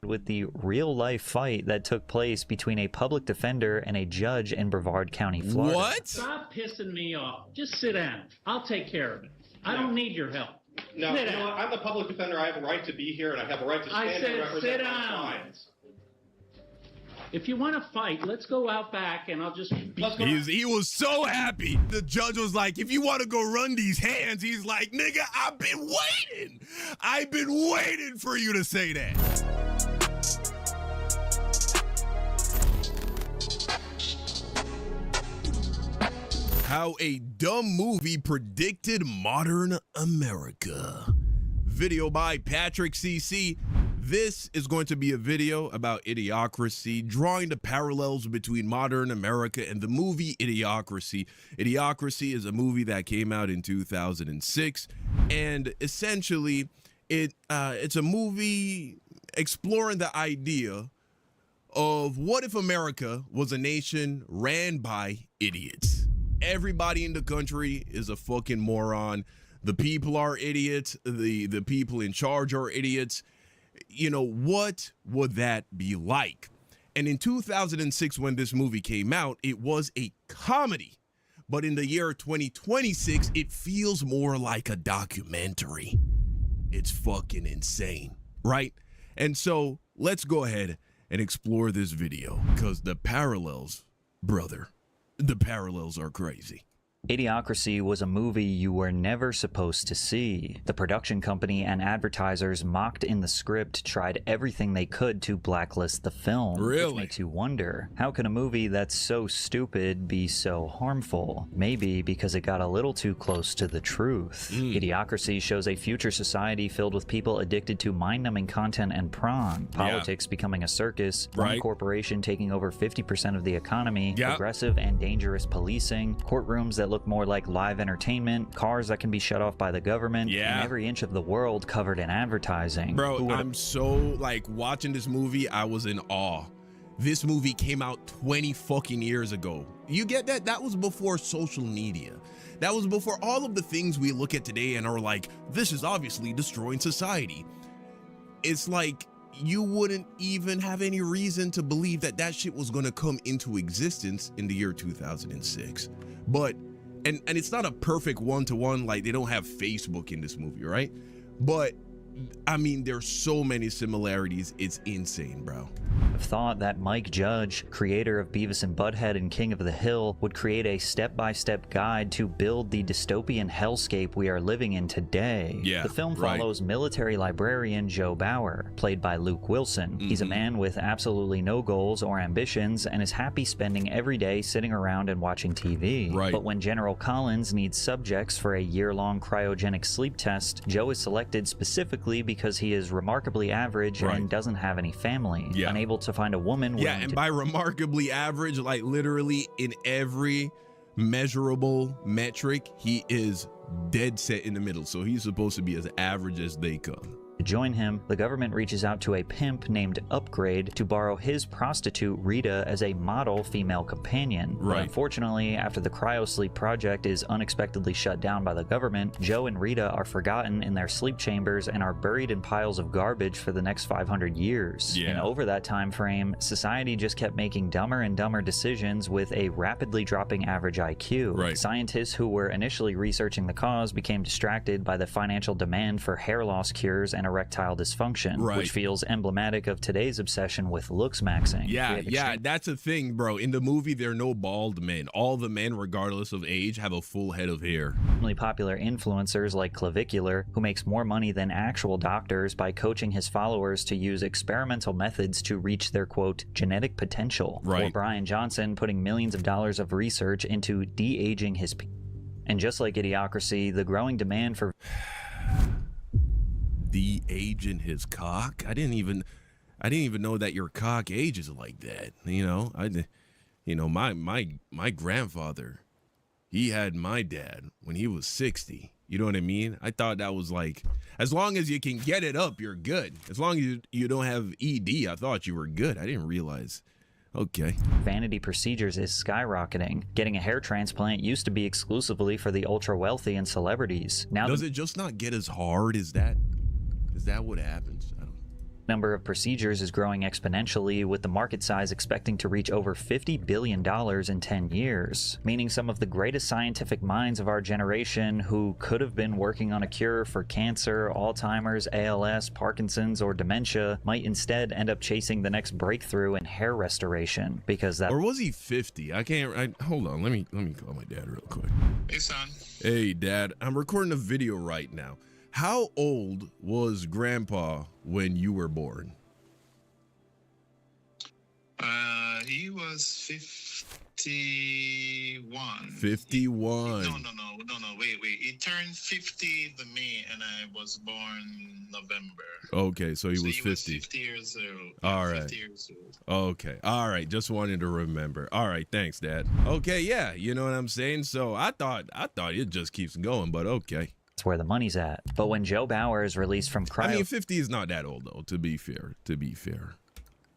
with the real-life fight that took place between a public defender and a judge in Brevard County, Florida. What? Stop pissing me off. Just sit down. I'll take care of it. I don't need your help. No, you know what? I'm the public defender. I have a right to be here, and I have a right to stand and represent my clients. If you want to fight, let's go out back, and I'll just... He was so happy. The judge was like, if you want to go run these hands, he's like, nigga, I've been waiting. I've been waiting for you to say that. How a dumb movie predicted modern America. Video by Patrick CC. This is going to be a video about Idiocracy, drawing the parallels between modern America and the movie Idiocracy. Idiocracy is a movie that came out in 2006, and essentially it's a movie exploring the idea of what if America was a nation ran by idiots. Everybody in the country is a fucking moron. The people are idiots. The people in charge are idiots. You know, what would that be like? And in 2006, when this movie came out, it was a comedy. But in the year 2026, it feels more like a documentary. It's fucking insane, right? And so let's go ahead and explore this video, because the parallels, brother, the parallels are crazy. Idiocracy was a movie you were never supposed to see. The production company and advertisers mocked in the script, tried everything they could to blacklist the film. Really? Which makes you wonder, how can a movie that's so stupid be so harmful? Maybe because it got a little too close to the truth. Idiocracy shows a future society filled with people addicted to mind-numbing content and prawn, politics becoming a circus, one corporation taking over 50% of the economy, aggressive and dangerous policing, courtrooms that look more like live entertainment, cars that can be shut off by the government, and every inch of the world covered in advertising. Bro, I'm so, like, watching this movie, I was in awe. This movie came out 20 fucking years ago. You get that? That was before social media. That was before all of the things we look at today and are like, this is obviously destroying society. It's like, you wouldn't even have any reason to believe that that shit was gonna come into existence in the year 2006. But and it's not a perfect one-to-one, like they don't have Facebook in this movie, right? But I mean, there's so many similarities, it's insane, bro. I've thought that Mike Judge, creator of Beavis and Butthead and King of the Hill, would create a step-by-step guide to build the dystopian hellscape we are living in today. The film follows military librarian Joe Bauer, played by Luke Wilson. He's a man with absolutely no goals or ambitions and is happy spending every day sitting around and watching TV. But when General Collins needs subjects for a year-long cryogenic sleep test, Joe is selected specifically because he is remarkably average and doesn't have any family. Unable to find a woman. And by remarkably average, like literally in every measurable metric, he is dead set in the middle. So he's supposed to be as average as they come. To join him, the government reaches out to a pimp named Upgrade to borrow his prostitute Rita as a model female companion. But unfortunately, after the cryosleep project is unexpectedly shut down by the government, Joe and Rita are forgotten in their sleep chambers and are buried in piles of garbage for the next 500 years. And over that time frame, society just kept making dumber and dumber decisions with a rapidly dropping average IQ. Scientists who were initially researching the cause became distracted by the financial demand for hair loss cures and erectile dysfunction, which feels emblematic of today's obsession with looks maxing. That's a thing, bro. In the movie, there are no bald men. All the men, regardless of age, have a full head of hair. Really popular influencers like Clavicular, who makes more money than actual doctors by coaching his followers to use experimental methods to reach their, quote, genetic potential. Or Brian Johnson putting millions of dollars of research into de-aging his... And just like Idiocracy, the growing demand for... De-aging his cock? I didn't even know that your cock ages like that. My grandfather, he had my dad when he was 60. You know what I mean? I thought that was like, as long as you can get it up, you're good. As long as you don't have ED, I thought you were good. I didn't realize. Okay. Vanity procedures is skyrocketing. Getting a hair transplant used to be exclusively for the ultra wealthy and celebrities. Now does it just not get as hard as that? Is that what happens? Number of procedures is growing exponentially, with the market size expecting to reach over $50 billion in 10 years, meaning some of the greatest scientific minds of our generation who could have been working on a cure for cancer, Alzheimer's, ALS, Parkinson's, or dementia might instead end up chasing the next breakthrough in hair restoration, because that— Or was he 50? Hold on, let me call my dad real quick. Hey, son. Hey, Dad, I'm recording a video right now. How old was Grandpa when you were born? He was 51. 51. No, wait. He turned 50 to me, and I was born November. Okay, so he was 50. Was 50 years old. All right. 50 years old. Okay, all right, just wanted to remember. All right, thanks, Dad. Okay, yeah, you know what I'm saying? So I thought it just keeps going, but okay. that's where the money's at. But when Joe Bauer is released from cryo— I mean, 50 is not that old, though, to be fair.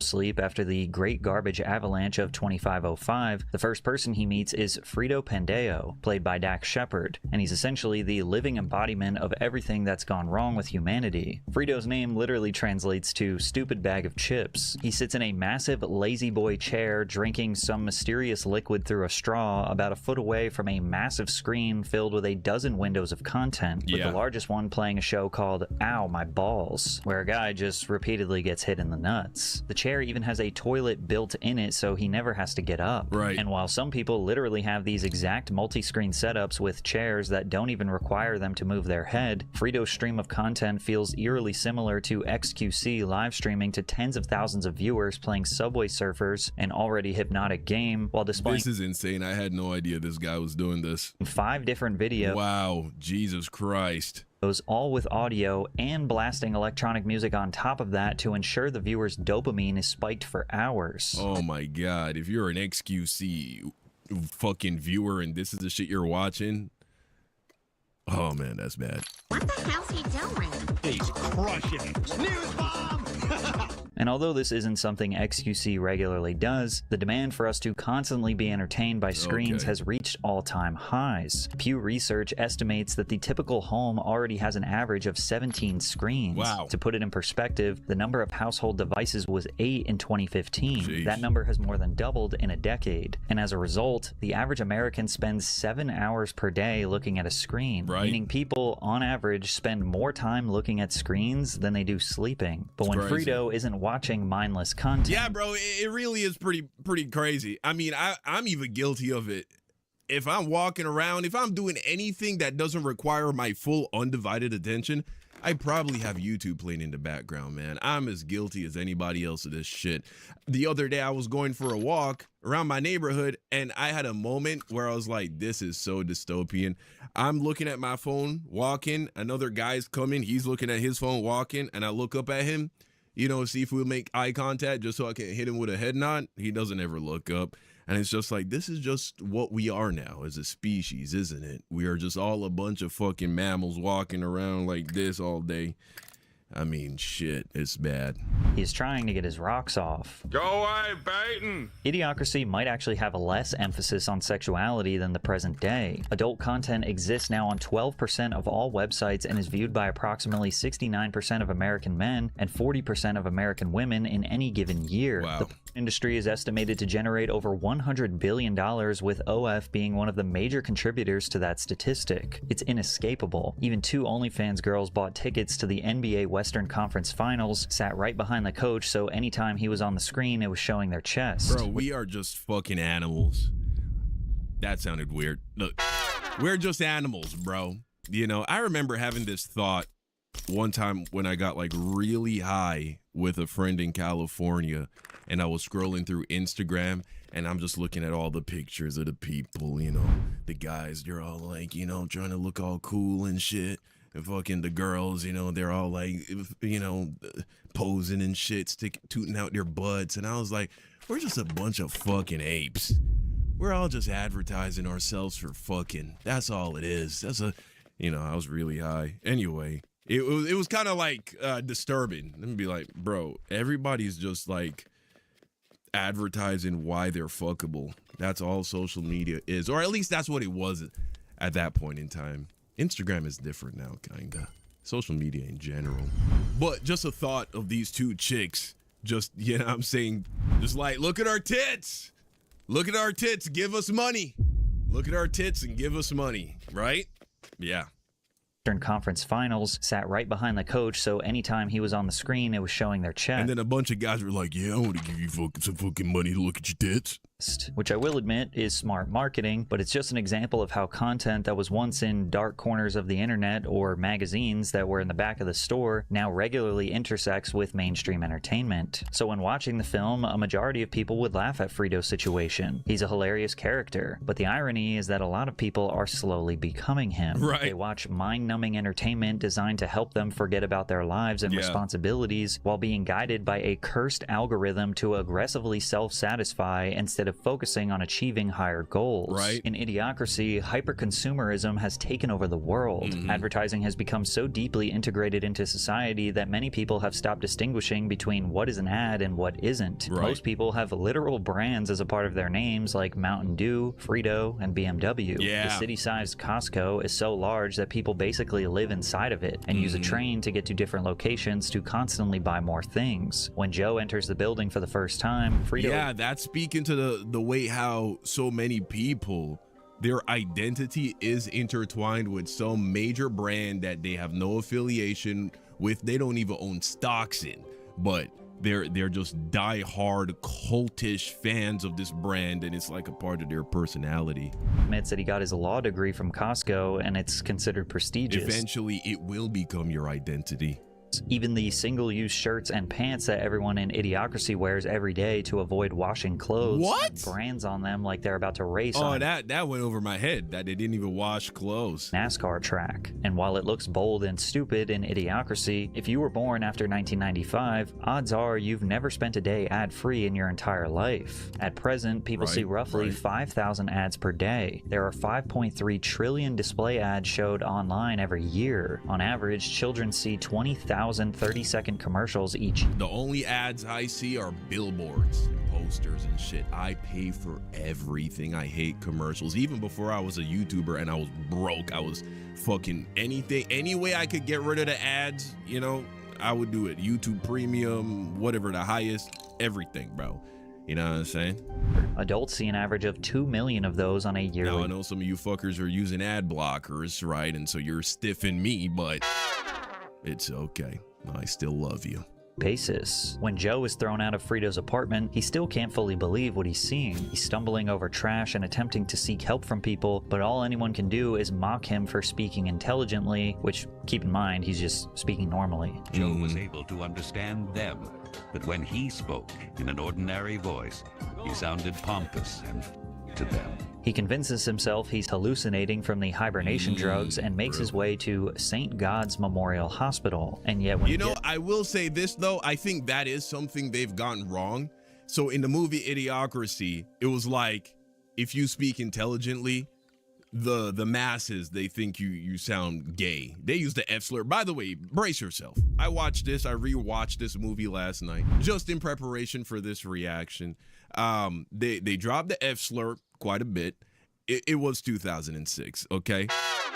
sleep after the Great Garbage Avalanche of 2505, the first person he meets is Frito Pandeo, played by Dax Shepard, and he's essentially the living embodiment of everything that's gone wrong with humanity. Frito's name literally translates to stupid bag of chips. He sits in a massive lazy boy chair drinking some mysterious liquid through a straw about a foot away from a massive screen filled with a dozen windows of content, with the largest one playing a show called Ow, My Balls, where a guy just repeatedly gets hit in the nuts. The chair even has a toilet built in it so he never has to get up. Right. And while some people literally have these exact multi-screen setups with chairs that don't even require them to move their head, Frito's stream of content feels eerily similar to XQC live streaming to tens of thousands of viewers playing Subway Surfers, an already hypnotic game, while displaying— This is insane. I had no idea this guy was doing this. 5 different videos. Wow, Jesus Christ. All with audio and blasting electronic music on top of that to ensure the viewer's dopamine is spiked for hours. Oh my God, if you're an XQC fucking viewer and this is the shit you're watching, oh man, that's bad. What the hell's he doing? He's crushing it. Snooze bomb! And although this isn't something XQC regularly does, the demand for us to constantly be entertained by screens has reached all-time highs. Pew Research estimates that the typical home already has an average of 17 screens. Wow. To put it in perspective, the number of household devices was 8 in 2015. Jeez. That number has more than doubled in a decade. And as a result, the average American spends 7 hours per day looking at a screen, meaning people, on average, spend more time looking at screens than they do sleeping. But when Frito isn't watching mindless content— Yeah, bro, it really is pretty crazy. I mean, I'm even guilty of it. If I'm walking around, if I'm doing anything that doesn't require my full undivided attention, I probably have YouTube playing in the background, man. I'm as guilty as anybody else of this shit. The other day, I was going for a walk around my neighborhood, and I had a moment where I was like, this is so dystopian. I'm looking at my phone, walking. Another guy's coming. He's looking at his phone, walking, and I look up at him, you know, see if we'll make eye contact just so I can hit him with a head nod. He doesn't ever look up. And it's just like, this is just what we are now as a species, isn't it? We are just all a bunch of fucking mammals walking around like this all day. I mean, shit, it's bad. He's trying to get his rocks off. Go away, Baton! Idiocracy might actually have less emphasis on sexuality than the present day. Adult content exists now on 12% of all websites and is viewed by approximately 69% of American men and 40% of American women in any given year. Wow. The industry is estimated to generate over $100 billion, with OF being one of the major contributors to that statistic. It's inescapable. Even 2 OnlyFans girls bought tickets to the NBA Western Conference Finals, sat right behind the coach, so anytime he was on the screen, it was showing their chest. Bro, we are just fucking animals. That sounded weird. Look, we're just animals, bro. You know, I remember having this thought one time when I got like really high with a friend in California, and I was scrolling through Instagram, and I'm just looking at all the pictures of the people, you know, the guys, they're all like, you know, trying to look all cool and shit. And fucking the girls, you know, they're all like, you know, posing and shit, tooting out their butts. And I was like, we're just a bunch of fucking apes. We're all just advertising ourselves for fucking. That's all it is. You know, I was really high. Anyway, it was kind of like disturbing. Let me be like, bro, everybody's just like advertising why they're fuckable. That's all social media is. Or at least that's what it was at that point in time. Instagram is different now, kinda. social media in general. But just a thought of these two chicks, just, you know what I'm saying, just like, look at our tits. Look at our tits, give us money. Look at our tits and give us money, right? Yeah. Conference finals, sat right behind the coach, so anytime he was on the screen, it was showing their chest. And then a bunch of guys were like, yeah, I want to give you some fucking money to look at your tits. Which I will admit is smart marketing, but it's just an example of how content that was once in dark corners of the internet or magazines that were in the back of the store now regularly intersects with mainstream entertainment. So when watching the film, a majority of people would laugh at Frito's situation. He's a hilarious character, but the irony is that a lot of people are slowly becoming him. Right. They watch mind-numbing entertainment designed to help them forget about their lives and responsibilities while being guided by a cursed algorithm to aggressively self-satisfy instead of focusing on achieving higher goals. Right. In Idiocracy, hyper-consumerism has taken over the world. Advertising has become so deeply integrated into society that many people have stopped distinguishing between what is an ad and what isn't. Right. Most people have literal brands as a part of their names like Mountain Dew, Frito, and BMW. Yeah. The city-sized Costco is so large that people basically live inside of it and use a train to get to different locations to constantly buy more things. When Joe enters the building for the first time, Frito... Yeah, that's speaking to the way how so many people, their identity is intertwined with some major brand that they have no affiliation with. They don't even own stocks in, but they're just die-hard cultish fans of this brand, and it's like a part of their personality. Admits that he got his law degree from Costco and it's considered prestigious. Eventually it will become your identity. Even the single-use shirts and pants that everyone in Idiocracy wears every day to avoid washing clothes. What? Have brands on them like they're about to race Oh, on that went over my head, that they didn't even wash clothes. NASCAR track. And while it looks bold and stupid in Idiocracy, if you were born after 1995, odds are you've never spent a day ad-free in your entire life. At present, people see roughly 5,000 ads per day. There are 5.3 trillion display ads showed online every year. On average, children see 20,000 30-second commercials each. The only ads I see are billboards and posters and shit. I pay for everything. I hate commercials. Even before I was a YouTuber and I was broke, I was fucking anything, any way I could get rid of the ads, you know, I would do it. YouTube Premium, whatever, the highest, everything, bro. You know what I'm saying? Adults see an average of 2 million of those on a yearly. Now, I know some of you fuckers are using ad blockers, right? And so you're stiffing me, but it's okay. I still love you. Basis. When Joe is thrown out of Frito's apartment, he still can't fully believe what he's seeing. He's stumbling over trash and attempting to seek help from people, but all anyone can do is mock him for speaking intelligently, which, keep in mind, he's just speaking normally. Joe was able to understand them, but when he spoke in an ordinary voice, he sounded pompous and to them. He convinces himself he's hallucinating from the hibernation drugs and makes his way to St. God's Memorial Hospital. And yet when you know, I will say this though, I think that is something they've gotten wrong. So in the movie Idiocracy, it was like, if you speak intelligently, the masses, they think you sound gay. They use the F slur. By the way, brace yourself. I rewatched this movie last night just in preparation for this reaction. They dropped the F slur quite a bit. It was 2006, okay?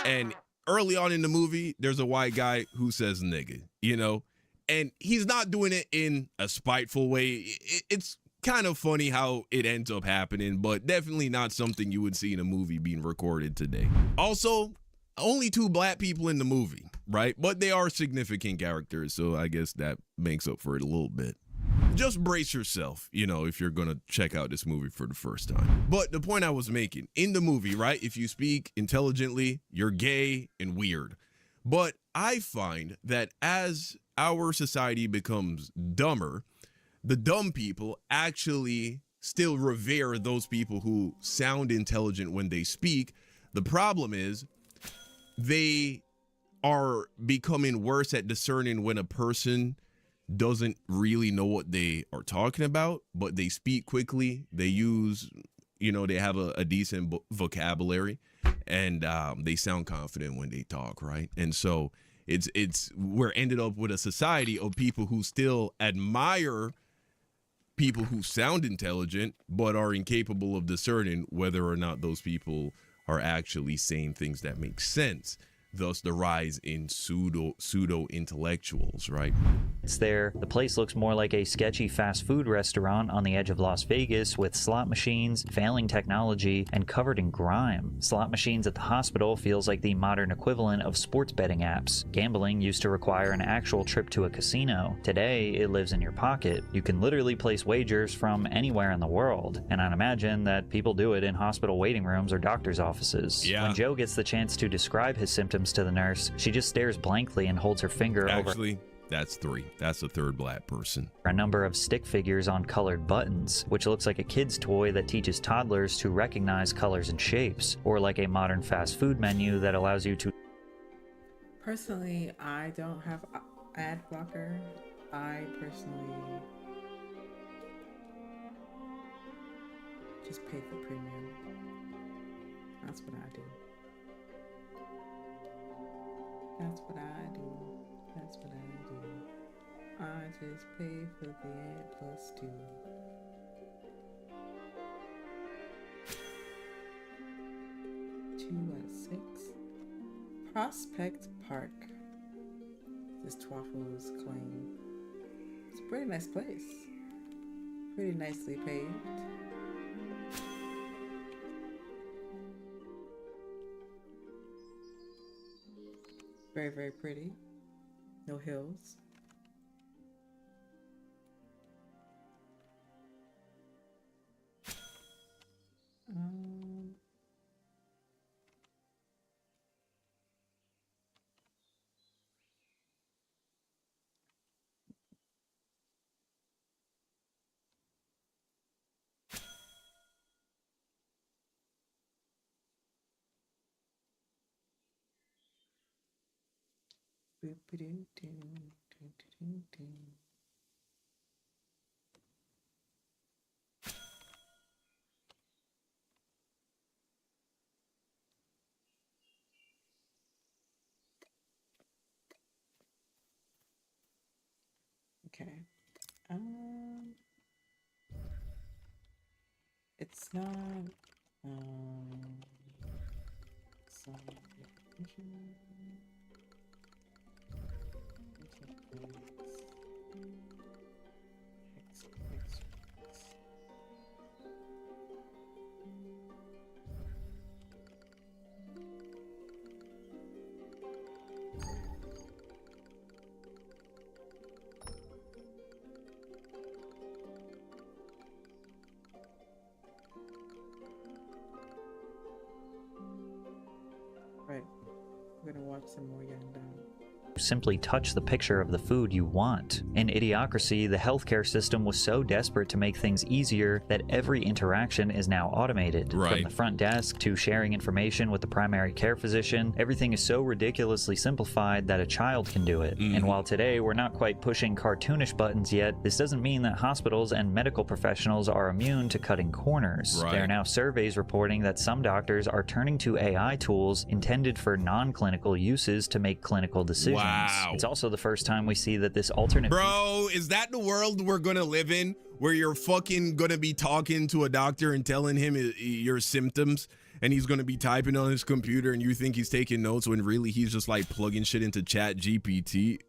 And early on in the movie, there's a white guy who says nigga, you know? And he's not doing it in a spiteful way. It's kind of funny how it ends up happening, but definitely not something you would see in a movie being recorded today. Also, only 2 black people in the movie, right? But they are significant characters, so I guess that makes up for it a little bit. Just brace yourself, you know, if you're going to check out this movie for the first time. But the point I was making, in the movie, right, if you speak intelligently, you're gay and weird. But I find that as our society becomes dumber, the dumb people actually still revere those people who sound intelligent when they speak. The problem is they are becoming worse at discerning when a person doesn't really know what they are talking about, but they speak quickly. They use, you know, they have a decent vocabulary, and they sound confident when they talk, right? And so we're ended up with a society of people who still admire people who sound intelligent, but are incapable of discerning whether or not those people are actually saying things that make sense. thus the rise in pseudo intellectuals, right? It's there. The place looks more like a sketchy fast food restaurant on the edge of Las Vegas with slot machines, failing technology, and covered in grime. Slot machines at the hospital feels like the modern equivalent of sports betting apps. Gambling used to require an actual trip to a casino. Today, it lives in your pocket. You can literally place wagers from anywhere in the world, and I'd imagine that people do it in hospital waiting rooms or doctor's offices. Yeah. When Joe gets the chance to describe his symptoms to the nurse, she just stares blankly and holds her finger over... That's 3. That's the third black person. A number of stick figures on colored buttons, which looks like a kid's toy that teaches toddlers to recognize colors and shapes, or like a modern fast food menu that allows you to... Personally, I don't have ad blocker. I personally just pay for premium. That's what I do. That's what I do. That's what I do. I just pay for the ad plus 2. Two out of 6. Prospect Park. This Twaffle's claim. It's a pretty nice place. Pretty nicely paved. Very, very pretty. No hills. Okay. It's not right. We're gonna watch some more Young Dumb. Simply touch the picture of the food you want. In Idiocracy, the healthcare system was so desperate to make things easier that every interaction is now automated. Right. From the front desk to sharing information with the primary care physician, everything is so ridiculously simplified that a child can do it. And while today we're not quite pushing cartoonish buttons yet, this doesn't mean that hospitals and medical professionals are immune to cutting corners. Right. There are now surveys reporting that some doctors are turning to AI tools intended for non-clinical uses to make clinical decisions. Wow. It's also the first time we see that this alternate... Bro, is that the world we're gonna live in? Where you're fucking gonna be talking to a doctor and telling him your symptoms, and he's gonna be typing on his computer and you think he's taking notes when really he's just like plugging shit into Chat GPT?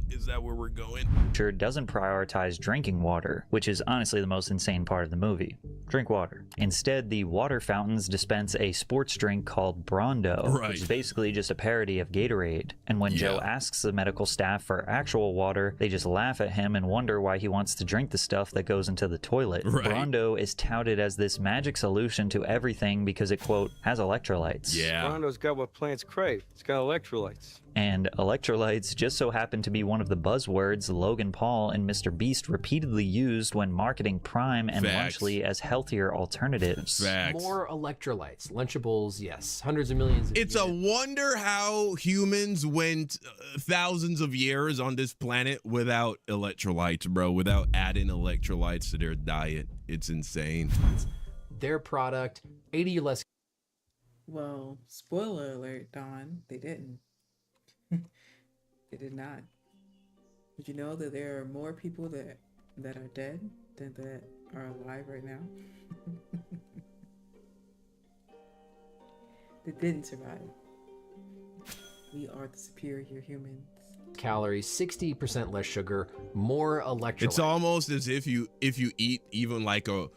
Is that where we're going? Sure doesn't prioritize drinking water, which is honestly the most insane part of the movie. Drink water. Instead, the water fountains dispense a sports drink called Brondo, which is basically just a parody of Gatorade. And when Joe asks the medical staff for actual water, they just laugh at him and wonder why he wants to drink the stuff that goes into the toilet. Brondo is touted as this magic solution to everything because it, quote, has electrolytes. Brondo's got what plants crave. It's got electrolytes. And electrolytes just so happen to be one of the buzzwords Logan Paul and Mr. Beast repeatedly used when marketing Prime and Lunchly as healthier alternatives. More electrolytes. Lunchables, yes. Hundreds of millions of It's a wonder how humans went thousands of years on this planet without electrolytes, bro, without adding electrolytes to their diet. It's insane. Their product, 80 less. Well, spoiler alert, Don, they didn't. They did not. Did you know that there are more people that are dead than that are alive right now? They didn't survive. We are the superior humans. Calories, 60% less sugar, more electrolytes. It's almost as if you eat even like a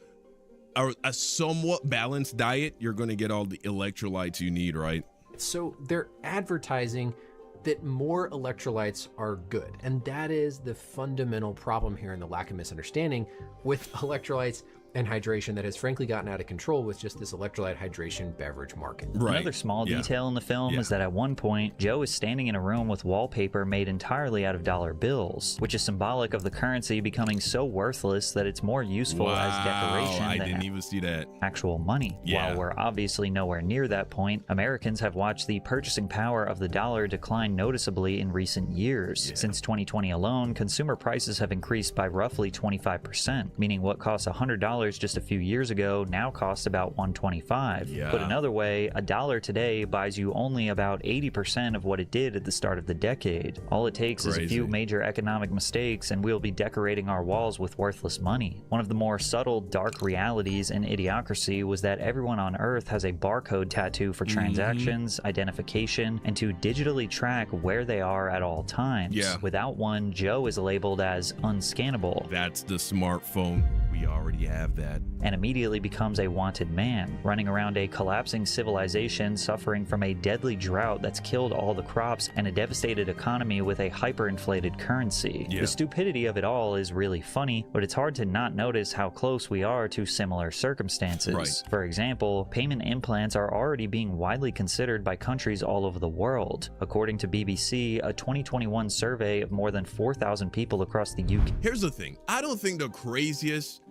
somewhat balanced diet, you're going to get all the electrolytes you need, right? So they're advertising that more electrolytes are good. And that is the fundamental problem here, and the lack of misunderstanding with electrolytes and hydration that has frankly gotten out of control with just this electrolyte hydration beverage market. Right. Another small detail in the film is that at one point, Joe is standing in a room with wallpaper made entirely out of dollar bills, which is symbolic of the currency becoming so worthless that it's more useful as decoration I than didn't even see that. actual money. While we're obviously nowhere near that point, Americans have watched the purchasing power of the dollar decline noticeably in recent years. Since 2020 alone, consumer prices have increased by roughly 25%, meaning what costs $100 just a few years ago now costs about $125. Put another way, $1 today buys you only about 80% of what it did at the start of the decade. All it takes is a few major economic mistakes and we'll be decorating our walls with worthless money. One of the more subtle, dark realities in Idiocracy was that everyone on Earth has a barcode tattoo for transactions, identification, and to digitally track where they are at all times. Without one, Joe is labeled as unscannable. That's the smartphone. We already have that. And immediately becomes a wanted man, running around a collapsing civilization, suffering from a deadly drought that's killed all the crops, and a devastated economy with a hyperinflated currency. The stupidity of it all is really funny, but it's hard to not notice how close we are to similar circumstances. For example, payment implants are already being widely considered by countries all over the world. According to BBC, a 2021 survey of more than 4,000 people across the UK. Here's the thing. I don't think the craziest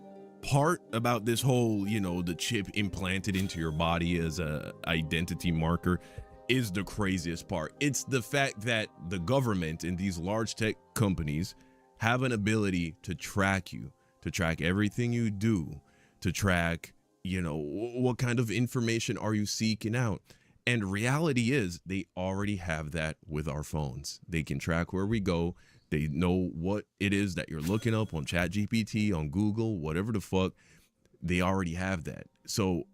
part about this whole, the chip implanted into your body as a identity marker is the craziest part. It's the fact that the government and these large tech companies have an ability to track you, to track everything you do, to track, what kind of information are you seeking out. And reality is they already have that with our phones. They can track where we go. They know what it is that you're looking up on ChatGPT, on Google, whatever the fuck. They already have that. So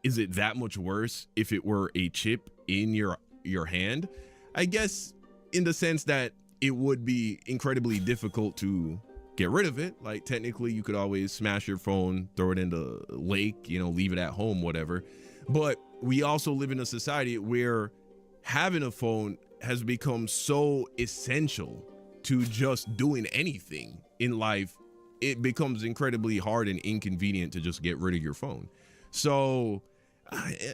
is it that much worse if it were a chip in your hand? I guess in the sense that it would be incredibly difficult to get rid of it. Like technically you could always smash your phone, throw it in the lake, leave it at home, whatever. But we also live in a society where having a phone has become so essential to just doing anything in life. It becomes incredibly hard and inconvenient to just get rid of your phone. So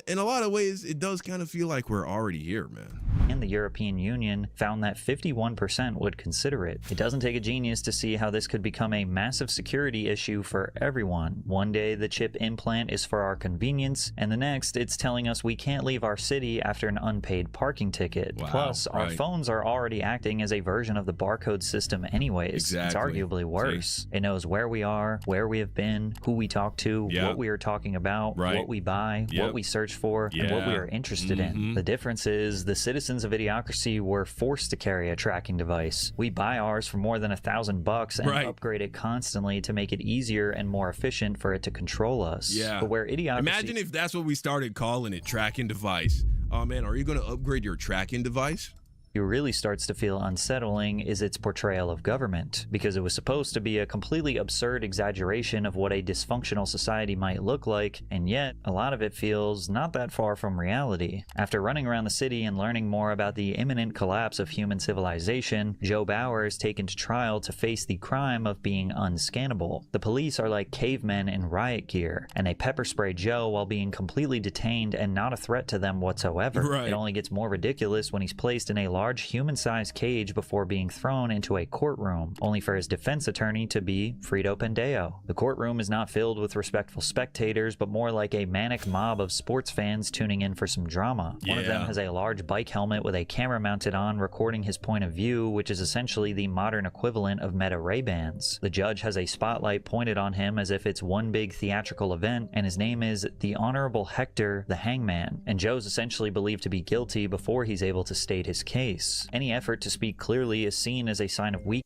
in a lot of ways, it does kind of feel like we're already here, man. And the European Union found that 51% would consider it. It doesn't take a genius to see how this could become a massive security issue for everyone. One day the chip implant is for our convenience, and the next it's telling us we can't leave our city after an unpaid parking ticket. Plus, our phones are already acting as a version of the barcode system anyways. It's arguably worse. It knows where we are, where we have been, who we talk to, what we are talking about, what we buy, what we search for, and what we are interested in. The difference is the citizens of Idiocracy were forced to carry a tracking device. We buy ours for more than $1,000 and upgrade it constantly to make it easier and more efficient for it to control us. But where Idiocracy... Imagine if that's what we started calling it, tracking device. Oh man, are you going to upgrade your tracking device? It really starts to feel unsettling is its portrayal of government, because it was supposed to be a completely absurd exaggeration of what a dysfunctional society might look like, and yet a lot of it feels not that far from reality. After running around the city and learning more about the imminent collapse of human civilization, Joe Bauer is taken to trial to face the crime of being unscannable. The police are like cavemen in riot gear, and they pepper spray Joe while being completely detained and not a threat to them whatsoever. It only gets more ridiculous when he's placed in a large human-sized cage before being thrown into a courtroom, only for his defense attorney to be Frito Pandeo. The courtroom is not filled with respectful spectators, but more like a manic mob of sports fans tuning in for some drama. One of them has a large bike helmet with a camera mounted on, recording his point of view, which is essentially the modern equivalent of Meta Ray-Bans. The judge has a spotlight pointed on him as if it's one big theatrical event, and his name is the Honorable Hector the Hangman, and Joe's essentially believed to be guilty before he's able to state his case. Any effort to speak clearly is seen as a sign of weakness.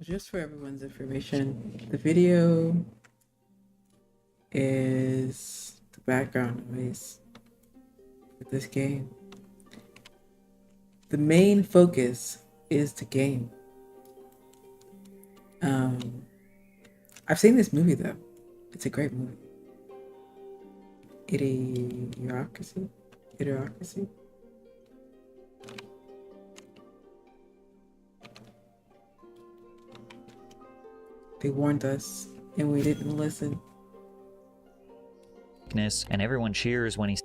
Just for everyone's information, the video is the background noise with this game. The main focus is the game. I've seen this movie though. It's a great movie. Idiocracy. They warned us and we didn't listen. And everyone cheers when he's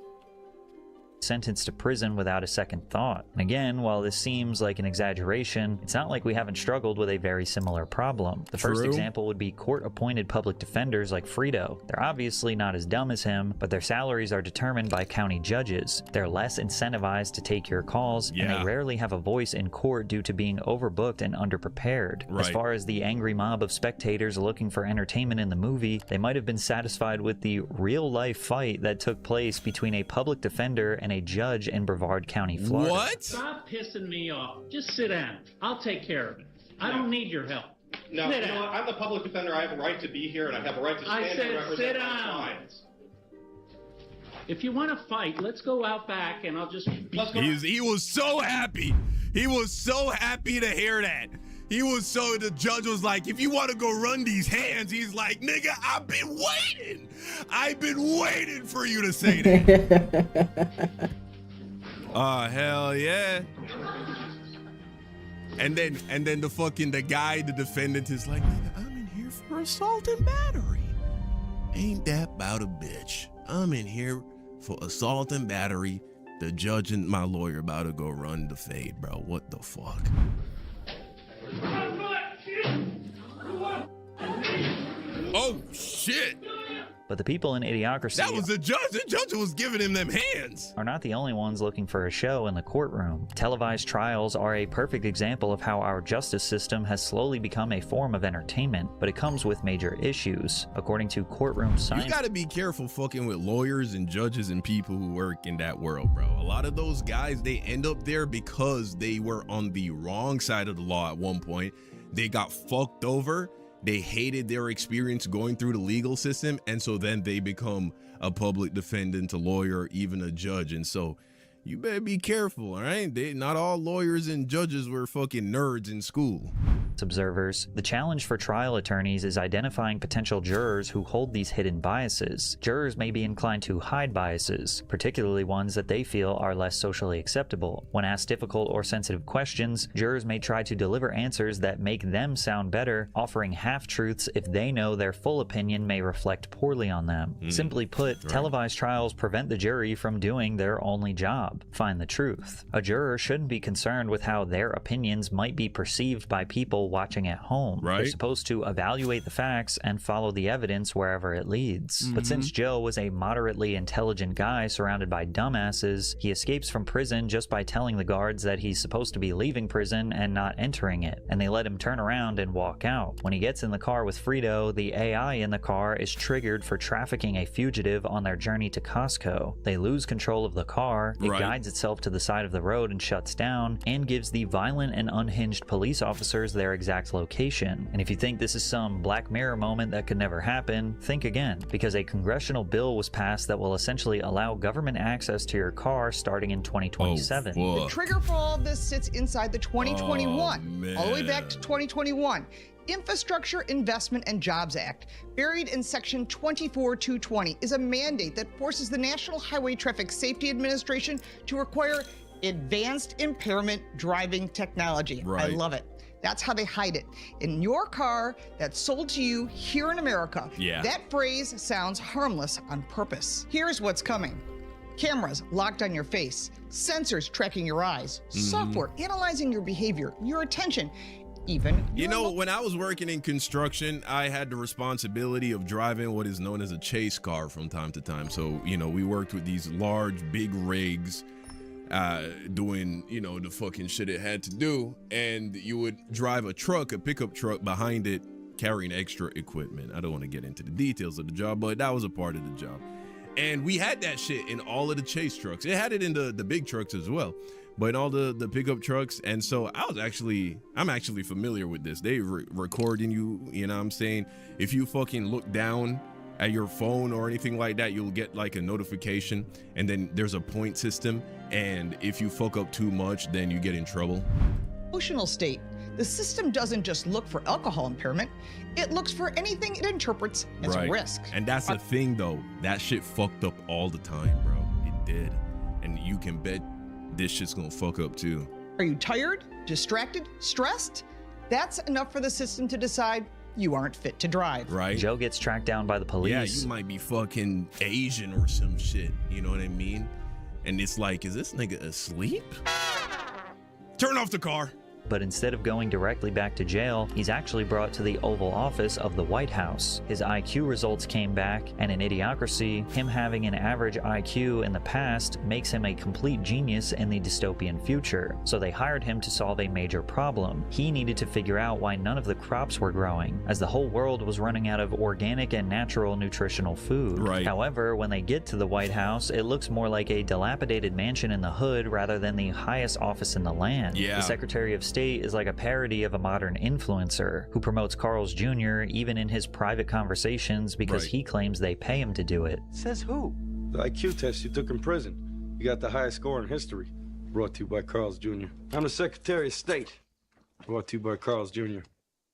sentenced to prison without a second thought. And again, while this seems like an exaggeration, it's not like we haven't struggled with a very similar problem. The first example would be court-appointed public defenders like Frito. They're obviously not as dumb as him, but their salaries are determined by county judges. They're less incentivized to take your calls, and they rarely have a voice in court due to being overbooked and underprepared. As far as the angry mob of spectators looking for entertainment in the movie, they might have been satisfied with the real-life fight that took place between a public defender and a judge in Brevard County, Florida. What? Stop pissing me off. Just sit down. I'll take care of it. I don't need your help. No, you know what? I'm the public defender. I have a right to be here, and I have a right to stand here and represent my clients. If you want to fight, let's go out back, and I'll just... He was so happy. He was so happy to hear that. The judge was like, if you want to go run these hands, he's like, nigga, I've been waiting. I've been waiting for you to say that. Oh, hell yeah. And then the defendant is like, nigga, I'm in here for assault and battery. Ain't that about a bitch? I'm in here for assault and battery. The judge and my lawyer about to go run the fade, bro. What the fuck? Oh shit! But the people in Idiocracy... That was the judge. The judge was giving him them hands. ...are not the only ones looking for a show in the courtroom. Televised trials are a perfect example of how our justice system has slowly become a form of entertainment, but it comes with major issues. According to courtroom science... You gotta be careful fucking with lawyers and judges and people who work in that world, bro. A lot of those guys, they end up there because they were on the wrong side of the law at one point. They got fucked over. They hated their experience going through the legal system, and so then they become a public defendant, a lawyer, even a judge. And so you better be careful, all right? Not all lawyers and judges were fucking nerds in school. Observers, the challenge for trial attorneys is identifying potential jurors who hold these hidden biases. Jurors may be inclined to hide biases, particularly ones that they feel are less socially acceptable. When asked difficult or sensitive questions, jurors may try to deliver answers that make them sound better, offering half-truths if they know their full opinion may reflect poorly on them. Simply put, televised trials prevent the jury from doing their only job: find the truth. A juror shouldn't be concerned with how their opinions might be perceived by people watching at home. They're supposed to evaluate the facts and follow the evidence wherever it leads. But since Joe was a moderately intelligent guy surrounded by dumbasses, he escapes from prison just by telling the guards that he's supposed to be leaving prison and not entering it, and they let him turn around and walk out. When he gets in the car with Frito, the AI in the car is triggered for trafficking a fugitive on their journey to Costco. They lose control of the car, it guides itself to the side of the road and shuts down, and gives the violent and unhinged police officers their exact location. And if you think this is some Black Mirror moment that could never happen, think again, because a congressional bill was passed that will essentially allow government access to your car starting in 2027. The trigger for all of this sits inside the 2021, all the way back to 2021. Infrastructure Investment and Jobs Act, buried in Section 24220, is a mandate that forces the National Highway Traffic Safety Administration to require advanced impairment driving technology. I love it. That's how they hide it. In your car that's sold to you here in America, that phrase sounds harmless on purpose. Here's what's coming. Cameras locked on your face, sensors tracking your eyes, software analyzing your behavior, your attention, even... You know, when I was working in construction, I had the responsibility of driving what is known as a chase car from time to time. So, you know, we worked with these large, big rigs, doing, you know, the fucking shit it had to do, and you would drive a truck, a pickup truck behind it, carrying extra equipment. I don't want to get into the details of the job, but that was a part of the job. And we had that shit in all of the chase trucks. It had it in the big trucks as well, but in all the pickup trucks. And so I'm actually familiar with this. They recording you, you know what I'm saying? If you fucking look down at your phone or anything like that, you'll get like a notification, and then there's a point system, and if you fuck up too much, then you get in trouble. Emotional state. The system doesn't just look for alcohol impairment, it looks for anything it interprets as a risk. And that's the thing though, that shit fucked up all the time, bro. It did. And you can bet this shit's gonna fuck up too. Are you tired, distracted, stressed? That's enough for the system to decide you aren't fit to drive. Right. Joe gets tracked down by the police. Yeah, you might be fucking Asian or some shit, you know what I mean? And it's like, is this nigga asleep? Turn off the car. But instead of going directly back to jail, he's actually brought to the Oval Office of the White House. His IQ results came back, and in Idiocracy, him having an average IQ in the past makes him a complete genius in the dystopian future. So they hired him to solve a major problem. He needed to figure out why none of the crops were growing, as the whole world was running out of organic and natural nutritional food. Right. However, when they get to the White House, it looks more like a dilapidated mansion in the hood rather than the highest office in the land. Yeah. The Secretary of State is like a parody of a modern influencer who promotes Carl's Jr. even in his private conversations because he claims they pay him to do it. Says who? The IQ test you took in prison. You got the highest score in history. Brought to you by Carl's Jr. I'm the Secretary of State. Brought to you by Carl's Jr.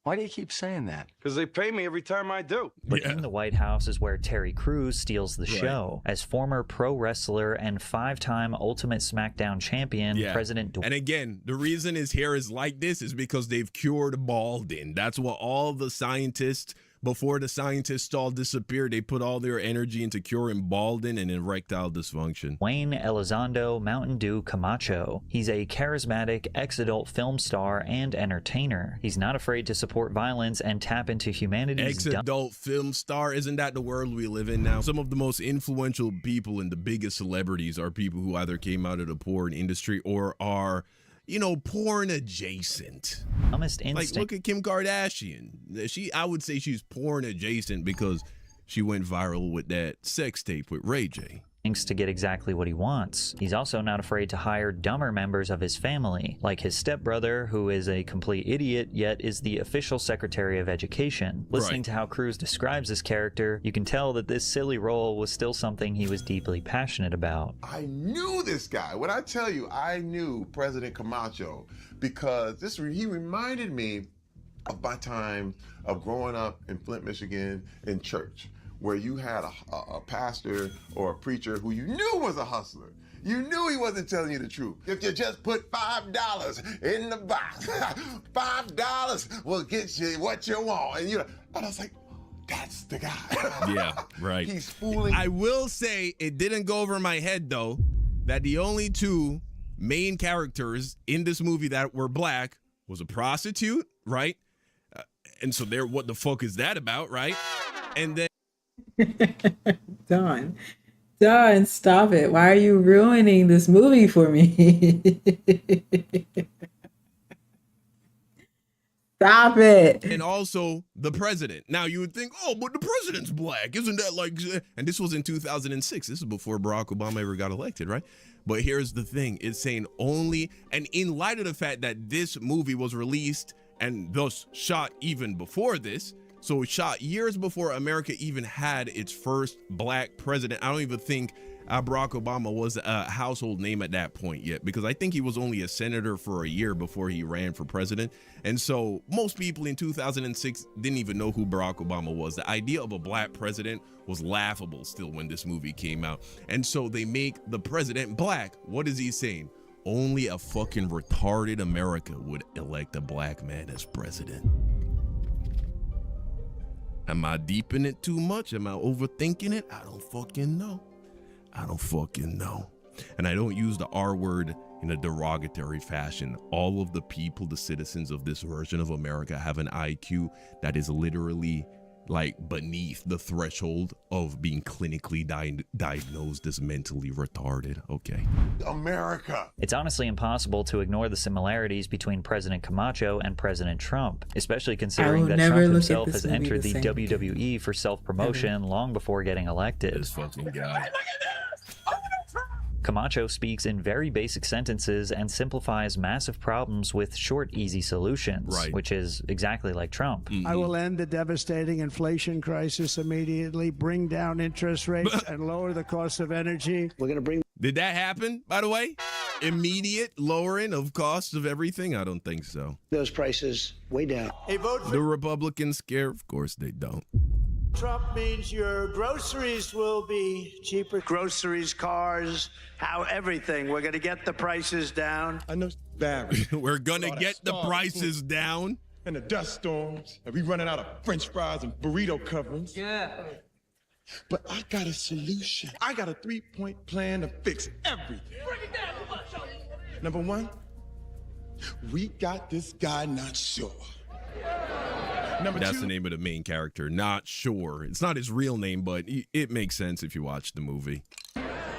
Why do you keep saying that? Because they pay me every time I do. But in the White House is where Terry Crews steals the show. As former pro wrestler and 5-time Ultimate SmackDown champion, President And again, the reason his hair is like this is because they've cured balding. That's what all the scientists, before the scientists all disappeared, they put all their energy into curing balding and erectile dysfunction. Wayne Elizondo Mountain Dew Camacho. He's a charismatic ex-adult film star and entertainer. He's not afraid to support violence and tap into humanity's ex-adult film star, isn't that the world we live in now? Some of the most influential people and the biggest celebrities are people who either came out of the porn industry or are, you know, porn adjacent. Like, look at Kim Kardashian. I would say she's porn adjacent because she went viral with that sex tape with Ray J. To get exactly what he wants. He's also not afraid to hire dumber members of his family, like his stepbrother, who is a complete idiot, yet is the official Secretary of Education. Listening to how Crews describes this character, you can tell that this silly role was still something he was deeply passionate about. I knew this guy. When I tell you, I knew President Camacho because he reminded me of my time of growing up in Flint, Michigan, in church, where you had a pastor or a preacher who you knew was a hustler. You knew he wasn't telling you the truth. If you just put $5 in the box, $5 will get you what you want. And I was like, that's the guy. Yeah, right. He's fooling. I will say it didn't go over my head, though, that the only two main characters in this movie that were black was a prostitute, right? And so what the fuck is that about, right? And then Don, stop it. Why are you ruining this movie for me? Stop it. And also the president. Now you would think, oh, but the president's black. Isn't that like, and this was in 2006. This is before Barack Obama ever got elected, right? But here's the thing. It's saying only, and in light of the fact that this movie was released and thus shot even before this, so it shot years before America even had its first black president. I don't even think Barack Obama was a household name at that point yet, because I think he was only a senator for a year before he ran for president. And so most people in 2006 didn't even know who Barack Obama was. The idea of a black president was laughable still when this movie came out. And so they make the president black. What is he saying? Only a fucking retarded America would elect a black man as president. Am I deep in it too much? Am I overthinking it? I don't fucking know. I don't fucking know. And I don't use the R word in a derogatory fashion. All of the people, the citizens of this version of America, have an IQ that is literally like beneath the threshold of being clinically diagnosed as mentally retarded. Okay. America. It's honestly impossible to ignore the similarities between President Camacho and President Trump, especially considering that Trump himself has entered the WWE for self-promotion long before getting elected. This fucking guy. Camacho speaks in very basic sentences and simplifies massive problems with short, easy solutions, which is exactly like Trump. I will end the devastating inflation crisis immediately, bring down interest rates, and lower the cost of energy. We're going to bring... Did that happen, by the way? Immediate lowering of costs of everything? I don't think so. Those prices way down. Hey, vote for... The Republicans scare? Of course they don't. Trump means your groceries will be cheaper. Groceries, cars, everything. We're going to get the prices down. I know, Barry. We're going to get the prices down. And the dust storms. And we running out of French fries and burrito coverings. Yeah. But I got a solution. I got a 3-point plan to fix everything. Break it down. Number one, we got this guy not sure. That's the name of the main character, Not Sure. It's not his real name, but it makes sense if you watch the movie.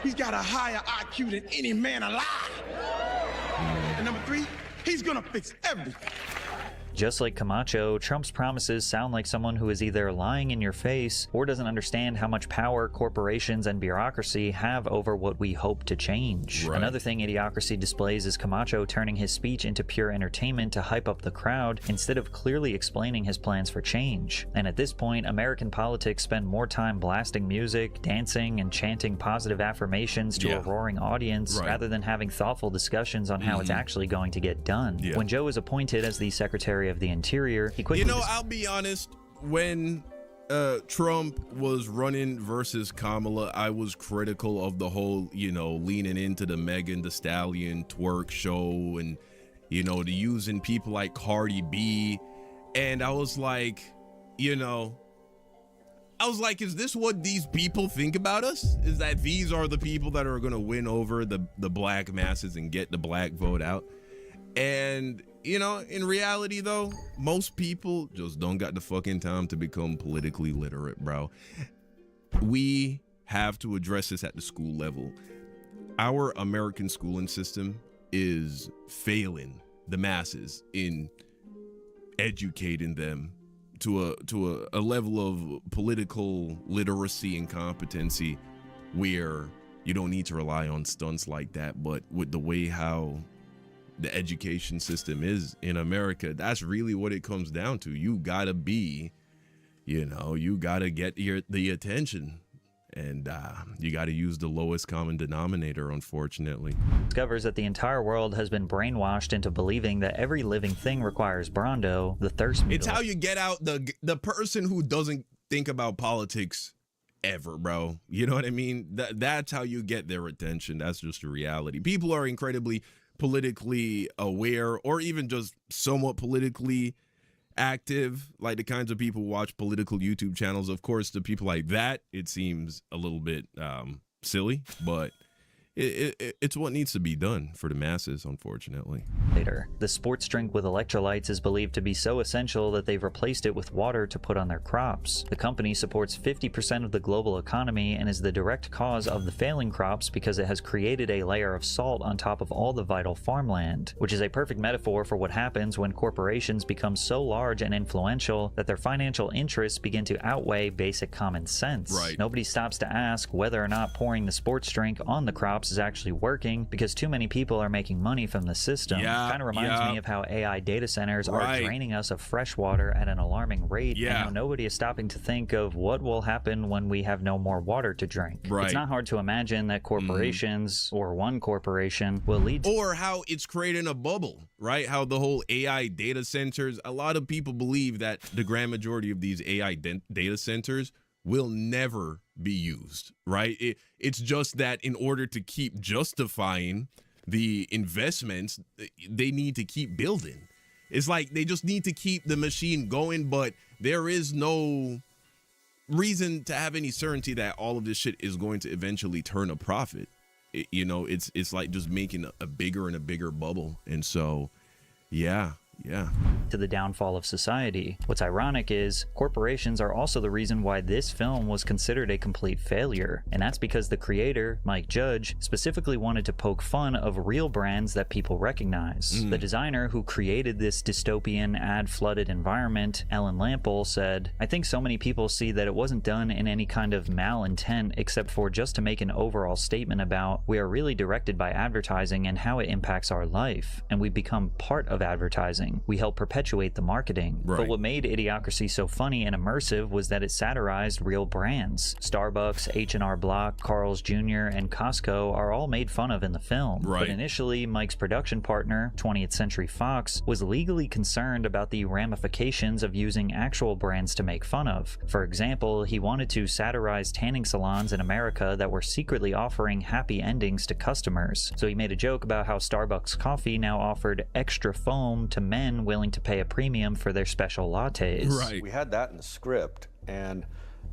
He's got a higher IQ than any man alive. And number three, he's gonna fix everything. Just like Camacho, Trump's promises sound like someone who is either lying in your face or doesn't understand how much power corporations and bureaucracy have over what we hope to change. Right. Another thing Idiocracy displays is Camacho turning his speech into pure entertainment to hype up the crowd instead of clearly explaining his plans for change. And at this point, American politics spend more time blasting music, dancing, and chanting positive affirmations to a roaring audience rather than having thoughtful discussions on how it's actually going to get done. When Joe was appointed as the Secretary of the Interior, he quickly... I'll be honest, when Trump was running versus Kamala, I was critical of the whole, leaning into the Megan Thee Stallion twerk show and, the using people like Cardi B. And I was like, is this what these people think about us? Is that these are the people that are going to win over the black masses and get the black vote out? And, in reality, though, most people just don't got the fucking time to become politically literate, bro. We have to address this at the school level. Our American schooling system is failing the masses in educating them to a level of political literacy and competency where you don't need to rely on stunts like that. But with the way how the education system is in America, that's really what it comes down to. You gotta be, you gotta get the attention, and you gotta use the lowest common denominator, unfortunately. Discovers that the entire world has been brainwashed into believing that every living thing requires Brando, the thirst needle. It's how you get out the person who doesn't think about politics ever, bro. You know what I mean? That's how you get their attention. That's just the reality. People are incredibly politically aware, or even just somewhat politically active, like the kinds of people who watch political YouTube channels. Of course, to people like that, it seems a little bit silly, but it's what needs to be done for the masses, unfortunately. Later, the sports drink with electrolytes is believed to be so essential that they've replaced it with water to put on their crops. The company supports 50% of the global economy and is the direct cause of the failing crops because it has created a layer of salt on top of all the vital farmland, which is a perfect metaphor for what happens when corporations become so large and influential that their financial interests begin to outweigh basic common sense. Right. Nobody stops to ask whether or not pouring the sports drink on the crops is actually working because too many people are making money from the system. Kind of reminds me of how AI data centers are draining us of fresh water at an alarming rate, and how nobody is stopping to think of what will happen when we have no more water to drink. It's not hard to imagine that corporations or one corporation will lead to, or how it's creating a bubble, right? How the whole AI data centers, a lot of people believe that the grand majority of these AI data centers will never be used, right? It's just that in order to keep justifying the investments, they need to keep building. It's like they just need to keep the machine going, but there is no reason to have any certainty that all of this shit is going to eventually turn a profit. It's like just making a bigger and a bigger bubble. And so, yeah, Yeah. To the downfall of society. What's ironic is corporations are also the reason why this film was considered a complete failure, and that's because the creator, Mike Judge, specifically wanted to poke fun of real brands that people recognize. The designer who created this dystopian, ad-flooded environment, Ellen Lample, said, "I think so many people see that it wasn't done in any kind of malintent except for just to make an overall statement about we are really directed by advertising and how it impacts our life, and we become part of advertising. We help perpetuate the marketing." But what made Idiocracy so funny and immersive was that it satirized real brands. Starbucks, H&R Block, Carl's Jr., and Costco are all made fun of in the film. But initially, Mike's production partner, 20th Century Fox, was legally concerned about the ramifications of using actual brands to make fun of. For example, he wanted to satirize tanning salons in America that were secretly offering happy endings to customers. So he made a joke about how Starbucks coffee now offered extra foam to men willing to pay a premium for their special lattes. We had that in the script, and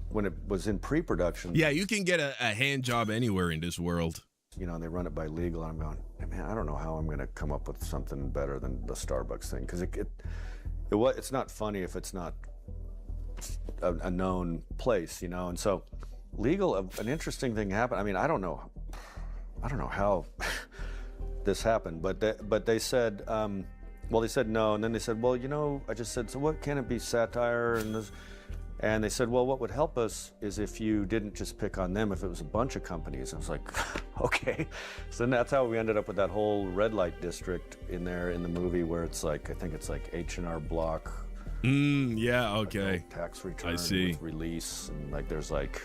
when it was in pre-production... Yeah, you can get a hand job anywhere in this world. You know, they run it by legal, and I'm going, man, I don't know how I'm going to come up with something better than the Starbucks thing, because it's not funny if it's not a known place, you know. And so legal, an interesting thing happened. I mean, I don't know how this happened, but they said, well, they said no, and then they said, well, you know, I just said, so what can it be, satire? And they said, well, what would help us is if you didn't just pick on them, if it was a bunch of companies. I was like, okay. So then that's how we ended up with that whole red light district in there in the movie, where it's like, I think it's like H&R Block. Yeah, okay. Like tax return I see. With release, and like there's like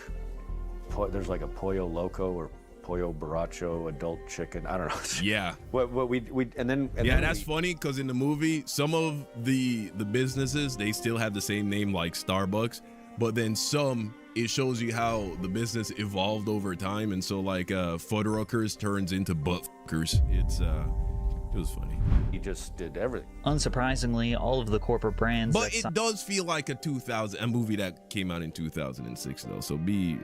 a Pollo Loco or Pollo Borracho adult chicken. I don't know. Yeah. That's funny because in the movie, some of the businesses, they still have the same name like Starbucks, but then some, it shows you how the business evolved over time, and so like Fuddruckers turns into Buttfuckers. It was funny. He just did everything. Unsurprisingly, all of the corporate brands. But it does feel like a movie that came out in 2006, though. So be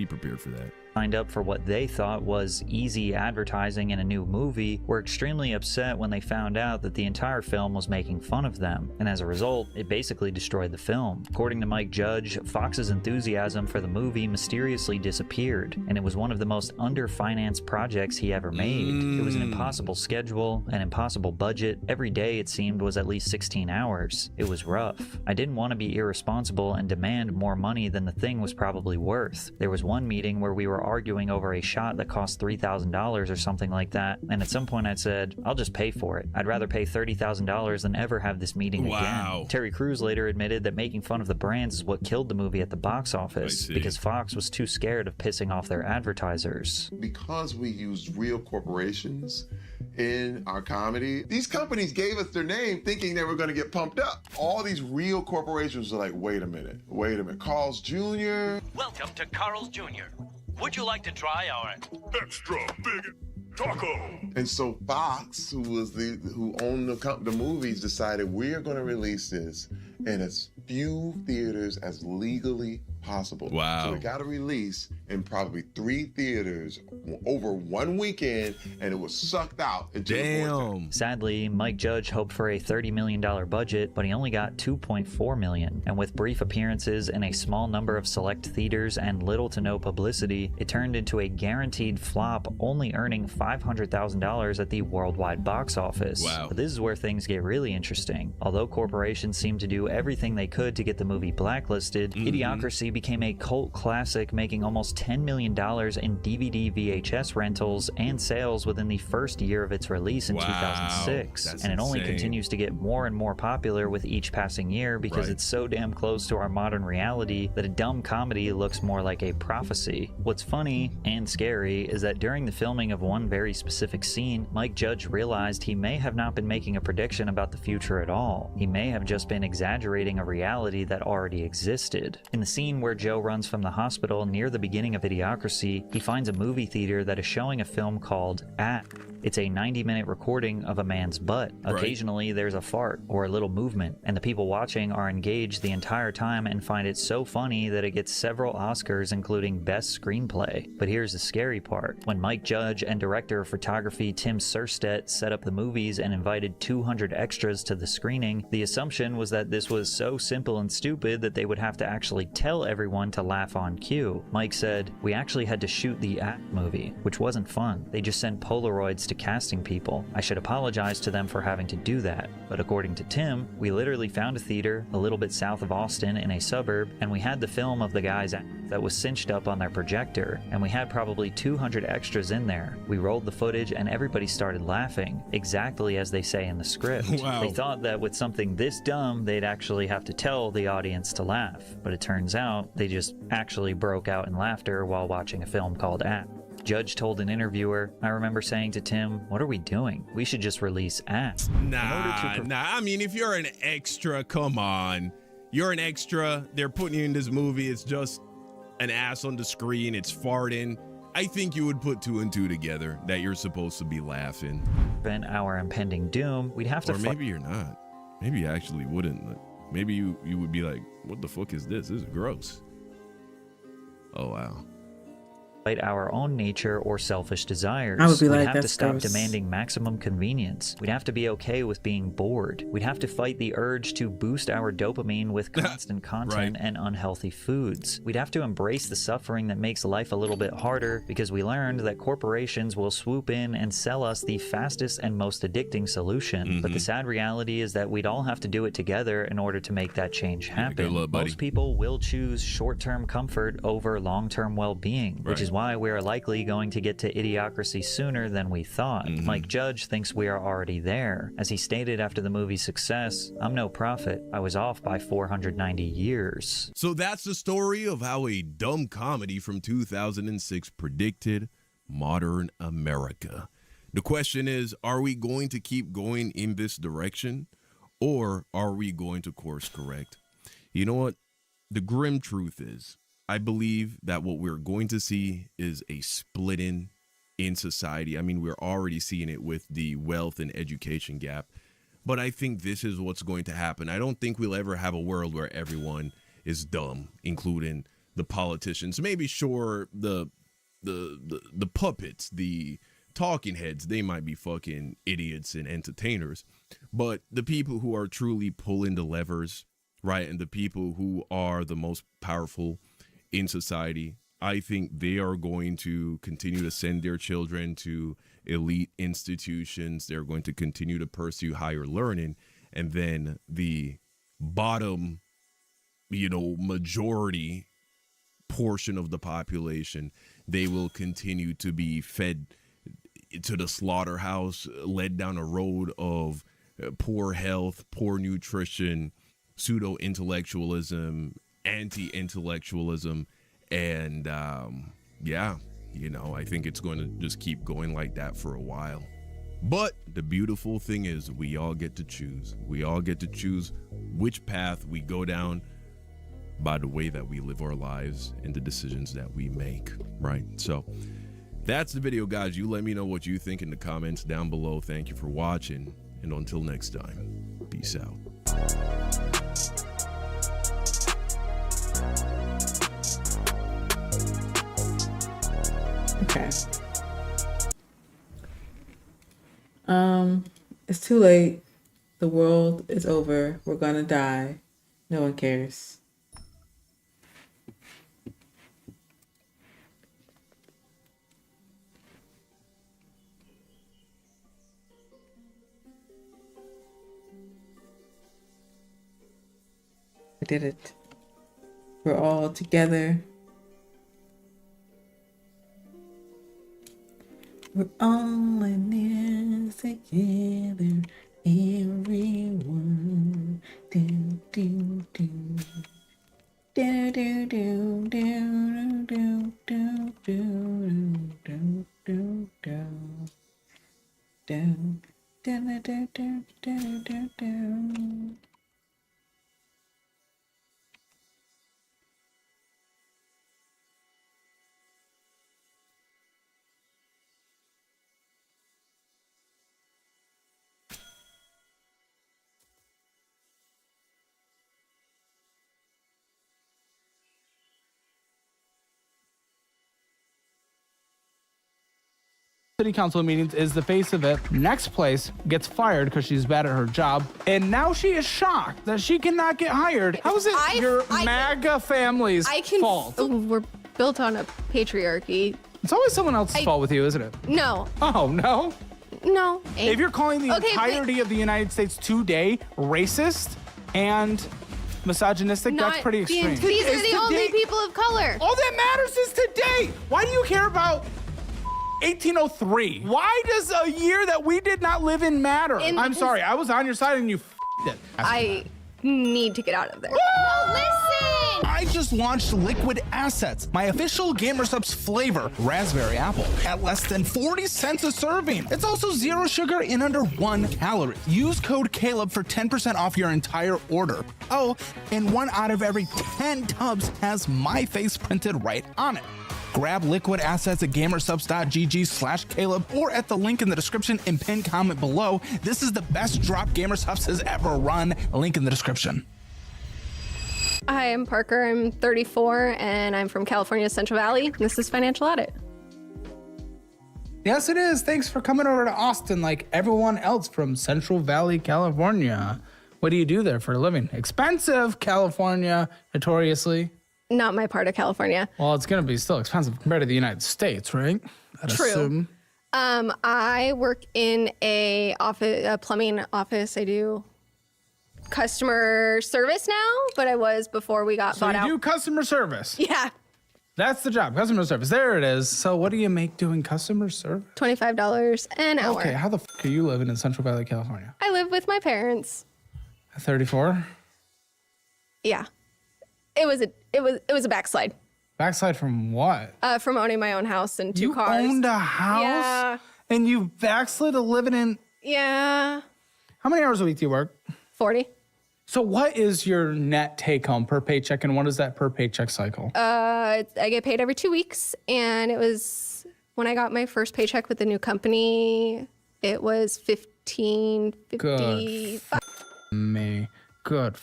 prepared for that. Signed up for what they thought was easy advertising in a new movie were extremely upset when they found out that the entire film was making fun of them, and as a result, it basically destroyed the film. According to Mike Judge, Fox's enthusiasm for the movie mysteriously disappeared, and it was one of the most under-financed projects he ever made. It was an impossible schedule, an impossible budget. Every day, it seemed, was at least 16 hours. It was rough. I didn't want to be irresponsible and demand more money than the thing was probably worth. There was one meeting where we were arguing over a shot that cost $3,000 or something like that, and at some point I said, I'll just pay for it. I'd rather pay $30,000 than ever have this meeting again. Terry Crews later admitted that making fun of the brands is what killed the movie at the box office, because Fox was too scared of pissing off their advertisers. Because we used real corporations in our comedy, these companies gave us their name thinking they were going to get pumped up. All these real corporations are like, wait a minute, Carl's Jr. Welcome to Carl's Jr. Would you like to try our extra big taco? And so Fox, who owned the movies, decided we're going to release this in as few theaters as legally possible. Wow. So we got a release in probably 3 theaters over one weekend, and it was sucked out into the vortex. Sadly, Mike Judge hoped for a $30 million budget, but he only got $2.4 million. And with brief appearances in a small number of select theaters and little to no publicity, it turned into a guaranteed flop, only earning $500,000 at the worldwide box office. Wow. But this is where things get really interesting. Although corporations seemed to do everything they could to get the movie blacklisted, Idiocracy became a cult classic, making almost $10 million in DVD VHS rentals and sales within the first year of its release in 2006. That's and it only insane. continues to get more and more popular with each passing year because it's so damn close to our modern reality that a dumb comedy looks more like a prophecy. What's funny and scary is that during the filming of one very specific scene, Mike Judge realized he may have not been making a prediction about the future at all. He may have just been exaggerating a reality that already existed. In the scene where Joe runs from the hospital near the beginning of Idiocracy, he finds a movie theater that is showing a film called At. It's a 90-minute recording of a man's butt. Occasionally there's a fart or a little movement, and the people watching are engaged the entire time and find it so funny that it gets several Oscars, including Best Screenplay. But here's the scary part. When Mike Judge and director of photography Tim Surstedt set up the movies and invited 200 extras to the screening, the assumption was that this was so simple and stupid that they would have to actually tell everyone to laugh on cue. Mike said, "We actually had to shoot the Act movie, which wasn't fun. They just sent Polaroids to casting people. I should apologize to them for having to do that." But according to Tim, we literally found a theater a little bit south of Austin in a suburb, and we had the film of the guy's act that was cinched up on their projector, and we had probably 200 extras in there. We rolled the footage and everybody started laughing, exactly as they say in the script. Wow. They thought that with something this dumb, they'd actually have to tell the audience to laugh, but it turns out they just actually broke out in laughter while watching a film called Act. Judge told an interviewer, "I remember saying to Tim, what are we doing? We should just release Act." Nah. I mean, if you're an extra, come on. You're an extra. They're putting you in this movie. It's just an ass on the screen. It's farting. I think you would put two and two together that you're supposed to be laughing. Prevent our impending doom, we'd have to. Or maybe you're not. Maybe you actually wouldn't. Maybe you would be like, "What the fuck is this? This is gross." Oh wow. Our own nature or selfish desires. I would be like, we'd have to that's stop gross. demanding maximum convenience. We'd have to be okay with being bored. We'd have to fight the urge to boost our dopamine with constant content and unhealthy foods. We'd have to embrace the suffering that makes life a little bit harder, because we learned that corporations will swoop in and sell us the fastest and most addicting solution. But the sad reality is that we'd all have to do it together in order to make that change happen. good luck, buddy. Most people will choose short-term comfort over long-term well-being, which is why we are likely going to get to idiocracy sooner than we thought. Mike Judge thinks we are already there. As he stated after the movie's success, "I'm no prophet. I was off by 490 years. So that's the story of how a dumb comedy from 2006 predicted modern America. The question is, are we going to keep going in this direction, or are we going to course correct? You know what? The grim truth is, I believe that what we're going to see is a splitting in society. I mean, we're already seeing it with the wealth and education gap, but I think this is what's going to happen. I don't think we'll ever have a world where everyone is dumb, including the politicians. Maybe sure, the puppets, the talking heads, they might be fucking idiots and entertainers, but the people who are truly pulling the levers, right, and the people who are the most powerful in society, I think they are going to continue to send their children to elite institutions. They're going to continue to pursue higher learning. And then the bottom, majority portion of the population, they will continue to be fed to the slaughterhouse, led down a road of poor health, poor nutrition, pseudo-intellectualism, anti-intellectualism, and I think it's going to just keep going like that for a while. But the beautiful thing is we all get to choose. We all get to choose which path we go down by the way that we live our lives and the decisions that we make, right? So that's the video, guys. You let me know what you think in the comments down below. Thank you for watching, and until next time, peace out. Okay. It's too late. The world is over. We're gonna die. No one cares. We did it. We're all together. We're all in this together, everyone. Do, do, do. Do, do, do, do, do, do, do, do, do, do. Do, do, do, do, do, do, do. city council meetings, is the face of it. Next place gets fired because she's bad at her job. And now she is shocked that she cannot get hired. How is it your MAGA family's fault? We're built on a patriarchy. It's always someone else's fault with you, isn't it? No. Oh, no? No. If you're calling the entirety of the United States today racist and misogynistic, that's pretty extreme. These are the only people of color. All that matters is today. Why do you care about 1803? Why does a year that we did not live in matter? I'm sorry, I was on your side and you f***ed it. I need to get out of there. No, listen! I just launched Liquid Assets, my official GamerSupps flavor, raspberry apple, at less than 40 cents a serving. It's also 0 sugar and under 1 calorie. Use code Caleb for 10% off your entire order. Oh, and 1 out of every 10 tubs has my face printed right on it. Grab Liquid Assets at gamersupps.gg/Caleb or at the link in the description and pinned comment below. This is the best drop GamerSupps has ever run. Link in the description. Hi, I'm Parker. I'm 34 and I'm from California, Central Valley. This is Financial Audit. Yes, it is. Thanks for coming over to Austin like everyone else from Central Valley, California. What do you do there for a living? Expensive, California, notoriously. Not my part of California. Well, it's going to be still expensive compared to the United States, right? I'd assume. I work in a plumbing office. I do customer service now, but I was before we got bought out. So you do customer service? Yeah. That's the job, customer service. There it is. So what do you make doing customer service? $25 an hour. Okay, how the f are you living in Central Valley, California? I live with my parents. 34? Yeah. It was a backslide. Backslide from what? From owning my own house and 2 cars. You owned a house? Yeah. And you backslid to living in... Yeah. How many hours a week do you work? 40. So what is your net take home per paycheck and what is that per paycheck cycle? I get paid every 2 weeks, and it was when I got my first paycheck with the new company, it was $15.50. Me. Good.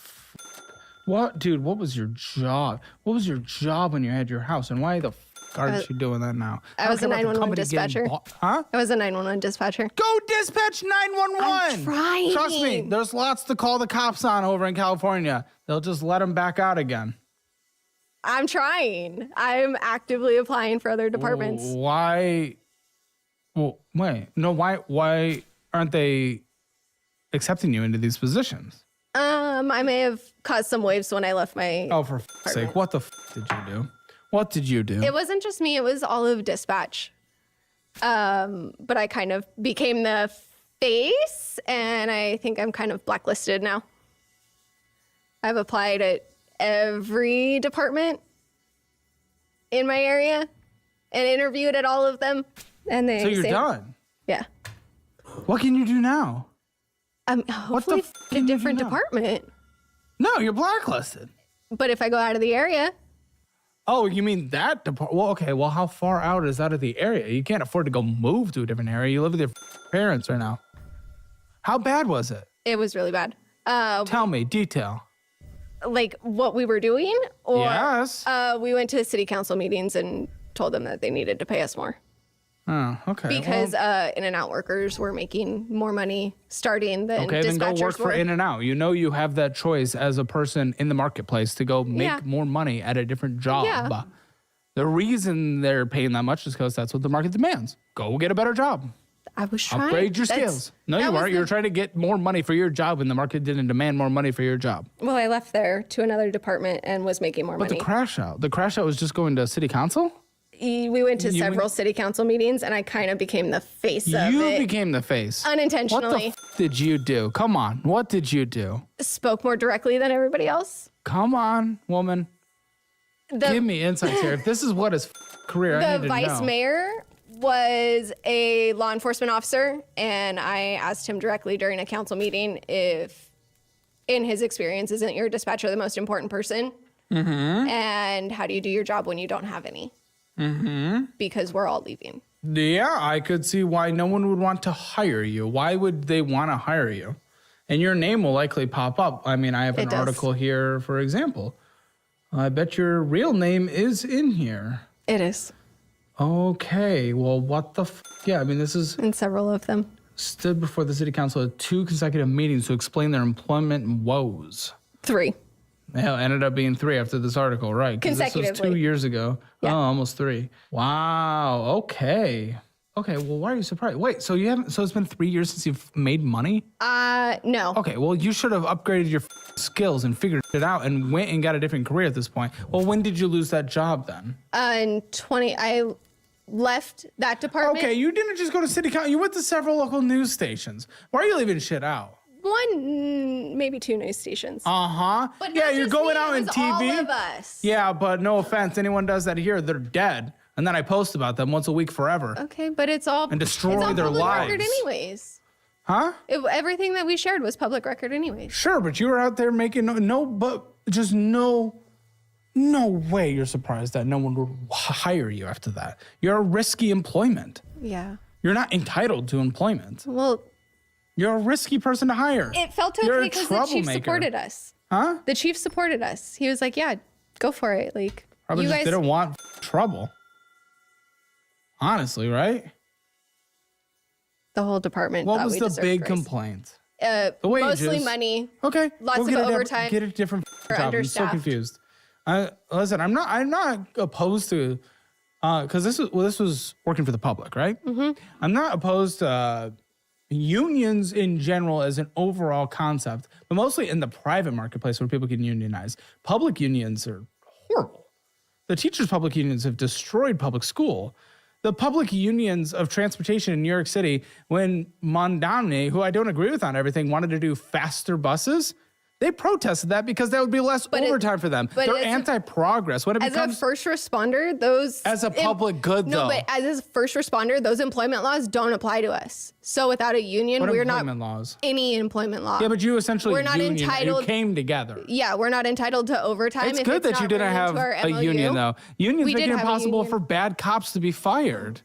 What, dude, what was your job? What was your job when you had your house, and why the aren't you doing that now? I was a 911 dispatcher. Huh? I was a 911 dispatcher. Go dispatch 911. I'm trying. Trust me, there's lots to call the cops on over in California. They'll just let them back out again. I'm trying. I'm actively applying for other departments. Why? Well, wait. No, why aren't they accepting you into these positions? I may have caused some waves when I left my Oh, for f***'s sake. What the f*** did you do? What did you do? It wasn't just me. It was all of dispatch. But I kind of became the face, and I think I'm kind of blacklisted now. I've applied at every department in my area and interviewed at all of them. And they So you're done? Yeah. What can you do now? Hopefully a different department. No, you're blacklisted. But if I go out of the area. Oh, you mean that department? Well, okay. Well, how far out is out of the area? You can't afford to go move to a different area. You live with your parents right now. How bad was it? It was really bad. Tell me, detail. Like what we were doing? Or, yes. We went to city council meetings and told them that they needed to pay us more. Oh, okay. Because In-N-Out workers were making more money starting than okay, then go work for In-N-Out. You know you have that choice as a person in the marketplace to go make more money at a different job. Yeah. The reason they're paying that much is because that's what the market demands. Go get a better job. I was trying. Upgrade your skills. No, you weren't. You were trying to get more money for your job and the market didn't demand more money for your job. Well, I left there to another department and was making more money. But the crash out was just going to city council? We went to several city council meetings, and I kind of became the face of it. You became the face. Unintentionally. What the f did you do? Come on. What did you do? Spoke more directly than everybody else. Come on, woman. Give me insights here. If this is what his career, I need to know. The vice mayor was a law enforcement officer, and I asked him directly during a council meeting if, in his experience, isn't your dispatcher the most important person? Mm-hmm. And how do you do your job when you don't have any? Mm-hmm. Because we're all leaving. Yeah, I could see why no one would want to hire you. Why would they want to hire you? And your name will likely pop up. I mean, I have an article here, for example. I bet your real name is in here. It is. Okay, well, what the yeah, I mean, this is... And several of them. Stood before the city council at 2 consecutive meetings to explain their employment woes. 3. Hell, ended up being 3 after this article, right? Consecutively. This was 2 years ago. Yeah. Oh, almost 3. Wow, okay. Okay, well, why are you surprised? Wait, so you haven't, so it's been 3 years since you've made money? No. Okay, well, you should have upgraded your skills and figured it out and went and got a different career at this point. Well, when did you lose that job then? I left that department. Okay, you didn't just go to city council. You went to several local news stations. Why are you leaving shit out? 1, maybe 2 news stations. Uh-huh. But yeah, not you're just going me, out it on was TV. all of us. Yeah, but no offense, anyone does that here, they're dead. And then I post about them once a week forever. Okay, but it's all and destroy it's all their public lives. record anyways. Huh? Everything that we shared was public record anyways. Sure, but you were out there making no way you're surprised that no one would hire you after that. You're a risky employment. Yeah. You're not entitled to employment. Well, you're a risky person to hire. it felt okay because the chief supported us. Huh? The chief supported us. He was like, "Yeah, go for it." Like, Probably you just guys didn't want trouble. Honestly, right? the whole department. What thought was we the deserved big grace. complaint? The wages. mostly money. Okay. Lots we'll of get overtime. Get a different or job. I'm so understaffed. confused. Listen, I'm not opposed to, because this was working for the public, right? Mm-hmm. I'm not opposed to unions in general as an overall concept, but mostly in the private marketplace where people can unionize. Public unions are horrible. The teachers' public unions have destroyed public school. The public unions of transportation in New York City, when Mondani, who I don't agree with on everything, wanted to do faster buses, they protested that because that would be less overtime for them. They're anti-progress. When it As becomes a first responder, those as a public good, no, though. but as a first responder, those employment laws don't apply to us. So without a union, What we're not employment laws? any employment law. Yeah, but you essentially we're not union, entitled. you came together. Yeah, we're not entitled to overtime. It's if good that not you didn't written have into our a MOU. union, though. Unions We make did it have a impossible union. for bad cops to be fired.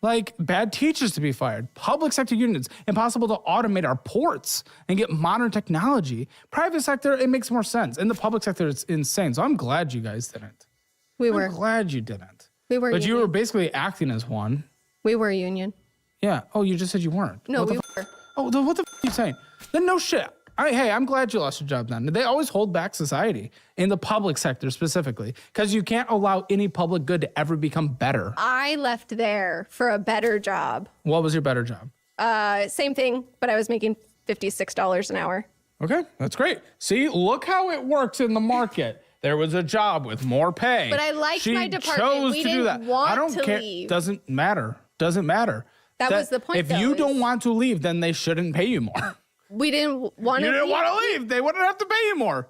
Like bad teachers to be fired. Public sector unions, impossible to automate our ports and get modern technology. Private sector, it makes more sense. In the public sector, it's insane. So I'm glad you guys didn't. I'm glad you didn't. We were. But you union. were basically acting as one. We were a union. Yeah. Oh, you just said you weren't. No, What the we f- were. Oh, then what the f are you saying? Then no shit. Hey, I'm glad you lost your job then. They always hold back society in the public sector specifically because you can't allow any public good to ever become better. I left there for a better job. What was your better job? Same thing, but I was making $56 an hour. Okay, that's great. See, look how it works in the market. There was a job with more pay. But I liked She my department. chose We to do didn't that. want I don't to care. leave. Doesn't matter. Doesn't matter. That was the point, If though, you is- don't want to leave, then they shouldn't pay you more. We didn't want to. You didn't want to leave. They wouldn't have to pay you more.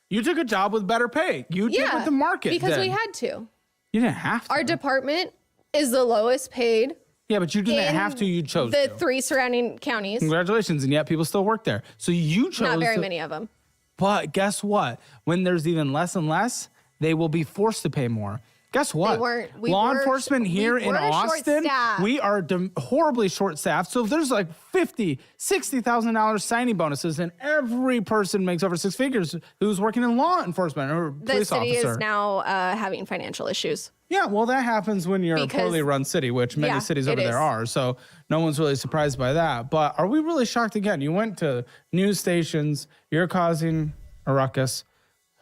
You took a job with better pay. You did with the market. because then. we had to. You didn't have to. Our department is the lowest paid. Yeah, but you didn't in have to. You chose the to. 3 surrounding counties. Congratulations, and yet people still work there. So you chose. Not very to- many of them. But guess what? When there's even less and less, they will be forced to pay more. Guess what? we Law were- enforcement here we in were Austin, short-staffed. we are horribly short-staffed. So if there's like $50,000, $60,000 signing bonuses, and every person makes over 6 figures who's working in law enforcement or The police city officer. is now having financial issues. Yeah, well, that happens when you're Because- a poorly run city, which many Yeah, cities it over there is. are. So no one's really surprised by that. But are we really shocked again? You went to news stations, you're causing a ruckus.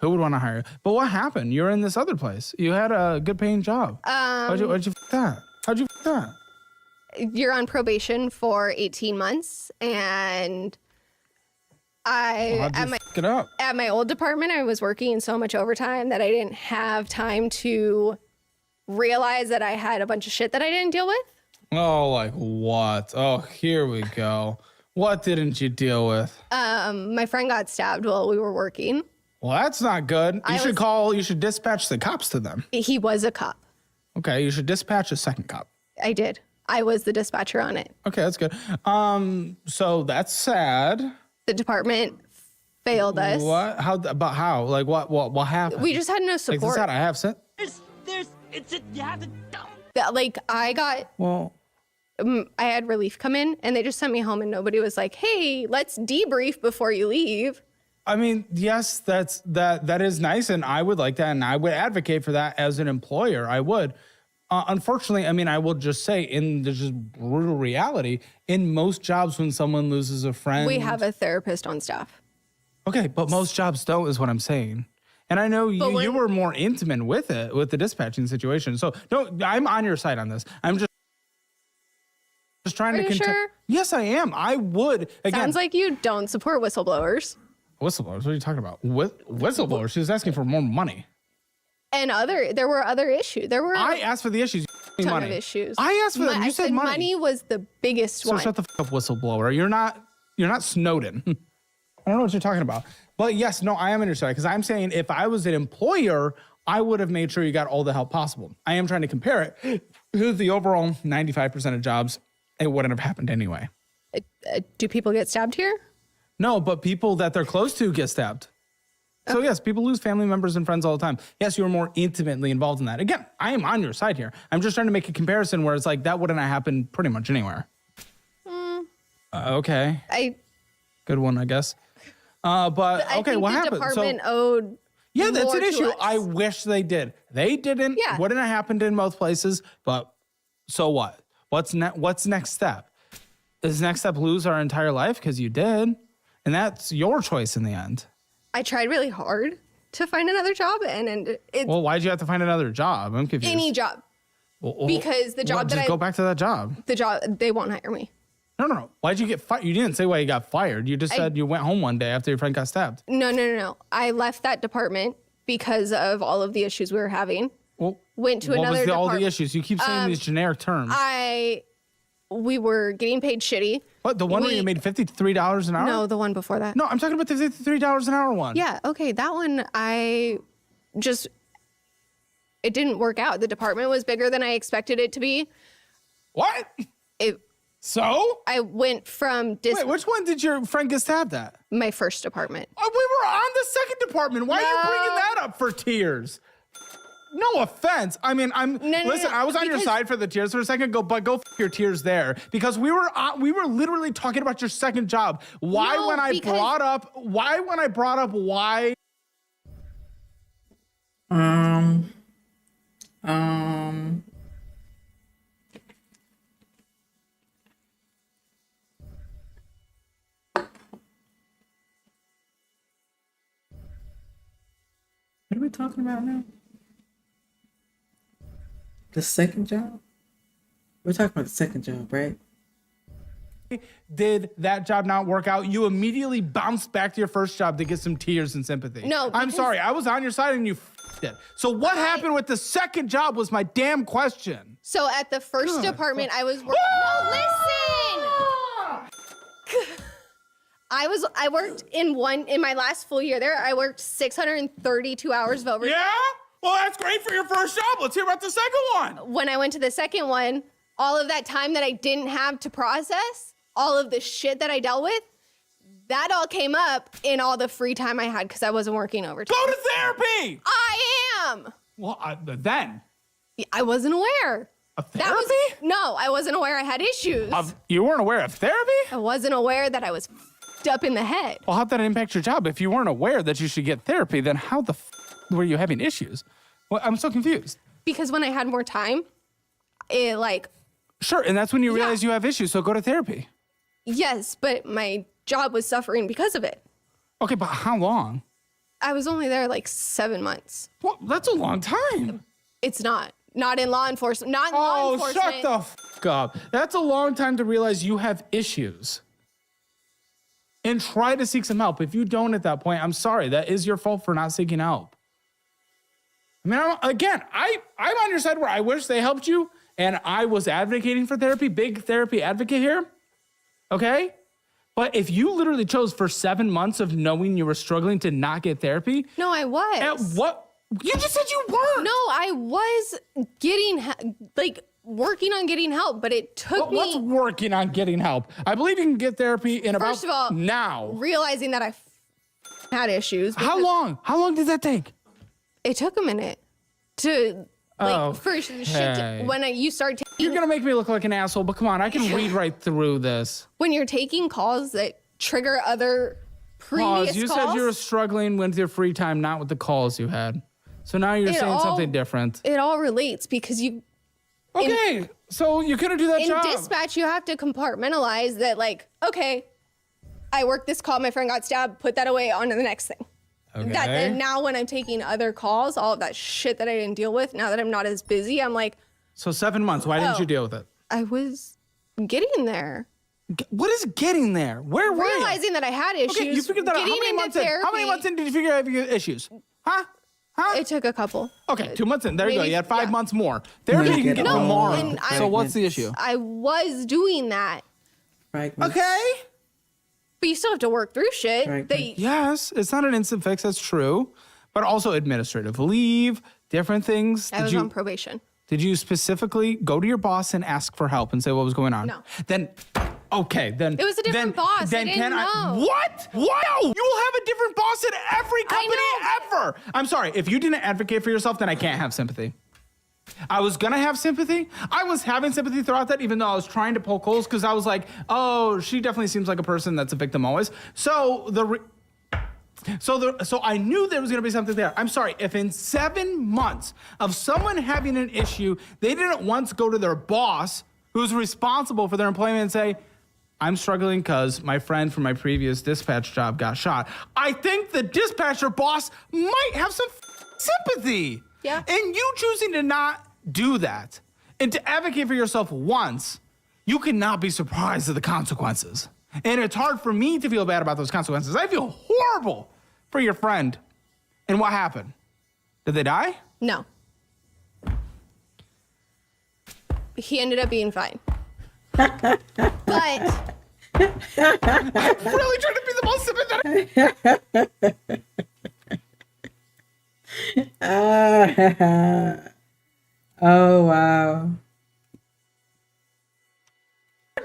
Who would want to hire you? But what happened? You're in this other place. You had a good paying job. Why'd you f that? How'd you f that? You're on probation for 18 months, and How'd you f it up? at my old department, I was working so much overtime that I didn't have time to realize that I had a bunch of shit that I didn't deal with. Oh, like what? Oh, here we go. What didn't you deal with? My friend got stabbed while we were working. Well, that's not good. You should dispatch the cops to them. He was a cop. Okay, you should dispatch a second cop. I did. I was the dispatcher on it. Okay, that's good. So that's sad. The department failed us. What? How? Like what happened? We just had no Like support. this, I have sent. Like I got. Well, I had relief come in, and they just sent me home, and nobody was like, "Hey, let's debrief before you leave." I mean, yes, that is nice, and I would like that, and I would advocate for that as an employer. I would. unfortunately, I mean, I will just say in the just brutal reality, in most jobs when someone loses a friend. We have a therapist on staff. Okay, but most jobs don't is what I'm saying. And I know you were more intimate with it, with the dispatching situation. So no, I'm on your side on this. I'm just trying to sure? Yes, I am. I would. Again, Sounds like you don't support whistleblowers. Whistleblowers? What are you talking about? Whistleblowers? She was asking for more money. And there were other issues. I asked for the issues. Ton Money. of issues. I asked for them. You said money. Money was the biggest one. So shut the f up, whistleblower. You're not Snowden. I don't know what you're talking about. But yes, no, I am on your side because I'm saying if I was an employer, I would have made sure you got all the help possible. I am trying to compare it to the overall 95% of jobs. It wouldn't have happened anyway. Do people get stabbed here? No, but people that they're close to get stabbed. So yes, people lose family members and friends all the time. Yes, you're more intimately involved in that. Again, I am on your side here. I'm just trying to make a comparison where it's like that wouldn't have happened pretty much anywhere. Okay. Good one, I guess. But okay, what happened? The department owed. Yeah, that's an issue. I wish they did. They didn't. Yeah. Wouldn't have happened in most places. But so what? What's next step? Is next step lose our entire life because you did, and that's your choice in the end. I tried really hard to find another job, and it's why'd you have to find another job? I'm confused. Any job. Because the job go back to that job. The job, they won't hire me. No. Why'd you get fired? You didn't say why you got fired. You just said you went home one day after your friend got stabbed. No. I left that department because of all of the issues we were having. Went to another department. All the issues? You keep saying these generic terms. We were getting paid shitty. What, the one where you made $53 an hour? No, the one before that. No, I'm talking about the $53 an hour one. Yeah, okay, that one, it didn't work out. The department was bigger than I expected it to be. What? So? I went from... Wait, which one did your friend get stabbed at? My first department. Oh, we were on the second department. Why are you bringing that up for tears? No offense. I mean, listen, I was on your side for the tears for a second, but go f your tears there because we were literally talking about your second job. Why when I brought up why? What are we talking about now? The second job? We're talking about the second job, right? Did that job not work out? You immediately bounced back to your first job to get some tears and sympathy. No, I'm sorry. I was on your side and you f***ed it. So what happened with the second job was my damn question. So at the first department, I was working. No, listen. I worked in my last full year there. I worked 632 hours of overtime. Yeah. Well, that's great for your first job. Let's hear about the second one. When I went to the second one, all of that time that I didn't have to process, all of the shit that I dealt with, that all came up in all the free time I had because I wasn't working overtime. Go to therapy. I am. Well, then. I wasn't aware. Of therapy? No, I wasn't aware I had issues. You weren't aware of therapy? I wasn't aware that I was f***ed up in the head. Well, how'd that impact your job? If you weren't aware that you should get therapy, then how the were you having issues? Well, I'm so confused. Because when I had more time, Sure, and that's when you realize you have issues, so go to therapy. Yes, but my job was suffering because of it. Okay, but how long? I was only there 7 months. Well, that's a long time. It's not. Not in law enforcement. Not in law enforcement. Shut the f*** up. That's a long time to realize you have issues. And try to seek some help. If you don't at that point, I'm sorry. That is your fault for not seeking help. I mean, I'm on your side where I wish they helped you, and I was advocating for therapy, big therapy advocate here, okay? But if you literally chose for 7 months of knowing you were struggling to not get therapy. No, I was. At what? You just said you weren't. No, I was working on getting help, but it took me. What's working on getting help? I believe you can get therapy in about First of all, now. Realizing that I had issues. How long? How long did that take? It took a minute to when you start taking. You're gonna make me look like an asshole, but come on, I can read right through this. When you're taking calls that trigger other previous you calls. said you were struggling with your free time, not with the calls you had. So now you're saying something different. It all relates because Okay, so you couldn't do that job. In dispatch, you have to compartmentalize that, like, okay, I worked this call, my friend got stabbed, put that away, on to the next thing. Okay. And now when I'm taking other calls, all of that shit that I didn't deal with, now that I'm not as busy, I'm like... So 7 months, why didn't you deal with it? I was getting there. What is getting there? Where were you? Realizing that I had issues. Okay, you figured that out. How many months in? How many months in did you figure out you had issues? Huh? It took a couple. Okay, 2 months in. There you go. You had 5 months more. Therapy you can get tomorrow. So what's the issue? I was doing that. Okay. But you still have to work through shit. Yes, it's not an instant fix. That's true. But also administrative leave, different things. I was on probation. Did you specifically go to your boss and ask for help and say what was going on? No. Then, okay, then. It was a different boss. Then I didn't know. What? Wow! You will have a different boss at every company ever. I'm sorry. If you didn't advocate for yourself, then I can't have sympathy. I was gonna have sympathy. I was having sympathy throughout that, even though I was trying to poke holes because I was like, oh, she definitely seems like a person that's a victim always. So I knew there was gonna be something there. I'm sorry, if in 7 months of someone having an issue, they didn't once go to their boss who's responsible for their employment and say, I'm struggling because my friend from my previous dispatch job got shot. I think the dispatcher boss might have some sympathy. Yeah. And you choosing to not do that and to advocate for yourself once, you cannot be surprised at the consequences. And it's hard for me to feel bad about those consequences. I feel horrible for your friend. And what happened? Did they die? No. He ended up being fine. But I'm really trying to be the most sympathetic. Oh, wow.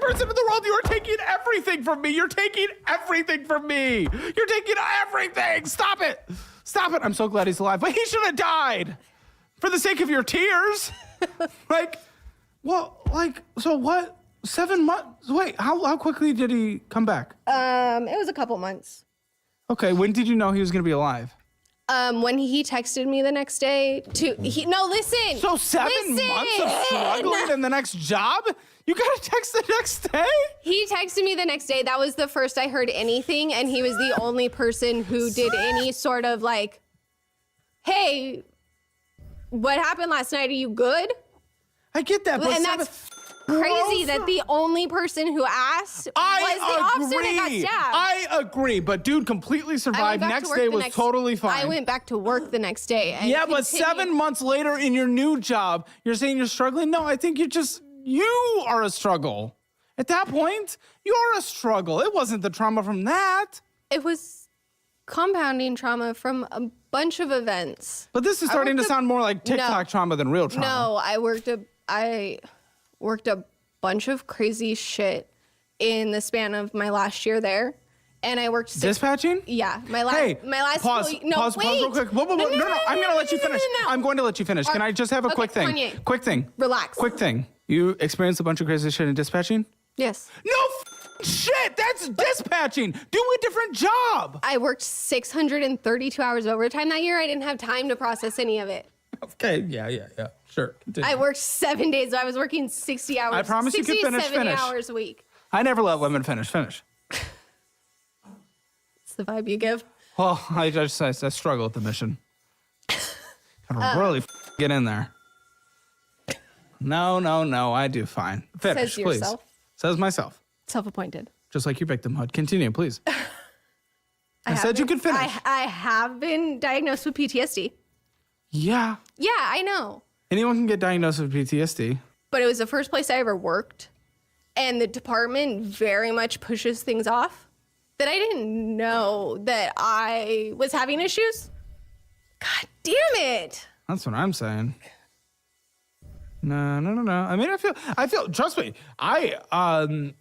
Person in the world, you are taking everything from me. You're taking everything from me. You're taking everything. Stop it. Stop it. I'm so glad he's alive, but he should have died for the sake of your tears. So what? 7 months? Wait, how quickly did he come back? It was a couple months. Okay, when did you know he was going to be alive? When he texted me the next day listen. So 7 months of struggling in the next job? You got to text the next day? He texted me the next day. That was the first I heard anything. And he was the only person who did any sort of like, hey, what happened last night? Are you good? I get that. But and that's crazy that the only person who asked was the officer that got stabbed. I agree, but dude completely survived. Next day was totally fine. I went back to work the next day. And yeah, but 7 months later in your new job, you're saying you're struggling? No, I think you are a struggle. At that point, you're a struggle. It wasn't the trauma from that. It was compounding trauma from a bunch of events. But this is starting to sound more like TikTok trauma than real trauma. No, I worked a bunch of crazy shit in the span of my last year there. And I worked dispatching? Yeah. My last pause real quick. Whoa, no, I'm gonna let you finish. I'm going to let you finish. Can I just have a quick thing? Kanye. Quick thing. Relax. Quick thing. You experienced a bunch of crazy shit in dispatching? Yes. No shit! That's dispatching! Do a different job! I worked 632 hours of overtime that year. I didn't have time to process any of it. Okay, yeah. Sure. Continue. I worked 7 days. So I was working 60 hours. I promise you can finish. 70 hours a week. I never let women finish. Finish. It's the vibe you give. Well, I struggle with the mission. Gotta really get in there. No, I do fine. Finish, Says please. yourself. Says myself. Self-appointed. Just like your victimhood. Continue, please. I said you could finish. I have been diagnosed with PTSD. Yeah. Yeah, I know. Anyone can get diagnosed with PTSD. But it was the first place I ever worked. And the department very much pushes things off. That I didn't know that I was having issues. God damn it. That's what I'm saying. No. I mean, I feel, trust me, it's an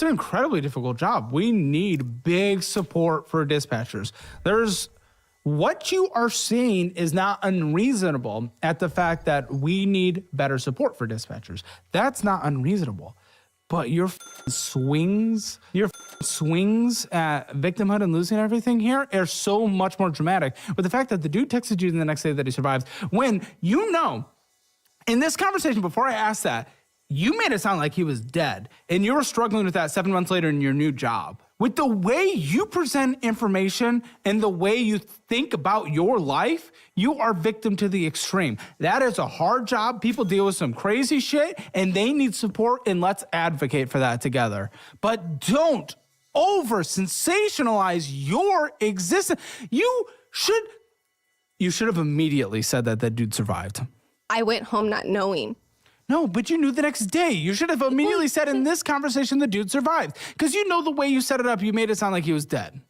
incredibly difficult job. We need big support for dispatchers. What you are seeing is not unreasonable at the fact that we need better support for dispatchers. That's not unreasonable. But your swings at victimhood and losing everything here are so much more dramatic. With the fact that the dude texted you the next day that he survived, when you know In this conversation, before I asked that, you made it sound like he was dead, and you were struggling with that 7 months later in your new job. With the way you present information and the way you think about your life, you are victim to the extreme. That is a hard job. People deal with some crazy shit, and they need support, and let's advocate for that together. But don't over-sensationalize your existence. You should have immediately said that dude survived. I went home not knowing. No, but you knew the next day. You should have immediately said in this conversation the dude survived. Because you know the way you set it up, you made it sound like he was dead.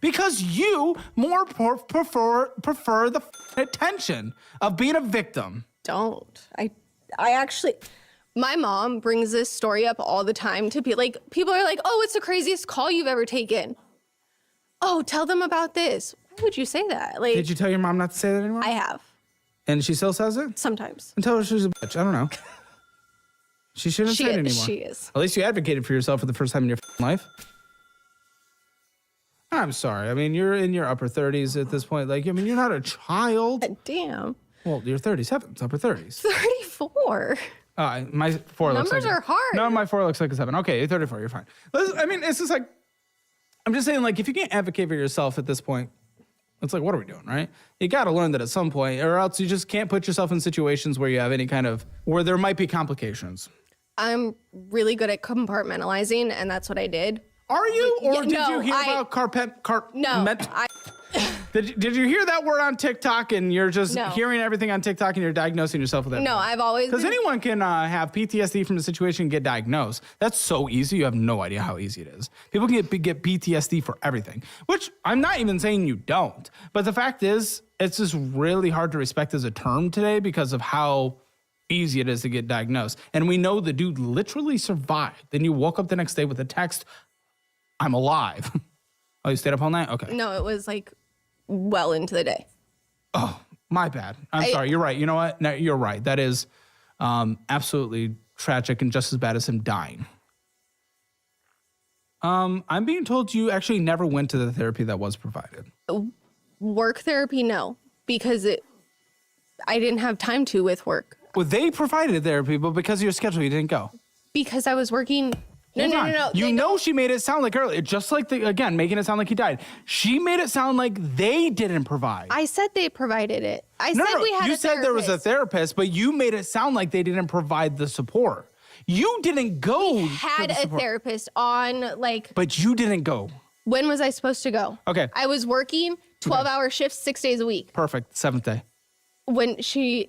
Because you more prefer the attention of being a victim. Don't. I actually, my mom brings this story up all the time to be like, people are like, oh, it's the craziest call you've ever taken. Oh, tell them about this. Why would you say that? Like, did you tell your mom not to say that anymore? I have. And she still says it? Sometimes. And tell her she's a bitch. I don't know. She shouldn't say it anymore. She is. At least you advocated for yourself for the first time in your life. I'm sorry. I mean, you're in your upper 30s at this point. Like, I mean, you're not a child. Damn. Well, you're 37. It's upper 30s. 34. My 4 looks like... Numbers are hard. No, my 4 looks like a 7. Okay, you're 34. You're fine. I mean, it's just like... I'm just saying, like, if you can't advocate for yourself at this point, it's like, what are we doing, right? You got to learn that at some point, or else you just can't put yourself in situations where you have any kind of... where there might be complications. I'm really good at compartmentalizing, and that's what I did. Are you? Or did you hear about Did you hear that word on TikTok and you're just hearing everything on TikTok and you're diagnosing yourself with it? No, I've always... Because anyone can have PTSD from the situation and get diagnosed. That's so easy. You have no idea how easy it is. People can get PTSD for everything, which I'm not even saying you don't. But the fact is, it's just really hard to respect as a term today because of how easy it is to get diagnosed. And we know the dude literally survived. Then you woke up the next day with a text, I'm alive. Oh, you stayed up all night? Okay. No, it was like well into the day. Oh, my bad. I'm sorry. You're right. You know what? No, you're right. That is absolutely tragic and just as bad as him dying. I'm being told you actually never went to the therapy that was provided. Work therapy, no, because I didn't have time to with work. Well, they provided therapy, but because of your schedule, you didn't go. Because I was working... No. You know she made it sound like earlier, just like, again, making it sound like he died. She made it sound like they didn't provide. I said they provided it. I said we had a therapist. You said there was a therapist, but you made it sound like they didn't provide the support. You didn't go. We had a therapist on, like... But you didn't go. When was I supposed to go? Okay. I was working 12-hour shifts, 6 days a week. Perfect. 7th day. When she...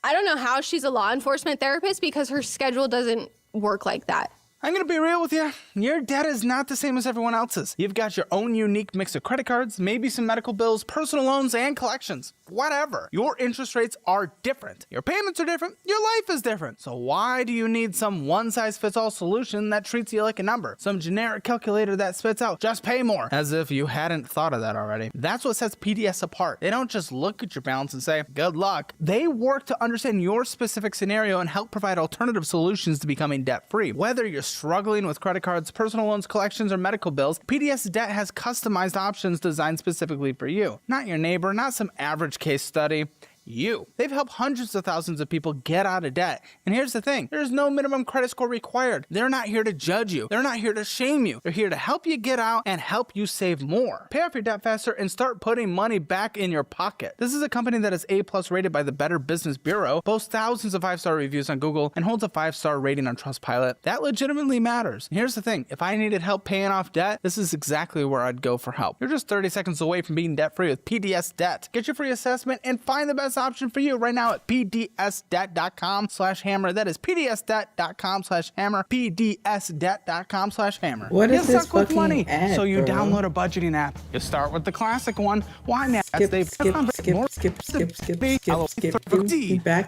I don't know how she's a law enforcement therapist because her schedule doesn't work like that. I'm going to be real with you. Your debt is not the same as everyone else's. You've got your own unique mix of credit cards, maybe some medical bills, personal loans, and collections. Whatever. Your interest rates are different. Your payments are different. Your life is different. So why do you need some one-size-fits-all solution that treats you like a number? Some generic calculator that spits out, just pay more. As if you hadn't thought of that already. That's what sets PDS apart. They don't just look at your balance and say, good luck. They work to understand your specific scenario and help provide alternative solutions to becoming debt-free. Whether you're struggling with credit cards, personal loans, collections, or medical bills, PDS Debt has customized options designed specifically for you. Not your neighbor, not some average case study. You. They've helped hundreds of thousands of people get out of debt. And here's the thing, there's no minimum credit score required. They're not here to judge you. They're not here to shame you. They're here to help you get out and help you save more. Pay off your debt faster and start putting money back in your pocket. This is a company that is A+ rated by the Better Business Bureau, boasts thousands of 5-star reviews on Google, and holds a 5-star rating on Trustpilot. That legitimately matters. And here's the thing, if I needed help paying off debt, this is exactly where I'd go for help. You're just 30 seconds away from being debt-free with PDS Debt. Get your free assessment and find the best option for you right now at pdsdebt.com/hammer. That is pdsdebt.com/hammer. pdsdebt.com/hammer. What is this fucking money? ad, So you bro? download a budgeting app. You start with the classic one. Why not? Skip. Back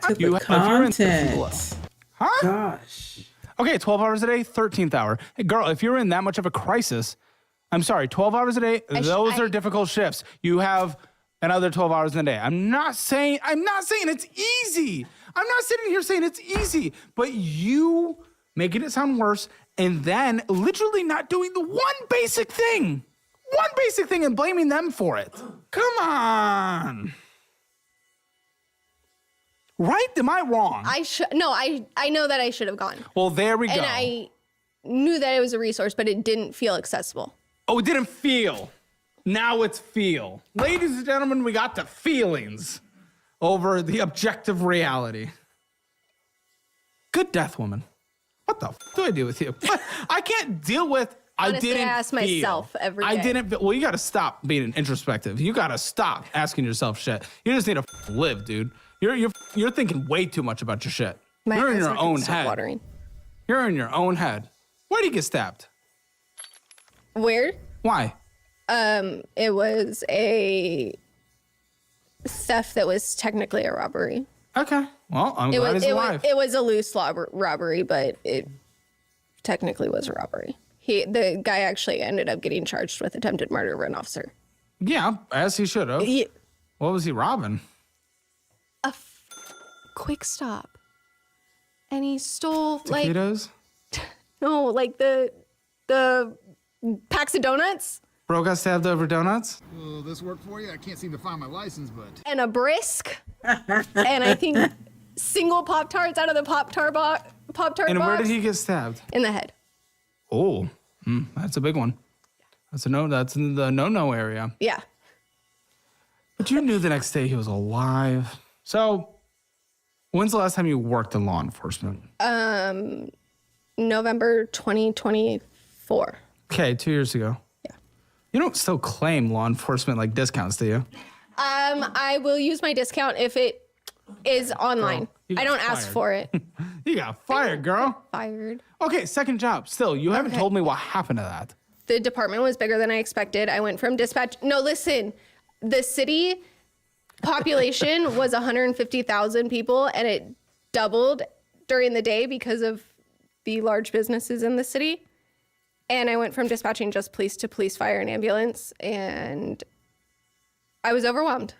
to the content. Huh? Gosh. Okay, 12 hours a day, 13th hour. Hey, girl, if you're in that much of a crisis, I'm sorry, 12 hours a day, those are difficult shifts. You have another 12 hours in a day. I'm not saying it's easy. I'm not sitting here saying it's easy, but you making it sound worse and then literally not doing the one basic thing and blaming them for it. Come on. Right? Am I wrong? I know that I should have gone. Well, there we go. And I knew that it was a resource, but it didn't feel accessible. Oh, it didn't feel. Now it's feel. Ladies and gentlemen, we got the feelings over the objective reality. Good death, woman. What the do I do with you? I can't deal with. Honestly, I didn't ask myself every day. I didn't. Well, you got to stop being introspective. You got to stop asking yourself shit. You just need to live, dude. You're thinking way too much about your shit. You're in your own head. Watering. You're in your own head. Where did you get stabbed? Where? Why? It was a theft that was technically a robbery. Okay. Well, I'm glad he's alive. It was a loose robbery, but it technically was a robbery. The guy actually ended up getting charged with attempted murder of an officer. Yeah, as he should have. What was he robbing? Quick stop. And he stole taquitos? No, like the packs of donuts. Bro got stabbed over donuts? Will this work for you? I can't seem to find my license, but... And a brisk. And I think single Pop-Tarts out of the Pop-Tart box. And where did he get stabbed? In the head. Oh, that's a big one. That's in the no-no area. Yeah. But you knew the next day he was alive. So, when's the last time you worked in law enforcement? November 2024. Okay, 2 years ago. Yeah. You don't still claim law enforcement like discounts, do you? I will use my discount if it is online. Girl, I don't ask for it. You got fired, girl. Fired. Okay, second job. Still, you haven't told me what happened to that. The department was bigger than I expected. I went from dispatch. No, listen, the city population was 150,000 people, and it doubled during the day because of the large businesses in the city. And I went from dispatching just police to police, fire, and ambulance, and I was overwhelmed.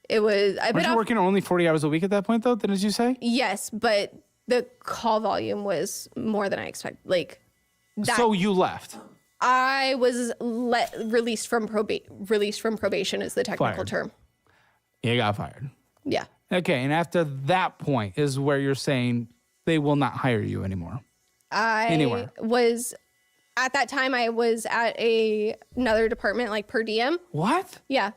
It was. Weren't you working only 40 hours a week at that point, though? Didn't you say? Yes, but the call volume was more than I expected. Like that. So you left. I was released from probation is the technical term. You got fired. Yeah. Okay, and after that point is where you're saying they will not hire you anywhere. Was at that time I was at another department, like per diem. What? Yeah.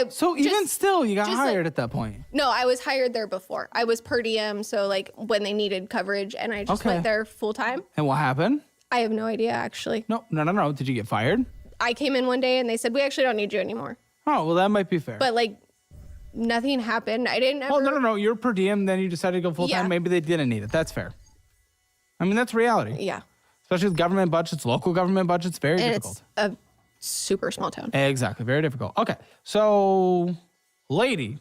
So even still, you got hired at that point. No, I was hired there before. I was per diem, so like when they needed coverage, and I just went there full time. And what happened? I have no idea, actually. No. Did you get fired? I came in one day and they said, we actually don't need you anymore. Oh, well, that might be fair. But like, nothing happened. I didn't ever... Oh, no. You're per diem, then you decided to go full time. Yeah. Maybe they didn't need it. That's fair. I mean, that's reality. Yeah. Especially with government budgets, local government budgets, very difficult. It's a super small town. Exactly. Very difficult. Okay. So, lady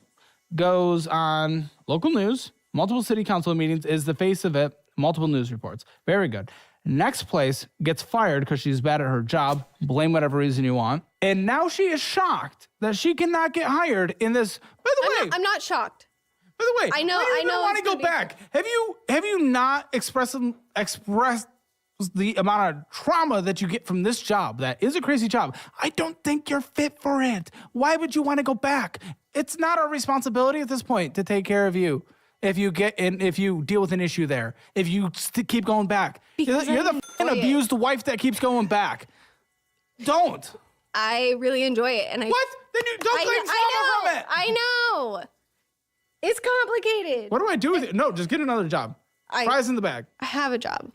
goes on local news, multiple city council meetings, is the face of it, multiple news reports. Very good. Next place gets fired because she's bad at her job. Blame whatever reason you want. And now she is shocked that she cannot get hired in this. By the way, I'm not shocked. By the way, I know. want to go back. Have you not expressed the amount of trauma that you get from this job? That is a crazy job. I don't think you're fit for it. Why would you want to go back? It's not our responsibility at this point to take care of you. If you deal with an issue there, if you keep going back, you're the abused wife that keeps going back. Don't. I really enjoy it, and what? Then you don't claim trauma from it. I know. It's complicated. What do I do with it? No, just get another job. Fries in the bag. I have a job.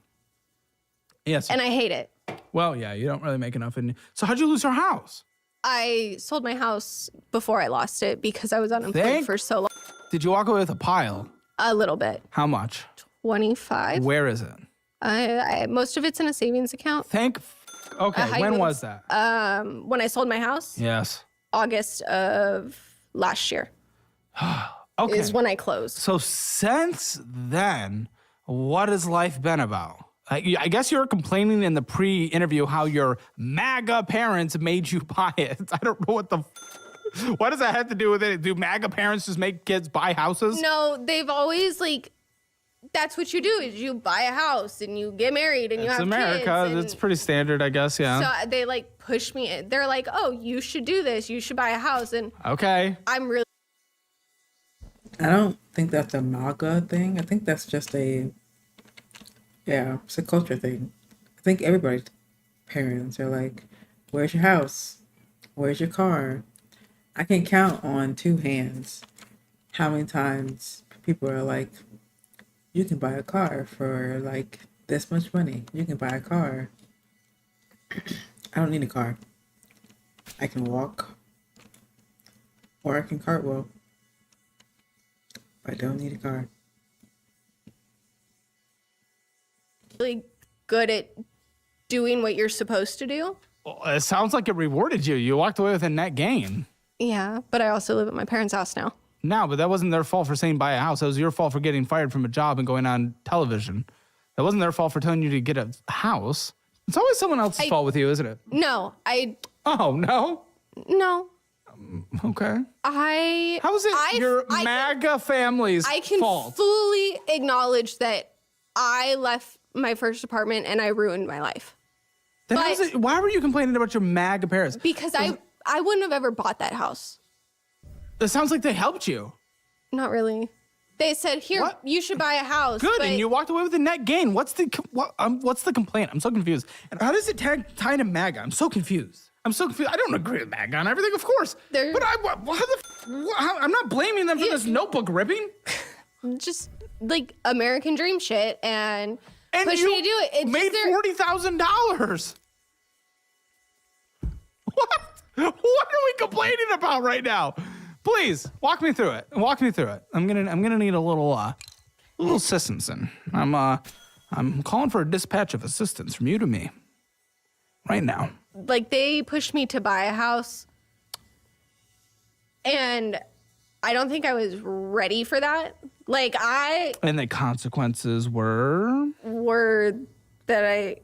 Yes. And I hate it. Well, yeah, you don't really make enough. So how'd you lose your house? I sold my house before I lost it because I was unemployed for so long. Did you walk away with a pile? A little bit. How much? 25. Where is it? Most of it's in a savings account. Okay, when was that? When I sold my house? Yes. August of last year. Okay. Is when I closed. So since then, what has life been about? I guess you were complaining in the pre-interview how your MAGA parents made you buy it. I don't know what does that have to do with it? Do MAGA parents just make kids buy houses? No, they've always that's what you do is you buy a house and you get married and you have America. kids. It's pretty standard, I guess, yeah. So they push me. They're like, oh, you should do this. You should buy a house. And okay. I'm really. I don't think that's a MAGA thing. I think that's just it's a culture thing. I think everybody's parents are like, where's your house? Where's your car? I can count on two hands how many times people are like, you can buy a car for like this much money. You can buy a car. I don't need a car. I can walk or I can cartwheel. I don't need a car. Really good at doing what you're supposed to do. Well, it sounds like it rewarded you. You walked away with a net gain. Yeah, but I also live at my parents' house now. No, but that wasn't their fault for saying buy a house. That was your fault for getting fired from a job and going on television. That wasn't their fault for telling you to get a house. It's always someone else's fault with you, isn't it? No, Oh, no? No. Okay. How is it your MAGA family's I can fault? fully acknowledge that I left my first apartment and I ruined my life. Then why were you complaining about your MAGA parents? Because I wouldn't have ever bought that house. It sounds like they helped you. Not really. They said, here, you should buy a house. Good, but and you walked away with a net gain. What's the complaint? I'm so confused. And how does it tie to MAGA? I'm so confused. I don't agree with MAGA on everything, of course. But I'm not blaming them for this notebook ripping. Just like American dream shit and push you me to do it. It's made $40,000. What are we complaining about right now? Please walk me through it. I'm gonna need a little assistance. I'm calling for a dispatch of assistance from you to me right now. Like they pushed me to buy a house, and I don't think I was ready for that. And the consequences were that I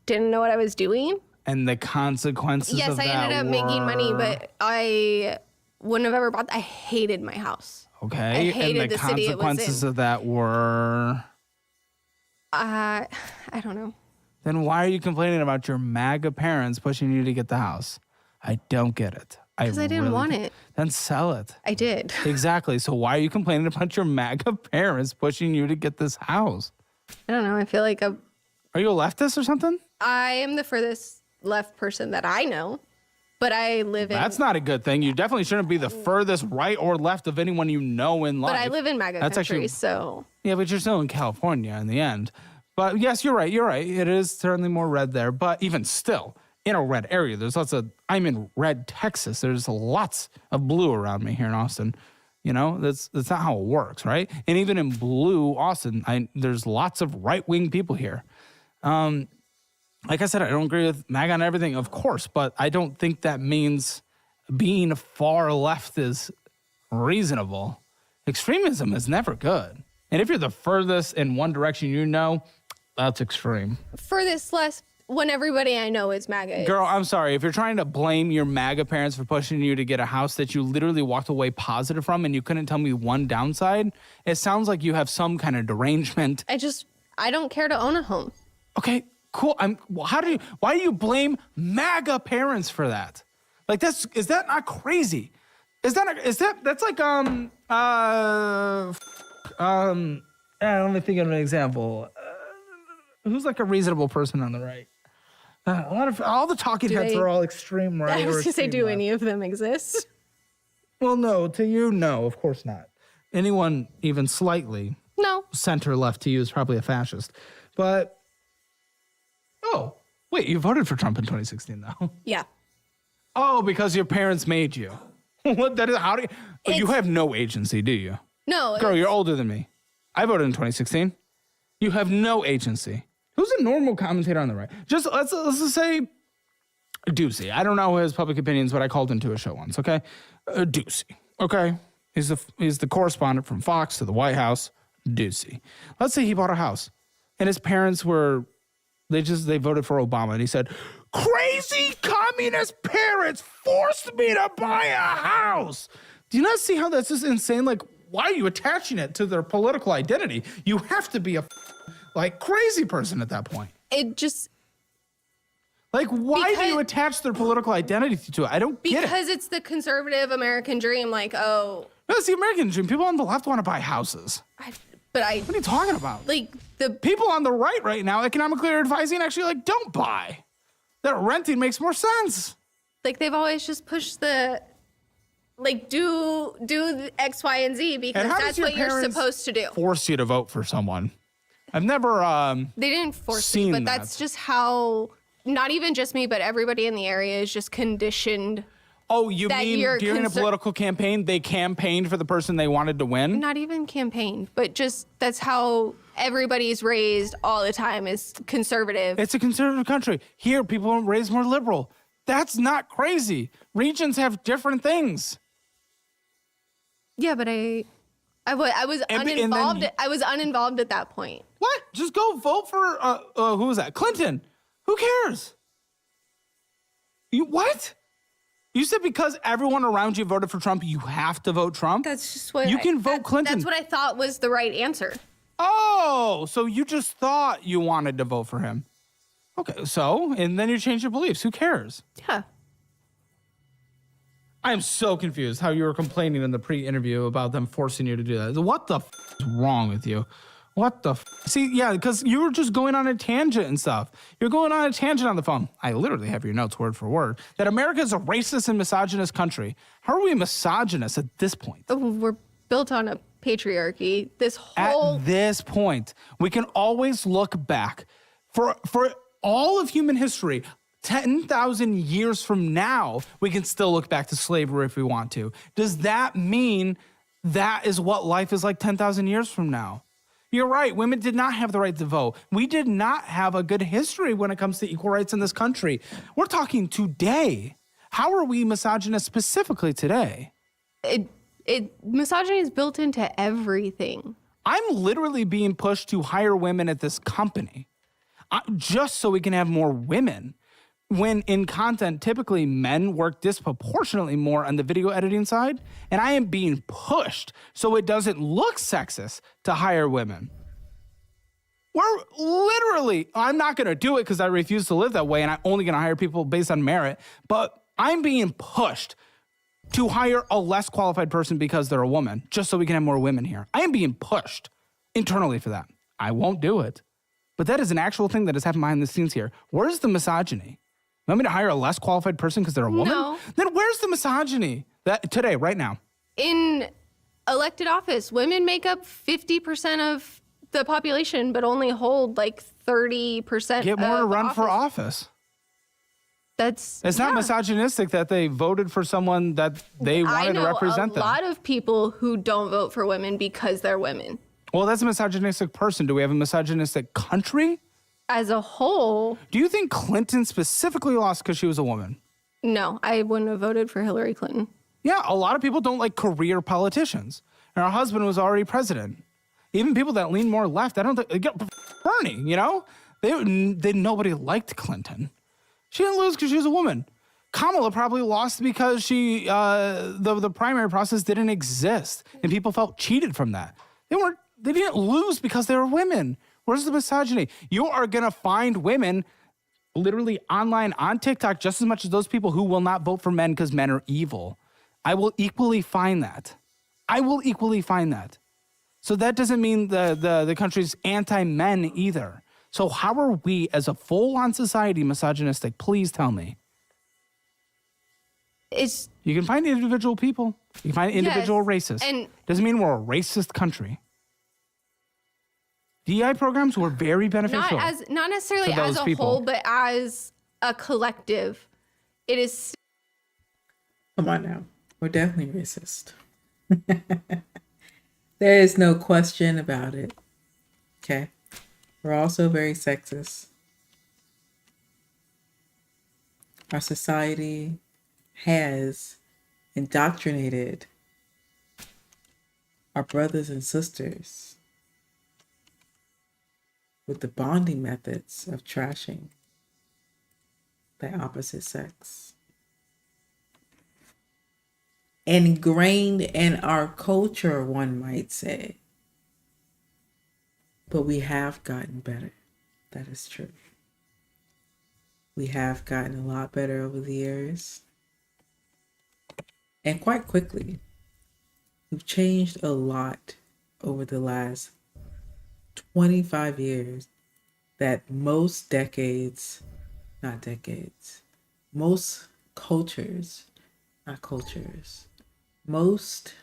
didn't know what I was doing. And the consequences yes, of that I ended up making money, but I wouldn't have ever bought. I hated my house. Okay. I hated and the city it was consequences in. of that were. I don't know. Then why are you complaining about your MAGA parents pushing you to get the house? I don't get it. Because I didn't want it. Then sell it. I did. Exactly. So why are you complaining about your MAGA parents pushing you to get this house? I don't know. I feel like Are you a leftist or something? I am the furthest left person that I know, but I live in. That's not a good thing. You definitely shouldn't be the furthest right or left of anyone you know in life. But I live in MAGA country, so. Yeah, but you're still in California in the end. But yes, you're right. It is certainly more red there. But even still, in a red area, I'm in red Texas. There's lots of blue around me here in Austin. You know, that's not how it works, right? And even in blue Austin, there's lots of right-wing people here. Like I said, I don't agree with MAGA on everything, of course, but I don't think that means being far left is reasonable. Extremism is never good. And if you're the furthest in one direction you know, that's extreme. Furthest left when everybody I know is MAGA. Girl, I'm sorry. If you're trying to blame your MAGA parents for pushing you to get a house that you literally walked away positive from and you couldn't tell me one downside, it sounds like you have some kind of derangement. I don't care to own a home. Okay. Cool. Why do you blame MAGA parents for that? Like is that not crazy? That's like let me think of an example. Who's like a reasonable person on the right? All the talking heads are all extreme right. I was gonna say, do any of them exist? Well, no. To you, no, of course not. Anyone even slightly center left to you is probably a fascist. But oh, wait, you voted for Trump in 2016, though? Yeah. Oh, because your parents made you. What? That is, you have no agency, do you? No. Girl, you're older than me. I voted in 2016. You have no agency. Who's a normal commentator on the right? Let's just say Ducey. I don't know his public opinions, but I called into a show once, okay? Ducey, okay? He's the correspondent from Fox to the White House, Ducey. Let's say he bought a house, and his parents were... They voted for Obama, and he said, crazy communist parents forced me to buy a house. Do you not see how that's just insane? Like, why are you attaching it to their political identity? You have to be a crazy person at that point. Like, why do you attach their political identity to it? I don't get it. Because it's the conservative American dream. Like, oh. No, it's the American dream. People on the left want to buy houses. What are you talking about? Like, the people on the right now, economically are advising actually, like, don't buy. That renting makes more sense. Like, they've always just pushed the, like, do the X, Y, and Z because that's what you're supposed to do. Force you to vote for someone. I've never They didn't force me, but that's just how, not even just me, but everybody in the area is just conditioned. Oh, you mean during a political campaign, they campaigned for the person they wanted to win? Not even campaigned, but just that's how everybody's raised all the time is conservative. It's a conservative country. Here, people are raised more liberal. That's not crazy. Regions have different things. Yeah, but I was uninvolved. I was uninvolved at that point. What? Just go vote for who was that? Clinton. Who cares? What? You said because everyone around you voted for Trump, you have to vote Trump? That's just what you can vote Clinton. That's what I thought was the right answer. Oh, so you just thought you wanted to vote for him. Okay, so, and then you changed your beliefs. Who cares? Yeah. I am so confused how you were complaining in the pre-interview about them forcing you to do that. What the is wrong with you? What the See, yeah, because you were just going on a tangent and stuff. You're going on a tangent on the phone. I literally have your notes word for word. That America is a racist and misogynist country. How are we misogynist at this point? We're built on a patriarchy. At this point, we can always look back. For all of human history, 10,000 years from now, we can still look back to slavery if we want to. Does that mean that is what life is like 10,000 years from now? You're right. Women did not have the right to vote. We did not have a good history when it comes to equal rights in this country. We're talking today. How are we misogynist specifically today? Misogyny is built into everything. I'm literally being pushed to hire women at this company just so we can have more women. When in content, typically men work disproportionately more on the video editing side, and I am being pushed so it doesn't look sexist to hire women. We're literally, I'm not going to do it because I refuse to live that way, and I'm only going to hire people based on merit, but I'm being pushed to hire a less qualified person because they're a woman, just so we can have more women here. I am being pushed internally for that. I won't do it, but that is an actual thing that has happened behind the scenes here. Where's the misogyny? You want me to hire a less qualified person because they're a woman? No. Then where's the misogyny? That today, right now. In elected office, women make up 50% of the population, but only hold like 30%. Get more to run for office. It's not misogynistic that they voted for someone that they wanted to represent them. I know a lot of people who don't vote for women because they're women. Well, that's a misogynistic person. Do we have a misogynistic country? As a whole. Do you think Clinton specifically lost because she was a woman? No, I wouldn't have voted for Hillary Clinton. Yeah, a lot of people don't like career politicians. And her husband was already president. Even people that lean more left, I don't think, Bernie, you know? Nobody liked Clinton. She didn't lose because she was a woman. Kamala probably lost because the primary process didn't exist. And people felt cheated from that. They didn't lose because they were women. Where's the misogyny? You are going to find women literally online on TikTok just as much as those people who will not vote for men because men are evil. I will equally find that. So that doesn't mean the country's anti-men either. So how are we as a full-on society misogynistic? Please tell me. You can find individual people. You can find individual racists. Doesn't mean we're a racist country. DEI programs were very beneficial. Not necessarily as a whole, but as a collective. It is. Come on now. We're definitely racist. There is no question about it. Okay. We're also very sexist. Our society has indoctrinated our brothers and sisters with the bonding methods of trashing the opposite sex. Ingrained in our culture, one might say. But we have gotten better. That is true. We have gotten a lot better over the years. And quite quickly. We've changed a lot over the last 25 years that most cultures, most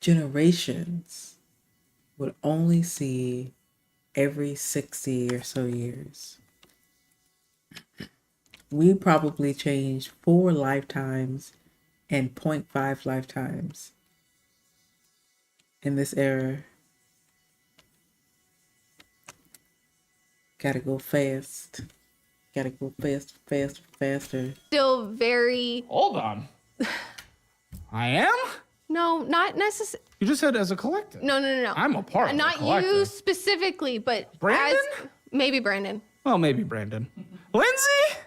generations would only see every 60 or so years. We probably changed 4 lifetimes and 0.5 lifetimes in this era. Gotta go fast. Gotta go faster. Still very... Hold on. I am? No, not necessarily. You just said as a collective. No. I'm a part of the Not collective. you specifically, but Brandon? Maybe Brandon. Well, maybe Brandon. Lindsay?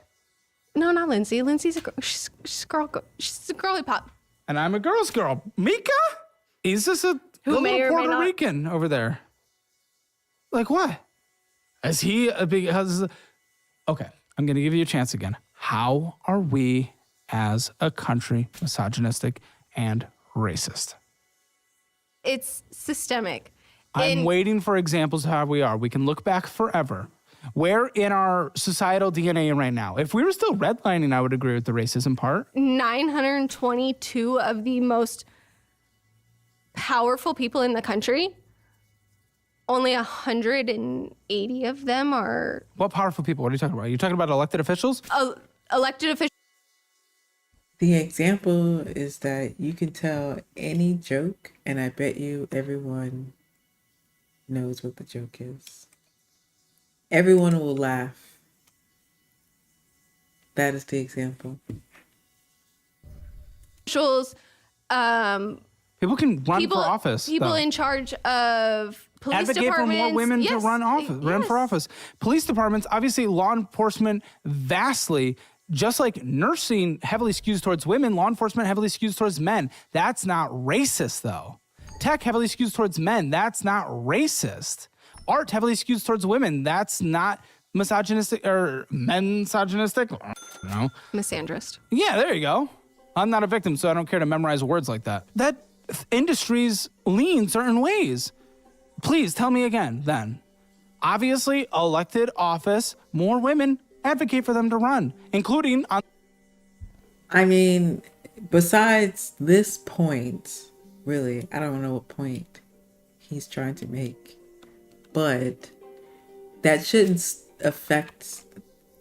No, not Lindsay. Lindsay's a girl. She's a girl. She's a girly pop. And I'm a girl's girl. Mika? He's just a Who may little or may Puerto not- Rican over there. Like what? Is he a big... Okay, I'm going to give you a chance again. How are we as a country misogynistic and racist? It's systemic. I'm waiting for examples of how we are. We can look back forever. Where in our societal DNA right now? If we were still redlining, I would agree with the racism part. 922 of the most powerful people in the country, only 180 of them are... What powerful people? What are you talking about? Are you talking about elected officials? Elected officials. The example is that you can tell any joke, and I bet you everyone knows what the joke is. Everyone will laugh. That is the example. Officials, people can run for office. People though. in charge of police Advocate departments. for more women Yes, to run for office. Police departments, obviously law enforcement vastly, just like nursing heavily skews towards women, law enforcement heavily skews towards men. That's not racist though. Tech heavily skews towards men. That's not racist. Art heavily skews towards women. That's not misogynistic or misogynistic. I don't know. Misandrist. Yeah, there you go. I'm not a victim, so I don't care to memorize words like that. That industries lean certain ways. Please tell me again, then. Obviously, elected office, more women advocate for them to run, including on... I mean, besides this point, really, I don't know what point he's trying to make. But that shouldn't affect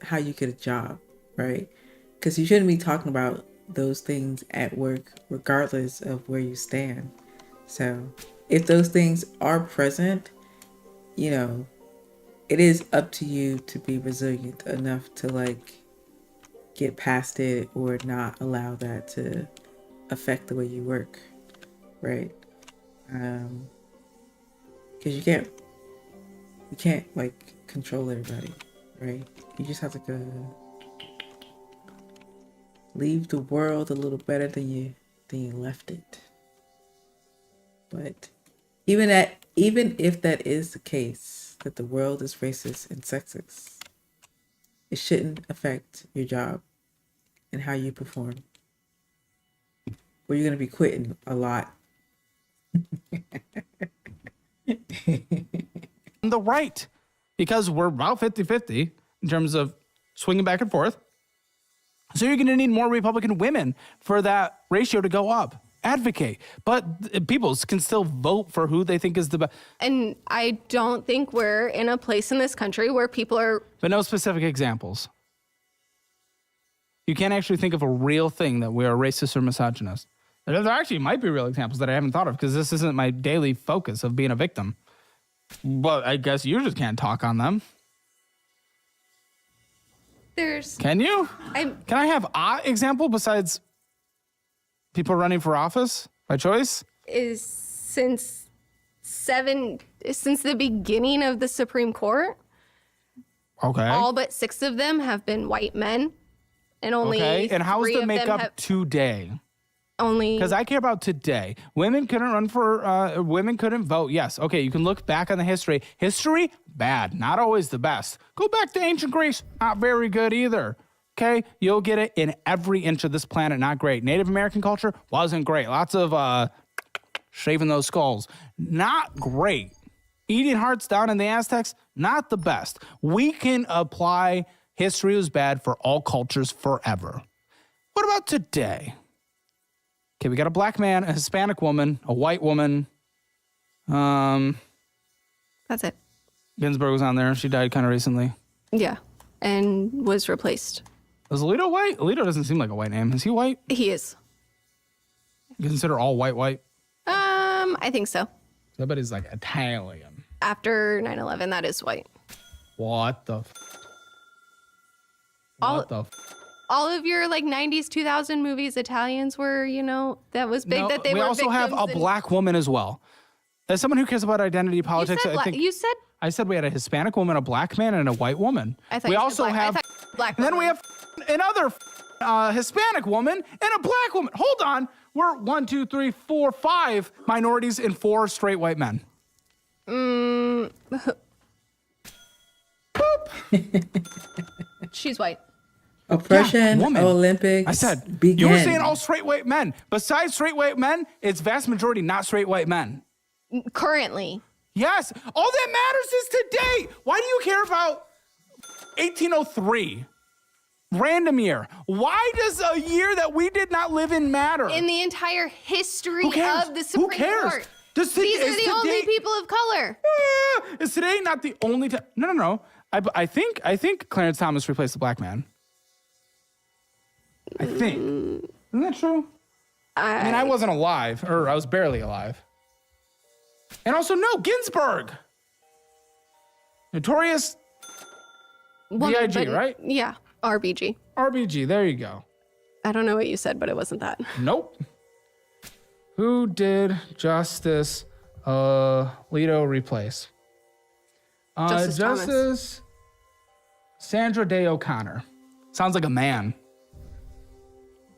how you get a job, right? Because you shouldn't be talking about those things at work, regardless of where you stand. So if those things are present, you know, it is up to you to be resilient enough to like get past it or not allow that to affect the way you work, right? Because you can't like control everybody, right? You just have to go leave the world a little better than you left it. But even if that is the case, that the world is racist and sexist, it shouldn't affect your job and how you perform. Or you're gonna be quitting a lot. the right, because we're about 50-50 in terms of swinging back and forth. So you're going to need more Republican women for that ratio to go up. Advocate. But people can still vote for who they think is the best. And I don't think we're in a place in this country where people are... But no specific examples. You can't actually think of a real thing that we are racist or misogynist. There actually might be real examples that I haven't thought of because this isn't my daily focus of being a victim. But I guess you just can't talk on them. Can you? Can I have an example besides people running for office by choice? Is since the beginning of the Supreme Court, okay, all but 6 of them have been white men, and only okay. And how is 3 the of them makeup have... today? Only because I care about today. Women couldn't run for, women couldn't vote. Yes. Okay. You can look back on the history. History, bad. Not always the best. Go back to ancient Greece. Not very good either. Okay. You'll get it in every inch of this planet. Not great. Native American culture wasn't great. Lots of shaving those skulls. Not great. Eating hearts down in the Aztecs, not the best. We can apply history was bad for all cultures forever. What about today? Okay, we got a black man, a Hispanic woman, a white woman. That's it. Ginsburg was on there. She died kind of recently. Yeah, and was replaced. Is Alito white? Alito doesn't seem like a white name. Is he white? He is. You consider all white? I think so. I bet he's like Italian. After 9/11, that is white. What the? All of your like 90s, 2000 movies, Italians were, that was big that they were. We also have a black woman as well. As someone who cares about identity politics, I think I said we had a Hispanic woman, a black man, and a white woman. I thought we you said also black. have, I thought black. and then we have another Hispanic woman and a black woman. Hold on, we're 1, 2, 3, 4, 5 minorities and 4 straight white men. She's white. Oppression, woman. Olympics. I said, begin. you were saying all straight white men. Besides straight white men, it's vast majority not straight white men. Currently. Yes. All that matters is today. Why do you care about 1803? Random year. Why does a year that we did not live in matter? In the entire history Who cares? of the Supreme Who cares? Court. These are the only people of color. Is today not the only time? No. I think Clarence Thomas replaced the black man. I think. Isn't that true? I mean, I wasn't alive, or I was barely alive. And also, no, Ginsburg. Notorious B.I.G., right? Yeah, RBG. RBG, there you go. I don't know what you said, but it wasn't that. Nope. Who did Justice Alito replace? Justice Sandra Day O'Connor. Sounds like a man.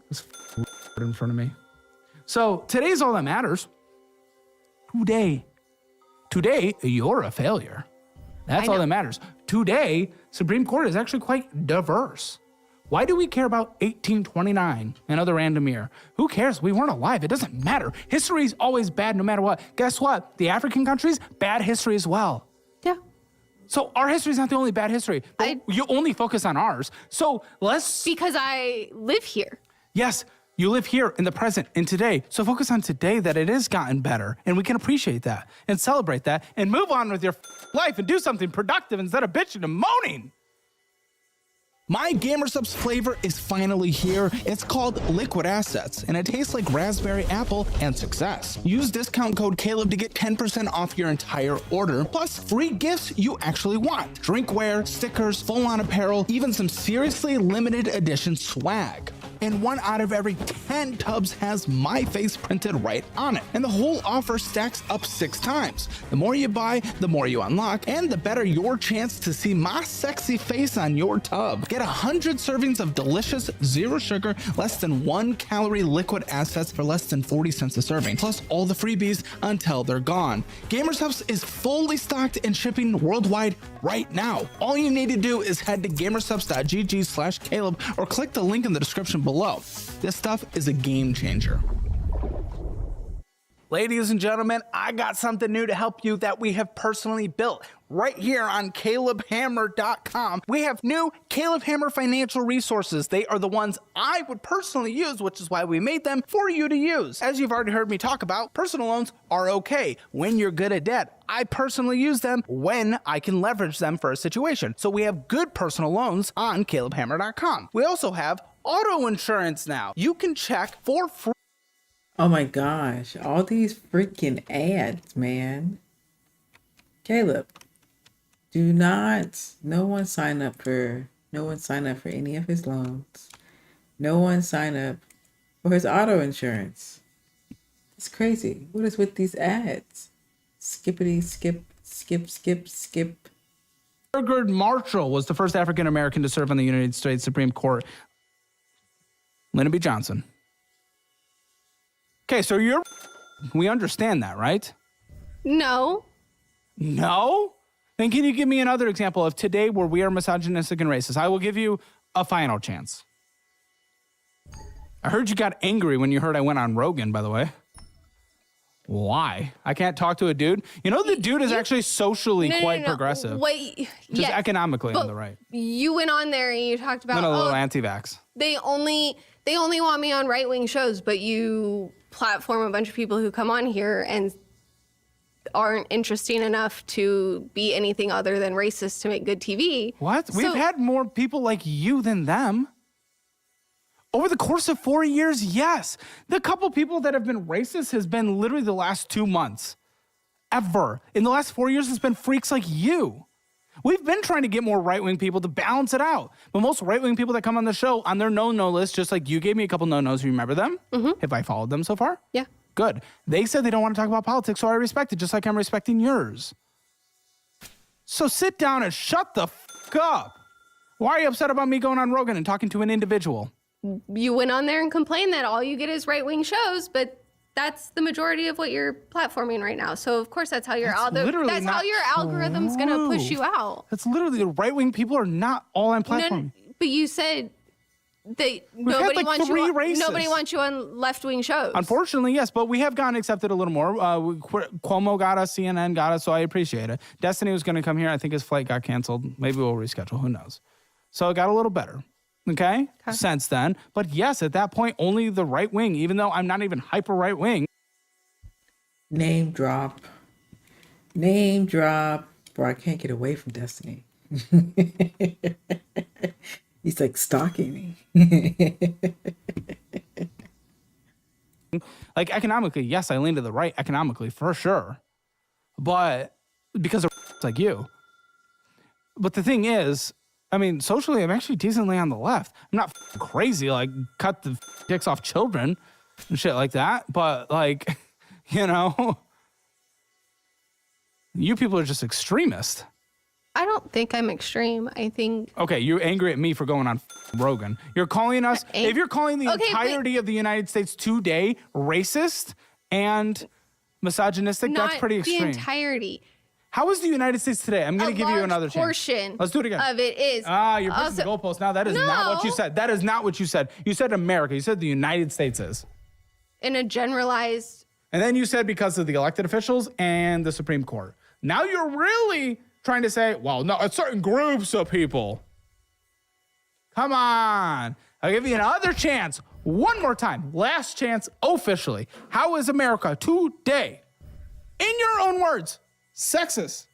This in front of me. So today's all that matters. Today, you're a failure. That's all that matters. Today, Supreme Court is actually quite diverse. Why do we care about 1829, another random year? Who cares? We weren't alive. It doesn't matter. History is always bad no matter what. Guess what? The African countries, bad history as well. Yeah. So our history is not the only bad history. You only focus on ours. So let's... Because I live here. Yes, you live here in the present, in today. So focus on today that it has gotten better. And we can appreciate that and celebrate that and move on with your life and do something productive instead of bitching and moaning. My GamerSupps flavor is finally here. It's called Liquid Assets, and it tastes like raspberry apple and success. Use discount code Caleb to get 10% off your entire order, plus free gifts you actually want. Drinkware, stickers, full-on apparel, even some seriously limited edition swag. And 1 out of every 10 tubs has my face printed right on it. And the whole offer stacks up 6 times. The more you buy, the more you unlock, and the better your chance to see my sexy face on your tub. Get 100 servings of delicious, zero sugar, less than 1 calorie liquid assets for less than 40 cents a serving, plus all the freebies until they're gone. GamerSupps is fully stocked and shipping worldwide right now. All you need to do is head to gamersupps.gg/Caleb or click the link in the description below. This stuff is a game changer. Ladies and gentlemen, I got something new to help you that we have personally built right here on CalebHammer.com. We have new Caleb Hammer financial resources. They are the ones I would personally use, which is why we made them for you to use. As you've already heard me talk about, personal loans are okay when you're good at debt. I personally use them when I can leverage them for a situation. So we have good personal loans on CalebHammer.com. We also have auto insurance now. You can check for free. Oh my gosh, all these freaking ads, man. Caleb, no one sign up for any of his loans. No one sign up for his auto insurance. It's crazy. What is with these ads? Skippity, skip. Thurgood Marshall was the first African American to serve on the United States Supreme Court. Lyndon B. Johnson. Okay, so we understand that, right? No. No? Then can you give me another example of today where we are misogynistic and racist? I will give you a final chance. I heard you got angry when you heard I went on Rogan, by the way. Why? I can't talk to a dude? You know, the dude is actually socially quite progressive. Wait, just economically on the right. You went on there and you talked about a little anti-vax. They only want me on right-wing shows, but you platform a bunch of people who come on here and aren't interesting enough to be anything other than racist to make good TV. What? We've had more people like you than them. Over the course of 4 years, yes. The couple people that have been racist has been literally the last 2 months. Ever. In the last 4 years, it's been freaks like you. We've been trying to get more right-wing people to balance it out. But most right-wing people that come on the show, on their no-no list, just like you gave me a couple no-nos, remember them? Mm-hmm. Have I followed them so far? Yeah. Good. They said they don't want to talk about politics, so I respect it, just like I'm respecting yours. So sit down and shut the f*** up. Why are you upset about me going on Rogan and talking to an individual? You went on there and complained that all you get is right-wing shows, but that's the majority of what you're platforming right now. So of course that's how your how your algorithm's gonna push you out. That's literally, the right-wing people are not all on platforming. No, but you said that nobody wants you on left-wing shows. Unfortunately, yes, but we have gotten accepted a little more. Cuomo got us, CNN got us, so I appreciate it. Destiny was gonna come here. I think his flight got canceled. Maybe we'll reschedule, who knows? So it got a little better. Okay? Since then. But yes, at that point, only the right wing, even though I'm not even hyper right wing. Name drop. Name drop. Bro, I can't get away from Destiny. He's like stalking me. Like economically, yes, I lean to the right economically for sure. But because of like you. But the thing is, I mean, socially, I'm actually decently on the left. I'm not crazy, like, cut the dicks off children and shit like that. But, like, you know, you people are just extremists. I don't think I'm extreme. I think... Okay, you're angry at me for going on Rogan. You're calling us... If you're calling the entirety of the United States today racist and misogynistic, that's pretty extreme. Not the entirety. How is the United States today? I'm going to give you another portion. Let's do it again. Of it is. You're pushing the goalpost now. That is not what you said. That is not what you said. You said America. You said the United States is. In a generalized. And then you said because of the elected officials and the Supreme Court. Now you're really trying to say, well, no, it's certain groups of people. Come on. I'll give you another chance. One more time. Last chance officially. How is America today? In your own words. Sexist,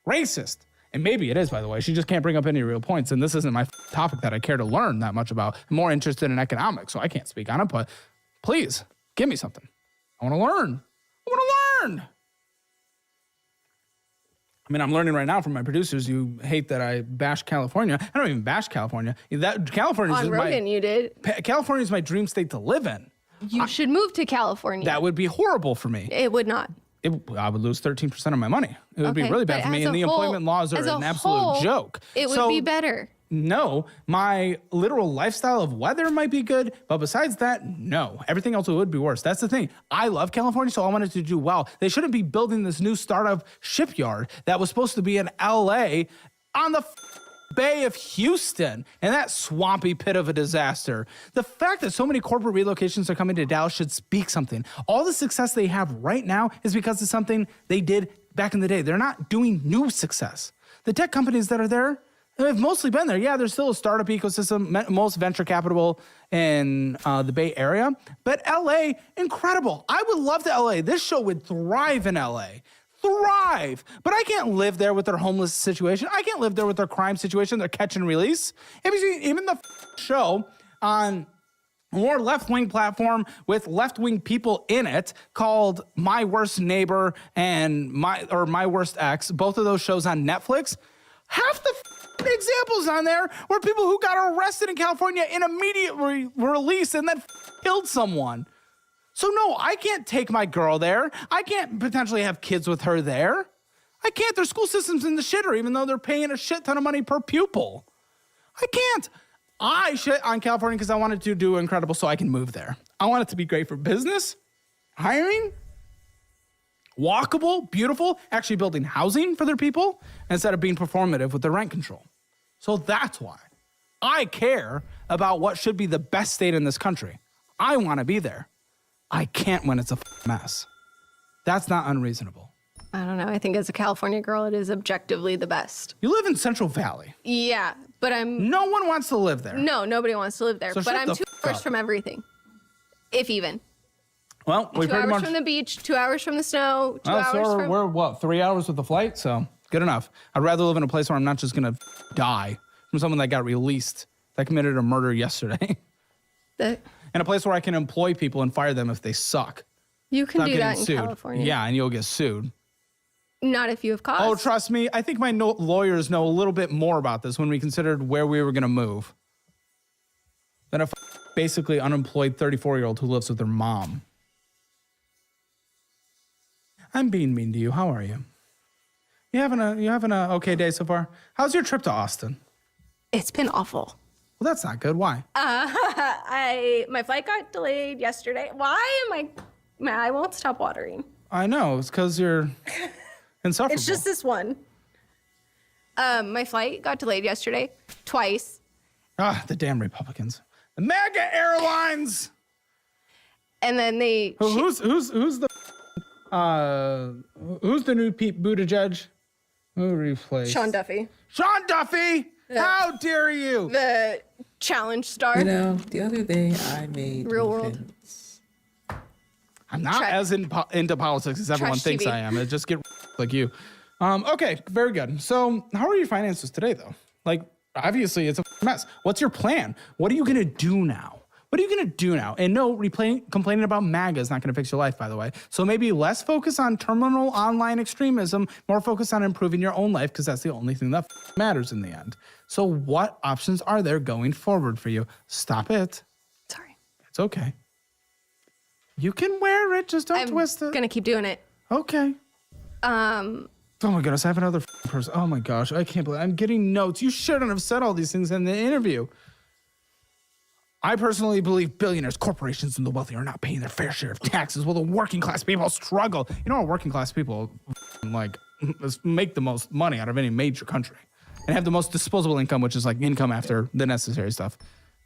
racist, and maybe it is, by the way. She just can't bring up any real points, and this isn't my topic that I care to learn that much about. I'm more interested in economics, so I can't speak on it, but please, give me something. I want to learn. I mean, I'm learning right now from my producers. You hate that I bash California. I don't even bash California. California is on Rogan, you did. California is my dream state to live in. You should move to California. That would be horrible for me. It would not. I would lose 13% of my money. It would be really bad for me, and the employment laws are an absolute joke. It would be better. No, my literal lifestyle of weather might be good, but besides that, no. Everything else would be worse. That's the thing. I love California, so I wanted to do well. They shouldn't be building this new startup shipyard that was supposed to be in LA on the Bay of Houston and that swampy pit of a disaster. The fact that so many corporate relocations are coming to Dallas should speak something. All the success they have right now is because of something they did back in the day. They're not doing new success. The tech companies that are there, they've mostly been there. Yeah, there's still a startup ecosystem, most venture capital in the Bay Area. But LA, incredible. I would love to LA. This show would thrive in LA. Thrive. But I can't live there with their homeless situation. I can't live there with their crime situation, their catch and release. Even the show on a more left-wing platform with left-wing people in it called My Worst Neighbor and My Worst Ex, both of those shows on Netflix, half the examples on there were people who got arrested in California in immediate release and then killed someone. So no, I can't take my girl there. I can't potentially have kids with her there. I can't. Their school system's in the shitter, even though they're paying a shit ton of money per pupil. I can't. I shit on California because I wanted to do incredible so I can move there. I want it to be great for business. hiring, walkable, beautiful, actually building housing for their people instead of being performative with their rent control. So that's why I care about what should be the best state in this country. I want to be there. I can't when it's a mess. That's not unreasonable. I don't know. I think as a California girl, it is objectively the best. You live in Central Valley. Yeah, but No one wants to live there. No, nobody wants to live there. So but shut I'm the 2 f- hours up. from everything. If even. Well, we 2 pretty hours much... from the beach, 2 hours from the snow, 2 hours so from... we're what, 3 hours with the flight? So good enough. I'd rather live in a place where I'm not just going to die from someone that got released, that committed a murder yesterday. In a place where I can employ people and fire them if they suck. You can Without do getting that in sued. California. Yeah, and you'll get sued. Not if you have cause. Oh, trust me. I think my lawyers know a little bit more about this when we considered where we were going to move than a basically unemployed 34-year-old who lives with their mom. I'm being mean to you. How are you? You having a okay day so far? How's your trip to Austin? It's been awful. Well, that's not good. Why? My flight got delayed yesterday. Why am I won't stop watering. I know. It's because you're insufferable. It's just this one. My flight got delayed yesterday twice. Ah, the damn Republicans. The MAGA Airlines. And then they... Who's the new Pete Buttigieg? Who replaced? Sean Duffy. Sean Duffy! How dare you? The challenge star. You know, the other day I made Real World. I'm not as into politics as everyone Trash thinks TV. I am. I just get like you. Okay, very good. So how are your finances today, though? Like, obviously, it's a mess. What's your plan? What are you going to do now? What are you going to do now? And no, complaining about MAGA is not going to fix your life, by the way. So maybe less focus on terminal online extremism, more focus on improving your own life, because that's the only thing that matters in the end. So what options are there going forward for you? Stop it. Sorry. It's okay. You can wear it, just don't twist it. I'm gonna keep doing it. Okay. Oh my goodness, I have another person. Oh my gosh, I can't believe I'm getting notes. You shouldn't have said all these things in the interview. I personally believe billionaires, corporations, and the wealthy are not paying their fair share of taxes while the working class people struggle. You know, our working class people like make the most money out of any major country and have the most disposable income, which is like income after the necessary stuff.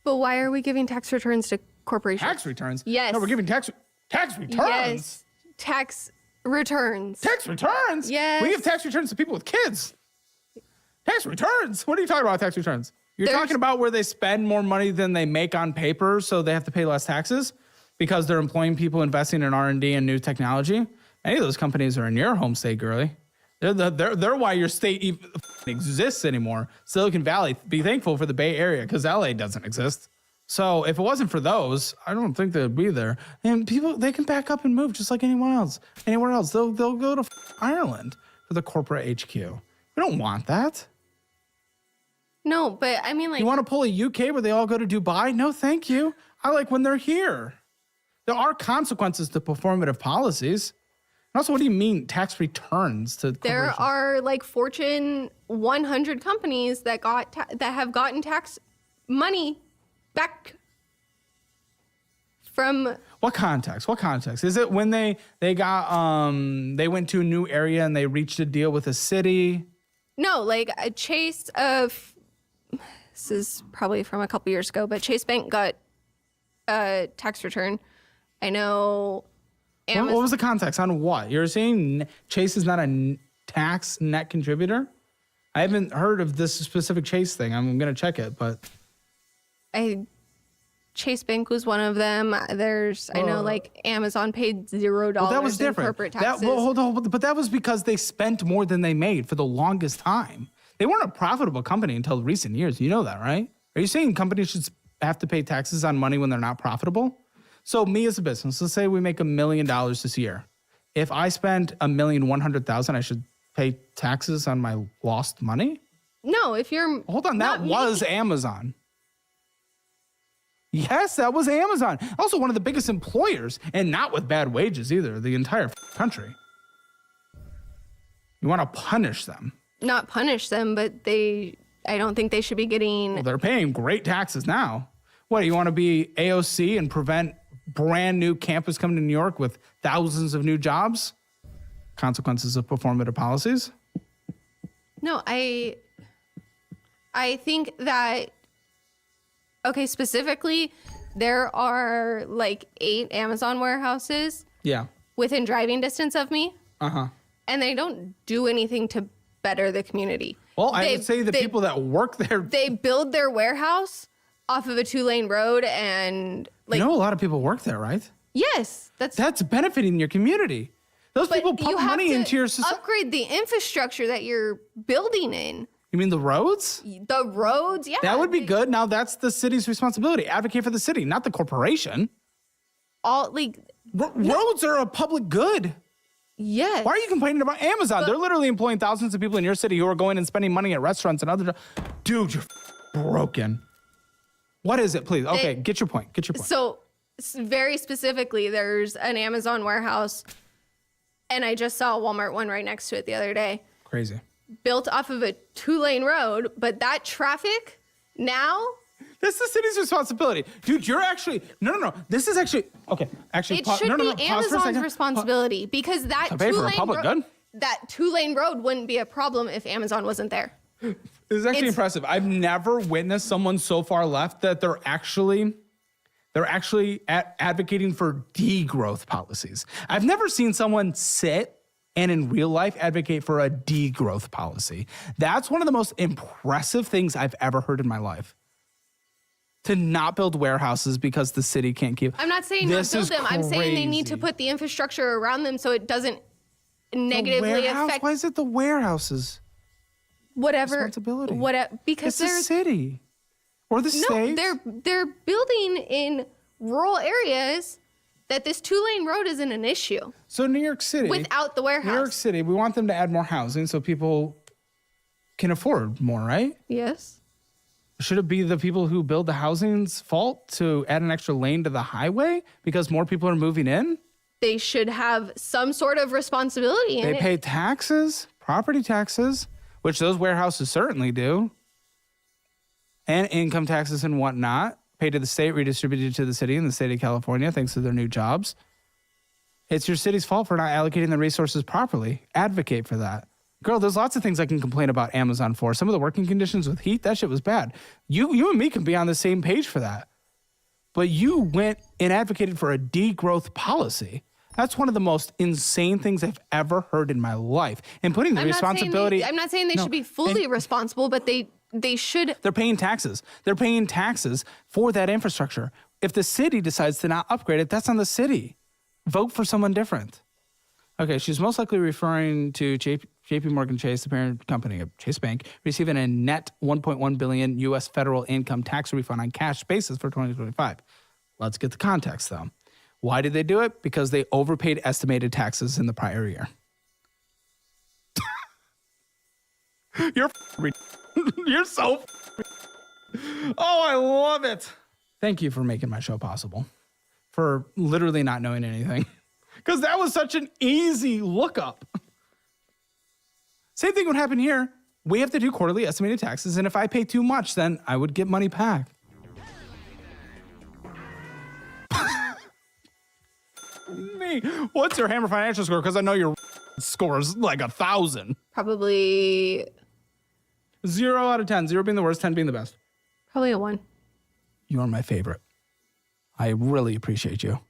But why are we giving tax returns to corporations? Tax returns? Yes. No, we're giving tax returns. Yes. Tax returns. Tax returns? Yes. We give tax returns to people with kids. Tax returns? What are you talking about, tax returns? You're talking about where they spend more money than they make on paper, so they have to pay less taxes because they're employing people investing in R&D and new technology? Any of those companies are in your home state, girly. They're why your state even exists anymore. Silicon Valley, be thankful for the Bay Area because LA doesn't exist. So if it wasn't for those, I don't think they'd be there. And people, they can back up and move just like anyone else. Anywhere else, they'll go to Ireland for the corporate HQ. We don't want that. No, but I mean, like, You want to pull a UK where they all go to Dubai? No, thank you. I like when they're here. There are consequences to performative policies. And also, what do you mean tax returns to there corporations? are like Fortune 100 companies that have gotten tax money back from. What context? What context? Is it when they got they went to a new area and they reached a deal with a city? No, like a Chase of. This is probably from a couple years ago, but Chase Bank got a tax return. I know. What was the context on what? You're saying Chase is not a tax net contributor? I haven't heard of this specific Chase thing. I'm going to check it, but. Chase Bank was one of them. I know like Amazon paid $0 Well, that was in different. corporate taxes. Hold on, but that was because they spent more than they made for the longest time. They weren't a profitable company until recent years. You know that, right? Are you saying companies should have to pay taxes on money when they're not profitable? So me as a business, let's say we make $1 million this year. If I spend $1,100,000, I should pay taxes on my lost money? No, if you're Hold on, that was Amazon. Yes, that was Amazon. Also one of the biggest employers, and not with bad wages either, the entire country. You want to punish them. not punish them, but I don't think they should be getting. Well, they're paying great taxes now. What, you want to be AOC and prevent brand new campus coming to New York with thousands of new jobs? Consequences of performative policies? No, I think that, okay, specifically, there are like 8 Amazon warehouses within driving distance of me. And they don't do anything to better the community. Well, I would say the people that work there. They build their warehouse off of a 2-lane road and like. You know, a lot of people work there, right? Yes. That's benefiting your community. Those people put money into your society. Upgrade the infrastructure that you're building in. You mean the roads? The roads, yeah. That would be good. Now that's the city's responsibility. Advocate for the city, not the corporation. Roads are a public good. Yes. Why are you complaining about Amazon? They're literally employing thousands of people in your city who are going and spending money at restaurants and other. Dude, you're broken. What is it, please? Okay, get your point. So, very specifically, there's an Amazon warehouse, and I just saw a Walmart one right next to it the other day. Crazy. Built off of a 2-lane road, but that traffic now. That's the city's responsibility. Dude, you're actually, no. This is actually, okay. Actually, it should be Amazon's responsibility because that 2-lane road wouldn't be a problem if Amazon wasn't there. This is actually impressive. I've never witnessed someone so far left that they're actually advocating for degrowth policies. I've never seen someone sit and in real life advocate for a degrowth policy. That's one of the most impressive things I've ever heard in my life. To not build warehouses because the city can't keep. I'm not saying not build them. I'm saying they need to put the infrastructure around them so it doesn't negatively affect. Why is it the warehouses? Whatever. Responsibility. Because it's the city or the state. No, they're building in rural areas that this 2-lane road isn't an issue. So New York City, without the warehouse. New York City, we want them to add more housing so people can afford more, right? Yes. Should it be the people who build the housing's fault to add an extra lane to the highway because more people are moving in? They should have some sort of responsibility in it. They pay taxes, property taxes, which those warehouses certainly do, and income taxes and whatnot, paid to the state, redistributed to the city in the state of California thanks to their new jobs. It's your city's fault for not allocating the resources properly. Advocate for that. Girl, there's lots of things I can complain about Amazon for. Some of the working conditions with heat, that shit was bad. You and me can be on the same page for that. But you went and advocated for a degrowth policy. That's one of the most insane things I've ever heard in my life. And putting the responsibility... I'm not saying they should be fully responsible, but they should... They're paying taxes. They're paying taxes for that infrastructure. If the city decides to not upgrade it, that's on the city. Vote for someone different. Okay, she's most likely referring to JP Morgan Chase, the parent company of Chase Bank, receiving a net $1.1 billion U.S. federal income tax refund on cash basis for 2025. Let's get the context, though. Why did they do it? Because they overpaid estimated taxes in the prior year. You're so... Oh, I love it. Thank you for making my show possible. For literally not knowing anything. Because that was such an easy lookup. Same thing would happen here. We have to do quarterly estimated taxes, and if I pay too much, then I would get money back. Me. What's your Hammer financial score? Because I know your score is like 1,000. Probably 0 out of 10. 0 being the worst, 10 being the best. Probably a 1. You are my favorite. I really appreciate you.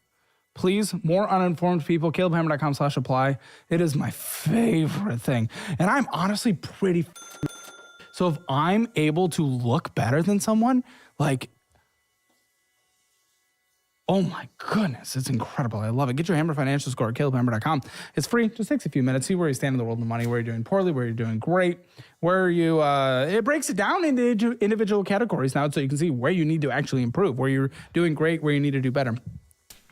Please, more uninformed people, calebhammer.com/apply. It is my favorite thing. And I'm honestly pretty... So if I'm able to look better than someone, like... Oh my goodness, it's incredible. I love it. Get your Hammer financial score at calebhammer.com. It's free. Just takes a few minutes. See where you stand in the world of money, where you're doing poorly, where you're doing great, where you, it breaks it down into individual categories now so you can see where you need to actually improve, where you're doing great, where you need to do better.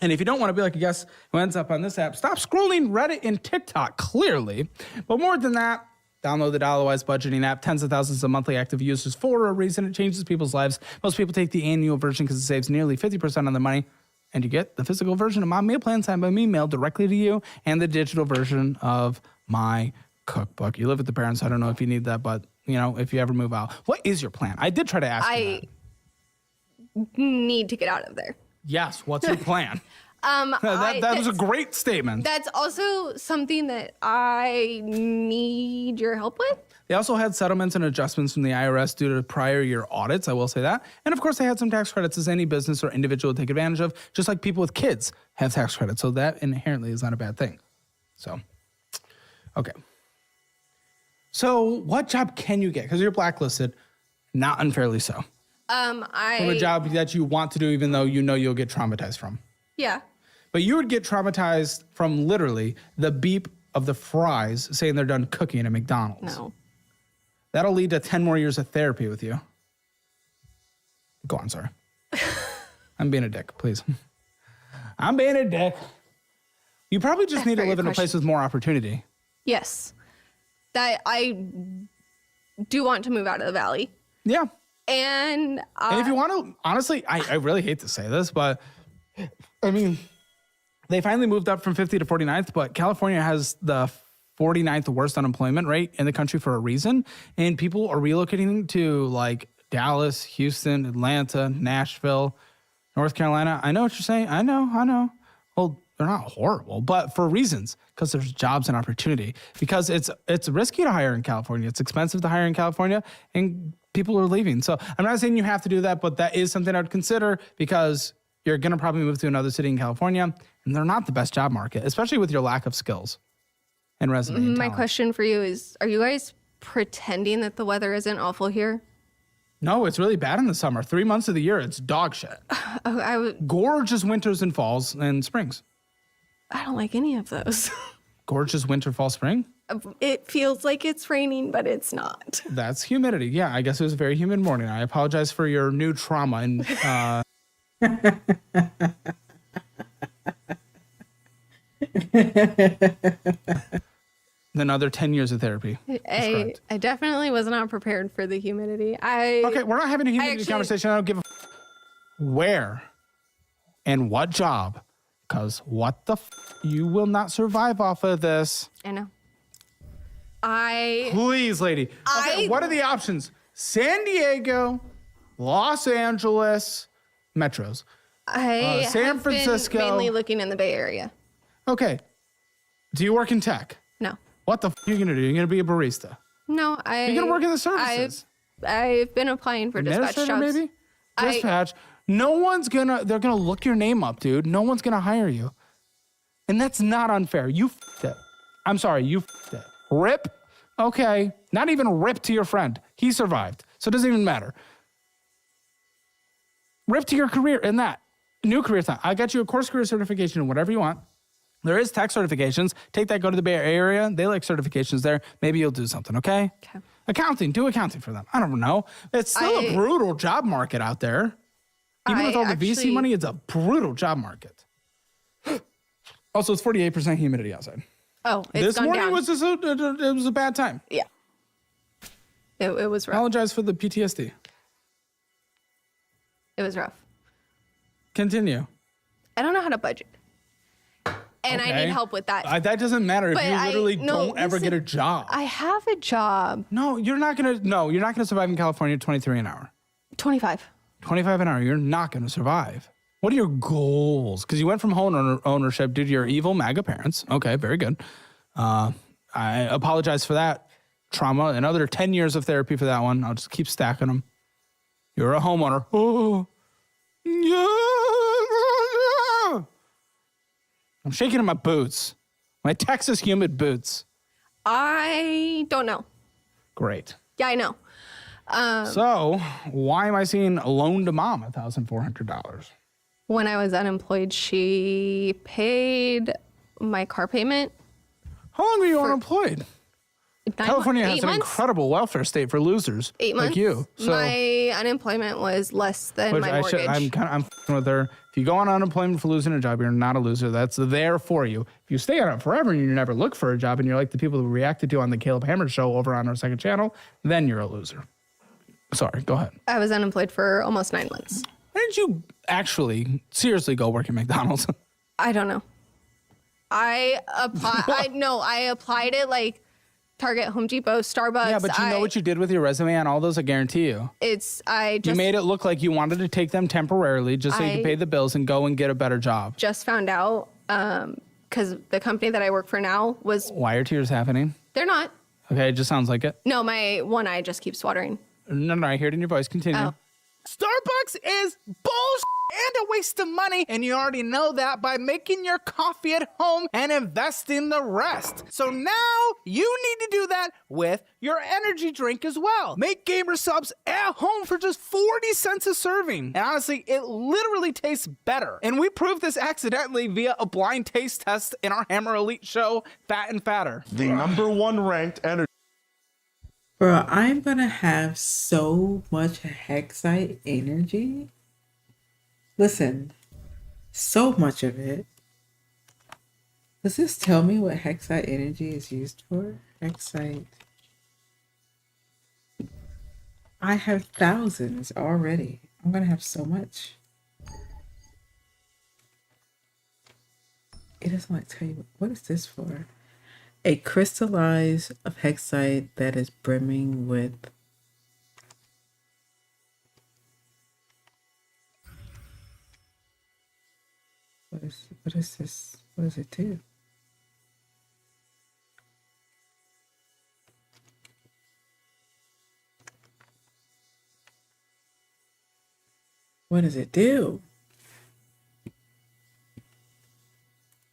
And if you don't want to be like a guest who ends up on this app, stop scrolling Reddit and TikTok, clearly. But more than that, download the Dollarwise budgeting app. Tens of thousands of monthly active users for a reason. It changes people's lives. Most people take the annual version because it saves nearly 50% on their money. And you get the physical version of my meal plan signed by me, mailed directly to you, and the digital version of my cookbook. You live with the parents, so I don't know if you need that, but, you know, if you ever move out. What is your plan? I did try to ask you that. Need to get out of there. Yes. What's your plan? That was a great statement. That's also something that I need your help with. They also had settlements and adjustments from the IRS due to prior year audits, I will say that. And of course, they had some tax credits as any business or individual would take advantage of, just like people with kids have tax credits. So that inherently is not a bad thing. So, okay. So what job can you get? Because you're blacklisted, not unfairly so. From a job that you want to do, even though you know you'll get traumatized from. Yeah. But you would get traumatized from literally the beep of the fries saying they're done cooking at McDonald's. No. That'll lead to 10 more years of therapy with you. Go on, sorry. I'm being a dick, please. I'm being a dick. You probably just need to live in a place with more opportunity. Yes. That I do want to move out of the valley. Yeah. And if you want to, honestly, I really hate to say this, but I mean, they finally moved up from 50 to 49th, but California has the 49th worst unemployment rate in the country for a reason. And people are relocating to like Dallas, Houston, Atlanta, Nashville, North Carolina. I know what you're saying. I know. Well, they're not horrible, but for reasons, because there's jobs and opportunity, because it's risky to hire in California. It's expensive to hire in California, and people are leaving. So I'm not saying you have to do that, but that is something I'd consider, because you're going to probably move to another city in California, and they're not the best job market, especially with your lack of skills and resume. And my question for you is, are you guys pretending that the weather isn't awful here? No, it's really bad in the summer. 3 months of the year, it's dog shit. Gorgeous winters and falls and springs. I don't like any of those. Gorgeous winter, fall, spring? It feels like it's raining, but it's not. That's humidity. Yeah, I guess it was a very humid morning. I apologize for your new trauma. And another 10 years of therapy. I definitely was not prepared for the humidity. Okay, we're not having a humidity conversation. I don't give a where and what job. Because what the you will not survive off of this. I know. Please, lady. Okay, what are the options? San Diego, Los Angeles, metros. San Francisco. Been mainly looking in the Bay Area. Okay. Do you work in tech? No. What the are you going to do? You're going to be a barista? No, you're going to work in the services? I've been applying for dispatch jobs. Maybe? Dispatch. No one's they're gonna look your name up, dude. No one's gonna hire you. And that's not unfair. You f***ed it. I'm sorry, you f***ed it. Rip? Okay. Not even rip to your friend. He survived. So it doesn't even matter. Rip to your career in that. New career time. I got you a course career certification in whatever you want. There is tech certifications. Take that, go to the Bay Area. They like certifications there. Maybe you'll do something, okay? Okay. Accounting. Do accounting for them. I don't know. It's still a brutal job market out there. Even with all the VC money, it's a brutal job market. Also, it's 48% humidity outside. Oh, it's this gone morning down. it was a bad time. Yeah. It was rough. Apologize for the PTSD. It was rough. Continue. I don't know how to budget. And I need help with that. That doesn't matter if you literally don't ever get a job. I have a job. No, you're not gonna survive in California at 23 an hour. 25. 25 an hour, you're not going to survive. What are your goals? Because you went from home ownership due to your evil MAGA parents. Okay, very good. I apologize for that trauma. Another 10 years of therapy for that one. I'll just keep stacking them. You're a homeowner. Oh, yeah. I'm shaking in my boots. My Texas humid boots. I don't know. Great. Yeah, I know. So why am I seeing a loan to mom $1,400? When I was unemployed, she paid my car payment. How long were you unemployed? California has an incredible welfare state for losers 8 months. like you. So, my unemployment was less than my mortgage. I'm f***ing with her. If you go on unemployment for losing a job, you're not a loser. That's there for you. If you stay on it forever and you never look for a job and you're like the people who reacted to on the Caleb Hammer show over on our second channel, then you're a loser. Sorry, go ahead. I was unemployed for almost 9 months. Why did you actually seriously go work at McDonald's? I don't know. I applied it like Target, Home Depot, Starbucks. Yeah, but you know what you did with your resume on all those, I guarantee you. You made it look like you wanted to take them temporarily just so you could pay the bills and go and get a better job. Just found out because the company that I work for now was... Why are tears happening? They're not. Okay, it just sounds like it. No, my one eye just keeps watering. No, I hear it in your voice. Continue. Oh. Starbucks is bullshit and a waste of money, and you already know that by making your coffee at home and investing the rest. So now you need to do that with your energy drink as well. Make gamer subs at home for just 40 cents a serving. And honestly, it literally tastes better. And we proved this accidentally via a blind taste test in our Hammer Elite show, Fat and Fatter. The #1 ranked energy. Bro, I'm gonna have so much Hexite energy. Listen, so much of it. Does this tell me what Hexite energy is used for? Hexite. I have thousands already. I'm gonna have so much. It doesn't like tell you what is this for? A crystallize of Hexite that is brimming with what is this? What does it do? What does it do?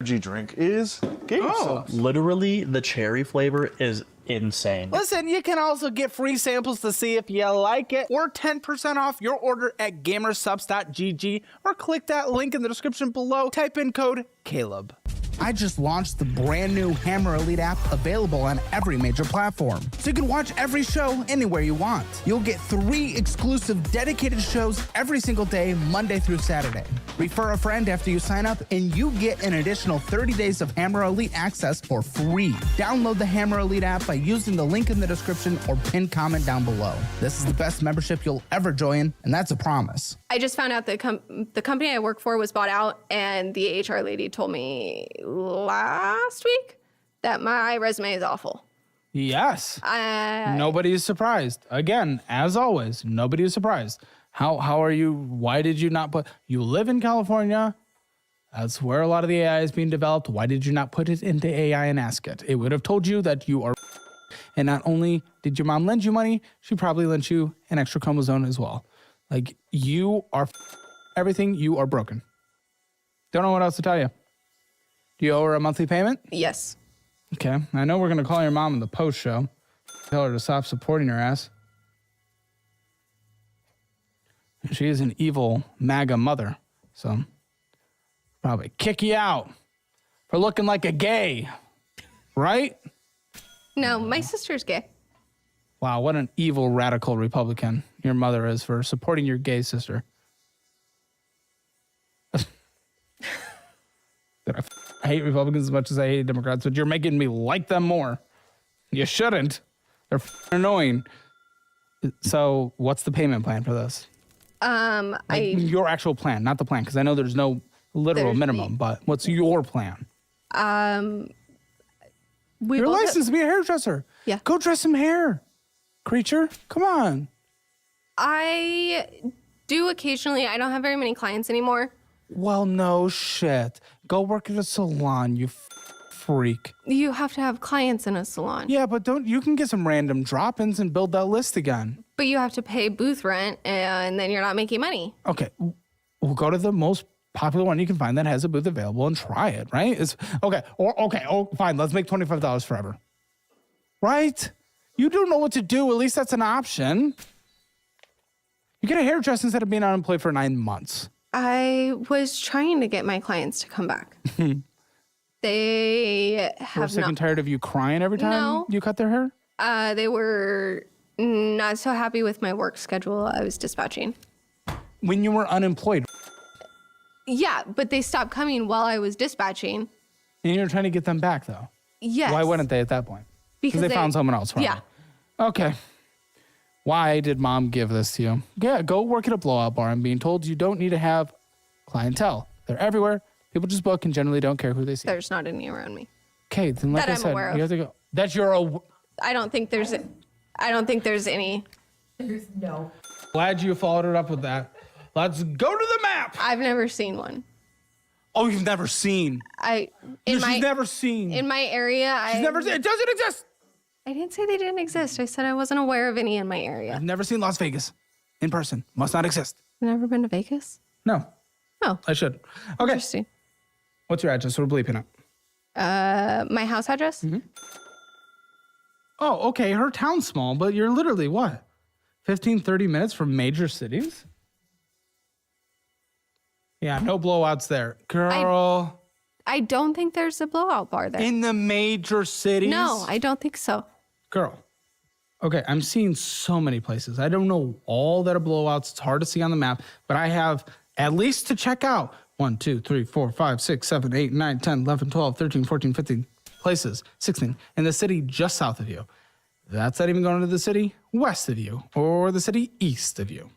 Energy drink is gamer subs. Literally, the cherry flavor is insane. Listen, you can also get free samples to see if you like it, or 10% off your order at gamersubs.gg, or click that link in the description below. Type in code Caleb. I just launched the brand new Hammer Elite app available on every major platform. So you can watch every show anywhere you want. You'll get 3 exclusive dedicated shows every single day, Monday through Saturday. Refer a friend after you sign up and you get an additional 30 days of Hammer Elite access for free. Download the Hammer Elite app by using the link in the description or pinned comment down below. This is the best membership you'll ever join, and that's a promise. I just found out the company I work for was bought out, and the HR lady told me last week that my resume is awful. Yes. Nobody is surprised. Again, as always, nobody is surprised. How are you? Why did you not put? You live in California. That's where a lot of the AI is being developed. Why did you not put it into AI and ask it? It would have told you that you are. And not only did your mom lend you money, she probably lent you an extra chromosome as well. Like, you are everything. You are broken. Don't know what else to tell you. Do you owe her a monthly payment? Yes. Okay. I know we're going to call your mom in the post show. Tell her to stop supporting her ass. She is an evil MAGA mother. So, probably kick you out for looking like a gay. Right? No, my sister's gay. Wow, what an evil radical Republican your mother is for supporting your gay sister. I hate Republicans as much as I hate Democrats, but you're making me like them more. You shouldn't. They're annoying. So what's the payment plan for this? Your actual plan, not the plan, because I know there's no literal minimum, but what's your plan? You're licensed to be a hairdresser. Yeah. Go dress some hair, creature. Come on. I do occasionally. I don't have very many clients anymore. Well, no shit. Go work at a salon, you freak. You have to have clients in a salon. Yeah, but you can get some random drop-ins and build that list again. But you have to pay booth rent, and then you're not making money. Okay, we'll go to the most popular one you can find that has a booth available and try it, right? Fine, let's make $25 forever. Right? You don't know what to do, at least that's an option. You get a hairdresser instead of being unemployed for 9 months. I was trying to get my clients to come back. They have We're sick and tired of you crying every time you cut their hair? They were not so happy with my work schedule I was dispatching. When you were unemployed? Yeah, but they stopped coming while I was dispatching. And you're trying to get them back, though? Yes. Why wouldn't they at that point? Because they found someone else, right? Yeah. Okay. Why did mom give this to you? Yeah, go work at a blowout bar. I'm being told you don't need to have clientele. They're everywhere. People just book and generally don't care who they see. There's not any around me. Okay, then like that I I'm said, aware of. you have to go. That you're I don't think there's any. There's no. Glad you followed it up with that. Let's go to the map. I've never seen one. Oh, you've never seen. She's never seen. In my area, She's never seen. It doesn't exist. I didn't say they didn't exist. I said I wasn't aware of any in my area. I've never seen Las Vegas in person. Must not exist. Never been to Vegas? No. Oh. I should. Okay. Interesting. What's your address? What are we bleeping up? My house address? Mm-hmm. Oh, okay. Her town's small, but you're literally what? 15, 30 minutes from major cities? Yeah, no blowouts there. Girl. I don't think there's a blowout bar there. In the major cities? No, I don't think so. Girl. Okay, I'm seeing so many places. I don't know all that are blowouts. It's hard to see on the map, but I have at least to check out 1, 2, 3, 4, 5, 6, 7, 8, 9, 10, 11, 12, 13, 14, 15 places, 16 in the city just south of you. That's not even going to the city west of you or the city east of you.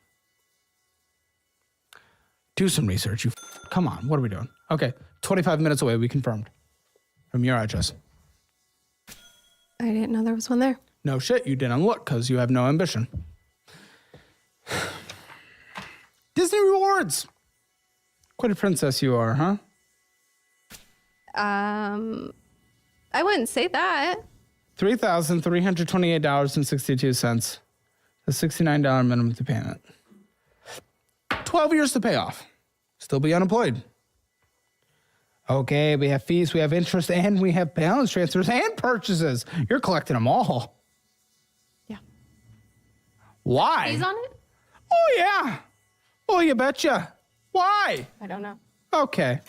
Do some research. Come on, what are we doing? Okay, 25 minutes away, we confirmed from your address. I didn't know there was one there. No shit, you didn't look because you have no ambition. Disney rewards. Quite a princess you are, huh? I wouldn't say that. $3,328.62. A $69 minimum to payment. 12 years to pay off. Still be unemployed. Okay, we have fees, we have interest, and we have balance transfers and purchases. You're collecting them all. Yeah. Why? Fees on it? Oh, yeah. Oh, you betcha. Why? I don't know. Okay.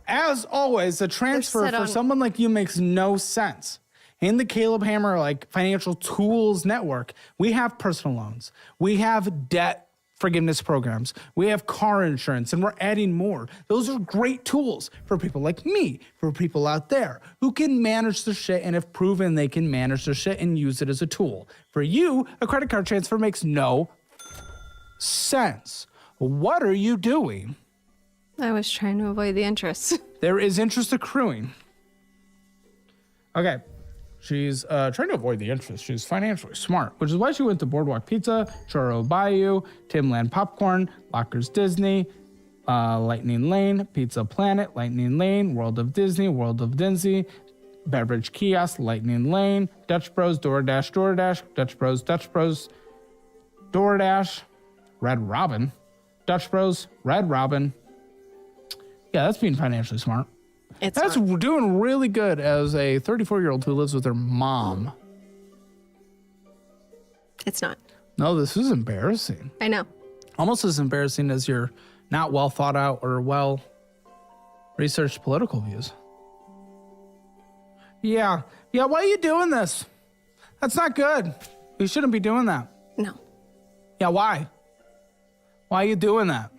As always, the transfer for someone like you makes no sense. In the Caleb Hammer financial tools network, we have personal loans. We have debt forgiveness programs. We have car insurance, and we're adding more. Those are great tools for people like me, for people out there who can manage their shit and have proven they can manage their shit and use it as a tool. For you, a credit card transfer makes no sense. What are you doing? I was trying to avoid the interest. There is interest accruing. Okay. She's trying to avoid the interest. She's financially smart, which is why she went to Boardwalk Pizza, Churro Bayou, Timland Popcorn, Lockers Disney, Lightning Lane, Pizza Planet, Lightning Lane, World of Disney, World of Dinzy, Beverage Kiosk, Lightning Lane, Dutch Bros, DoorDash, Dutch Bros, DoorDash, Red Robin, Dutch Bros, Red Robin. Yeah, that's being financially smart. That's doing really good as a 34-year-old who lives with her mom. It's not. No, this is embarrassing. I know. Almost as embarrassing as your not well thought out or well researched political views. Yeah, why are you doing this? That's not good. You shouldn't be doing that. No. Yeah, why? Why are you doing that?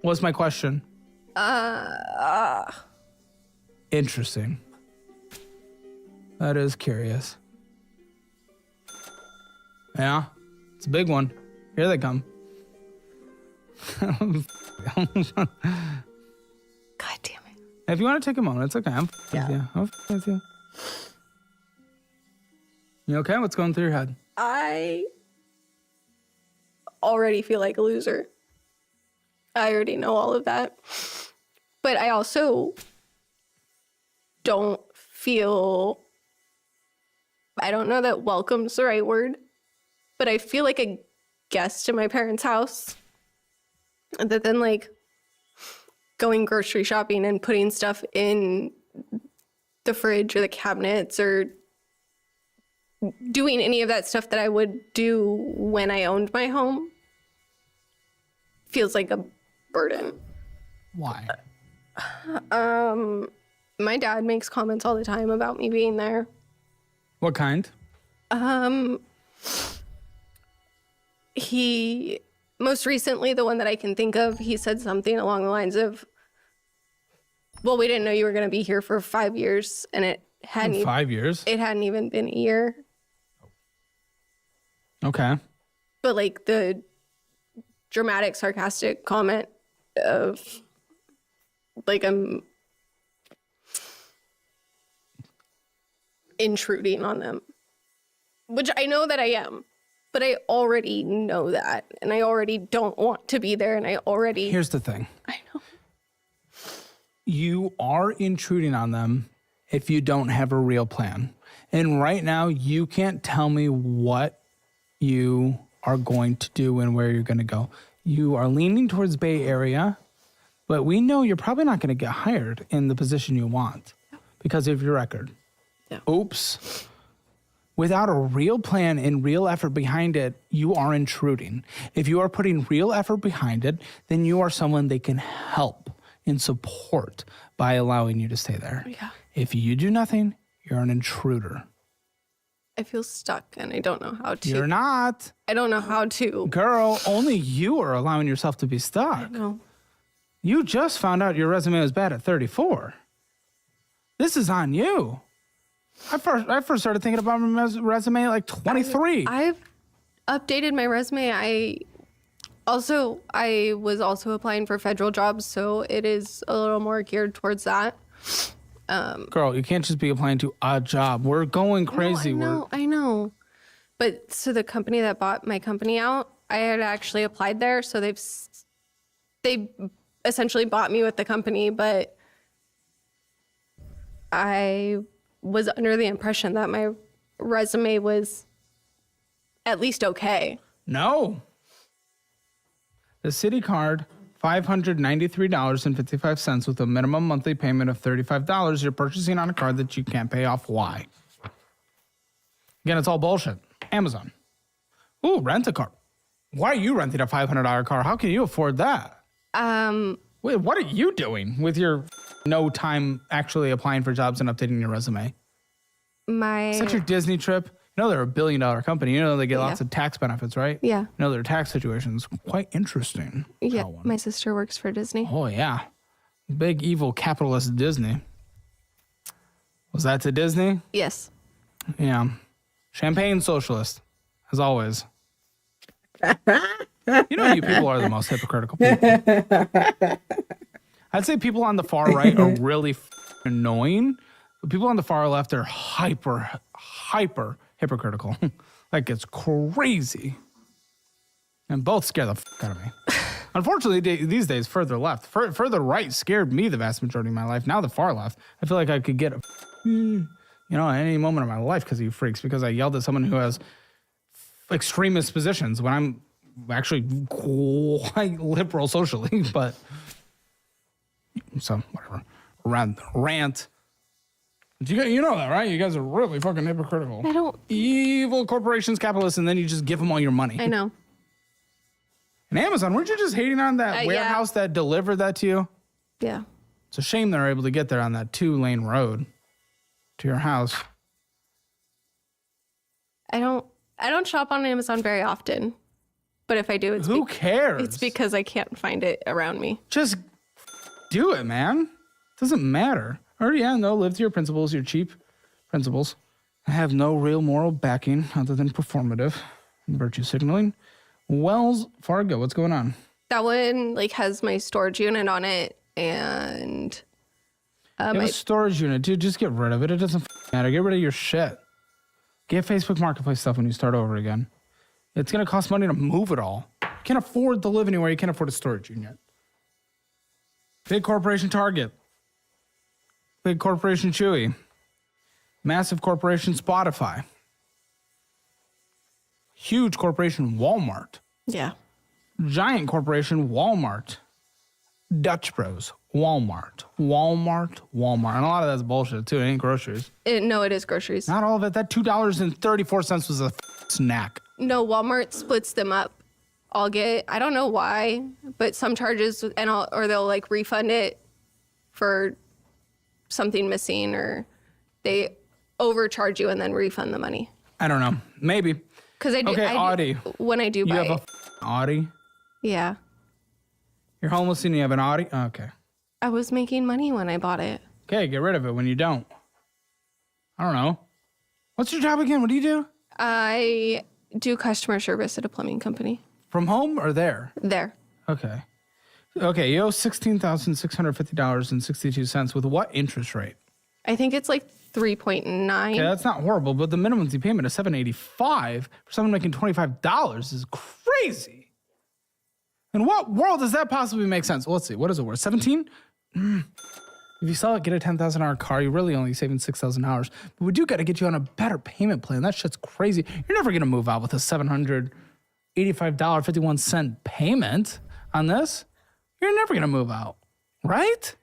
Was my question. Interesting. That is curious. Yeah, it's a big one. Here they come. God damn it. If you want to take a moment, it's okay. I'm with you. You okay? What's going through your head? I already feel like a loser. I already know all of that. But I also don't feel, I don't know that welcome's the right word, but I feel like a guest in my parents' house. And that then going grocery shopping and putting stuff in the fridge or the cabinets or doing any of that stuff that I would do when I owned my home feels like a burden. Why? My dad makes comments all the time about me being there. What kind? He, most recently, the one that I can think of, he said something along the lines of, well, we didn't know you were going to be here for 5 years, and it hadn't 5 years? It hadn't even been a year. Okay. But the dramatic, sarcastic comment of intruding on them, which I know that I am, but I already know that, and I already don't want to be there, and I already... Here's the thing. I know. You are intruding on them if you don't have a real plan. And right now, you can't tell me what you are going to do and where you're going to go. You are leaning towards Bay Area, but we know you're probably not going to get hired in the position you want because of your record. Yeah. Oops. Without a real plan and real effort behind it, you are intruding. If you are putting real effort behind it, then you are someone they can help and support by allowing you to stay there. Yeah. If you do nothing, you're an intruder. I feel stuck, and I don't know how to. You're not. I don't know how to. Girl, only you are allowing yourself to be stuck. I know. You just found out your resume was bad at 34. This is on you. I first started thinking about my resume at like 23. I've updated my resume. I was also applying for federal jobs, so it is a little more geared towards that. Girl, you can't just be applying to a job. We're going crazy. No, I know. But so the company that bought my company out, I had actually applied there, so they essentially bought me with the company, but I was under the impression that my resume was at least okay. No. The city card, $593.55 with a minimum monthly payment of $35. You're purchasing on a card that you can't pay off. Why? Again, it's all bullshit. Amazon. Ooh, rent a car. Why are you renting a $500 car? How can you afford that? Wait, what are you doing with your no time actually applying for jobs and updating your resume? Is that your Disney trip? You know they're $1 billion company. You know they get lots of tax benefits, right? Yeah. You know their tax situation's quite interesting. Yeah, my sister works for Disney. Oh, yeah. Big evil capitalist Disney. Was that to Disney? Yes. Yeah. Champagne socialist, as always. You know you people are the most hypocritical people. I'd say people on the far right are really annoying, but people on the far left are hyper hypocritical. Like it's crazy. And both scare the out of me. Unfortunately, these days, further left. Further right scared me the vast majority of my life. Now the far left, I feel like I could get at any moment of my life because of you freaks, because I yelled at someone who has extremist positions when I'm actually quite liberal socially, but so whatever. Rant. You know that, right? You guys are really fucking hypocritical. I don't. Evil corporations, capitalists, and then you just give them all your money. I know. And Amazon, weren't you just hating on that warehouse that delivered that to you? Yeah. It's a shame they're able to get there on that 2-lane road to your house. I don't shop on Amazon very often, but if I do, it's who cares? It's because I can't find it around me. Just do it, man. Doesn't matter. Or live to your principles, your cheap principles. Have no real moral backing other than performative and virtue signaling. Wells Fargo, what's going on? That one has my storage unit on it, and a storage unit, dude. Just get rid of it. It doesn't matter. Get rid of your shit. Get Facebook Marketplace stuff when you start over again. It's gonna cost money to move it all. You can't afford to live anywhere. You can't afford a storage unit. Big corporation Target. Big corporation Chewy. Massive corporation Spotify. Huge corporation Walmart. Yeah. Giant corporation Walmart. Dutch Bros. Walmart. And a lot of that's bullshit too. It ain't groceries. No, it is groceries. Not all of it. That $2.34 was a snack. No, Walmart splits them up. I don't know why, but some charges or they'll refund it for something missing, or they overcharge you and then refund the money. I don't know. Maybe. Because I do. Okay, Audi. When I do buy. You have a Audi? Yeah. You're homeless and you have an Audi? Okay. I was making money when I bought it. Okay, get rid of it when you don't. I don't know. What's your job again? What do you do? I do customer service at a plumbing company. From home or there? There. Okay. Okay, you owe $16,650.62 with what interest rate? I think it's like 3.9. Okay, that's not horrible, but the minimum monthly payment of $785 for someone making $25 is crazy. In what world does that possibly make sense? Well, let's see. What is it worth? 17? If you sell it, get a $10,000 car, you're really only saving $6,000. But we do got to get you on a better payment plan. That shit's crazy. You're never going to move out with a $785.51 payment on this. You're never going to move out, right?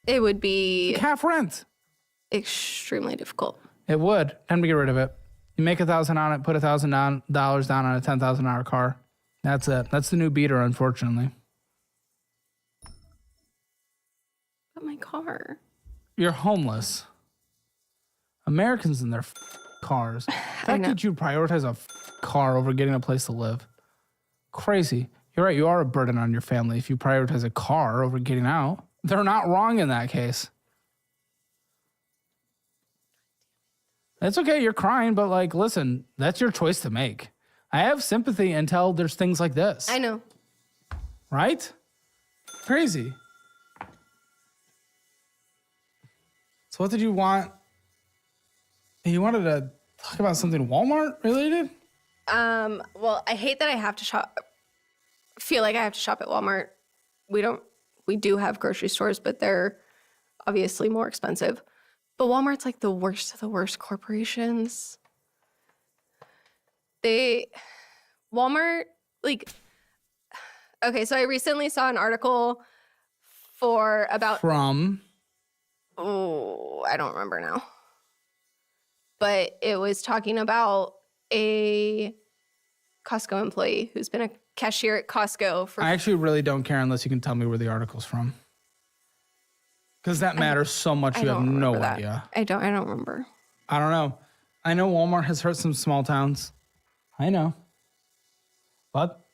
It would be half rent. Extremely difficult. It would. Time to get rid of it. You make $1,000 on it, put $1,000 down on a $10,000 car. That's it. That's the new beater, unfortunately. But my car. You're homeless. Americans in their cars. The fact that you prioritize a car over getting a place to live. Crazy. You're right. You are a burden on your family if you prioritize a car over getting out. They're not wrong in that case. It's okay. You're crying, but like, listen, that's your choice to make. I have sympathy until there's things like this. I know. Right? Crazy. So what did you want? You wanted to talk about something Walmart related? Well, I hate that I have to shop. Feel like I have to shop at Walmart. We do have grocery stores, but they're obviously more expensive. But Walmart's like the worst of the worst corporations. Walmart, like, okay, so I recently saw an article From? Oh, I don't remember now. But it was talking about a Costco employee who's been a cashier at Costco for... I actually really don't care unless you can tell me where the article's from. Because that matters so much, you have no idea. I don't remember. I don't know. I know Walmart has hurt some small towns. I know. But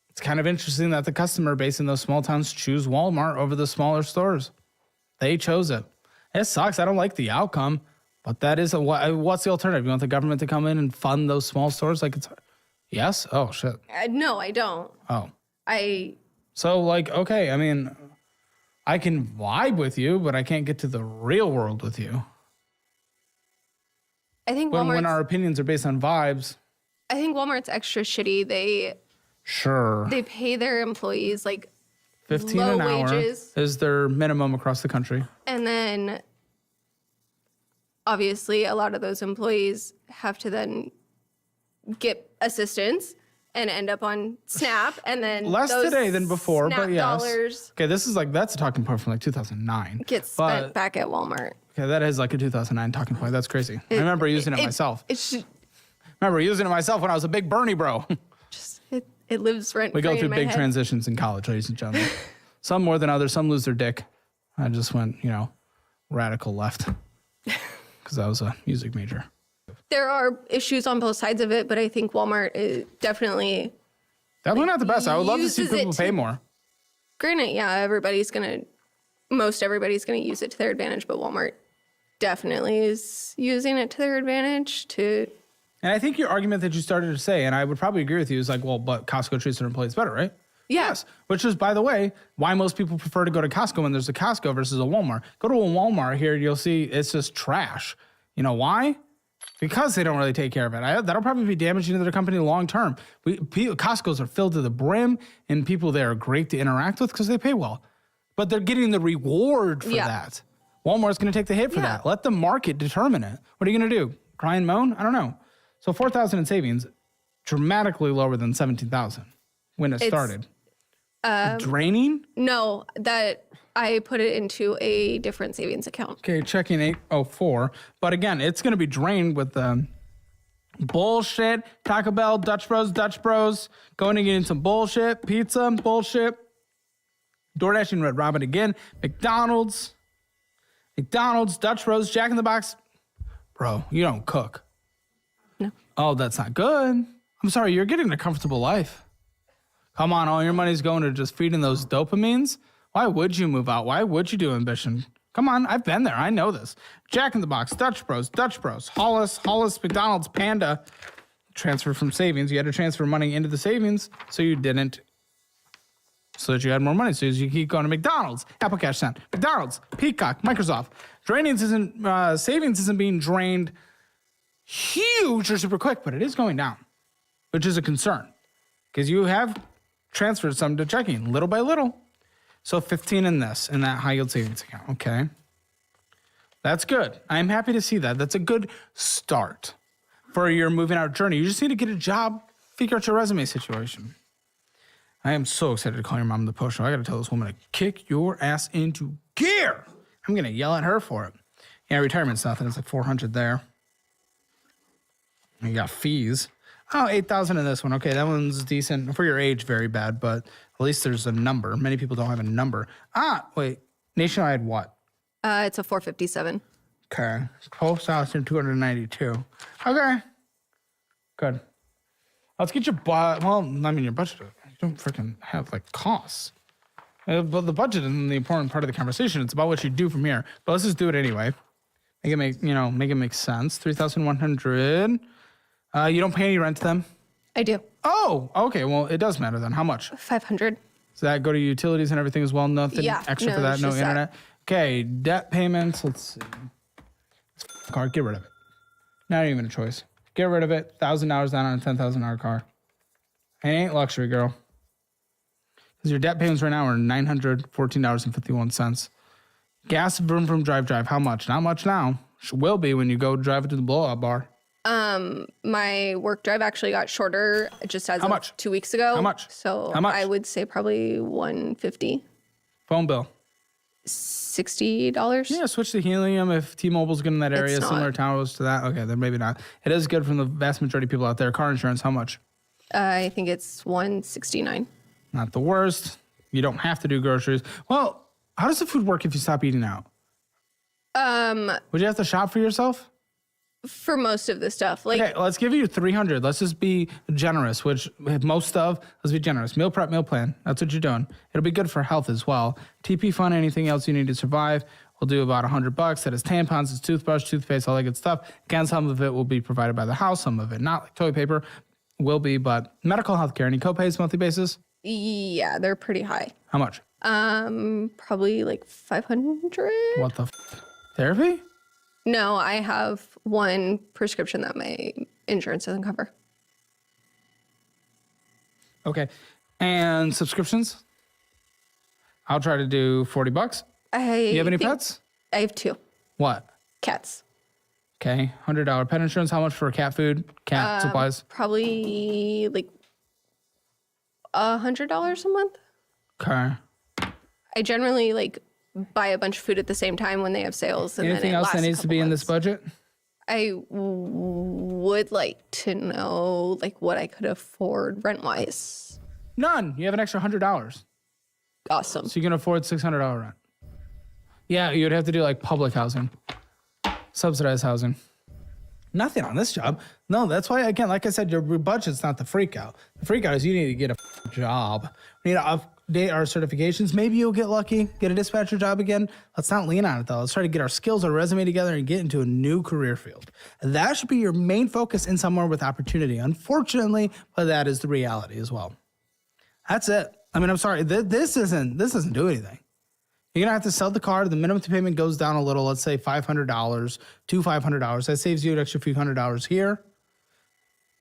it's kind of interesting that the customer base in those small towns choose Walmart over the smaller stores. They chose it. It sucks. I don't like the outcome. But that is what's the alternative? You want the government to come in and fund those small stores? Like it's... Yes? Oh, shit. No, I don't. Oh. So, like, okay, I mean, I can vibe with you, but I can't get to the real world with you. I think when our opinions are based on vibes. I think Walmart's extra shitty. They pay their employees like $15 low an hour wages. Is their minimum across the country. And then obviously a lot of those employees have to then get assistance and end up on SNAP, and then less today than before, SNAP but yes. dollars Okay, this is like, that's a talking point from like 2009. get spent back at Walmart. Okay, that is like a 2009 talking point. That's crazy. I remember using it myself. Remember using it myself when I was a big Bernie bro. It lives rent We free go through in my big head. transitions in college, ladies and gentlemen. Some more than others. Some lose their dick. I just went, radical left because I was a music major. There are issues on both sides of it, but I think Walmart is definitely not the best. I would love to see people pay more. Granted, yeah, most everybody's gonna use it to their advantage, but Walmart definitely is using it to their advantage to. And I think your argument that you started to say, and I would probably agree with you, is like, well, but Costco treats their employees better, right? Yeah. Yes. Which is, by the way, why most people prefer to go to Costco when there's a Costco versus a Walmart. Go to a Walmart here, you'll see it's just trash. You know why? Because they don't really take care of it. That'll probably be damaging to their company long term. Costco's are filled to the brim, and people there are great to interact with because they pay well. But they're getting the reward for that. Walmart's going to take the hit for that. Let the market determine it. What are you going to do? Cry and moan? I don't know. So $4,000 in savings, dramatically lower than $17,000 when it started. Draining? No, that I put it into a different savings account. Okay, checking 804. But again, it's going to be drained with bullshit. Taco Bell, Dutch Bros, going to get into bullshit. Pizza, bullshit. DoorDash and Red Robin again. McDonald's, Dutch Bros, Jack in the Box. Bro, you don't cook. No. Oh, that's not good. I'm sorry, you're getting a comfortable life. Come on, all your money's going to just feeding those dopamines. Why would you move out? Why would you do ambition? Come on, I've been there. I know this. Jack in the Box, Dutch Bros, Hollis, McDonald's, Panda. Transfer from savings. You had to transfer money into the savings, so you didn't so that you had more money. So as you keep going to McDonald's, Apple Cash Send, McDonald's, Peacock, Microsoft. Savings isn't being drained huge or super quick, but it is going down, which is a concern because you have transferred some to checking little by little. So 15 in that high yield savings account. Okay. That's good. I'm happy to see that. That's a good start for your moving out journey. You just need to get a job, figure out your resume situation. I am so excited to call your mom the post show. I got to tell this woman to kick your ass into gear. I'm going to yell at her for it. Yeah, retirement's nothing. It's like 400 there. You got fees. Oh, 8,000 in this one. Okay, that one's decent. For your age, very bad, but at least there's a number. Many people don't have a number. Wait. Nationwide what? It's a 457. Okay. 12,292. Okay. Good. Let's get your budget. Well, I mean, your budget. You don't freaking have, like, costs. But the budget isn't the important part of the conversation. It's about what you do from here. But let's just do it anyway. Make it make sense. 3,100. You don't pay any rent to them? I do. Oh, okay. Well, it does matter then. How much? 500. Does that go to utilities and everything as well? Nothing extra for that? No internet? That. Okay, debt payments. Let's see. Car, get rid of it. Not even a choice. Get rid of it. $1,000 down on a $10,000 car. It ain't luxury, girl. Because your debt payments right now are $914.51. Gas, vroom, drive. How much? Not much now. Will be when you go drive it to the blowout bar. My work drive actually got shorter just as of 2 weeks ago. How much? So How much? I would say probably $150. Phone bill. $60. Yeah, switch to helium if T-Mobile's good in that area, similar towers to that. Okay, then maybe not. It is good from the vast majority of people out there. Car insurance, how much? I think it's $169. Not the worst. You don't have to do groceries. Well, how does the food work if you stop eating out? Would you have to shop for yourself? For most of the stuff. Okay, let's give you 300. Let's just be generous, which most of, let's be generous. Meal prep, meal plan. That's what you're doing. It'll be good for health as well. TP fund, anything else you need to survive. We'll do about $100. That is tampons, it's toothbrush, toothpaste, all that good stuff. Again, some of it will be provided by the house. Some of it not, like toilet paper will be, but medical health care, any copays, monthly basis? Yeah, they're pretty high. How much? Probably like 500. What the therapy? No, I have one prescription that my insurance doesn't cover. Okay. And subscriptions? I'll try to do $40. You have any pets? I have 2. What? Cats. Okay. $100 pet insurance. How much for cat food, cat supplies? Probably like $100 a month. Okay. I generally buy a bunch of food at the same time when they have sales. And anything then else that needs to be in this budget? I would like to know what I could afford rent-wise. None. You have an extra $100. Awesome. So you can afford $600 rent. Yeah, you'd have to do public housing, subsidized housing. Nothing on this job. No, that's why, again, like I said, your budget's not the freak out. The freak out is you need to get a job. We need to update our certifications. Maybe you'll get lucky, get a dispatcher job again. Let's not lean on it, though. Let's try to get our skills, our resume together, and get into a new career field. And that should be your main focus in somewhere with opportunity. Unfortunately, but that is the reality as well. That's it. I mean, I'm sorry. This doesn't do anything. You're going to have to sell the car. The minimum payment goes down a little. Let's say $500 to $500. That saves you an extra few $100 here.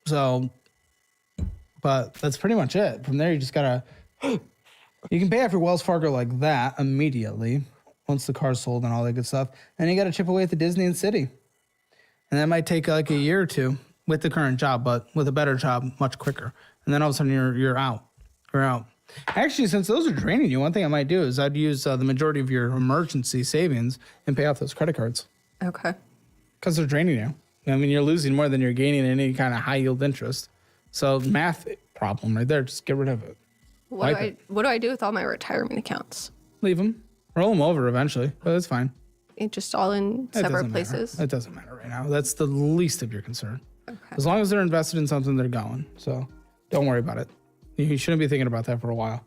So, but that's pretty much it. From there, you just got to, you can pay off your Wells Fargo like that immediately once the car's sold and all that good stuff. And you got to chip away at the Disney and City. And that might take a year or two with the current job, but with a better job, much quicker. And then all of a sudden you're out. You're out. Actually, since those are draining you, one thing I might do is I'd use the majority of your emergency savings and pay off those credit cards. Okay. Because they're draining you. I mean, you're losing more than you're gaining in any kind of high yield interest. So math problem right there. Just get rid of it. What do I do with all my retirement accounts? Leave them. Roll them over eventually, but it's fine. It just all in separate places? It doesn't matter right now. That's the least of your concern. Okay. As long as they're invested in something, they're going. So don't worry about it. You shouldn't be thinking about that for a while.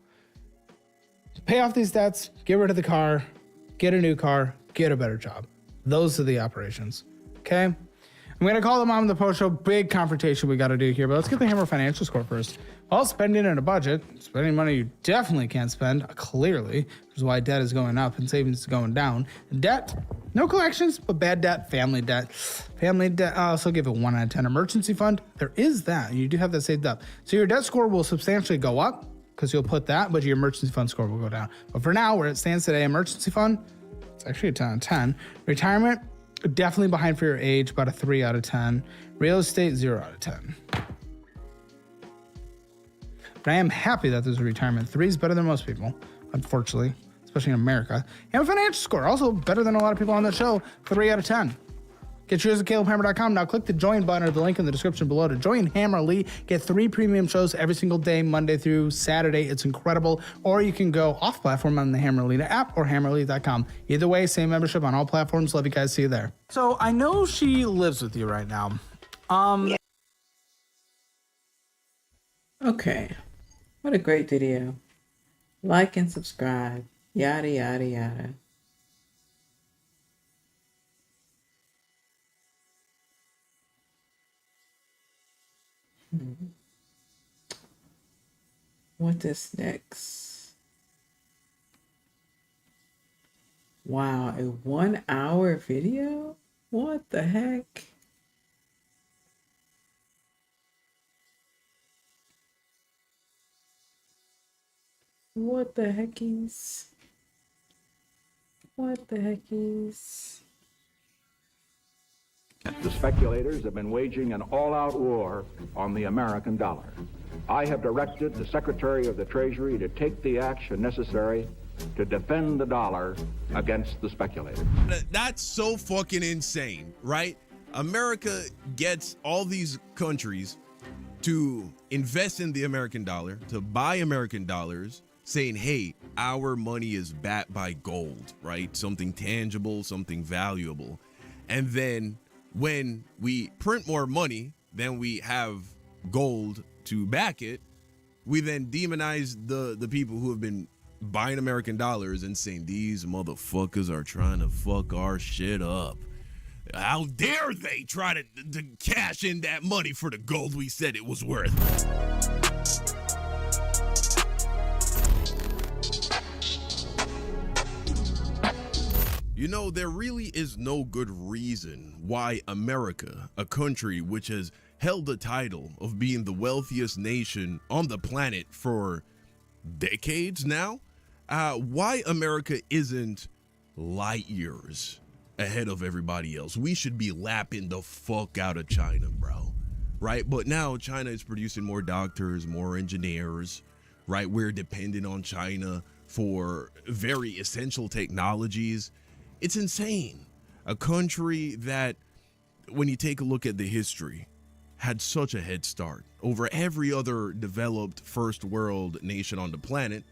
Pay off these debts, get rid of the car, get a new car, get a better job. Those are the operations. Okay? I'm going to call the mom of the post show. Big confrontation we got to do here, but let's get the Hammer Financial Score first. While spending in a budget, spending money you definitely can't spend, clearly, which is why debt is going up and savings is going down. Debt, no collections, but bad debt, family debt. Family debt, I'll also give it 1 out of 10. Emergency fund, there is that. You do have that saved up. So your debt score will substantially go up because you'll put that, but your emergency fund score will go down. But for now, where it stands today, emergency fund, it's actually a 10 out of 10. Retirement, definitely behind for your age, about a 3 out of 10. Real estate, 0 out of 10. But I am happy that there's a retirement. 3 is better than most people, unfortunately, especially in America. And a financial score, also better than a lot of people on the show, 3 out of 10. Get yours at CalebHammer.com. Now click the join button or the link in the description below to join Hammer Elite. Get 3 premium shows every single day, Monday through Saturday. It's incredible. Or you can go off platform on the Hammer Elite app or HammerElite.com. Either way, same membership on all platforms. Love you guys. See you there. So I know she lives with you right now. Okay. What a great video. Like and subscribe. Yada, yada, yada. What is next? Wow, a 1 hour video? What the heck? What the heckies? What the heckies? The speculators have been waging an all-out war on the American dollar. I have directed the Secretary of the Treasury to take the action necessary to defend the dollar against the speculators. That's so fucking insane, right? America gets all these countries to invest in the American dollar, to buy American dollars, saying, hey, our money is backed by gold, right? Something tangible, something valuable. And then when we print more money than we have gold to back it, we then demonize the people who have been buying American dollars and saying these motherfuckers are trying to fuck our shit up. How dare they try to cash in that money for the gold we said it was worth. You know, there really is no good reason why America, a country which has held the title of being the wealthiest nation on the planet for decades now, why America isn't light years ahead of everybody else. We should be lapping the fuck out of China, bro. Right? But now China is producing more doctors, more engineers, right? We're dependent on China for very essential technologies. It's insane. A country that, when you take a look at the history, had such a head start over every other developed first world nation on the planet,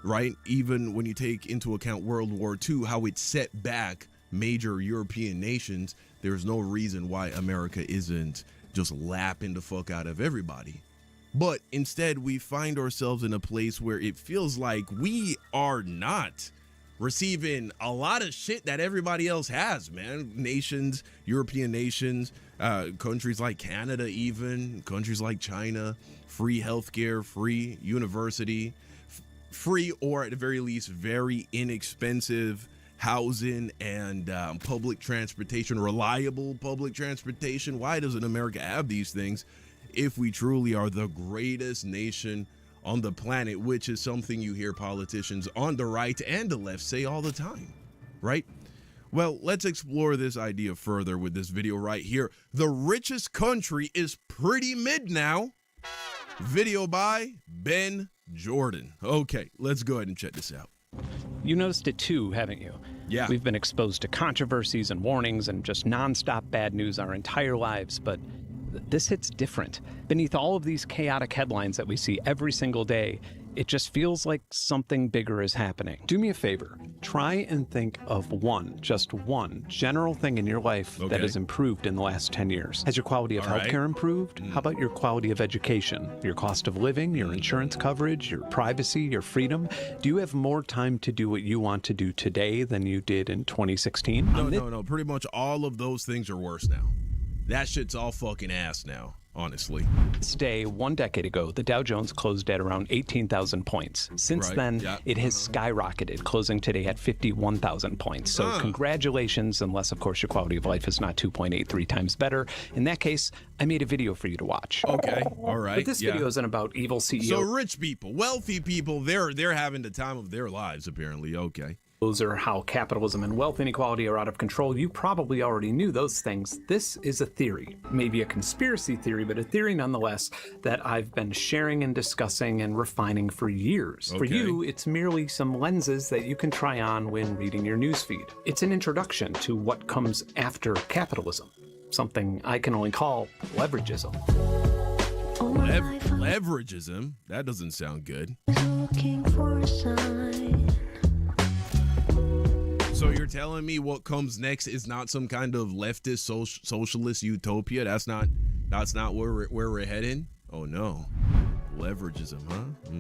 right? Even when you take into account World War II, how it set back major European nations, there's no reason why America isn't just lapping the fuck out of everybody. But instead, we find ourselves in a place where it feels like we are not receiving a lot of shit that everybody else has, man. Nations, European nations, countries like Canada, even countries like China, free healthcare, free university, free or at the very least very inexpensive housing and public transportation, reliable public transportation. Why doesn't America have these things if we truly are the greatest nation on the planet, which is something you hear politicians on the right and the left say all the time, right? Well, let's explore this idea further with this video right here. The richest country is pretty mid now. Video by Ben Jordan. Okay, let's go ahead and check this out. You noticed it too, haven't you? Yeah. We've been exposed to controversies and warnings and just nonstop bad news our entire lives, but this hits different. Beneath all of these chaotic headlines that we see every single day, it just feels like something bigger is happening. Do me a favor. Try and think of just one general thing in your life that has improved in the last 10 years. Has your quality of healthcare improved? How about your quality of education, your cost of living, your insurance coverage, your privacy, your freedom? Do you have more time to do what you want to do today than you did in 2016? No. Pretty much all of those things are worse now. That shit's all fucking ass now. honestly. This day, 1 decade ago, the Dow Jones closed at around 18,000 points. Since then, it has skyrocketed, closing today at 51,000 points. So congratulations, unless, of course, your quality of life is not 2.83 times better. In that case, I made a video for you to watch. Okay, all right. But this video isn't about evil CEOs. So rich people, wealthy people, they're having the time of their lives, apparently. Okay. Those are how capitalism and wealth inequality are out of control. You probably already knew those things. This is a theory, maybe a conspiracy theory, but a theory nonetheless that I've been sharing and discussing and refining for years. For you, it's merely some lenses that you can try on when reading your newsfeed. It's an introduction to what comes after capitalism, something I can only call leveragism. Leveragism? That doesn't sound good. Looking for a sign. So you're telling me what comes next is not some kind of leftist socialist utopia? That's not where we're heading? Oh no. Leveragism, huh?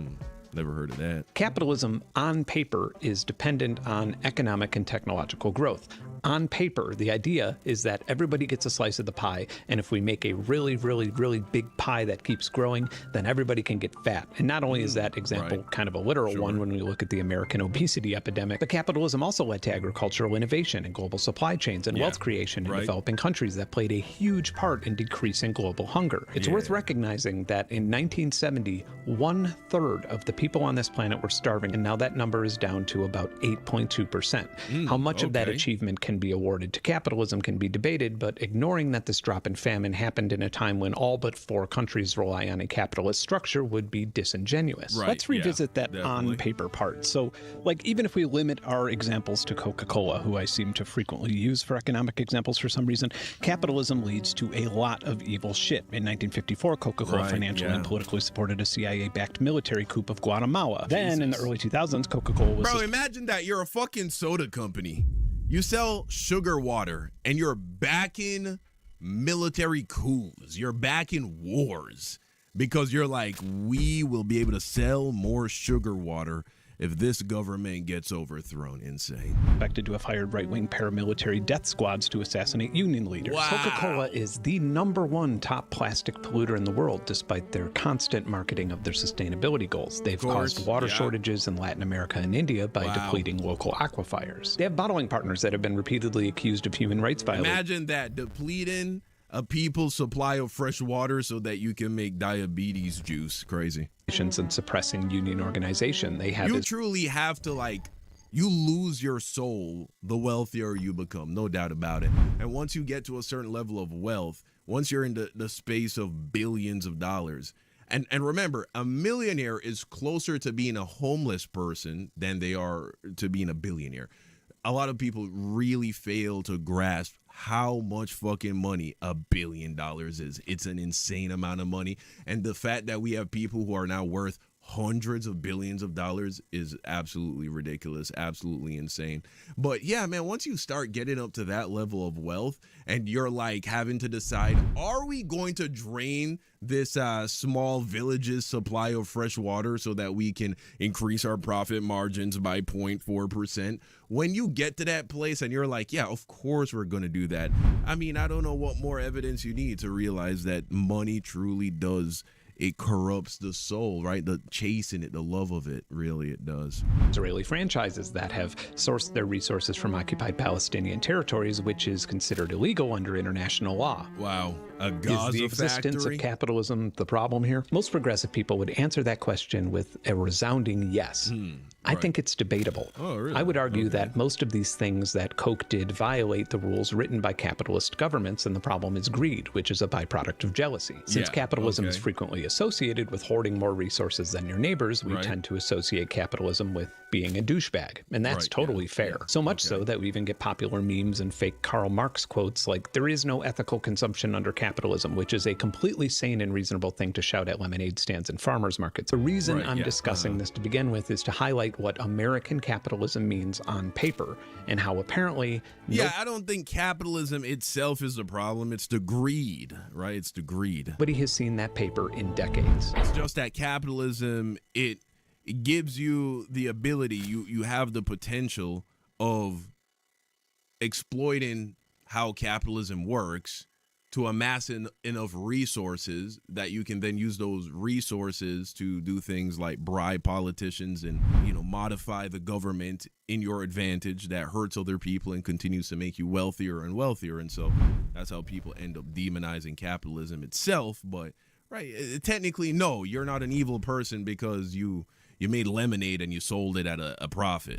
Never heard of that. Capitalism on paper is dependent on economic and technological growth. On paper, the idea is that everybody gets a slice of the pie, and if we make a really, really, really big pie that keeps growing, then everybody can get fat. And not only is that example kind of a literal one when we look at the American obesity epidemic, but capitalism also led to agricultural innovation and global supply chains and wealth creation in developing countries that played a huge part in decreasing global hunger. It's worth recognizing that in 1970, 1/3 of the people on this planet were starving, and now that number is down to about 8.2%. How much of that achievement can be awarded to capitalism can be debated, but ignoring that this drop in famine happened in a time when all but 4 countries rely on a capitalist structure would be disingenuous. Let's revisit that on paper part. So, like, even if we limit our examples to Coca-Cola, who I seem to frequently use for economic examples for some reason, capitalism leads to a lot of evil shit. In 1954, Coca-Cola financially and politically supported a CIA-backed military coup of Guatemala. Then, in the early 2000s, Coca-Cola was... Bro, imagine that. You're a fucking soda company. You sell sugar water, and you're backing military coups. You're backing wars because you're like, we will be able to sell more sugar water if this government gets overthrown. Insane. Expected to have hired right-wing paramilitary death squads to assassinate union leaders. Coca-Cola is the #1 top plastic polluter in the world, despite their constant marketing of their sustainability goals. They've caused water shortages in Latin America and India by depleting local aquifers. They have bottling partners that have been repeatedly accused of human rights violations. Imagine that, depleting a people's supply of fresh water so that you can make diabetes juice. Crazy. And suppressing union organization. They have you truly have to, like, you lose your soul the wealthier you become, no doubt about it. And once you get to a certain level of wealth, once you're in the space of billions of dollars, and remember, a millionaire is closer to being a homeless person than they are to being a billionaire. A lot of people really fail to grasp how much fucking money $1 billion is. It's an insane amount of money. And the fact that we have people who are now worth hundreds of billions of dollars is absolutely ridiculous, absolutely insane. But yeah, man, once you start getting up to that level of wealth and you're like having to decide, are we going to drain this small village's supply of fresh water so that we can increase our profit margins by 0.4%? When you get to that place and you're like, yeah, of course we're going to do that. I mean, I don't know what more evidence you need to realize that money truly does. It corrupts the soul, right? The chasing it, the love of it, really it does. Israeli franchises that have sourced their resources from occupied Palestinian territories, which is considered illegal under international law. Wow. A Gaza Is the existence factory? of capitalism the problem here? Most progressive people would answer that question with a resounding yes. I think it's debatable. Oh, really? I would argue that most of these things that Coke did violate the rules written by capitalist governments, and the problem is greed, which is a byproduct of jealousy. Since capitalism is frequently associated with hoarding more resources than your neighbors, we tend to associate capitalism with being a douchebag, and that's totally fair. So much so that we even get popular memes and fake Karl Marx quotes like, there is no ethical consumption under capitalism, which is a completely sane and reasonable thing to shout at lemonade stands and farmers markets. The reason I'm discussing this to begin with is to highlight what American capitalism means on paper, and how apparently... I don't think capitalism itself is the problem. It's the greed, right? It's the greed. Nobody has seen that paper in decades. It's just that capitalism, it gives you the ability, you have the potential of exploiting how capitalism works to amass enough resources that you can then use those resources to do things like bribe politicians and, modify the government in your advantage that hurts other people and continues to make you wealthier and wealthier. And so that's how people end up demonizing capitalism itself. But technically, no, you're not an evil person because you made lemonade and you sold it at a profit.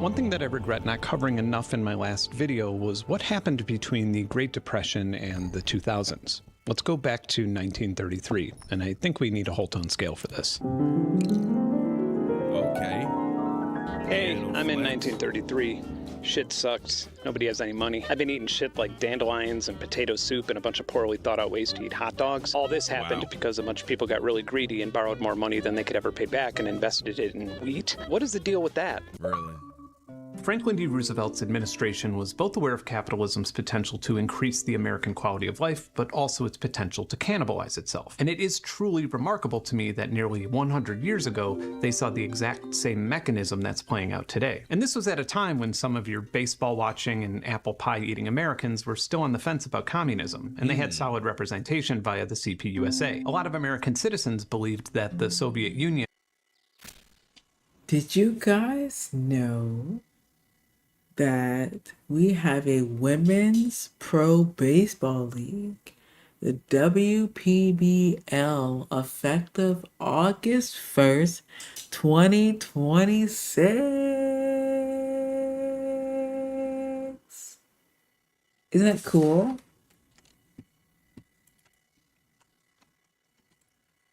One thing that I regret not covering enough in my last video was what happened between the Great Depression and the 2000s. Let's go back to 1933, and I think we need a whole tone scale for this. Okay. Hey, I'm in 1933. Shit sucked. Nobody has any money. I've been eating shit like dandelions and potato soup and a bunch of poorly thought out ways to eat hot dogs. All this happened because a bunch of people got really greedy and borrowed more money than they could ever pay back and invested it in wheat. What is the deal with that? Really? Franklin D. Roosevelt's administration was both aware of capitalism's potential to increase the American quality of life, but also its potential to cannibalize itself. And it is truly remarkable to me that nearly 100 years ago, they saw the exact same mechanism that's playing out today. And this was at a time when some of your baseball-watching and apple pie-eating Americans were still on the fence about communism, and they had solid representation via the CPUSA. A lot of American citizens believed that the Soviet Union... Did you guys know that we have a women's pro baseball league, the WPBL, effective August 1st, 2026? Isn't that cool?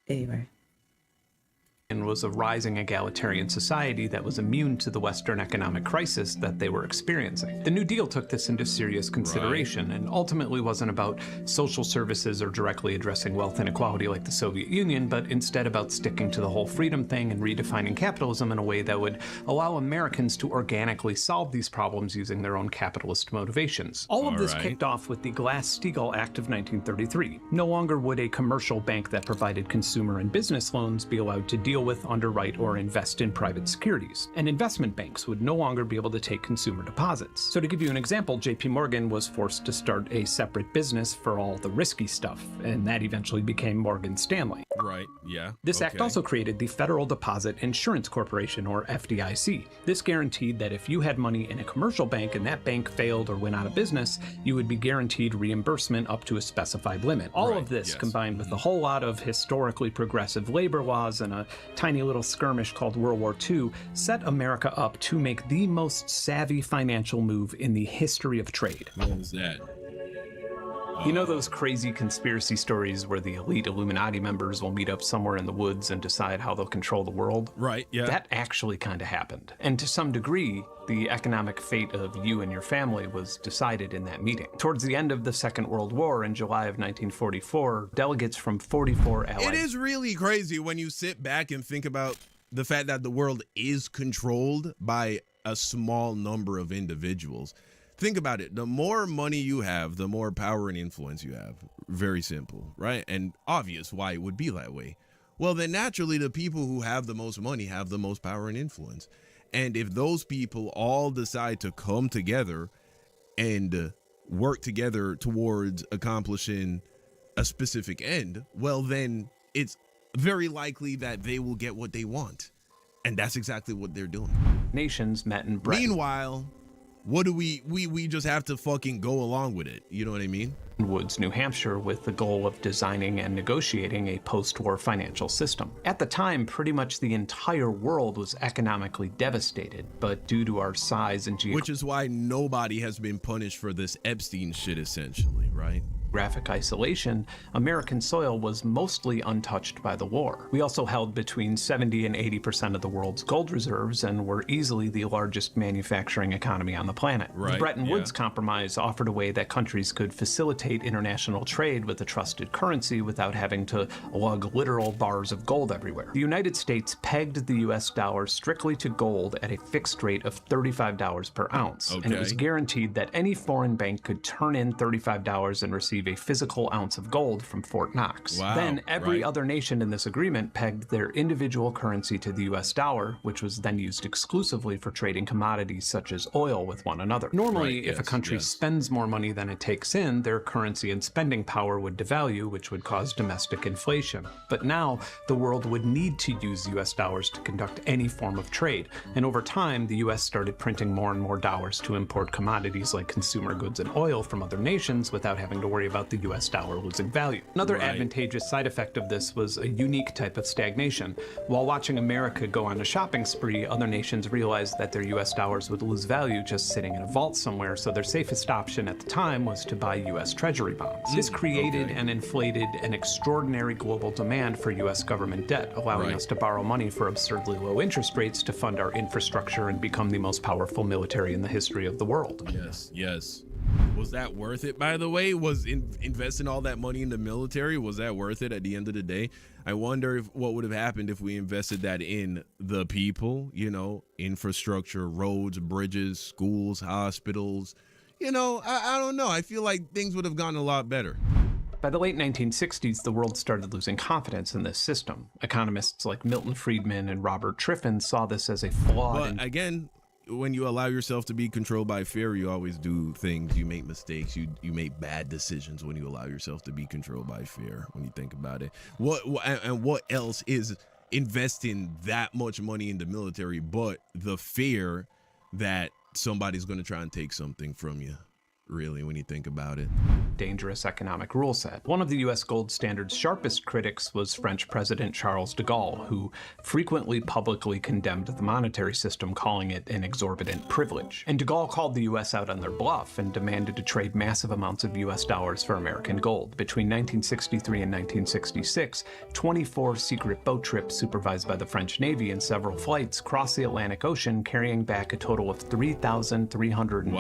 Anyway. was a rising egalitarian society that was immune to the Western economic crisis that they were experiencing. The New Deal took this into serious consideration and ultimately wasn't about social services or directly addressing wealth inequality like the Soviet Union, but instead about sticking to the whole freedom thing and redefining capitalism in a way that would allow Americans to organically solve these problems using their own capitalist motivations. All of this kicked off with the Glass-Steagall Act of 1933. No longer would a commercial bank that provided consumer and business loans be allowed to deal with, underwrite, or invest in private securities. And investment banks would no longer be able to take consumer deposits. So to give you an example, JP Morgan was forced to start a separate business for all the risky stuff, and that eventually became Morgan Stanley. Right, yeah. This act also created the Federal Deposit Insurance Corporation, or FDIC. This guaranteed that if you had money in a commercial bank and that bank failed or went out of business, you would be guaranteed reimbursement up to a specified limit. All of this, combined with a whole lot of historically progressive labor laws and a tiny little skirmish called World War II, set America up to make the most savvy financial move in the history of trade. What was that? You know those crazy conspiracy stories where the elite Illuminati members will meet up somewhere in the woods and decide how they'll control the world? Right, yeah. That actually kind of happened. And to some degree, the economic fate of you and your family was decided in that meeting. Towards the end of the Second World War in July of 1944, delegates from 44 allied... It is really crazy when you sit back and think about the fact that the world is controlled by a small number of individuals. Think about it. The more money you have, the more power and influence you have. Very simple, right? And obvious why it would be that way. Well, then naturally, the people who have the most money have the most power and influence. And if those people all decide to come together and work together towards accomplishing a specific end, well, then it's very likely that they will get what they want. And that's exactly what they're doing. Nations met in Bretton. Meanwhile, what do we just have to fucking go along with it? You know what I mean? Woods, New Hampshire, with the goal of designing and negotiating a post-war financial system. At the time, pretty much the entire world was economically devastated, but due to our size and which is why nobody has been punished for this Epstein shit, essentially, right? Geographic isolation, American soil was mostly untouched by the war. We also held between 70 and 80% of the world's gold reserves and were easily the largest manufacturing economy on the planet. The Bretton Woods Compromise offered a way that countries could facilitate international trade with a trusted currency without having to lug literal bars of gold everywhere. The United States pegged the US dollar strictly to gold at a fixed rate of $35 per ounce, and it was guaranteed that any foreign bank could turn in $35 and receive receive a physical ounce of gold from Fort Knox. Wow, then every other nation in this agreement pegged their individual currency to the US dollar, which was then used exclusively for trading commodities such as oil with one another. Normally, if a country spends more money than it takes in, their currency and spending power would devalue, which would cause domestic inflation. But now, the world would need to use US dollars to conduct any form of trade, and over time, the US started printing more and more dollars to import commodities like consumer goods and oil from other nations without having to worry about the US dollar losing value. Another advantageous side effect of this was a unique type of stagnation. While watching America go on a shopping spree, other nations realized that their US dollars would lose value just sitting in a vault somewhere, so their safest option at the time was to buy US Treasury bonds. This created and inflated an extraordinary global demand for US government debt, allowing us to borrow money for absurdly low interest rates to fund our infrastructure and become the most powerful military in the history of the world. Yes, yes. Was that worth it, by the way? Was investing all that money in the military, was that worth it at the end of the day? I wonder what would have happened if we invested that in the people, you know, infrastructure, roads, bridges, schools, hospitals. You know, I don't know. I feel like things would have gone a lot better. By the late 1960s, the world started losing confidence in this system. Economists like Milton Friedman and Robert Triffin saw this as a flaw. But again, when you allow yourself to be controlled by fear, you always do things. You make mistakes. You make bad decisions when you allow yourself to be controlled by fear. When you think about it, what else is investing that much money in the military but the fear that somebody's going to try and take something from you? Really, when you think about it. Dangerous economic rule set. One of the US gold standard's sharpest critics was French President Charles de Gaulle, who frequently publicly condemned the monetary system, calling it an exorbitant privilege. And de Gaulle called the US out on their bluff and demanded to trade massive amounts of US dollars for American gold. Between 1963 and 1966, 24 secret boat trips supervised by the French Navy and several flights crossed the Atlantic Ocean, carrying back a total of 3,313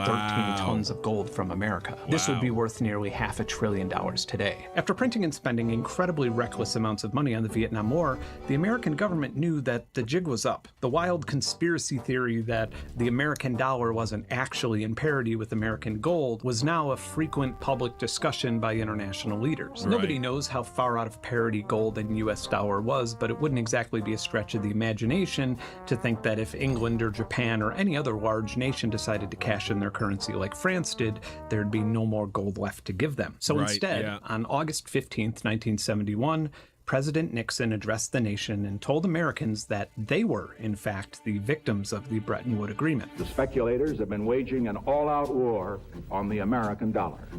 tons of gold from America. This would be worth nearly $500 billion today. After printing and spending incredibly reckless amounts of money on the Vietnam War, the American government knew that the jig was up. The wild conspiracy theory that the American dollar wasn't actually in parity with American gold was now a frequent public discussion by international leaders. Nobody knows how far out of parity gold and US dollar was, but it wouldn't exactly be a stretch of the imagination to think that if England or Japan or any other large nation decided to cash in their currency like France did, there'd be no more gold left to give them. So instead, on August 15th, 1971, President Nixon addressed the nation and told Americans that they were, in fact, the victims of the Bretton Woods Agreement. The speculators have been waging an all-out war on the American dollar.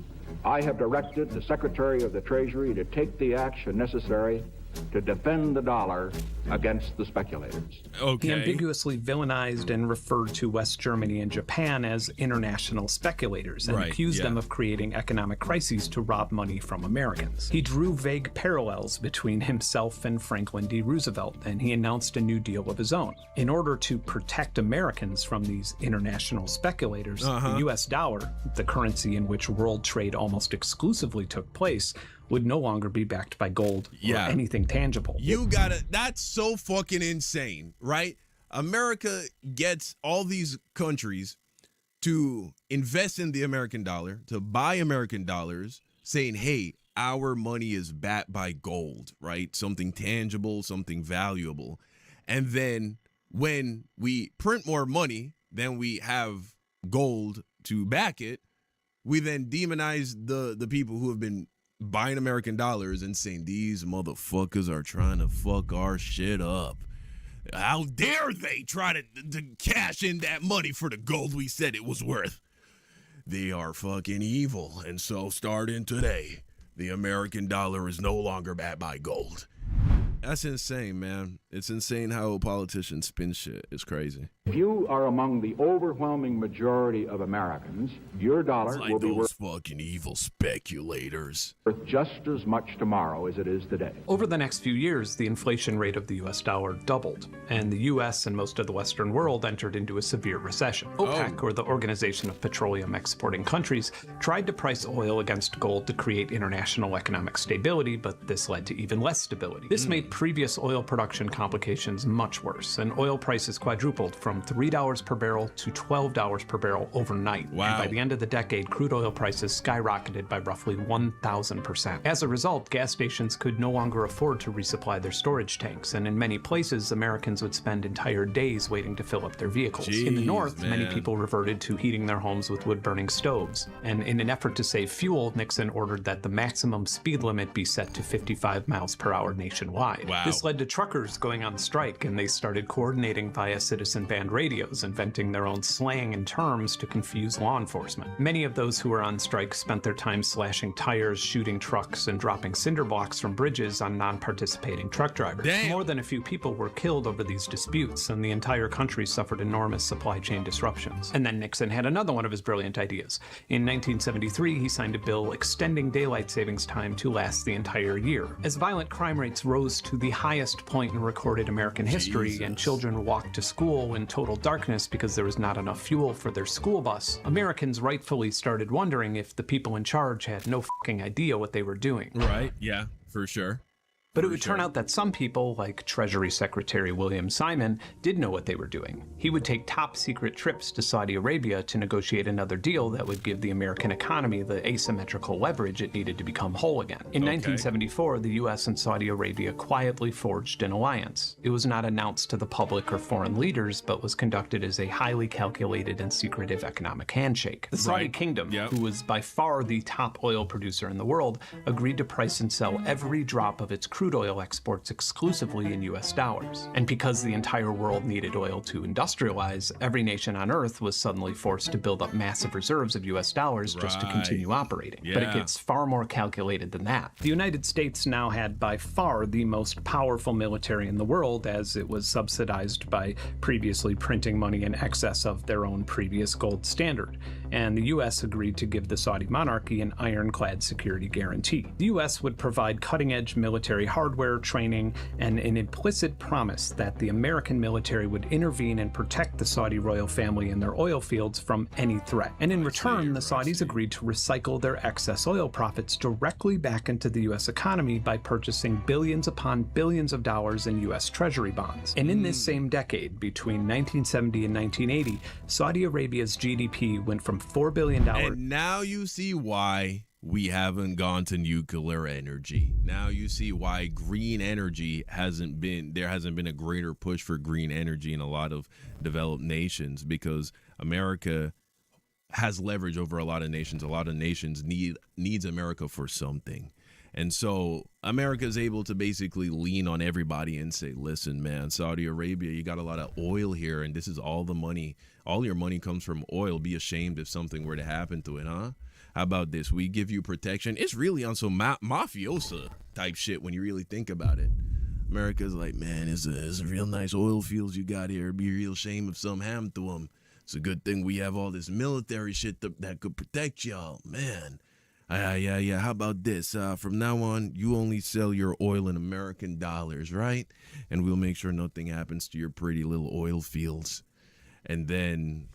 I have directed the Secretary of the Treasury to take the action necessary to defend the dollar against the speculators. He ambiguously villainized and referred to West Germany and Japan as international speculators and accused them of creating economic crises to rob money from Americans. He drew vague parallels between himself and Franklin D. Roosevelt, and he announced a new deal of his own. In order to protect Americans from these international speculators, the US dollar, the currency in which world trade almost exclusively took place, would no longer be backed by gold or anything tangible. That's so fucking insane, right? America gets all these countries to invest in the American dollar, to buy American dollars, saying, hey, our money is backed by gold, right? Something tangible, something valuable. And then when we print more money than we have gold to back it, we then demonize the people who have been buying American dollars and saying these motherfuckers are trying to fuck our shit up. How dare they try to cash in that money for the gold we said it was worth? They are fucking evil. And so starting today, the American dollar is no longer backed by gold. That's insane, man. It's insane how politicians spin shit. It's crazy. If you are among the overwhelming majority of Americans, your dollar will be worth fucking evil speculators. Worth just as much tomorrow as it is today. Over the next few years, the inflation rate of the US dollar doubled, and the US and most of the Western world entered into a severe recession. OPEC, or the Organization of Petroleum Exporting Countries, tried to price oil against gold to create international economic stability, but this led to even less stability. This made previous oil production complications much worse, and oil prices quadrupled from $3 per barrel to $12 per barrel overnight. Wow. And by the end of the decade, crude oil prices skyrocketed by roughly 1,000%. As a result, gas stations could no longer afford to resupply their storage tanks, and in many places, Americans would spend entire days waiting to fill up their vehicles. In the north, many people reverted to heating their homes with wood-burning stoves, and in an effort to save fuel, Nixon ordered that the maximum speed limit be set to 55 miles per hour nationwide. Wow. This led to truckers going on strike, and they started coordinating via citizen band radios, inventing their own slang and terms to confuse law enforcement. Many of those who were on strike spent their time slashing tires, shooting trucks, and dropping cinder blocks from bridges on non-participating truck drivers. Damn. More than a few people were killed over these disputes, and the entire country suffered enormous supply chain disruptions. And then Nixon had another one of his brilliant ideas. In 1973, he signed a bill extending daylight savings time to last the entire year. As violent crime rates rose to the highest point in recorded American history, and children walked to school in total darkness because there was not enough fuel for their school bus, Americans rightfully started wondering if the people in charge had no fucking idea what they were doing. Right, yeah, for sure. But it would turn out that some people, like Treasury Secretary William Simon, did know what they were doing. He would take top-secret trips to Saudi Arabia to negotiate another deal that would give the American economy the asymmetrical leverage it needed to become whole again. In 1974, the U.S. and Saudi Arabia quietly forged an alliance. It was not announced to the public or foreign leaders, but was conducted as a highly calculated and secretive economic handshake. The Saudi Kingdom, who was by far the top oil producer in the world, agreed to price and sell every drop of its crude oil exports exclusively in US dollars. And because the entire world needed oil to industrialize, every nation on Earth was suddenly forced to build up massive reserves of US dollars just to continue operating. But it gets far more calculated than that. The United States now had by far the most powerful military in the world, as it was subsidized by previously printing money in excess of their own previous gold standard. And the US agreed to give the Saudi monarchy an ironclad security guarantee. The US would provide cutting-edge military hardware, training, and an implicit promise that the American military would intervene and protect the Saudi royal family and their oil fields from any threat. And in return, the Saudis agreed to recycle their excess oil profits directly back into the US economy by purchasing billions upon billions of dollars in US Treasury bonds. And in this same decade, between 1970 and 1980, Saudi Arabia's GDP went from $4 billion. And now you see why we haven't gone to nuclear energy. Now you see why green energy hasn't been a greater push for green energy in a lot of developed nations, because America has leverage over a lot of nations. A lot of nations needs America for something. And so America is able to basically lean on everybody and say, listen, man, Saudi Arabia, you got a lot of oil here, and this is all the money. All your money comes from oil. Be ashamed if something were to happen to it, huh? How about this? We give you protection. It's really on some mafiosa type shit when you really think about it. America's like, man, it's a real nice oil fields you got here. It'd be a real shame if something happened to them. It's a good thing we have all this military shit that could protect y'all, man. Yeah. How about this? From now on, you only sell your oil in American dollars, right? And we'll make sure nothing happens to your pretty little oil fields. And then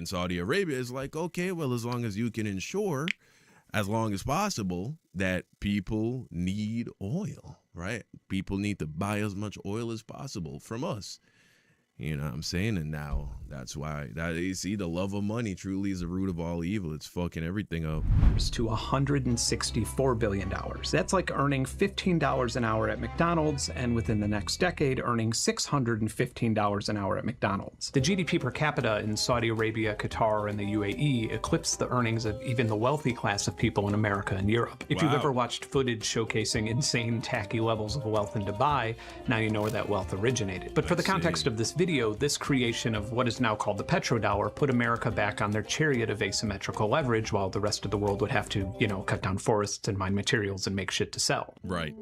Saudi Arabia is like, okay, well, as long as you can ensure, as long as possible, that people need oil, right? People need to buy as much oil as possible from us. You know what I'm saying? And now that's why you see the love of money truly is the root of all evil. It's fucking everything up. To $164 billion. That's like earning $15 an hour at McDonald's, and within the next decade, earning $615 an hour at McDonald's. The GDP per capita in Saudi Arabia, Qatar, and the UAE eclipsed the earnings of even the wealthy class of people in America and Europe. If you've ever watched footage showcasing insane, tacky levels of wealth in Dubai, now you know where that wealth originated. But for the context of this video, this creation of what is now called the petrodollar put America back on their chariot of asymmetrical leverage, while the rest of the world would have to, cut down forests and mine materials and make shit to sell. Right,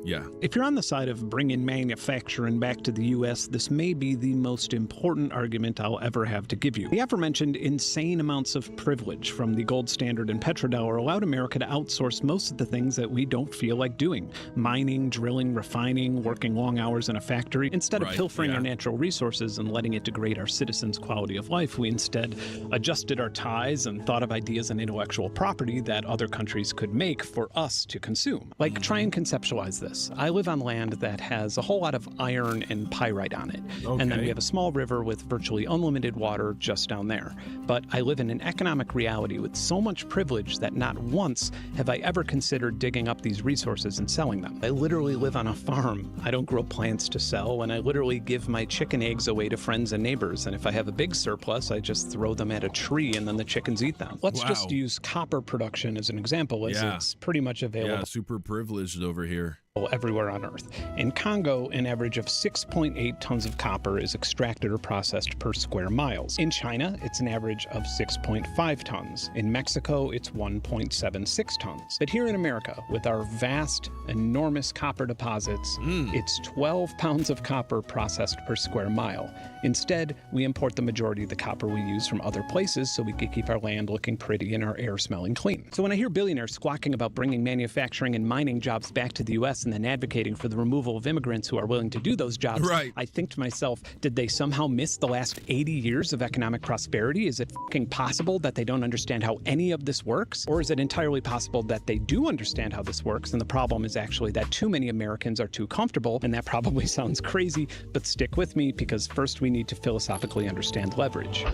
yeah. If you're on the side of bringing manufacturing back to the U.S., this may be the most important argument I'll ever have to give you. The aforementioned insane amounts of privilege from the gold standard and petrodollar allowed America to outsource most of the things that we don't feel like doing. Mining, drilling, refining, working long hours in a factory, instead of pilfering our natural resources resources and letting it degrade our citizens' quality of life. We instead adjusted our ties and thought of ideas and intellectual property that other countries could make for us to consume. Like, try and conceptualize this. I live on land that has a whole lot of iron and pyrite on it. And then we have a small river with virtually unlimited water just down there. But I live in an economic reality with so much privilege that not once have I ever considered digging up these resources and selling them. I literally live on a farm. I don't grow plants to sell, and I literally give my chicken eggs away to friends and neighbors. And if I have a big surplus, I just throw them at a tree and then the chickens eat them. Let's just use copper production as an example, as it's pretty much available. Yeah, super privileged over here. Everywhere on Earth. In Congo, an average of 6.8 tons of copper is extracted or processed per square miles. In China, it's an average of 6.5 tons. In Mexico, it's 1.76 tons. But here in America, with our vast, enormous copper deposits, it's 12 pounds of copper processed per square mile. Instead, we import the majority of the copper we use from other places so we can keep our land looking pretty and our air smelling clean. So when I hear billionaires squawking about bringing manufacturing and mining jobs back to the U.S. and then advocating for the removal of immigrants who are willing to do those jobs, I think to myself, did they somehow miss the last 80 years of economic prosperity? Is it fucking possible that they don't understand how any of this works? Or is it entirely possible that they do understand how this works, and the problem is actually that too many Americans are too comfortable? And that probably sounds crazy, but stick with me, because first we need to philosophically understand leverage.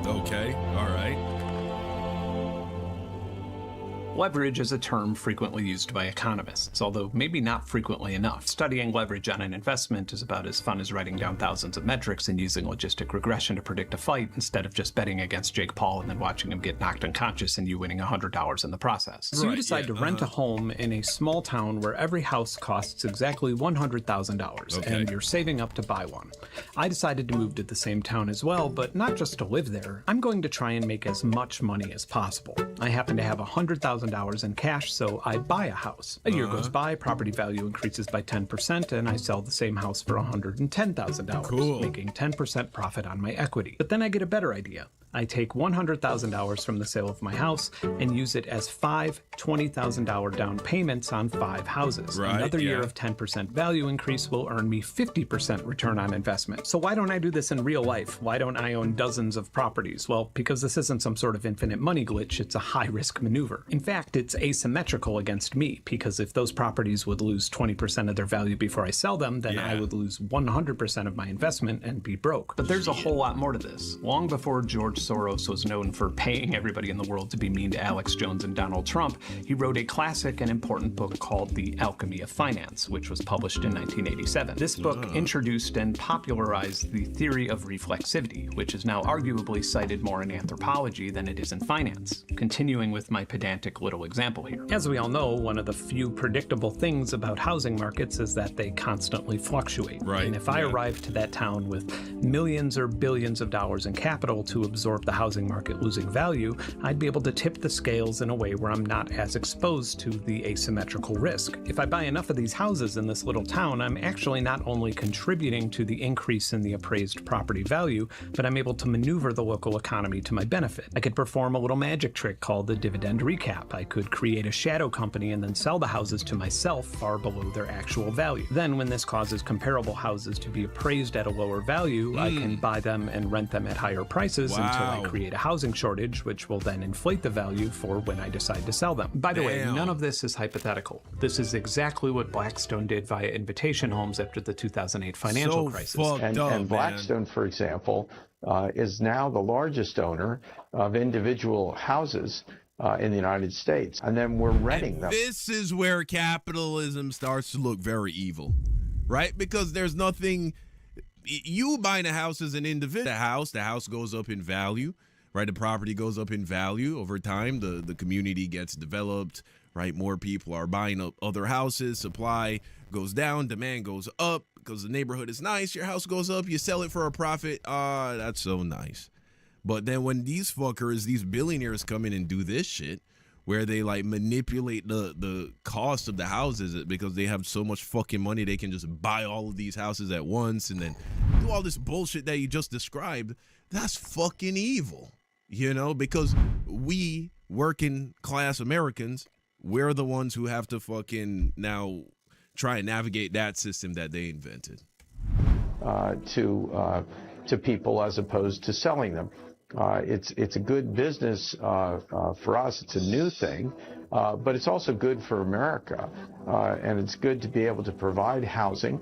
Okay, all right. Leverage is a term frequently used by economists, although maybe not frequently enough. Studying leverage on an investment is about as fun as writing down thousands of metrics and using logistic regression to predict a fight instead of just betting against Jake Paul and then watching him get knocked unconscious and you winning $100 in the process. So you decide to rent a home in a small town where every house costs exactly $100,000, and you're saving up to buy one. I decided to move to the same town as well, but not just to live there. I'm going to try and make as much money as possible. I happen to have $100,000 in cash, so I buy a house. A year goes by, property value increases by 10%, and I sell the same house for $110,000, making 10% profit on my equity. But then I get a better idea. I take $100,000 from the sale of my house and use it as 5 $20,000 down payments on 5 houses. Another year of 10% value increase will earn me 50% return on investment. So why don't I do this in real life? Why don't I own dozens of properties? Well, because this isn't some sort of infinite money glitch, it's a high-risk maneuver. In fact, it's asymmetrical against me, because if those properties would lose 20% of their value before I sell them, then I would lose 100% of my investment and be broke. But there's a whole lot more to this. Long before George Soros was known for paying everybody in the world to be mean to Alex Jones and Donald Trump, he wrote a classic and important book called The Alchemy of Finance, which was published in 1987. This book introduced and popularized the theory of reflexivity, which is now arguably cited more in anthropology than it is in finance. Continuing with my pedantic little example here. As we all know, one of the few predictable things about housing markets is that they constantly fluctuate. And if I arrived to that town with millions or billions of dollars in capital to absorb the housing market losing value, I'd be able to tip the scales in a way where I'm not as exposed to the asymmetrical risk. If I buy enough of these houses in this little town, I'm actually not only contributing to the increase in the appraised property value, but I'm able to maneuver the local economy to my benefit. I could perform a little magic trick called the dividend recap. I could create a shadow company and then sell the houses to myself far below their actual value. Then, when this causes comparable houses to be appraised at a lower value, I can buy them and rent them at higher prices until I create a housing shortage, which will then inflate the value for when I decide to sell them. By the way, none of this is hypothetical. This is exactly what Blackstone did via Invitation Homes after the 2008 financial crisis. And Blackstone, for example, is now the largest owner of individual houses in the United States, and then we're renting them. This is where capitalism starts to look very evil, right? Because there's nothing. You buying a house as an individual, the house goes up in value, right? The property goes up in value over time. The community gets developed, right? More people are buying up other houses. Supply goes down, demand goes up because the neighborhood is nice. Your house goes up, you sell it for a profit. That's so nice. But then when these fuckers, these billionaires come in and do this shit, where they like manipulate the cost of the houses because they have so much fucking money, they can just buy all of these houses at once and then do all this bullshit that you just described. That's fucking evil, you know, because we working class Americans, we're the ones who have to fucking now try and navigate that system that they invented. to people as opposed to selling them. It's a good business for us. It's a new thing, but it's also good for America, and it's good to be able to provide housing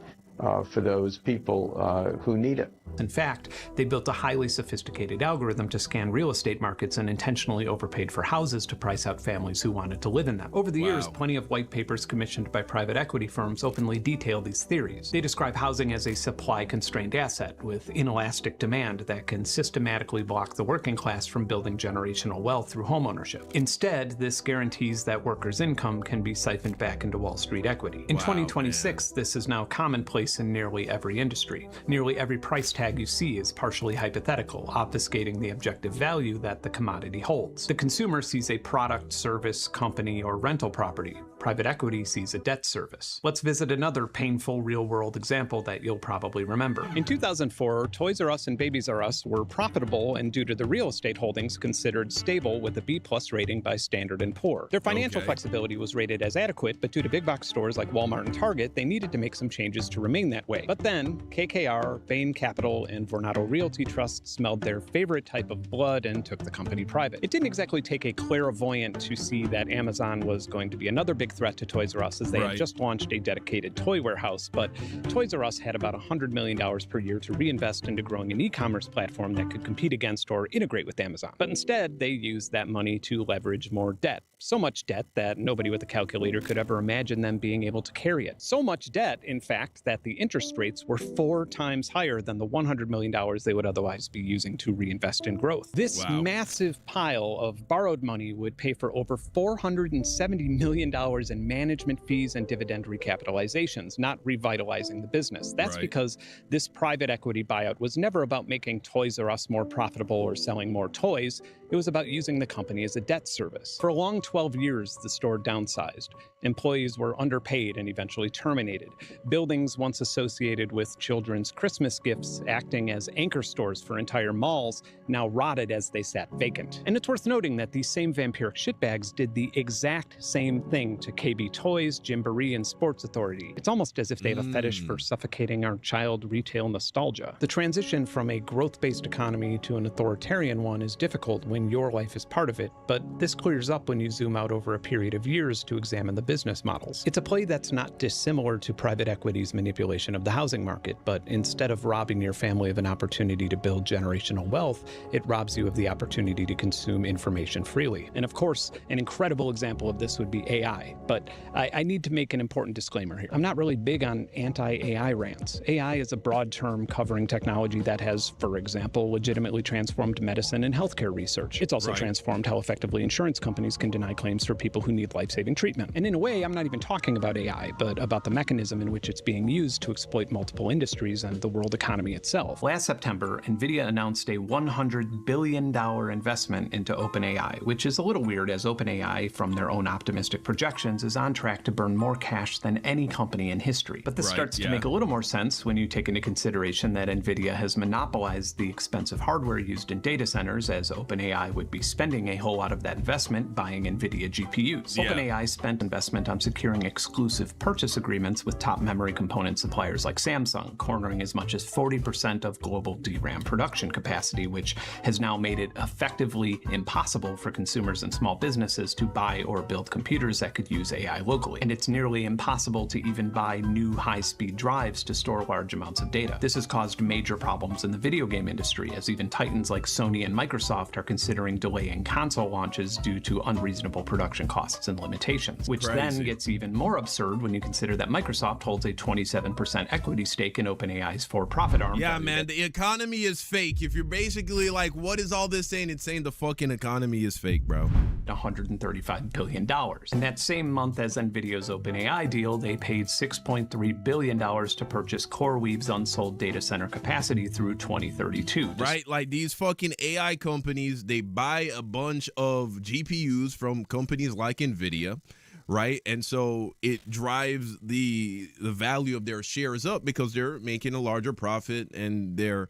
for those people who need it. In fact, they built a highly sophisticated algorithm to scan real estate markets and intentionally overpaid for houses to price out families who wanted to live in them. Over the years, plenty of white papers commissioned by private equity firms openly detail these theories. They describe housing as a supply-constrained asset with inelastic demand that can systematically block the working class from building generational wealth through homeownership. Instead, this guarantees that workers' income can be siphoned back into Wall Street equity. In 2026, this is now commonplace in nearly every industry. Nearly every price tag you see is partially hypothetical, obfuscating the objective value that the commodity holds. The consumer sees a product, service, company, or rental property. Private equity sees a debt service. Let's visit another painful real-world example that you'll probably remember. In 2004, Toys R Us and Babies R Us were profitable and, due to the real estate holdings, considered stable with a B+ rating by Standard & Poor. Their financial flexibility was rated as adequate, but due to big box stores like Walmart and Target, they needed to make some changes to remain that way. But then, KKR, Bain Capital, and Vornado Realty Trust smelled their favorite type of blood and took the company private. It didn't exactly take a clairvoyant to see that Amazon was going to be another big threat to Toys R Us, as they had just launched a dedicated toy warehouse, but Toys R Us had about $100 million per year to reinvest into growing an e-commerce platform that could compete against or integrate with Amazon. But instead, they used that money to leverage more debt. So much debt that nobody with a calculator could ever imagine them being able to carry it. So much debt, in fact, that the interest rates were 4 times higher than the $100 million they would otherwise be using to reinvest in growth. This massive pile of borrowed money would pay for over $470 million in management fees and dividend recapitalizations, not revitalizing the business. That's because this private equity buyout was never about making Toys R Us more profitable or selling more toys. It was about using the company as a debt service. For a long 12 years, the store downsized. Employees were underpaid and eventually terminated. Buildings once associated with children's Christmas gifts, acting as anchor stores for entire malls, now rotted as they sat vacant. And it's worth noting that these same vampiric shitbags did the exact same thing to KB Toys, Gymboree, and Sports Authority. It's almost as if they have a fetish for suffocating our child retail nostalgia. The transition from a growth-based economy to an authoritarian one is difficult when your life is part of it, but this clears up when you zoom out over a period of years to examine the business models. It's a play that's not dissimilar to private equity's manipulation of the housing market, but instead of robbing your family of an opportunity to build generational wealth, it robs you of the opportunity to consume information freely. And of course, an incredible example of this would be AI, but I need to make an important disclaimer here. I'm not really big on anti-AI rants. AI is a broad term covering technology that has, for example, legitimately transformed medicine and healthcare research. It's also transformed how effectively insurance companies can deny claims for people who need life-saving treatment. And in a way, I'm not even talking about AI, but about the mechanism in which it's being used to exploit multiple industries and the world economy itself. Last September, NVIDIA announced a $100 billion investment into OpenAI, which is a little weird as OpenAI, from their own optimistic projections, is on track to burn more cash than any company in history. But this starts to make a little more sense when you take into consideration that NVIDIA has monopolized the expensive hardware used in data centers, as OpenAI would be spending a whole lot of that investment buying NVIDIA GPUs. OpenAI spent investment on securing exclusive purchase agreements with top memory component suppliers like Samsung, cornering as much as 40% of global DRAM production capacity, which has now made it effectively impossible for consumers and small businesses to buy or build computers that could use AI locally. And it's nearly impossible to even buy new high-speed drives to store large amounts of data. This has caused major problems in the video game industry, as even titans like Sony and Microsoft are considering delaying console launches due to unreasonable production costs and limitations, which then gets even more absurd when you consider that Microsoft holds a 27% equity stake in OpenAI's for-profit arm. Yeah, man, the economy is fake. If you're basically like, what is all this saying? It's saying the fucking economy is fake, bro. $135 billion. In that same month as NVIDIA's OpenAI deal, they paid $6.3 billion to purchase CoreWeave's unsold data center capacity through 2032. Right, like these fucking AI companies, they buy a bunch of GPUs from companies like NVIDIA, right? And so it drives the value of their shares up because they're making a larger profit and they're,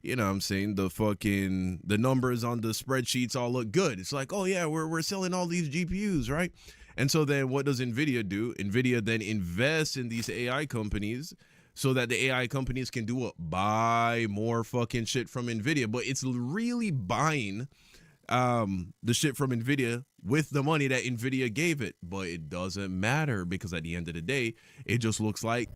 you know what I'm saying, the numbers on the spreadsheets all look good. It's like, oh yeah, we're selling all these GPUs, right? And so then what does NVIDIA do? NVIDIA then invests in these AI companies so that the AI companies can do what? Buy more fucking shit from NVIDIA. But it's really buying the shit from NVIDIA with the money that NVIDIA gave it. But it doesn't matter, because at the end of the day, it just looks like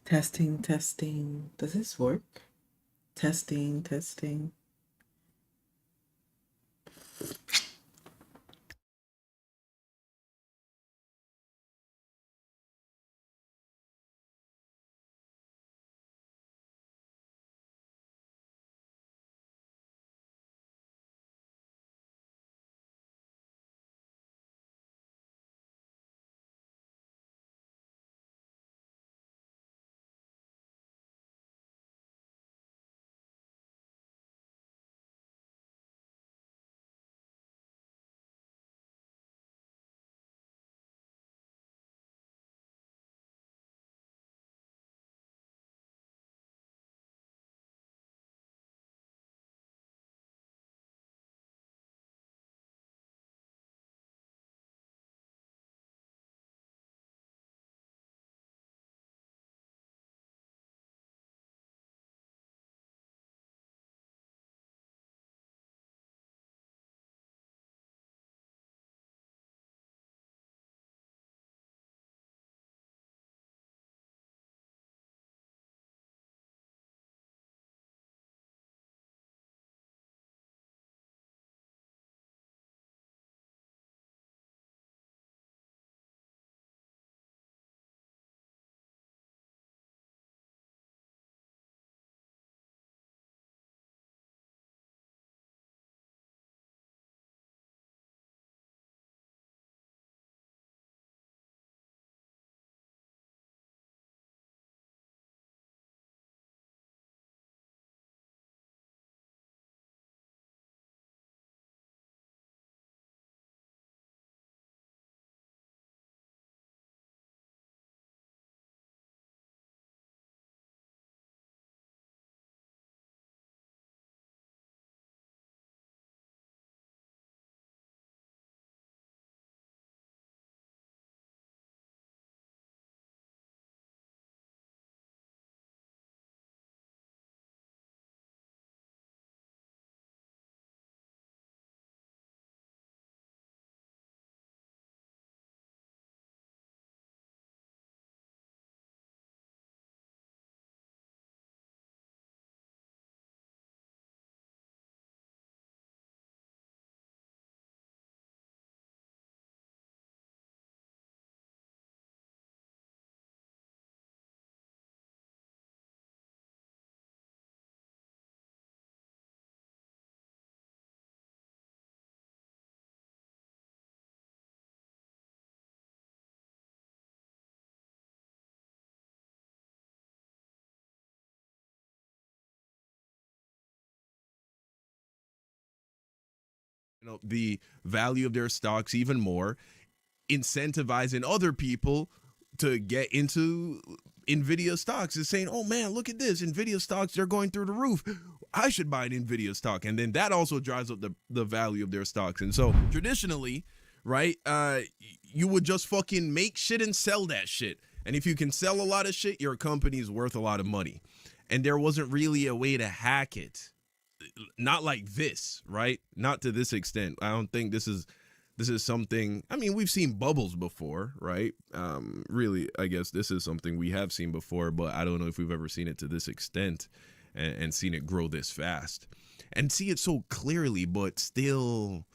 Testing, testing. Does this work? Testing, testing. The value of their stocks even more, incentivizing other people to get into NVIDIA stocks is saying, oh man, look at this. NVIDIA stocks, they're going through the roof. I should buy an NVIDIA stock. And then that also drives up the value of their stocks. And so traditionally, right, you would just fucking make shit and sell that shit. And if you can sell a lot of shit, your company is worth a lot of money. And there wasn't really a way to hack it. Not like this, right? Not to this extent. I don't think this is something. I mean, we've seen bubbles before, right? Really, I guess this is something we have seen before, but I don't know if we've ever seen it to this extent and seen it grow this fast and see it so clearly, but still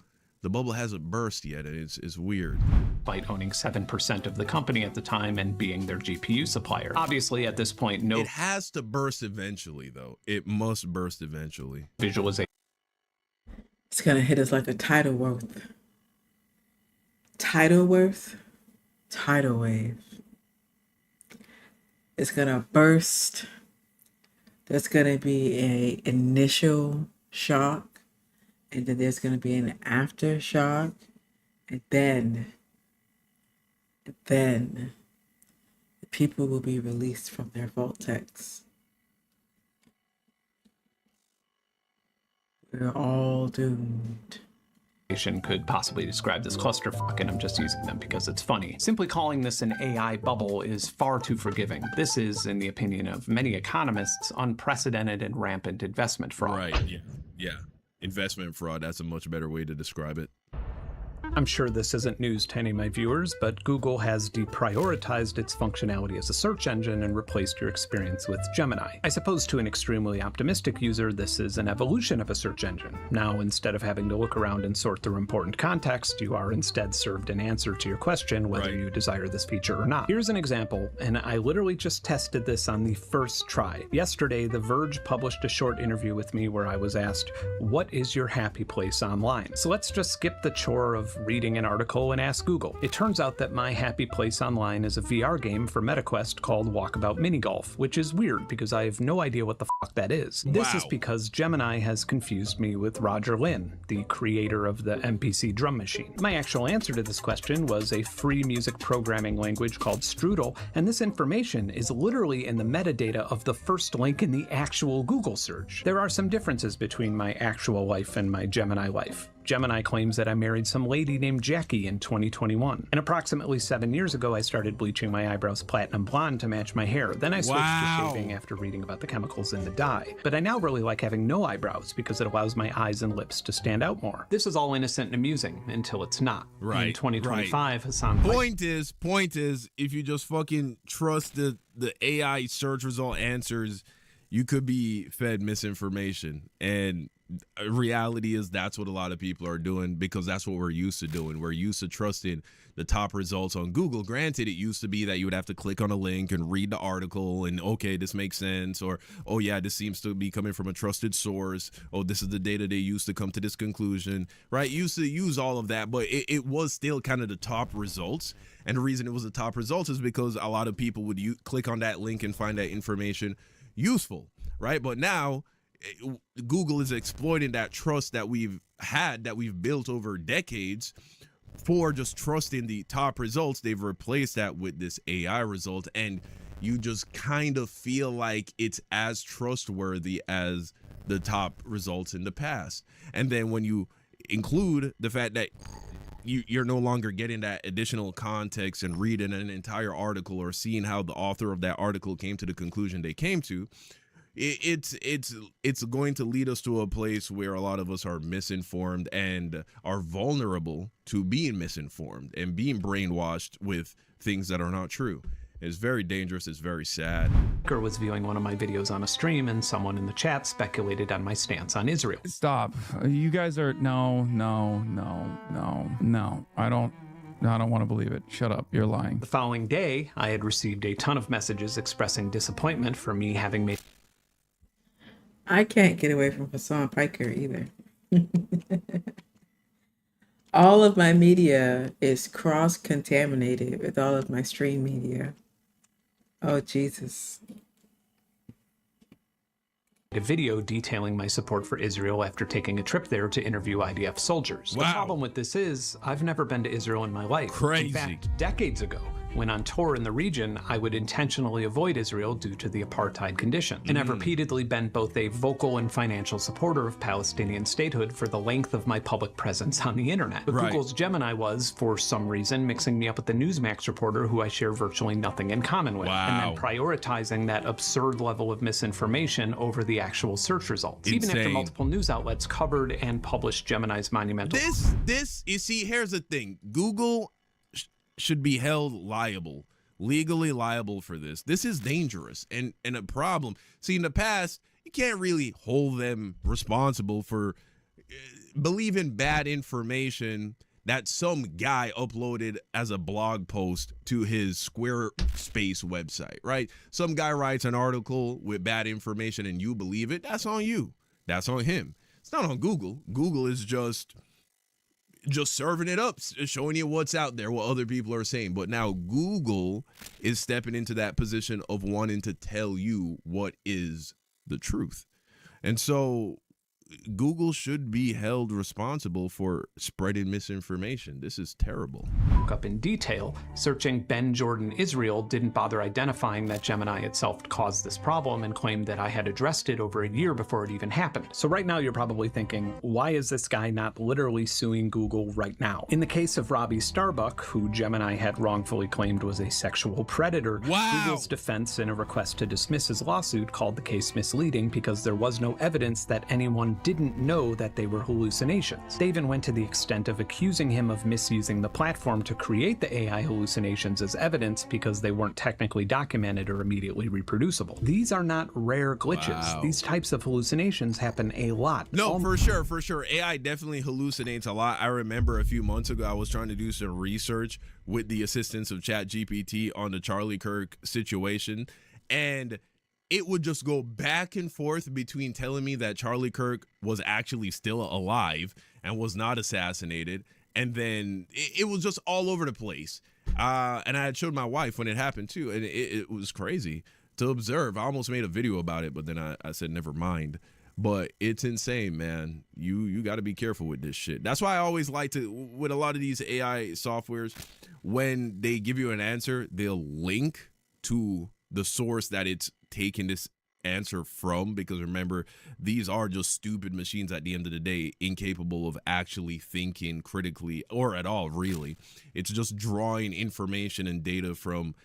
the bubble hasn't burst yet. It's weird. Despite owning 7% of the company at the time and being their GPU supplier. Obviously, at this point, no. It has to burst eventually, though. It must burst eventually. Visualization. It's gonna hit us like a tidal wave. Tidal wave. Tidal wave. It's gonna burst. There's gonna be an initial shock, and then there's gonna be an aftershock, and then the people will be released from their vortex. We're all doomed. Could possibly describe this clusterfuck, and I'm just using them because it's funny. Simply calling this an AI bubble is far too forgiving. This is, in the opinion of many economists, unprecedented and rampant investment fraud. Right, yeah. Investment fraud, that's a much better way to describe it. I'm sure this isn't news to any of my viewers, but Google has deprioritized its functionality as a search engine and replaced your experience with Gemini. I suppose to an extremely optimistic user, this is an evolution of a search engine. Now, instead of having to look around and sort through important context, you are instead served an answer to your question whether you desire this feature or not. Here's an example, and I literally just tested this on the first try. Yesterday, The Verge published a short interview with me where I was asked, "What is your happy place online?" So let's just skip the chore of reading an article and ask Google. It turns out that my happy place online is a VR game for MetaQuest called Walkabout Mini Golf, which is weird because I have no idea what the fuck that is. This is because Gemini has confused me with Roger Lynn, the creator of the MPC drum machine. My actual answer to this question was a free music programming language called Strudel, and this information is literally in the metadata of the first link in the actual Google search. There are some differences between my actual life and my Gemini life. Gemini claims that I married some lady named Jackie in 2021. And approximately 7 years ago, I started bleaching my eyebrows platinum blonde to match my hair. Then I switched to shaving after reading about the chemicals in the dye. But I now really like having no eyebrows because it allows my eyes and lips to stand out more. This is all innocent and amusing until it's not. In 2025, Hassan... Point is, if you just fucking trust the AI search result answers, you could be fed misinformation. And reality is that's what a lot of people are doing because that's what we're used to doing. We're used to trusting the top results on Google. Granted, it used to be that you would have to click on a link and read the article and, okay, this makes sense, or, oh yeah, this seems to be coming from a trusted source. Oh, this is the data they used to come to this conclusion, right? You used to use all of that, but it was still kind of the top results. And the reason it was the top results is because a lot of people would click on that link and find that information useful, right? But now Google is exploiting that trust that we've built over decades for just trusting the top results. They've replaced that with this AI result, and you just kind of feel like it's as trustworthy as the top results in the past. And then when you include the fact that you're no longer getting that additional context and reading an entire article or seeing how the author of that article came to the conclusion they came to, it's going to lead us to a place where a lot of us are misinformed and are vulnerable to being misinformed and being brainwashed with things that are not true. It's very dangerous. It's very sad. Was viewing one of my videos on a stream and someone in the chat speculated on my stance on Israel. Stop. You guys are no. I don't want to believe it. Shut up. You're lying. The following day, I had received a ton of messages expressing disappointment for me having made... I can't get away from Hassan Piker either. All of my media is cross-contaminated with all of my stream media. Oh, Jesus. A video detailing my support for Israel after taking a trip there to interview IDF soldiers. The problem with this is, I've never been to Israel in my life. Crazy. In fact, decades ago, when on tour in the region, I would intentionally avoid Israel due to the apartheid conditions. And I've repeatedly been both a vocal and financial supporter of Palestinian statehood for the length of my public presence on the internet. But Google's Gemini was, for some reason, mixing me up with the Newsmax reporter who I share virtually nothing in common with. And then prioritizing that absurd level of misinformation over the actual search results. Even after multiple news outlets covered and published Gemini's monumental... You see, here's the thing. Google should be held legally liable for this. This is dangerous and a problem. See, in the past, you can't really hold them responsible for believing bad information that some guy uploaded as a blog post to his Squarespace website, right? Some guy writes an article with bad information and you believe it. That's on you. That's on him. It's not on Google. Google is just serving it up, showing you what's out there, what other people are saying. But now Google is stepping into that position of wanting to tell you what is the truth. And so Google should be held responsible for spreading misinformation. This is terrible. Up in detail, searching Ben Jordan Israel didn't bother identifying that Gemini itself caused this problem and claimed that I had addressed it over a year before it even happened. So right now you're probably thinking, why is this guy not literally suing Google right now? In the case of Robbie Starbuck, who Gemini had wrongfully claimed was a sexual predator, Google's defense in a request to dismiss his lawsuit called the case misleading because there was no evidence that anyone didn't know that they were hallucinations. They even went to the extent of accusing him of misusing the platform to create the AI hallucinations as evidence because they weren't technically documented or immediately reproducible. These are not rare glitches. Wow. These types of hallucinations happen a lot. No, for sure. AI definitely hallucinates a lot. I remember a few months ago, I was trying to do some research with the assistance of ChatGPT on the Charlie Kirk situation, and it would just go back and forth between telling me that Charlie Kirk was actually still alive and was not assassinated, and then it was just all over the place. And I had showed my wife when it happened too, and it was crazy to observe. I almost made a video about it, but then I said never mind. But it's insane, man. You got to be careful with this shit. That's why I always like to, with a lot of these AI softwares, when they give you an answer, they'll link to the source that it's taking this answer from, because remember, these are just stupid machines at the end of the day, incapable of actually thinking critically or at all, really. It's just drawing information and data from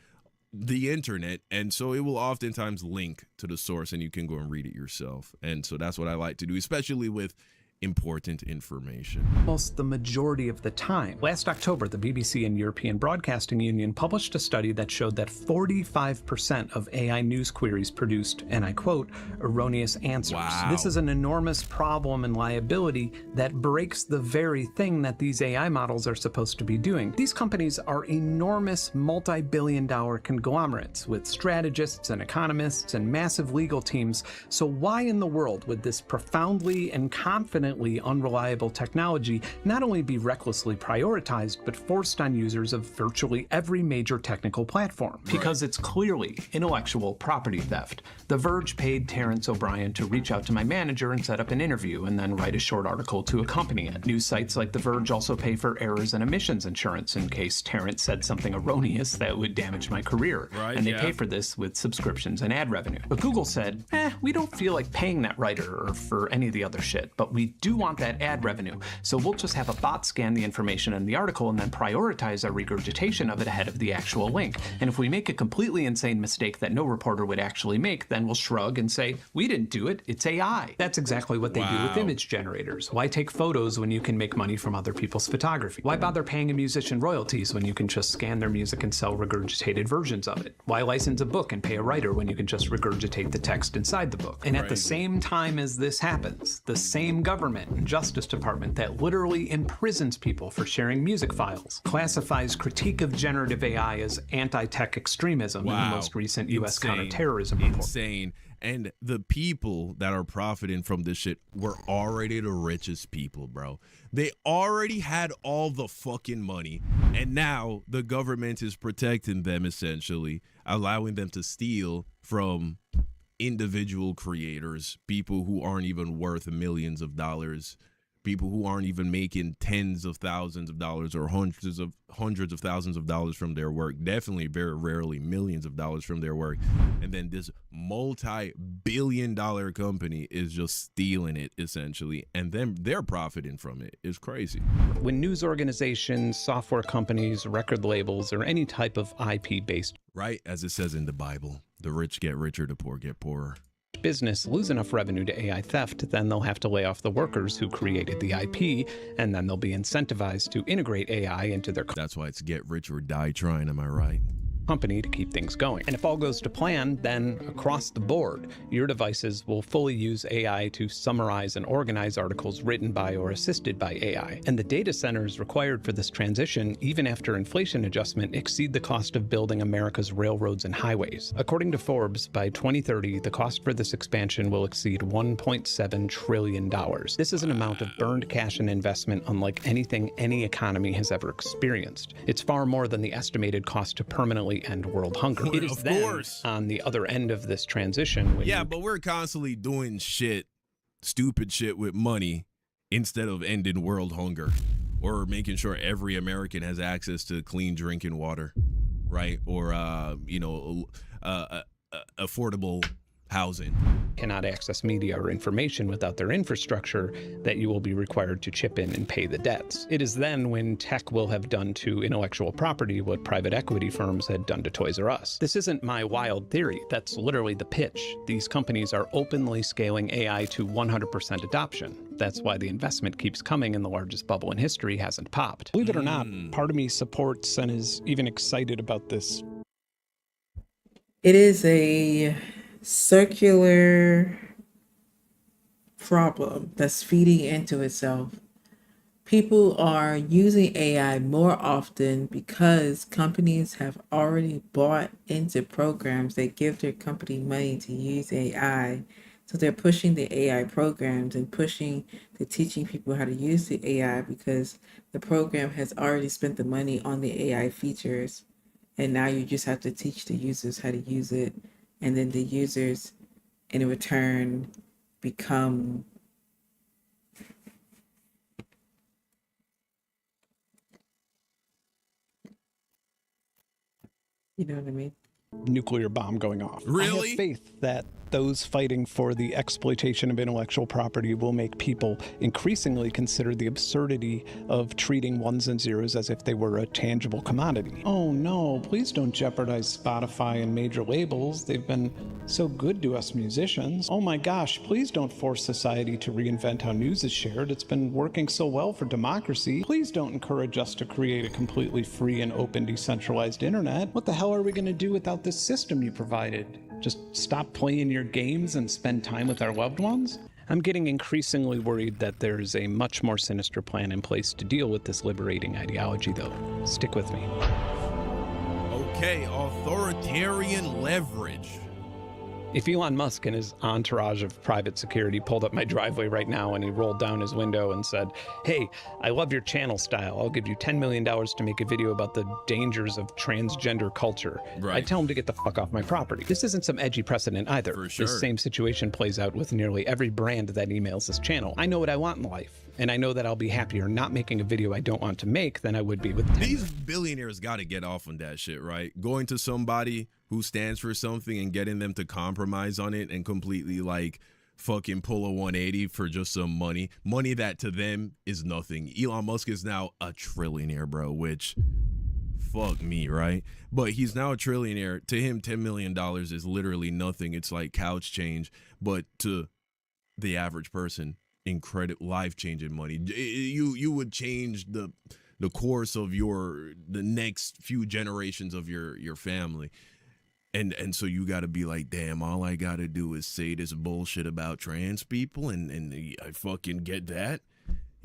the internet, and so it will oftentimes link to the source and you can go and read it yourself. And so that's what I like to do, especially with important information. Almost the majority of the time. Last October, the BBC and European Broadcasting Union published a study that showed that 45% of AI news queries produced, and I quote, erroneous answers. Wow. This is an enormous problem and liability that breaks the very thing that these AI models are supposed to be doing. These companies are enormous multi-billion-dollar conglomerates with strategists and economists and massive legal teams. So why in the world would this profoundly and confidently unreliable technology not only be recklessly prioritized, but forced on users of virtually every major technical platform? Because it's clearly intellectual property theft. The Verge paid Terrence O'Brien to reach out to my manager and set up an interview and then write a short article to accompany it. News sites like The Verge also pay for errors and omissions insurance in case Terrence said something erroneous that would damage my career. And they pay for this with subscriptions and ad revenue. But Google said, we don't feel like paying that writer or for any of the other shit, but we do want that ad revenue, so we'll just have a bot scan the information in the article and then prioritize our regurgitation of it ahead of the actual link. And if we make a completely insane mistake that no reporter would actually make, then we'll shrug and say, we didn't do it, it's AI. That's exactly what they do with image generators. Why take photos when you can make money from other people's photography? Why bother paying a musician royalties when you can just scan their music and sell regurgitated versions of it? Why license a book and pay a writer when you can just regurgitate the text inside the book? And at the same time as this happens, the same government and Justice Department that literally imprisons people for sharing music files, classifies critique of generative AI as anti-tech extremism in the most recent U.S. counterterrorism report. Insane. And the people that are profiting from this shit were already the richest people, bro. They already had all the fucking money, and now the government is protecting them, essentially, allowing them to steal from individual creators, people who aren't even worth millions of dollars, people who aren't even making tens of thousands of dollars or hundreds of thousands of dollars from their work, definitely very rarely millions of dollars from their work. And then this multi-billion-dollar company is just stealing it, essentially, and then they're profiting from it. It's crazy. When news organizations, software companies, record labels, or any type of IP-based, right, as it says in the Bible, the rich get richer, the poor get poorer, business lose enough revenue to AI theft, then they'll have to lay off the workers who created the IP, and then they'll be incentivized to integrate AI into their That's why it's get rich or die trying, am I right? company to keep things going. And if all goes to plan, then across the board, your devices will fully use AI to summarize and organize articles written by or assisted by AI. And the data centers required for this transition, even after inflation adjustment, exceed the cost of building America's railroads and highways. According to Forbes, by 2030, the cost for this expansion will exceed $1.7 trillion. This is an amount of burned cash and investment unlike anything any economy has ever experienced. It's far more than the estimated cost to permanently end world hunger. It is then on the other end of this transition. But we're constantly doing stupid shit with money instead of ending world hunger or making sure every American has access to clean drinking water, right? Or affordable housing. Cannot access media or information without their infrastructure, that you will be required to chip in and pay the debts. It is then when tech will have done to intellectual property what private equity firms had done to Toys R Us. This isn't my wild theory. That's literally the pitch. These companies are openly scaling AI to 100% adoption. That's why the investment keeps coming and the largest bubble in history hasn't popped. Believe it or not, part of me supports and is even excited about this. It is a circular problem that's feeding into itself. People are using AI more often because companies have already bought into programs that give their company money to use AI. So they're pushing the AI programs and pushing the teaching people how to use the AI because the program has already spent the money on the AI features. And now you just have to teach the users how to use it. And then the users in return become you know what I mean? Nuclear bomb going off. Really? I have faith that those fighting for the exploitation of intellectual property will make people increasingly consider the absurdity of treating ones and zeros as if they were a tangible commodity. Oh no, please don't jeopardize Spotify and major labels. They've been so good to us musicians. Oh my gosh, please don't force society to reinvent how news is shared. It's been working so well for democracy. Please don't encourage us to create a completely free and open decentralized internet. What the hell are we going to do without this system you provided? Just stop playing your games and spend time with our loved ones? I'm getting increasingly worried that there's a much more sinister plan in place to deal with this liberating ideology, though. Stick with me. Okay, authoritarian leverage. If Elon Musk and his entourage of private security pulled up my driveway right now and he rolled down his window and said, "Hey, I love your channel style. I'll give you $10 million to make a video about the dangers of transgender culture," I'd tell him to get the fuck off my property. This isn't some edgy precedent either. For sure. This same situation plays out with nearly every brand that emails this channel. I know what I want in life, and I know that I'll be happier not making a video I don't want to make than I would be with 10. These billionaires got to get off on that shit, right? Going to somebody who stands for something and getting them to compromise on it and completely like fucking pull a 180 for just some money that to them is nothing. Elon Musk is now a trillionaire, bro, which fuck me, right? But he's now a trillionaire. To him, $10 million is literally nothing. It's like couch change, but to the average person, incredible, life-changing money. You would change the course of the next few generations of your family. And so you got to be like, damn, all I got to do is say this bullshit about trans people and I fucking get that.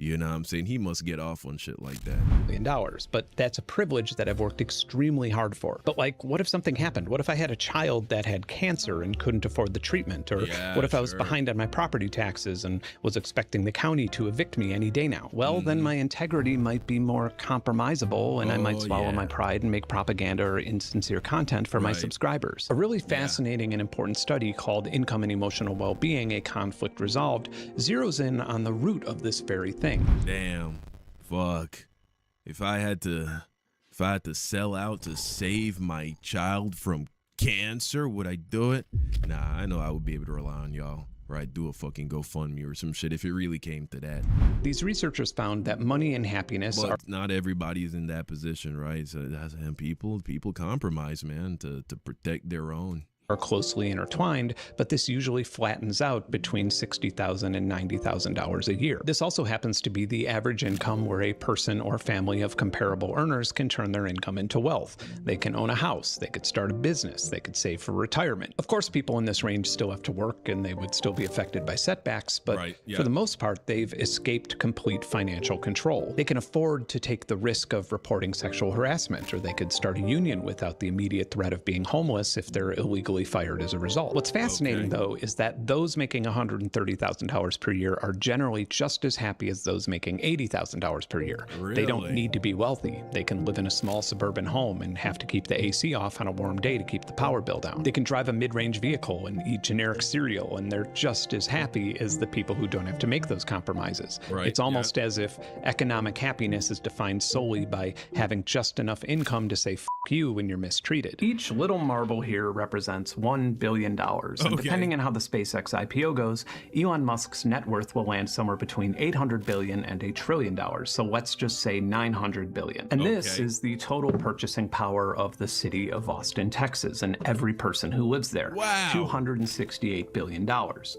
You know what I'm saying? He must get off on shit like that. $1 million, but that's a privilege that I've worked extremely hard for. But like, what if something happened? What if I had a child that had cancer and couldn't afford the treatment? Or what if I was behind on my property taxes and was expecting the county to evict me any day now? Well, then my integrity might be more compromisable and I might swallow my pride and make propaganda or insincere content for my subscribers. A really fascinating and important study called Income and Emotional Well-Being, A Conflict Resolved, zeroes in on the root of this very thing. Damn, fuck. If I had to sell out to save my child from cancer, would I do it? Nah, I know I would be able to rely on y'all. Or I'd do a fucking GoFundMe or some shit if it really came to that. These researchers found that money and happiness but not everybody's in that position, right? So people compromise, man, to protect their own. Are closely intertwined, but this usually flattens out between $60,000 and $90,000 a year. This also happens to be the average income where a person or family of comparable earners can turn their income into wealth. They can own a house, they could start a business, they could save for retirement. Of course, people in this range still have to work and they would still be affected by setbacks, but for the most part, they've escaped complete financial control. They can afford to take the risk of reporting sexual harassment, or they could start a union without the immediate threat of being homeless if they're illegally fired as a result. What's fascinating, though, is that those making $130,000 per year are generally just as happy as those making $80,000 per year. Really? They don't need to be wealthy. They can live in a small suburban home and have to keep the AC off on a warm day to keep the power bill down. They can drive a mid-range vehicle and eat generic cereal, and they're just as happy as the people who don't have to make those compromises. It's almost as if economic happiness is defined solely by having just enough income to say "f*** you" when you're mistreated. Each little marble here represents towards $1 billion. And depending on how the SpaceX IPO goes, Elon Musk's net worth will land somewhere between $800 billion and $1 trillion. So let's just say $900 billion. And this is the total purchasing power of the city of Austin, Texas, and every person who lives there. Wow. $268 billion.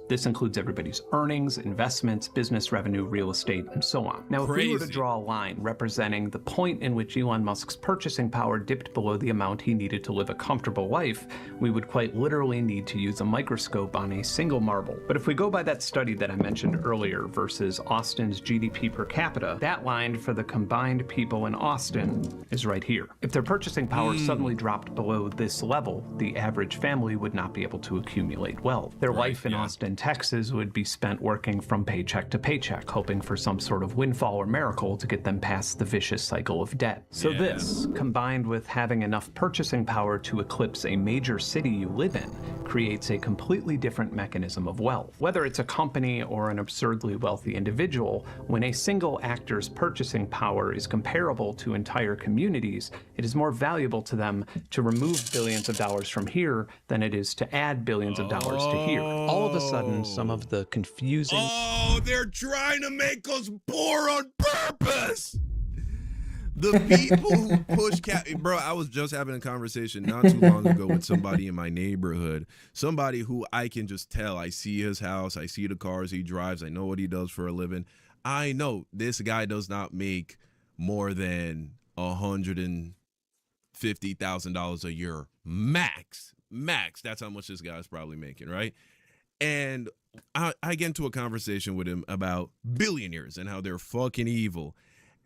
This includes everybody's earnings, investments, business revenue, real estate, and so on. Now, if we were to draw a line representing the point in which Elon Musk's purchasing power dipped below the amount he needed to live a comfortable life, we would quite literally need to use a microscope on a single marble. But if we go by that study that I mentioned earlier versus Austin's GDP per capita, that line for the combined people in Austin is right here. If their purchasing power suddenly dropped below this level, the average family would not be able to accumulate wealth. Their life in Austin, Texas would be spent working from paycheck to paycheck, hoping for some sort of windfall or miracle to get them past the vicious cycle of debt. So this, combined with having enough purchasing power to eclipse a major city you live in, creates a completely different mechanism of wealth. Whether it's a company or an absurdly wealthy individual, when a single actor's purchasing power is comparable to entire communities, it is more valuable to them to remove billions of dollars from here than it is to add billions of dollars to here. All of a sudden, some of the confusing... Oh, they're trying to make us poor on purpose! The people who push bro, I was just having a conversation not too long ago with somebody in my neighborhood, somebody who I can just tell. I see his house, I see the cars he drives, I know what he does for a living. I know this guy does not make more than $150,000 a year max. That's how much this guy's probably making, right? And I get into a conversation with him about billionaires and how they're fucking evil.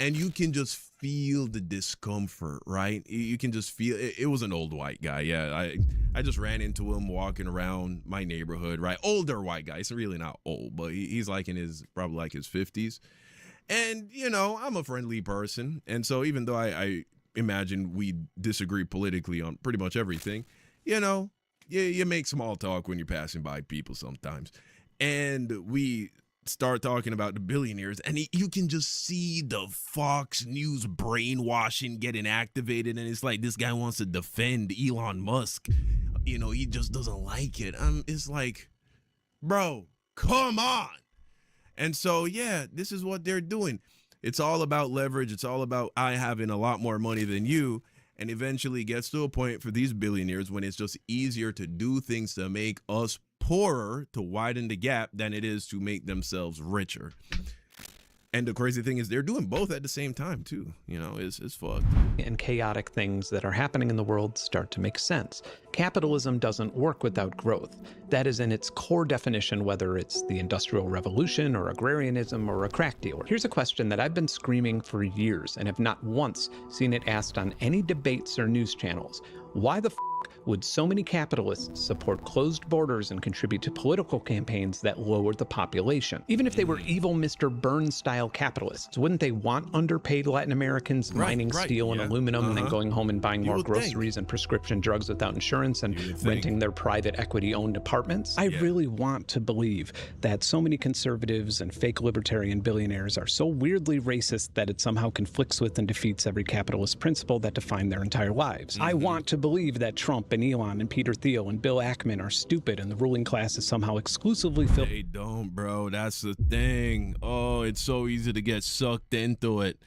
And you can just feel the discomfort, right? You can just feel it was an old white guy. Yeah, I just ran into him walking around my neighborhood, right? Older white guy. He's really not old, but he's like probably like his 50s. And, I'm a friendly person. And so even though I imagine we disagree politically on pretty much everything, you make small talk when you're passing by people sometimes. And we start talking about the billionaires, and you can just see the Fox News brainwashing getting activated, and it's like this guy wants to defend Elon Musk. He just doesn't like it. It's like, bro, come on. And so, this is what they're doing. It's all about leverage. It's all about I having a lot more money than you. And eventually it gets to a point for these billionaires when it's just easier to do things to make us poorer, to widen the gap, than it is to make themselves richer. And the crazy thing is they're doing both at the same time too. It's fucked. And chaotic things that are happening in the world start to make sense. Capitalism doesn't work without growth. That is in its core definition, whether it's the Industrial Revolution or agrarianism or a crack dealer. Here's a question that I've been screaming for years and have not once seen it asked on any debates or news channels. Why the would so many capitalists support closed borders and contribute to political campaigns that lowered the population? Even if they were evil Mr. Burns-style capitalists, wouldn't they want underpaid Latin Americans mining steel and aluminum and then going home and buying more groceries and prescription drugs without insurance and renting their private equity-owned apartments? I really want to believe that so many conservatives and fake libertarian billionaires are so weirdly racist that it somehow conflicts with and defeats every capitalist principle that define their entire lives. I want to believe that Trump and Elon and Peter Thiel and Bill Ackman are stupid and the ruling class is somehow exclusively filled. They don't, bro. That's the thing. Oh, it's so easy to get sucked into it.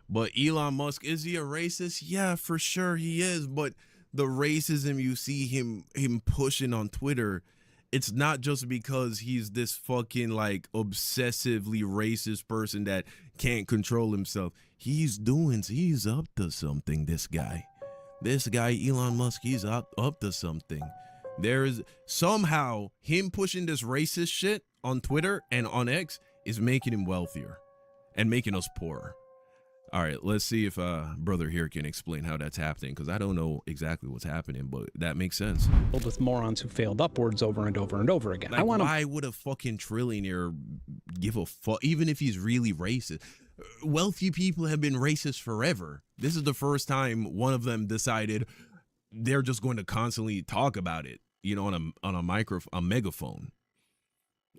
But Elon Musk, is he a racist? Yeah, for sure he is. But the racism you see him pushing on Twitter, it's not just because he's this fucking like obsessively racist person that can't control himself. He's up to something, this guy. This guy, Elon Musk, he's up to something. There's somehow him pushing this racist shit on Twitter and on X is making him wealthier and making us poorer. All right, let's see if brother here can explain how that's happening, because I don't know exactly what's happening, but that makes sense. With morons who failed upwards over and over and over again. Like, why would a fucking trillionaire give a fuck, even if he's really racist? Wealthy people have been racist forever. This is the first time one of them decided they're just going to constantly talk about it, on a megaphone.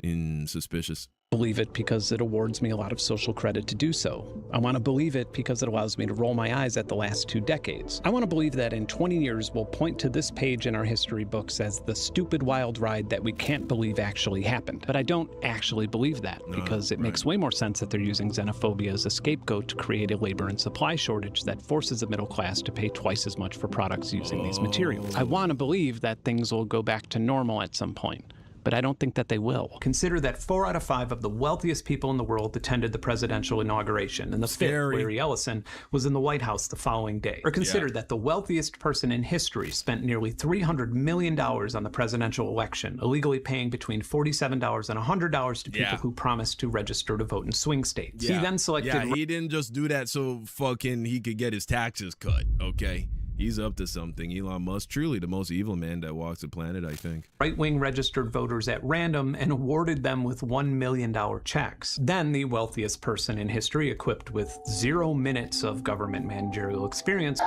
Insuspicious. believe it because it awards me a lot of social credit to do so. I want to believe it because it allows me to roll my eyes at the last 2 decades. I want to believe that in 20 years we'll point to this page in our history books as the stupid wild ride that we can't believe actually happened. But I don't actually believe that, because it makes way more sense that they're using xenophobia as a scapegoat to create a labor and supply shortage that forces the middle class to pay twice as much for products using these materials. I want to believe that things will go back to normal at some point, but I don't think that they will. Consider that 4 out of 5 of the wealthiest people in the world attended the presidential inauguration, and the 5th, Larry Ellison, was in the White House the following day. Or consider that the wealthiest person in history spent nearly $300 million on the presidential election, illegally paying between $47 and $100 to people who promised to register to vote in swing states. He then selected... Yeah, he didn't just do that so fucking he could get his taxes cut, okay? He's up to something. Elon Musk, truly the most evil man that walks the planet, I think. Right-wing registered voters at random and awarded them with $1 million checks. Then the wealthiest person in history, equipped with 0 minutes of government managerial experience,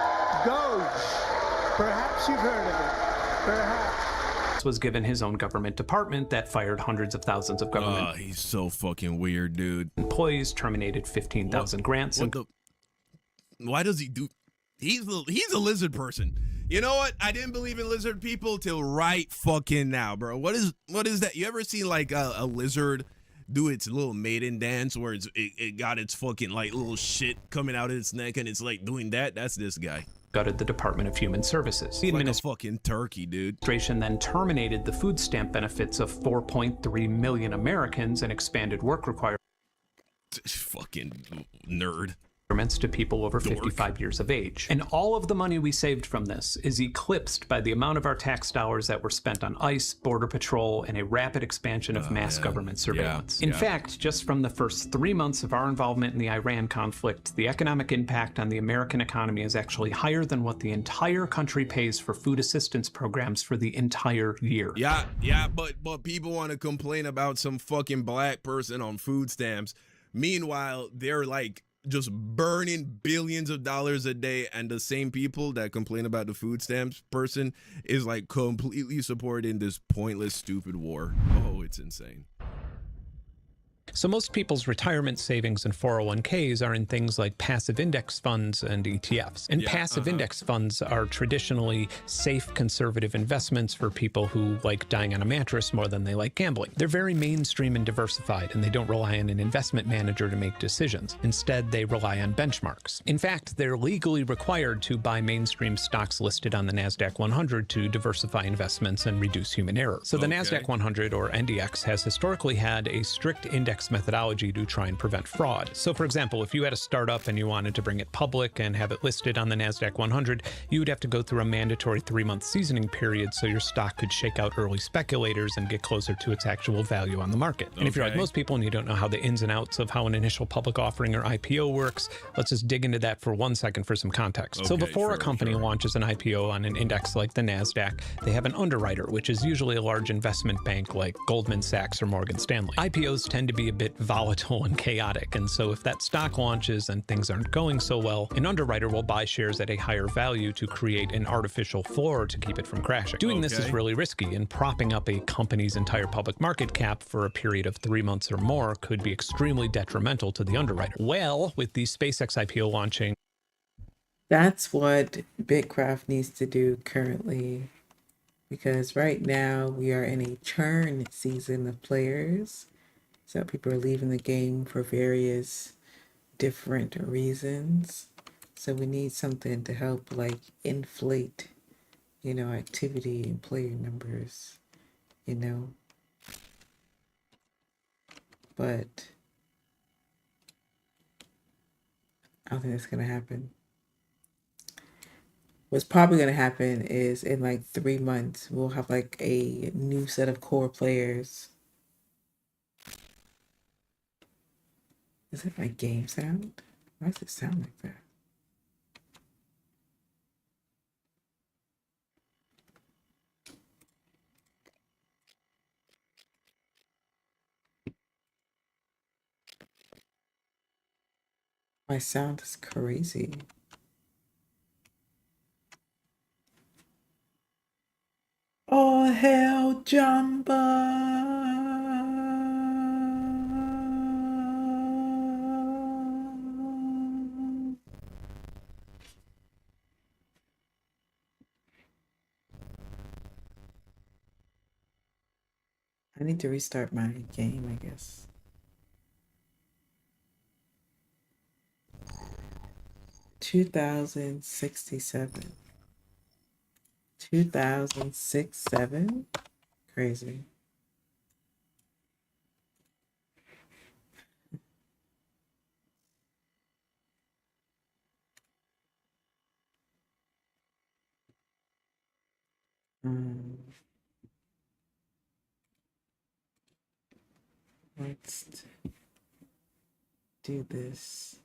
Doge. Perhaps you've heard of it. Perhaps. was given his own government department that fired hundreds of thousands of government he's so fucking weird, dude. employees, terminated 15,000 grants. Why does he do... He's a lizard person. You know what? I didn't believe in lizard people till right fucking now, bro. What is that? You ever seen like a lizard do its little maiden dance where it got its fucking like little shit coming out of its neck and it's like doing that? That's this guy. Gutted the Department of Human Services. The like a fucking turkey, dude. Administration then terminated the food stamp benefits of 4.3 million Americans and expanded work requirements. Fucking nerd. To people over 55 years of age. And all of the money we saved from this is eclipsed by the amount of our tax dollars that were spent on ICE, Border Patrol, and a rapid expansion of mass government surveillance. In fact, just from the first 3 months of our involvement in the Iran conflict, the economic impact on the American economy is actually higher than what the entire country pays for food assistance programs for the entire year. Yeah, but people want to complain about some fucking black person on food stamps. Meanwhile, they're like just burning billions of dollars a day, and the same people that complain about the food stamps person is like completely supporting this pointless, stupid war. Oh, it's insane. So most people's retirement savings and 401ks are in things like passive index funds and ETFs. And passive index funds are traditionally safe, conservative investments for people who like dying on a mattress more than they like gambling. They're very mainstream and diversified, and they don't rely on an investment manager to make decisions. Instead, they rely on benchmarks. In fact, they're legally required to buy mainstream stocks listed on the NASDAQ 100 to diversify investments and reduce human error. So the NASDAQ 100, or NDX, has historically had a strict index methodology to try and prevent fraud. So for example, if you had a startup and you wanted to bring it public and have it listed on the NASDAQ 100, you would have to go through a mandatory 3-month seasoning period so your stock could shake out early speculators and get closer to its actual value on the market. And if you're like most people and you don't know how the ins and outs of how an initial public offering or IPO works, let's just dig into that for 1 second for some context. So before a company launches an IPO on an index like the NASDAQ, they have an underwriter, which is usually a large investment bank like Goldman Sachs or Morgan Stanley. IPOs tend to be a bit volatile and chaotic, and so if that stock launches and things aren't going so well, an underwriter will buy shares at a higher value to create an artificial floor to keep it from crashing. Doing this is really risky, and propping up a company's entire public market cap for a period of 3 months or more could be extremely detrimental to the underwriter. Well, with the SpaceX IPO launching, that's what Bitcraft needs to do currently, because right now we are in a churn season of players. So people are leaving the game for various different reasons. So we need something to help like inflate, activity and player numbers, But I don't think that's going to happen. What's probably going to happen is in like 3 months, we'll have like a new set of core players. Is it my game sound? Why does it sound like that? My sound is crazy. All hail Jumba! I need to restart my game, I guess. $2,067. 2006-7? Crazy. Let's do this.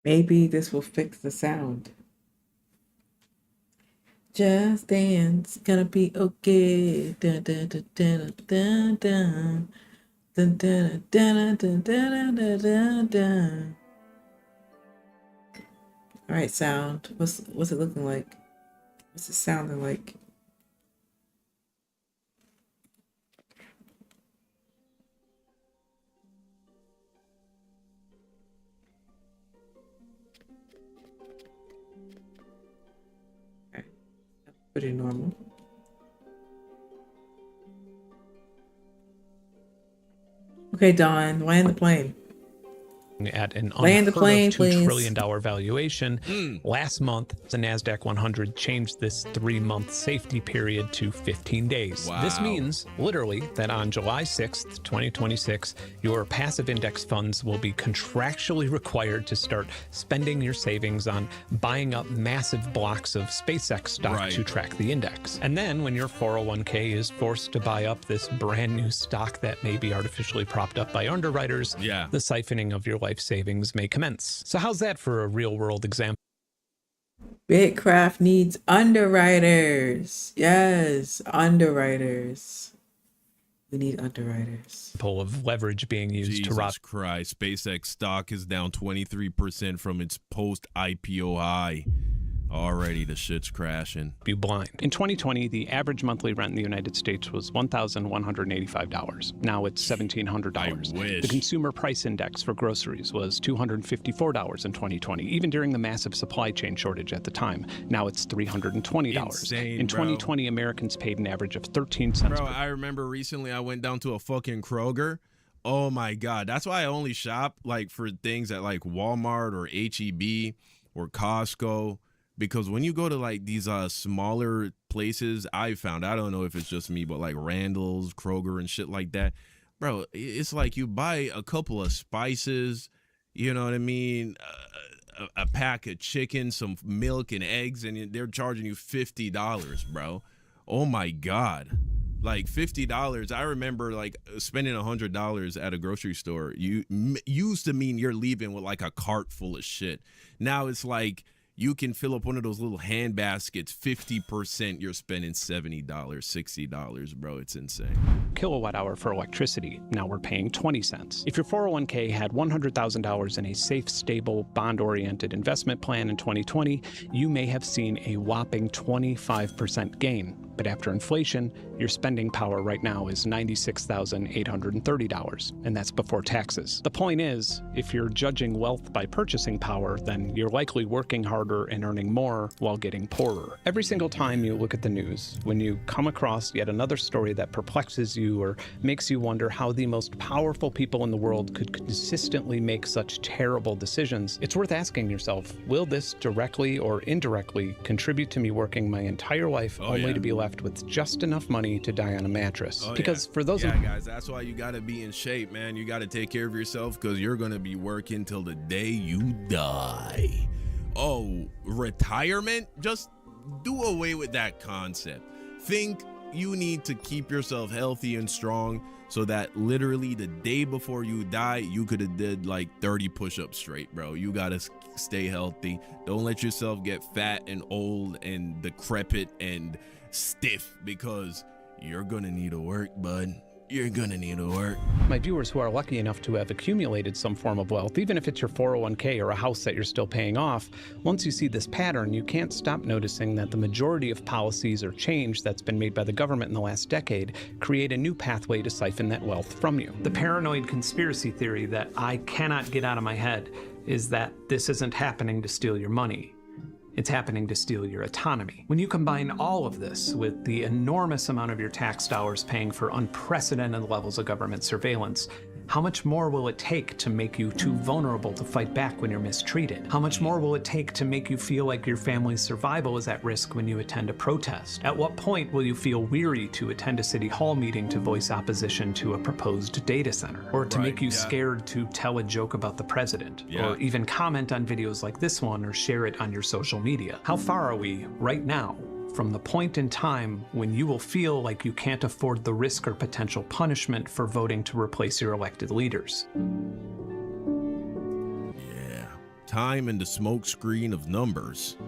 Maybe this will fix the sound. Just dance, gonna be okay. Dun, dun, dun, dun, dun, dun. Dun, dun, dun, dun, dun, dun, dun, dun. All right, sound. What's it looking like? What's it sounding like? Pretty normal. Okay, Don, land the plane. At an Land the unheard plane, of $2 please. trillion valuation. Last month, the NASDAQ 100 changed this 3-month safety period to 15 days. Wow. This means, literally, that on July 6th, 2026, your passive index funds will be contractually required to start spending your savings on buying up massive blocks of SpaceX stock to track the index. And then when your 401k is forced to buy up this brand new stock that may be artificially propped up by underwriters, the siphoning of your life savings may commence. So how's that for a real world example? Bitcraft needs underwriters. Yes, underwriters. We need underwriters. Of leverage being used to rob. Jesus Christ. SpaceX stock is down 23% from its post-IPO high. Already the shit's crashing. Be blind. In 2020, the average monthly rent in the United States was $1,185. Now it's $1,700. I wish. The consumer price index for groceries was $254 in 2020, even during the massive supply chain shortage at the time. Now it's $320. Insane, in bro. 2020, Americans paid an average of 13 cents Bro, per. I remember recently I went down to a fucking Kroger. Oh my God. That's why I only shop like for things at like Walmart or HEB or Costco. Because when you go to like these smaller places, I found, I don't know if it's just me, but like Randall's, Kroger and shit like that, bro, it's like you buy a couple of spices, you know what I mean? A pack of chicken, some milk and eggs, and they're charging you $50, bro. Oh my God. Like $50. I remember like spending $100 at a grocery store. You used to mean you're leaving with like a cart full of shit. Now it's like, you can fill up one of those little hand baskets, 50%, you're spending $70, $60, bro. It's insane. Kilowatt hour for electricity. Now we're paying 20 cents. If your 401k had $100,000 in a safe, stable, bond-oriented investment plan in 2020, you may have seen a whopping 25% gain. But after inflation, your spending power right now is $96,830, and that's before taxes. The point is, if you're judging wealth by purchasing power, then you're likely working harder and earning more while getting poorer. Every single time you look at the news, when you come across yet another story that perplexes you or makes you wonder how the most powerful people in the world could consistently make such terrible decisions, it's worth asking yourself, will this directly or indirectly contribute to me working my entire life only to be left with just enough money to die on a mattress? Because for those guys, that's why you gotta be in shape, man. You gotta take care of yourself, because you're gonna be working till the day you die. Oh, retirement? Just do away with that concept. Think you need to keep yourself healthy and strong, so that literally the day before you die, you could have did like 30 push-ups straight, bro. You gotta stay healthy. Don't let yourself get fat and old and decrepit and stiff, because you're gonna need to work, bud. You're gonna need to work. My viewers who are lucky enough to have accumulated some form of wealth, even if it's your 401k or a house that you're still paying off, once you see this pattern, you can't stop noticing that the majority of policies or change that's been made by the government in the last decade create a new pathway to siphon that wealth from you. The paranoid conspiracy theory that I cannot get out of my head is that this isn't happening to steal your money. It's happening to steal your autonomy. When you combine all of this with the enormous amount of your tax dollars paying for unprecedented levels of government surveillance, how much more will it take to make you too vulnerable to fight back when you're mistreated? How much more will it take to make you feel like your family's survival is at risk when you attend a protest? At what point will you feel weary to attend a city hall meeting to voice opposition to a proposed data center? Or to make you scared to tell a joke about the president? Or even comment on videos like this one or share it on your social media? How far are we right now from the point in time when you will feel like you can't afford the risk or potential punishment for voting to replace your elected leaders? Yeah, time and the smoke screen of numbers.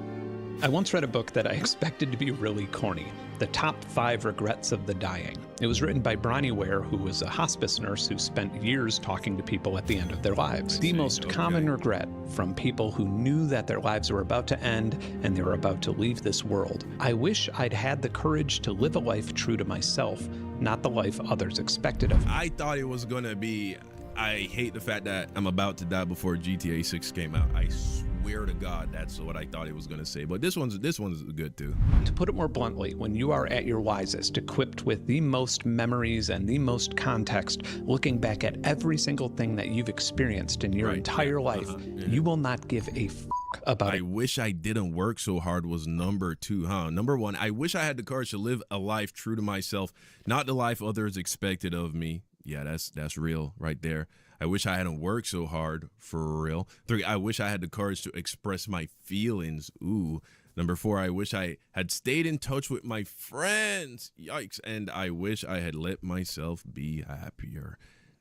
I once read a book that I expected to be really corny, The Top 5 Regrets of the Dying. It was written by Bronnie Ware, who was a hospice nurse who spent years talking to people at the end of their lives. The most common regret from people who knew that their lives were about to end and they were about to leave this world. I wish I'd had the courage to live a life true to myself, not the life others expected of me. I thought it was gonna be, I hate the fact that I'm about to die before GTA 6 came out. I swear to God, that's what I thought it was gonna say. But this one's good too. To put it more bluntly, when you are at your wisest, equipped with the most memories and the most context, looking back at every single thing that you've experienced in your entire life, you will not give a about I wish I didn't work so hard was number 2, huh? Number 1, I wish I had the courage to live a life true to myself, not the life others expected of me. Yeah, that's real right there. I wish I hadn't worked so hard, for real. 3, I wish I had the courage to express my feelings. Ooh. Number 4, I wish I had stayed in touch with my friends. Yikes. And I wish I had let myself be happier.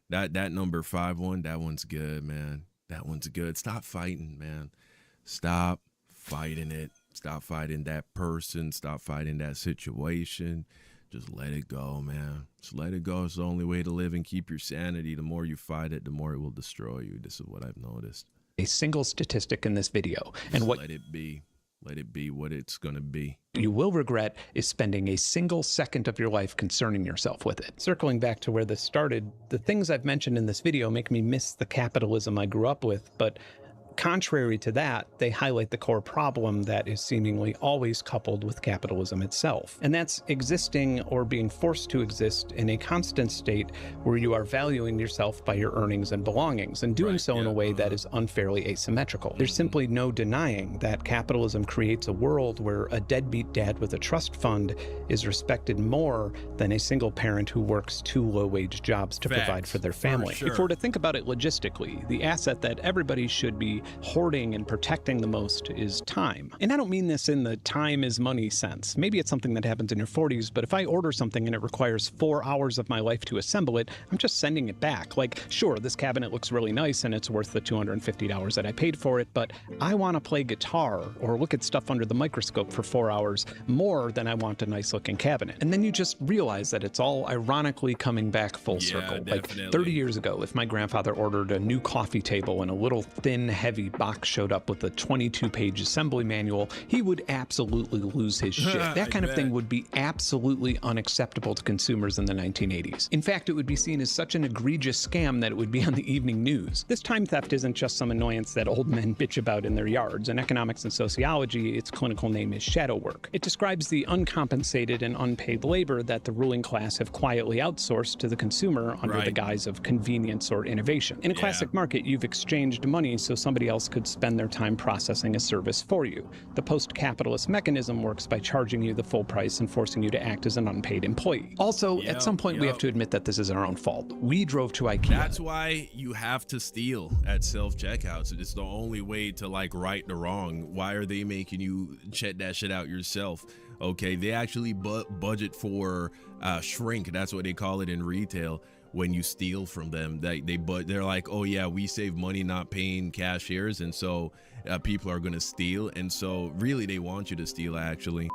That number 5 one, that one's good, man. That one's good. Stop fighting, man. Stop fighting it. Stop fighting that person. Stop fighting that situation. Just let it go, man. Just let it go. It's the only way to live and keep your sanity. The more you fight it, the more it will destroy you. This is what I've noticed. A single statistic in this video. And what let it be. Let it be what it's going to be. You will regret is spending a single second of your life concerning yourself with it. Circling back to where this started, the things I've mentioned in this video make me miss the capitalism I grew up with, but contrary to that, they highlight the core problem that is seemingly always coupled with capitalism itself. And that's existing or being forced to exist in a constant state where you are valuing yourself by your earnings and belongings, and doing so in a way that is unfairly asymmetrical. There's simply no denying that capitalism creates a world where a deadbeat dad with a trust fund is respected more than a single parent who works 2 low-wage jobs to provide for their family. If we're to think about it logistically, the asset that everybody should be hoarding and protecting the most is time. And I don't mean this in the time is money sense. Maybe it's something that happens in your 40s, but if I order something and it requires 4 hours of my life to assemble it, I'm just sending it back. Like, sure, this cabinet looks really nice and it's worth the $250 that I paid for it, but I want to play guitar or look at stuff under the microscope for 4 hours more than I want a nice looking cabinet. And then you just realize that it's all ironically coming back full circle. Like 30 years ago, if my grandfather ordered a new coffee table and a little thin, heavy heavy box showed up with a 22-page assembly manual, he would absolutely lose his shit. That kind of thing would be absolutely unacceptable to consumers in the 1980s. In fact, it would be seen as such an egregious scam that it would be on the evening news. This time theft isn't just some annoyance that old men bitch about in their yards. In economics and sociology, its clinical name is shadow work. It describes the uncompensated and unpaid labor that the ruling class have quietly outsourced to the consumer under the guise of convenience or innovation. In a classic market, you've exchanged money so somebody else could spend their time processing a service for you. The post-capitalist mechanism works by charging you the full price and forcing you to act as an unpaid employee. Also, at some point, we have to admit that this is our own fault. We drove to IKEA. That's why you have to steal at self-checkouts. It's the only way to like right the wrong. Why are they making you check that shit out yourself? Okay, they actually budget for shrink. That's what they call it in retail. When you steal from them, they're like, oh yeah, we save money not paying cashiers, and so people are gonna steal, and so really they want you to steal. Actually,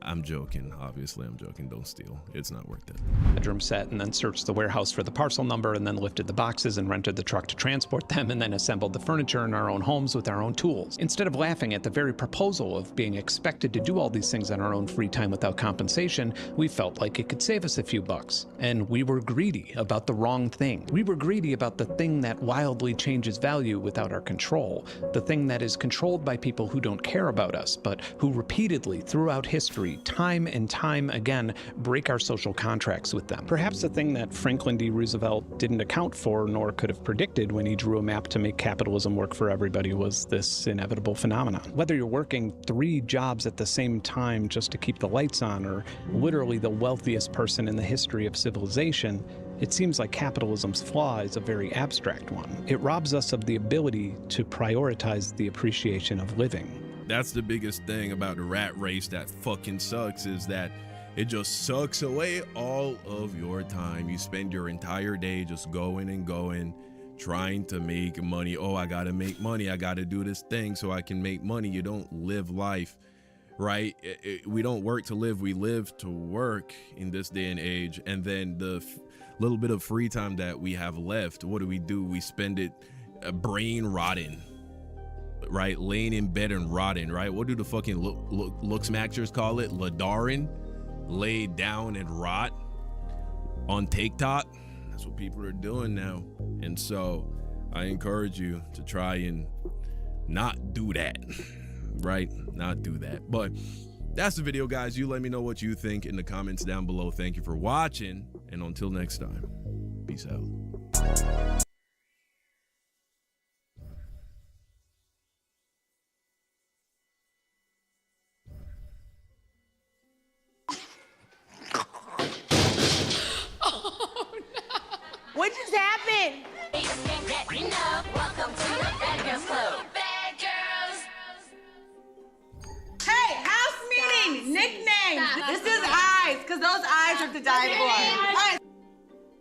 I'm joking. Obviously, I'm joking. Don't steal. It's not worth it. Bedroom set, and then searched the warehouse for the parcel number, and then lifted the boxes and rented the truck to transport them, and then assembled the furniture in our own homes with our own tools. Instead of laughing at the very proposal of being expected to do all these things on our own free time without compensation, we felt like it could save us a few bucks. And we were greedy about the wrong thing. We were greedy about the thing that wildly changes value without our control, the thing that is controlled by people who don't care about us, but who repeatedly, throughout history, time and time again, break our social contracts with them. Perhaps the thing that Franklin D. Roosevelt didn't account for nor could have predicted when he drew a map to make capitalism work for everybody was this inevitable phenomenon. Whether you're working 3 jobs at the same time just to keep the lights on, or literally the wealthiest person in the history of civilization, it seems like capitalism's flaw is a very abstract one. It robs us of the ability to prioritize the appreciation of living. That's the biggest thing about the rat race that fucking sucks, is that it just sucks away all of your time. You spend your entire day just going and going, trying to make money. Oh, I gotta make money. I gotta do this thing so I can make money. You don't live life, right? We don't work to live. We live to work in this day and age. And then the little bit of free time that we have left, what do? We spend it brain rotting. Right, laying in bed and rotting. Right, what do the fucking look smackers call it? Ladarin, lay down and rot on TikTok. That's what people are doing now, and so I encourage you to try and not do that. Right, not do that. But that's the video, guys. You let me know what you think in the comments down below. Thank you for watching, and until next time, peace out. What just happened? Welcome to the Bad Girls Club. Bad Girls. Hey, house meeting, nicknames. This is eyes, because those eyes are to die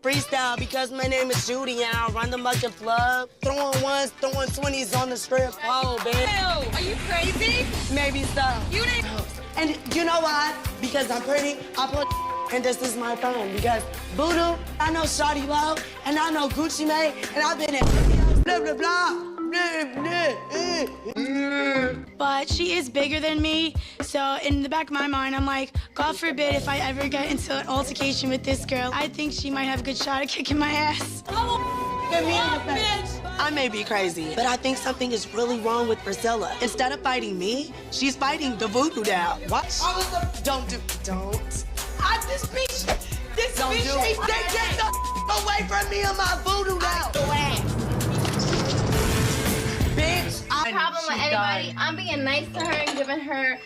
for. Freestyle because my name is Judy and I'll run the much of club. Throwing ones, throwing 20s on the strip. Oh, man. Ew, are you crazy? Maybe so. You didn't. And you know why? Because I'm pretty, I put and this is my phone. Because Voodoo, I know Shawty Low, and I know Gucci Mane, and I've been in blah, blah, blah. But she is bigger than me, so in the back of my mind, I'm like, God forbid if I ever get into an altercation with this girl, I think she might have a good shot at kicking my ass. I may be crazy, but I think something is really wrong with Priscilla. Instead of fighting me, she's fighting the voodoo doll. What? Don't. This bitch, get the away from me and my voodoo doll. Bitch, problem with anybody. I'm being nice to her and giving her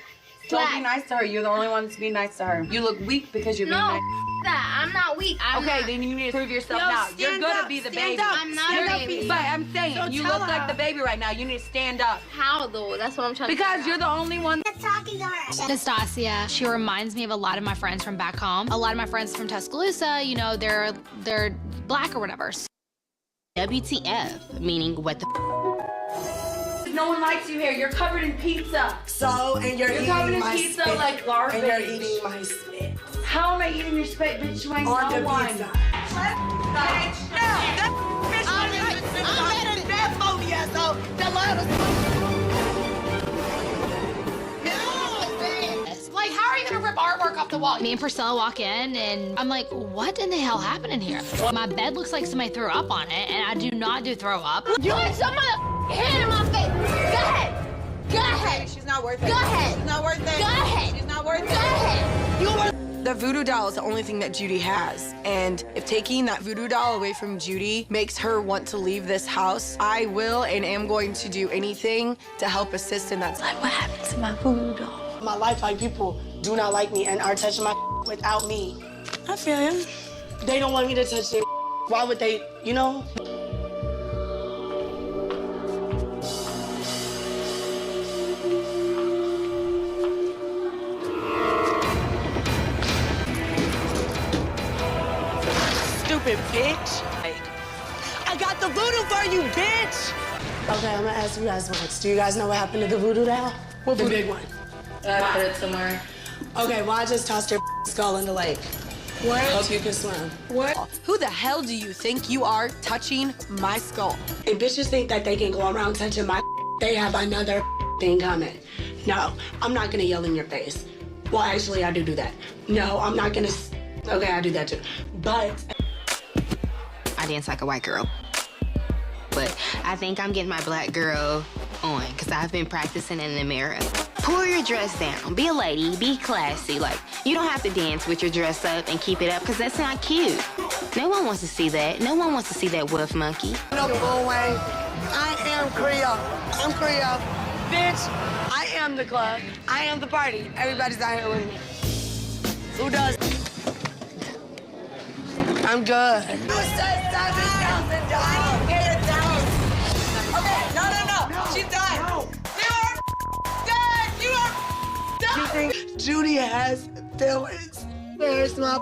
slack. Don't be nice to her. You're the only one that's being nice to her. You look weak because you're being nice. That. I'm not weak. Then you need to prove yourself now. You're gonna be the baby. I'm not a baby. But I'm saying, so you look like the baby right now. You need to stand up. How though? That's what I'm trying to Because you're the only one that's talking to her. Nastasia, she reminds me of a lot of my friends from back home. A lot of my friends from Tuscaloosa, you know, they're black or whatever. WTF, meaning what the No one likes you here. You're covered in pizza. So, and you're eating covered in my pizza spit. like garbage. And you're eating my spit. How am I eating your spit, bitch? You ain't On the no one. pizza. That phony ass so the Like, how are you gonna rip artwork off the wall? Me and Priscilla walk in, and I'm like, what in the hell happened in here? My bed looks like somebody threw up on it, and I do not do throw up. You want some hand in my face. Go ahead. Go ahead. She's not worth it. Go ahead. She's not worth it. Go ahead. She's not worth it. Go ahead. You want The voodoo doll is the only thing that Judy has. And if taking that voodoo doll away from Judy makes her want to leave this house, I will and am going to do anything to help assist in that. Like, what happened to my voodoo doll? My life, like, people do not like me and are touching my without me. I feel you. They don't want me to touch their. Why would they, you know? stupid bitch? I got the voodoo for you, bitch. Okay, I'm gonna ask you guys next. Do you guys know what happened to the voodoo doll? What the big one? I put it somewhere. Okay, well, I just tossed your skull in the lake. What? Hope you can swim. What? Who the hell do you think you are touching my skull? If bitches think that they can go around touching my they have another thing coming. No, I'm not gonna yell in your face. Well, actually, I do that. No, I'm not gonna. Okay, I do that too. But I dance like a white girl. But I think I'm getting my black girl on because I've been practicing in the mirror. Pull your dress down. Be a lady. Be classy. Like, you don't have to dance with your dress up and keep it up because that's not cute. No one wants to see that. No one wants to see that wolf monkey. No bullway. I am Creole. I'm Creole. Bitch, I am the club. I am the party. Everybody's out here with me. Who does? I'm good. Who said $7,000? Get it down. Okay, no. She's done. No. You are done. You are done. You think Judy has feelings? Where's my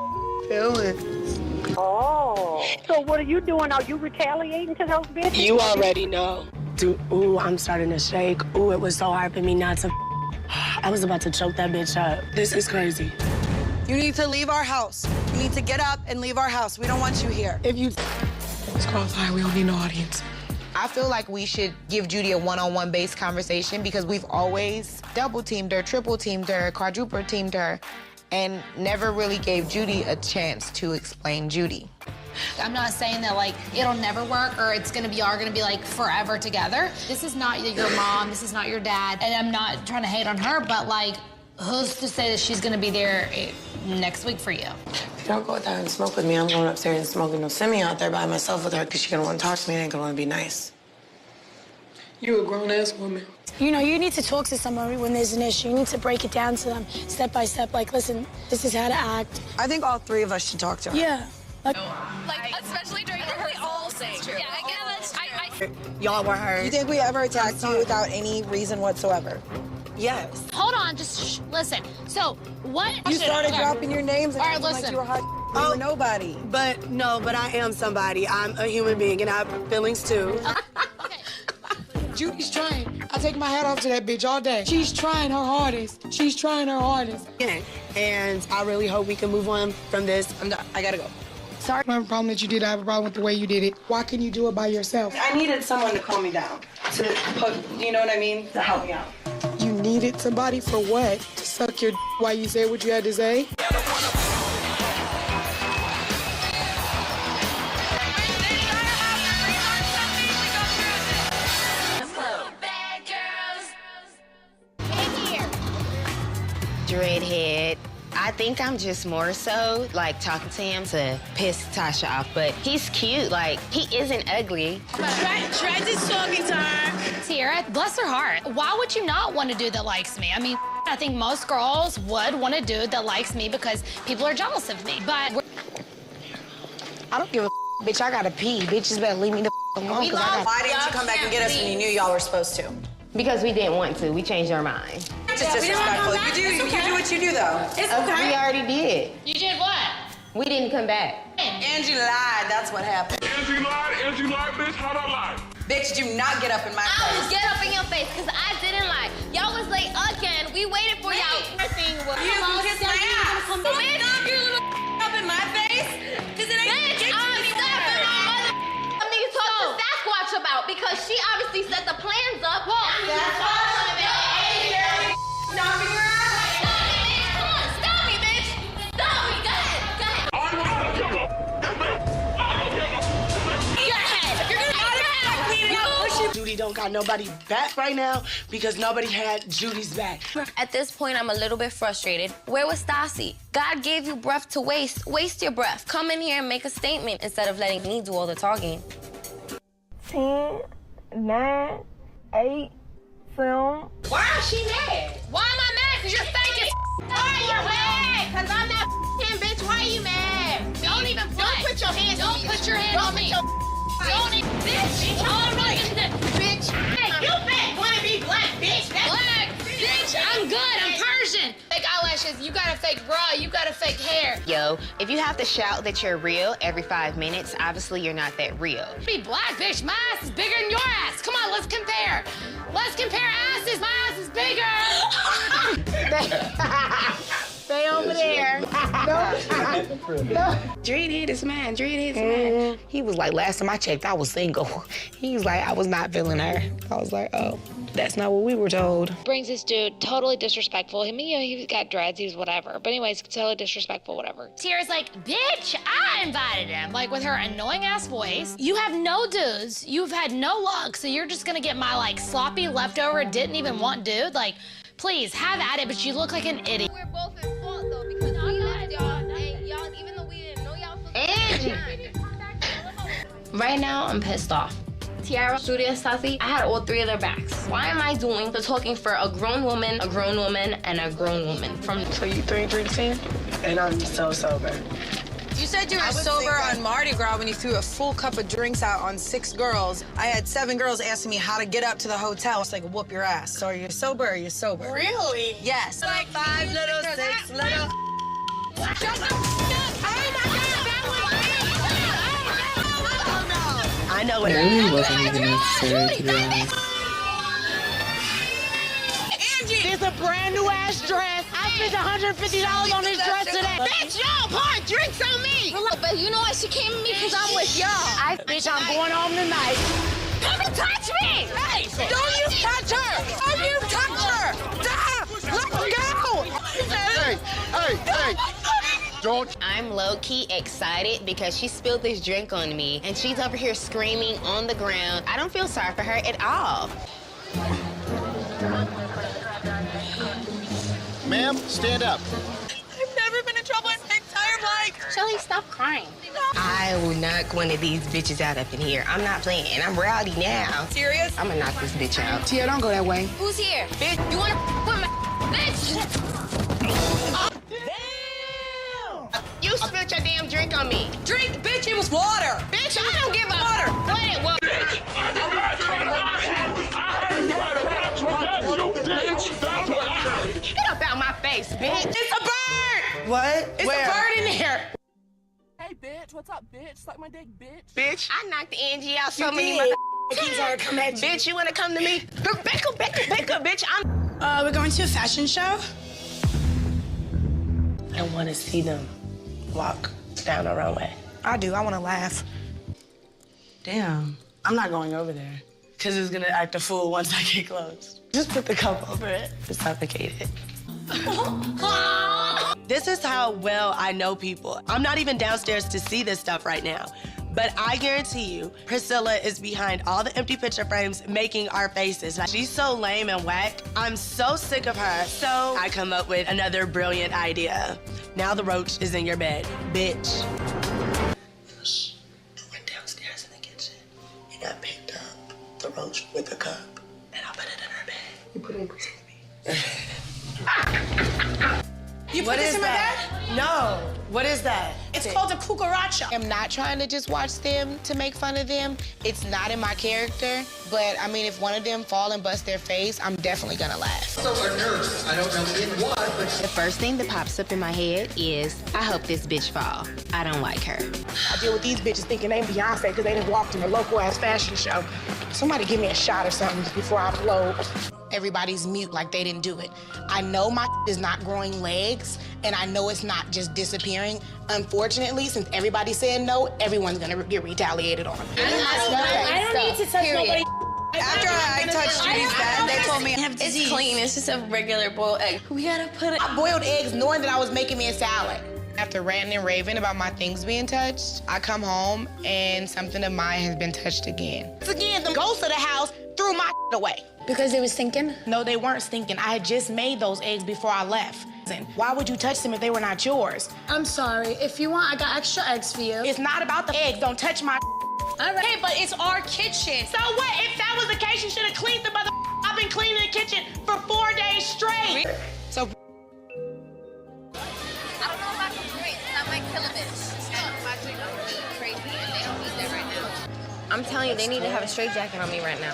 feelings? Oh. So what are you doing? Are you retaliating to those bitches? You already know. Dude, ooh, I'm starting to shake. Ooh, it was so hard for me not to. I was about to choke that bitch up. This is crazy. You need to leave our house. You need to get up and leave our house. We don't want you here. If you disqualify, we don't need no audience. I feel like we should give Judy a one-on-one based conversation because we've always double teamed her, triple teamed her, quadruple teamed her, and never really gave Judy a chance to explain Judy. I'm not saying that, like, it'll never work or it's gonna be all gonna be, like, forever together. This is not your mom, this is not your dad, and I'm not trying to hate on her, but, like, who's to say that she's gonna be there next week for you? If you don't go out there and smoke with me, I'm going upstairs and smoking no semi out there by myself with her because she's gonna want to talk to me and ain't gonna want to be nice. You a grown-ass woman. You know, you need to talk to somebody when there's an issue. You need to break it down to them step by step. Like, listen, this is how to act. I think all three of us should talk to her. Yeah. Like especially during rehearsal. Yeah, I get it. Y'all were hurt. You think we ever attacked you without any reason whatsoever? Yes. Hold on, just listen. So, what? You started dropping your names and all right, acting listen. like you were hot. You were nobody. But I am somebody. I'm a human being and I have feelings too. Judy's trying. I take my hat off to that bitch all day. She's trying her hardest. She's trying her hardest. And I really hope we can move on from this. I'm done. I gotta go. Sorry. I have a problem that you did. I have a problem with the way you did it. Why couldn't you do it by yourself? I needed someone to calm me down. You know what I mean? To help me out. You needed somebody for what? To suck your while you said what you had to say? Dreadhead. I think I'm just more so, like, talking to him to piss Tasha off, but he's cute. Like, he isn't ugly. Try to talking to her. Tiara, bless her heart. Why would you not want a dude that likes me? I mean, I think most girls would want a dude that likes me because people are jealous of me, but... I don't give a bitch. I gotta pee. Bitches better leave me the alone. Why didn't you come back and get us when you knew y'all were supposed to? Because we didn't want to. We changed our mind. It's just disrespectful. You do what you do, though. It's okay. We already did. You did what? We didn't come back. Angie lied. That's what happened. Angie lied, bitch. How'd I lie? Bitch, do not get up in my face. I will get up in your face because I didn't lie. Y'all was late again. We waited for y'all. Everything was. You can kiss my ass. Bitch, You're a little up in my face? Because it ain't I'm stopping my mother. I need to talk to Sasquatch about because because she obviously set the plans up. That's why Stop me, bitch. Come on, stop me, bitch. Stop me. Go ahead. Judy don't got nobody back right now because nobody had Judy's back. At this point, I'm a little bit frustrated. Where was Stassi? God gave you breath to waste. Waste your breath. Come in here and make a statement instead of letting me do all the talking. 10, 9, 8, 7. Why is she mad? Why am I mad? Because you're fake as Why are you mad? Because I'm that bitch. Why are you mad? Don't put your hands on me. Don't put your hand on me. Don't even, bitch. All right, bitch. Hey, you bet. Wanna be black, bitch. That's black, bitch. I'm good. I'm Persian. Fake eyelashes. You got a fake bra. You got a fake hair. Yo, if you have to shout that you're real every 5 minutes, obviously you're not that real. Be black, bitch. My ass is bigger than your ass. Come on, let's compare. Let's compare asses. My ass is bigger. Stay over there. No. Dread is man. He was like, last time I checked, I was single. He was like, I was not feeling her. I was like, oh, that's not what we were told. Brings this dude totally disrespectful. He got dreads, he was whatever. But anyways, totally disrespectful, whatever. Tierra's like, bitch, I invited him. Like with her annoying ass voice. You have no dudes. You've had no luck. So you're just gonna get my like sloppy leftover, didn't even want dude. Like, please have at it, but you look like an idiot. We're both in fault though because we left y'all and y'all, even though we didn't know y'all for Angie. Right now, I'm pissed off. Tiara, Julia, Stassi, I had all 3 of their backs. Why am I doing the talking for a grown woman, and a grown woman? So you 3 drinks in? And I'm so sober. You said you were sober on Mardi Gras when you threw a full cup of drinks out on 6 girls. I had 7 girls asking me how to get up to the hotel. It's like, whoop your ass. So are you sober or are you sober? Really? Yes. Like 5 little, 6 little. Shut the up! I know what It really wasn't even necessary, to be honest. Angie, it's a brand new ass dress. I spent $150 on this dress today. Bitch, y'all poured drinks on me. But you know what? She came to me because I'm with y'all. Bitch, I'm going home tonight. Come and touch me! Hey, don't you touch her! Don't you touch her! Let her go! Hey! Don't. I'm low-key excited because she spilled this drink on me and she's over here screaming on the ground. I don't feel sorry for her at all. Ma'am, stand up. I've never been in trouble in my entire life. Shelly, stop crying. I will knock one of these bitches out up in here. I'm not playing. I'm rowdy now. Serious? I'm gonna knock this bitch out. Tia, don't go that way. Who's here? Bitch, you wanna with my bitch? You spilled your damn drink on me. Drink, bitch, it was water. Bitch, I don't give a water. Let it work. Get up out my face, bitch. It's a bird. What? It's Where? a bird in here. Hey, bitch, what's up, bitch? Suck my dick, bitch. Bitch, I knocked Angie out so You many did. He's trying to come at you. Bitch, you wanna come to me? Back up, bitch. We're going to a fashion show. I want to see them walk down the runway. I do. I want to laugh. Damn, I'm not going over there. Because it's going to act a fool once I get close. Just put the cup over it to suffocate it. This is how well I know people. I'm not even downstairs to see this stuff right now. But I guarantee you, Priscilla is behind all the empty picture frames making our faces. Like, she's so lame and whack. I'm so sick of her. So I come up with another brilliant idea. Now the roach is in your bed, bitch. Shh. I went downstairs in the kitchen and I picked up the roach with a cup and I put it in her bed. You put it in me. You put this in my bed? No. What is that? It's called a cucaracha. I'm not trying to just watch them to make fun of them. It's not in my character. But, I mean, if one of them fall and bust their face, I'm definitely gonna laugh. So a nurse, I don't know in what, but The first thing that pops up in my head is, I hope this bitch fall. I don't like her. I deal with these bitches thinking they Beyonce because they done walked in a local ass fashion show. Somebody give me a shot or something before I blow. Everybody's mute like they didn't do it. I know my is not growing legs, and I know it's not just disappearing. Unfortunately, since everybody said no, everyone's gonna get retaliated on. I don't need to touch nobody. After I touched Judy's bed, they told me I have disease. It's clean. It's just a regular boiled egg. We gotta put it. I boiled eggs knowing that I was making me a salad. After ranting and raving about my things being touched, I come home and something of mine has been touched again. Again, the ghost of the house threw my away. Because they was stinking? No, they weren't stinking. I had just made those eggs before I left. Why would you touch them if they were not yours? I'm sorry. If you want, I got extra eggs for you. It's not about the eggs. Don't touch my All right. Hey, but it's our kitchen. So what? If that was the case, you should have cleaned the mother. I've been cleaning the kitchen for 4 days straight. So I don't know about the drinks. That might kill a bitch. My drink is crazy, and they don't need that right now. I'm telling you, they need to have a straight jacket on me right now.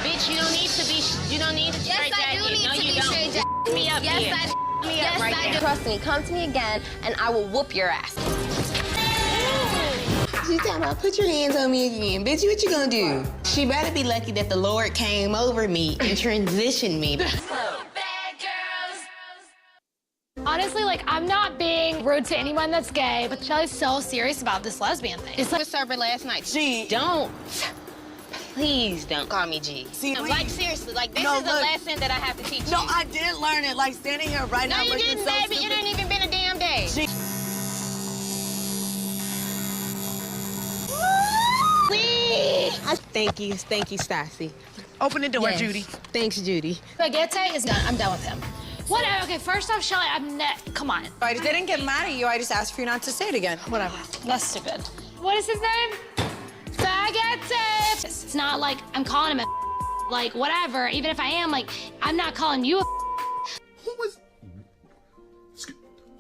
bitch, you don't need to be. You don't need a straight jacket. Yes, I do need to be straight jacket. Me up yes, here. I do. Me Yes, up right I there. do. Trust me, come to me again, and I will whoop your ass. She's talking about put your hands on me again. Bitch, what you gonna do? She better be lucky that the Lord came over me and transitioned me. Honestly, like, I'm not being rude to anyone that's gay, but Shelly's so serious about this lesbian thing. It's like a server last night. G. Don't. Please don't call me G. See, like, seriously, like, this No, is a look. lesson that I have to teach you. No, I did learn it. Like, standing here right No, now you looking didn't, so baby. stupid. It ain't even been a damn day. G. Thank you, Stassi. Open the door, Yes. Judy. Thanks, Judy. Spaghetti is done. I'm done with him. Whatever. Okay, first off, Shelly, come on. I didn't get mad at you. I just asked for you not to say it again. Whatever. That's stupid. What is his name? Spaghetti. It's not like I'm calling him a like, whatever. Even if I am, like, I'm not calling you a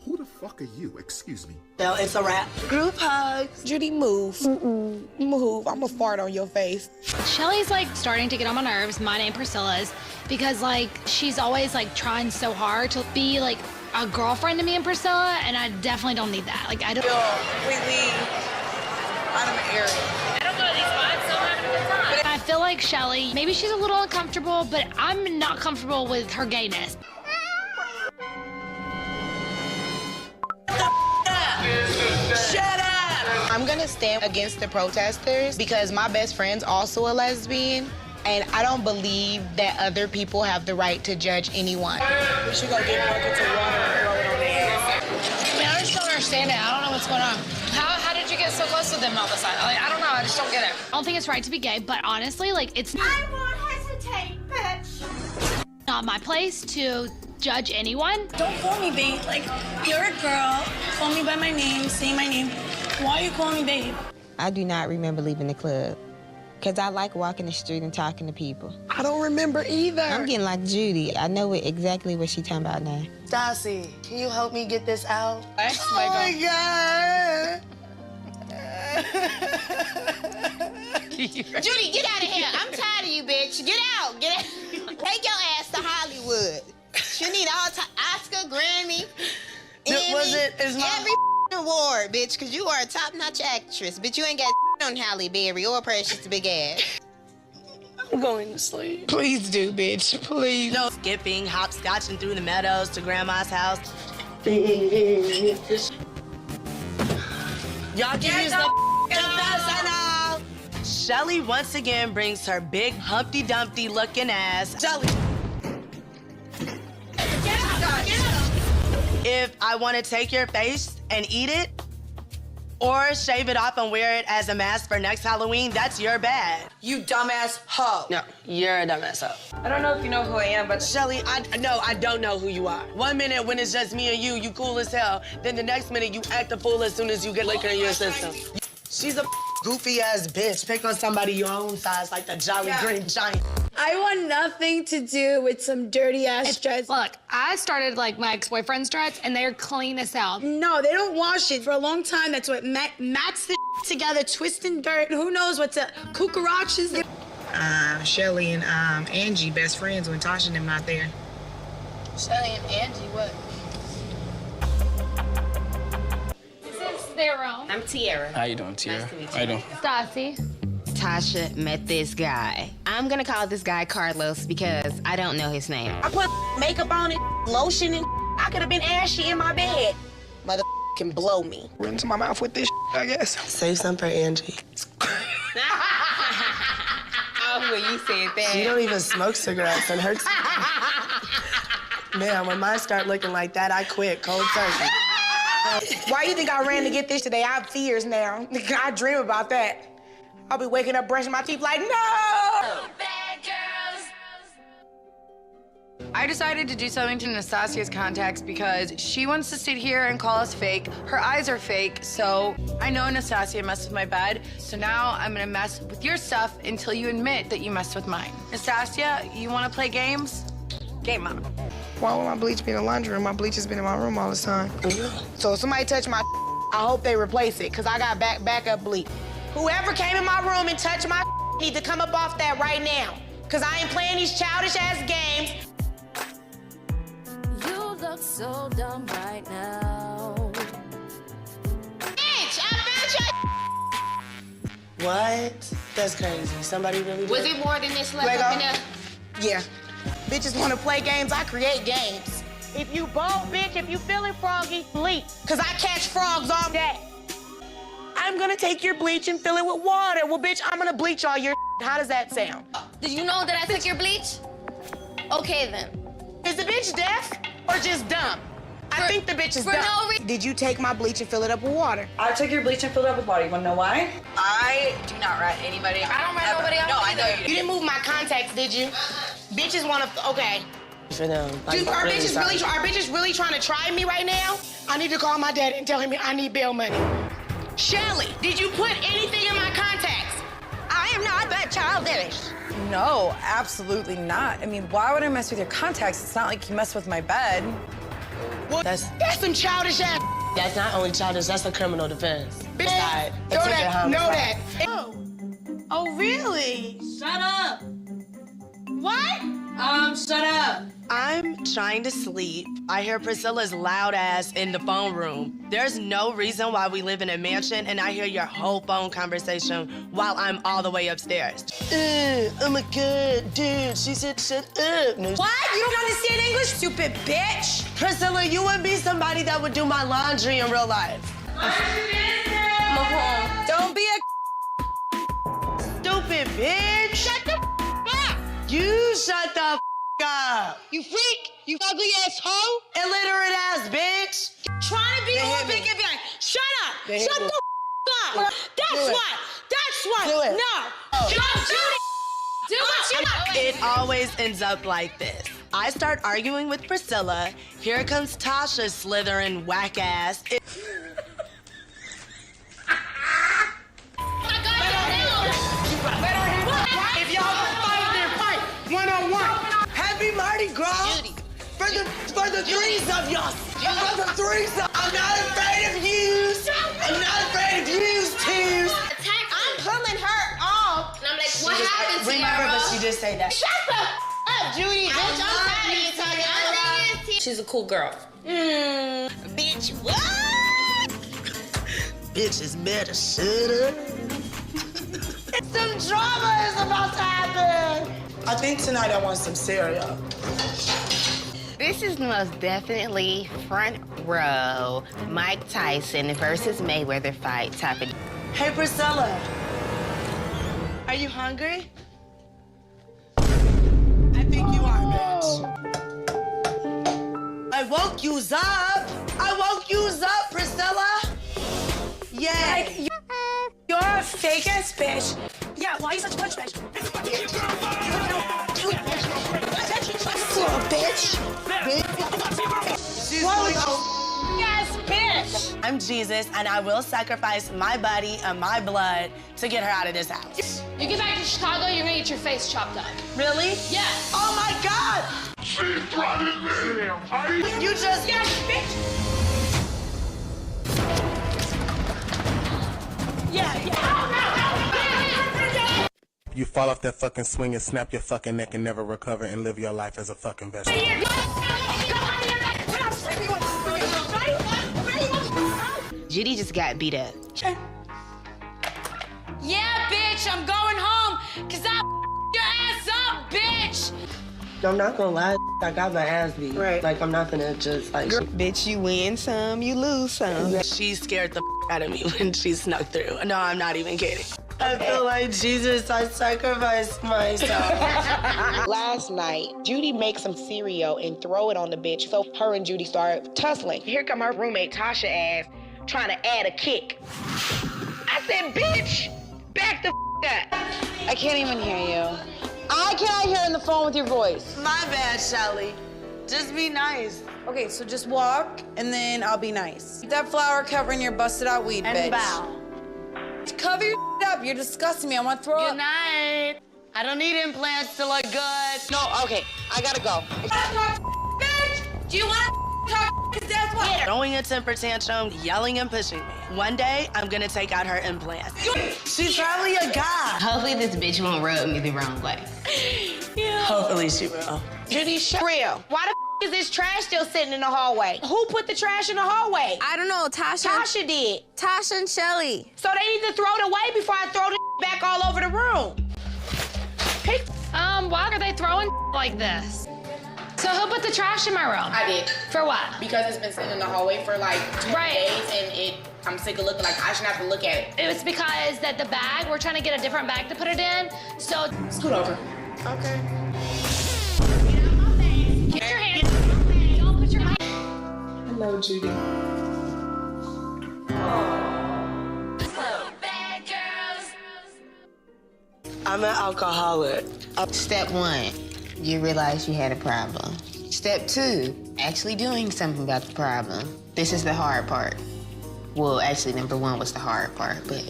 Who the fuck are you? Excuse me. No, it's a wrap. Group hugs. Judy, move. Move. I'm gonna fart on your face. Shelly's like starting to get on my nerves. My name Priscilla is because like she's always like trying so hard to be like a girlfriend to me and Priscilla, and I definitely don't need that. Like I don't. Completely out of my area. I don't go to these spots, so I'm having a good time. But I feel like Shelly, maybe she's a little uncomfortable, but I'm not comfortable with her gayness. Shut up! I'm gonna stand against the protesters because my best friend's also a lesbian, and I don't believe that other people have the right to judge anyone. We should go get buckets of water and throw it on their ass. I mean, I just don't understand it. I don't know what's going on. How did you get so close to them all of a sudden? Like, I don't know. I just don't get it. I don't think it's right to be gay, but honestly, like, it's I won't hesitate, bitch. not my place to judge anyone. Don't call me babe. Like, you're a girl. Call me by my name. Say my name. Why are you calling me babe? I do not remember leaving the club because I like walking the street and talking to people. I don't remember either. I'm getting like Judy. I know exactly what she's talking about now. Stassi, can you help me get this out? Oh my God. Judy, get out of here. I'm tired of you, bitch. Get out. Get out. Take your ass to Hollywood. You need all Oscar, Grammy, Emmy, every award, bitch, because you are a top-notch actress, but you ain't got on Halle Berry or Precious Big Ass. I'm going to sleep. Please do, bitch. Please. No skipping, hopscotching through the meadows to grandma's house. Y'all can use the now. Shelly once again brings her big Humpty Dumpty looking ass. Shelly. If I want to take your face and eat it, or shave it off and wear it as a mask for next Halloween, that's your bad. You dumbass hoe. No, you're a dumbass hoe. I don't know if you know who I am, but Shelly, I don't know who you are. 1 minute when it's just me and you cool as hell. Then the next minute you act a fool as soon as you get liquor in your system. She's a goofy ass bitch. Pick on somebody your own size like the Jolly Green Giant. I want nothing to do with some dirty ass dreads. Look, I started like my ex-boyfriend's dreads, and they're clean as hell. No, they don't wash it for a long time. That's what mats the together, twisting dirt. Who knows what's a cucarachas? Shelly and Angie best friends when Tasha and them not there. Shelly and Angie, what? This is their own. I'm Tiara. How you doing, Tiara? Nice to meet you. How you doing? Stassi. Tasha met this guy. I'm gonna call this guy Carlos because I don't know his name. I put makeup on it, lotion, and I could have been ashy in my bed. Mother can blow me. Rinse my mouth with this, I guess. Save some for Angie. off when you said that. She don't even smoke cigarettes and her. Man, when mine start looking like that, I quit cold turkey. Why you think I ran to get this today? I have fears now. I dream about that. I'll be waking up brushing my teeth like, no! I decided to do something to Nastasia's contacts because she wants to sit here and call us fake. Her eyes are fake, so I know Nastasia messed with my bed. So now I'm gonna mess with your stuff until you admit that you messed with mine. Nastasia, you wanna play games? Game on. Why would my bleach be in the laundry room? My bleach has been in my room all this time. So if somebody touch my I hope they replace it, because I got backup bleach. Whoever came in my room and touched my need to come up off that right now, because I ain't playing these childish-ass games. You look so dumb right now. Bitch, I found your What? That's crazy. Somebody really did. Was it more than this left up in there? Yeah. Bitches want to play games, I create games. If you bold, bitch, if you feeling froggy, bleach. Because I catch frogs all day. I'm going to take your bleach and fill it with water. Well, bitch, I'm going to bleach all your How does that sound? Did you know that I took your bleach? Okay, then. Is the bitch deaf or just dumb? I think the bitch is dumb. no reason. Did you take my bleach and fill it up with water? I took your bleach and filled it up with water. You wanna know why? I do not rat anybody. I don't rat nobody out. No, I know You didn't move my contacts, did you? Bitches want to, okay. For them. Dude, are bitches really trying to try me right now? I need to call my dad and tell him I need bail money. Shelly, did you put anything in my contacts? I am not that childish. No, absolutely not. I mean, why would I mess with your contacts? It's not like you messed with my bed. Well, that's some childish ass. That's not only childish, that's a criminal defense. Bitch, know that. Oh, really? Shut up. What? Shut up. I'm trying to sleep. I hear Priscilla's loud ass in the phone room. There's no reason why we live in a mansion and I hear your whole phone conversation while I'm all the way upstairs. Oh my God, dude, she said shut up. No. What? You don't understand English, stupid bitch? Priscilla, you would be somebody that would do my laundry in real life. Don't be a Stupid bitch. Shut the up. You shut the up. You freak. You ugly ass hoe. Illiterate ass bitch. Trying to be all big and bang. Shut up. Shut the up. That's what. That's what. Do it. No. Do what you know. It always ends up like this. I start arguing with Priscilla. Here comes Tasha slithering whack ass. If y'all fight, then fight. One-on-one. Happy Mardi Gras. Judy. For the threes of y'all. For the threes of I'm not afraid of yous. I'm not afraid of yous, twos. I'm pulling her off. And I'm like, what happened to Remember, but she did say that. Shut the up, Judy. Bitch, I'm tired of you talking about. She's a cool girl. Bitch, what? Bitches better shut up. Some drama is about to happen. I think tonight I want some cereal. This is most definitely front row Mike Tyson versus Mayweather fight topic. Hey, Priscilla. Are you hungry? I think you are, bitch. I woke yous up. I woke yous up, Priscilla. Yeah. Like, you're a fake ass bitch. Yeah, why are you such a punch bitch? Bitch. Yes, bitch. I'm Jesus, and I will sacrifice my body and my blood to get her out of this house. You get back to Chicago, you're gonna get your face chopped up. Really? Yes. Oh my God! She threatened me. You just Yes, bitch. You fall off that fucking swing and snap your fucking neck and never recover and live your life as a fucking vegetable. Judy just got beat up. Yeah, bitch, I'm going home, cause I your ass up, bitch. I'm not gonna lie, I got my ass beat. Right. Like, I'm not gonna just, like... Bitch, you win some, you lose some. She scared the out of me when she snuck through. No, I'm not even kidding. I feel like Jesus, I sacrificed myself. Last night, Judy makes some cereal and throw it on the bitch, so her and Judy start tussling. Here come her roommate, Tasha ass, trying to add a kick. I said, bitch, back the up. I can't even hear you. I cannot hear in the phone with your voice. My bad, Shelly. Just be nice. Okay, so just walk, and then I'll be nice. Keep that flower covering your busted out weed, bitch. And bow. Cover your up. You're disgusting me. I want to throw up. Good night. I don't need implants to look good. No, okay, I gotta go. Bitch! Do you want to talk? Because that's what. Throwing a temper tantrum, yelling and pushing me. One day, I'm gonna take out her implants. She's probably a guy. Hopefully this bitch won't rub me the wrong way. Yeah. Hopefully she will. Judy, real. Why the is this trash still sitting in the hallway? Who put the trash in the hallway? I don't know, Tasha did. Tasha and Shelly. So they need to throw it away before I throw the back all over the room. Why are they throwing like this? So who put the trash in my room? I did. For what? Because it's been sitting in the hallway for like 20 days and I'm sick of looking like I shouldn't have to look at it. It was because that the bag, we're trying to get a different bag to put it in, so. Scoot over. Okay. Get your hand. Don't put your hand. Hello, Judy. I'm an alcoholic. Step 1, you realize you had a problem. Step 2, actually doing something about the problem. This is the hard part. Well, actually, number 1 was the hard part, but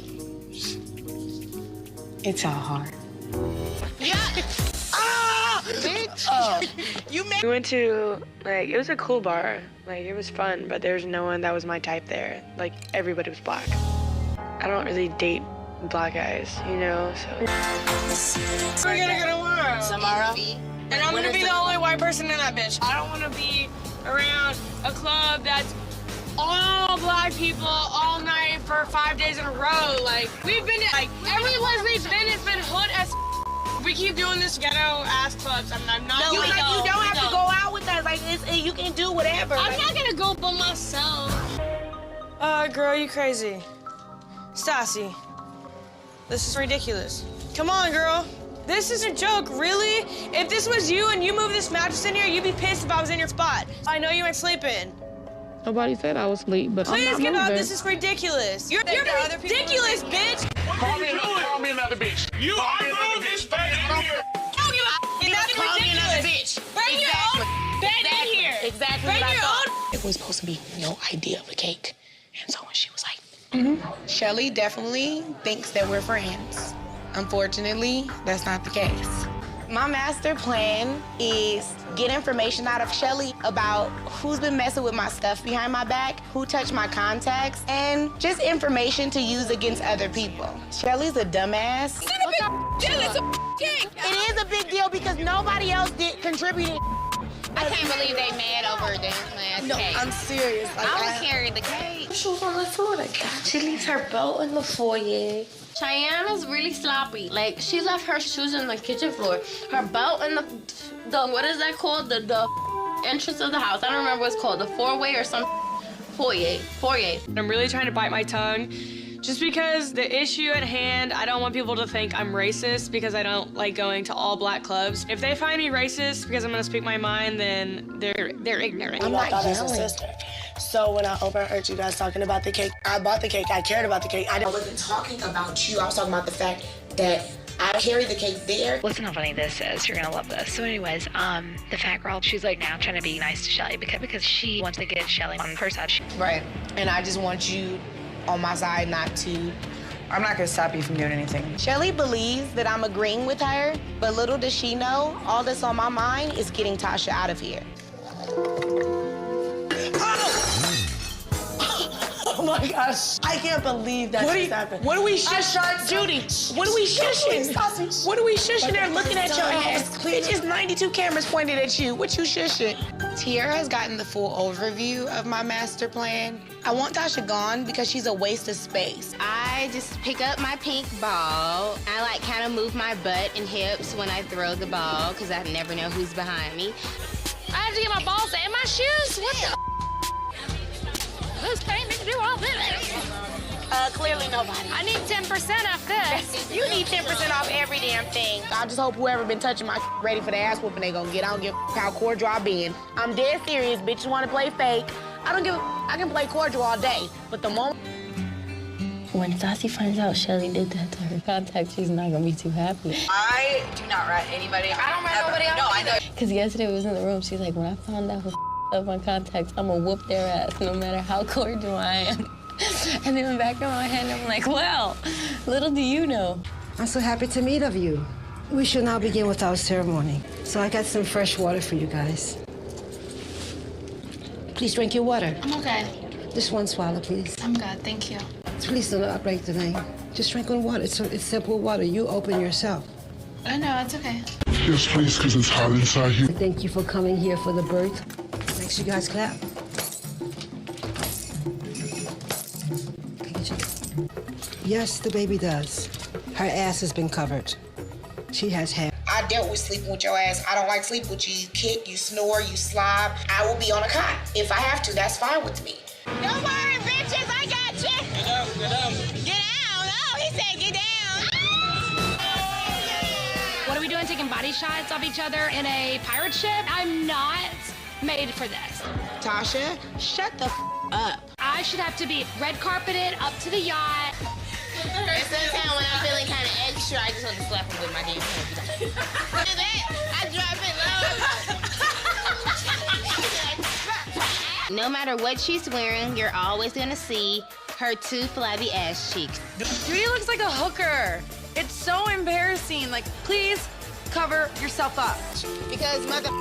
it's all hard. Yeah. Bitch. We went to, like, it was a cool bar. Like, it was fun, but there was no one that was my type there. Like, everybody was black. I don't really date black guys, you know, so. We're gonna go to war tomorrow. And I'm gonna be the only white person in that bitch. I don't wanna be around a club that's all black people all night for 5 days in a row. Like, we've been to, like, every place we've been, it's been hood as we keep doing this ghetto-ass clubs. I'm not no, doing like, you don't have to go out with us. Like, you can do whatever. I'm not gonna go by myself. Girl, you crazy. Stassi, this is ridiculous. Come on, girl. This is a joke, really? If this was you and you moved this mattress in here, you'd be pissed if I was in your spot. I know you ain't sleeping. Nobody said I was asleep, but Please I'm not get out. moving. This is ridiculous. You're ridiculous, bitch. Call me another bitch. You are another bitch. That's ridiculous. Bring your own bed in here. Exactly Bring what I your thought. own. It was supposed to be no idea of a cake. And so when she was like, Shelly definitely thinks that we're friends. Unfortunately, that's not the case. My master plan is get information out of Shelly about who's been messing with my stuff behind my back, who touched my contacts, and just information to use against other people. Shelly's a dumbass. It's a big deal. It's a cake. It is a big deal because nobody else contributed. I can't believe they mad over this last No, cake. I'm serious. Like, I would carry the cake. She was on the floor. Like, she leaves her belt in the foyer. Cheyenne is really sloppy. Like, she left her shoes on the kitchen floor. Her belt in the what is that called? The entrance of the house. I don't remember what it's called. The four-way or some foyer. I'm really trying to bite my tongue. Just because the issue at hand, I don't want people to think I'm racist because I don't like going to all black clubs. If they find me racist because I'm gonna speak my mind, then they're ignorant. I'm not yelling. So when I overheard you guys talking about the cake, I bought the cake. I cared about the cake. I wasn't talking about you. I was talking about the fact that I carried the cake there. Listen how funny this is. You're gonna love this. So anyways, the fat girl, she's like now trying to be nice to Shelly because she wants to get Shelly on her side. Right. And I just want you on my side not to. I'm not gonna stop you from doing anything. Shelly believes that I'm agreeing with her, but little does she know, all that's on my mind is getting Tasha out of here. Oh my gosh. I can't believe that just happened. What are we shushing? Judy, what are we shushing? What are we shushing? They're looking at your ass. It's just 92 cameras pointed at you. What you shushing? Tiara has gotten the full overview of my master plan. I want Tasha gone because she's a waste of space. I just pick up my pink ball. I like kind of move my butt and hips when I throw the ball because I never know who's behind me. I have to get my balls and my shoes? What the? Who's paying me to do all this? Clearly nobody. I need 10% off this. You need 10% off every damn thing. I just hope whoever been touching my ready for the ass whooping they gonna get. I don't give a how cordial I been. I'm dead serious. Bitches wanna play fake. I don't give a I can play cordial all day. But the moment when Sassy finds out Shelly did that to her contacts, she's not gonna be too happy. I do not rat anybody out. I don't rat nobody out. No, I know. Because yesterday we was in the room, she's like, when I found out who up my contacts, I'm gonna whoop their ass no matter how cordial I am. And then in the back of my head, I'm like, well, little do you know. I'm so happy to meet of you. We shall now begin with our ceremony. So I got some fresh water for you guys. Please drink your water. I'm okay. Just one swallow, please. I'm good, thank you. Please do not break the name. Just drink one water. It's simple water. You open yourself. I know, it's okay. Yes, please, because it's hot inside here. Thank you for coming here for the birth. Next, you guys clap. Yes, the baby does. Her ass has been covered. She has hair. I dealt with sleeping with your ass. I don't like sleep with you. You kick, you snore, you slob. I will be on a cot. If I have to, that's fine with me. Don't worry, bitches, I got you. Get down, get down. Get down. Oh, he said get down. What are we doing, taking body shots of each other in a pirate ship? I'm not made for this. Tasha, shut the up. I should have to be red carpeted up to the yacht. And sometimes when I'm feeling kind of extra, I just want to slap him with my damn hand. Look at that. I drop it low. No matter what she's wearing, you're always gonna see her 2 flabby ass cheeks. Judy looks like a hooker. It's so embarrassing. Like, please cover yourself up. Because mother,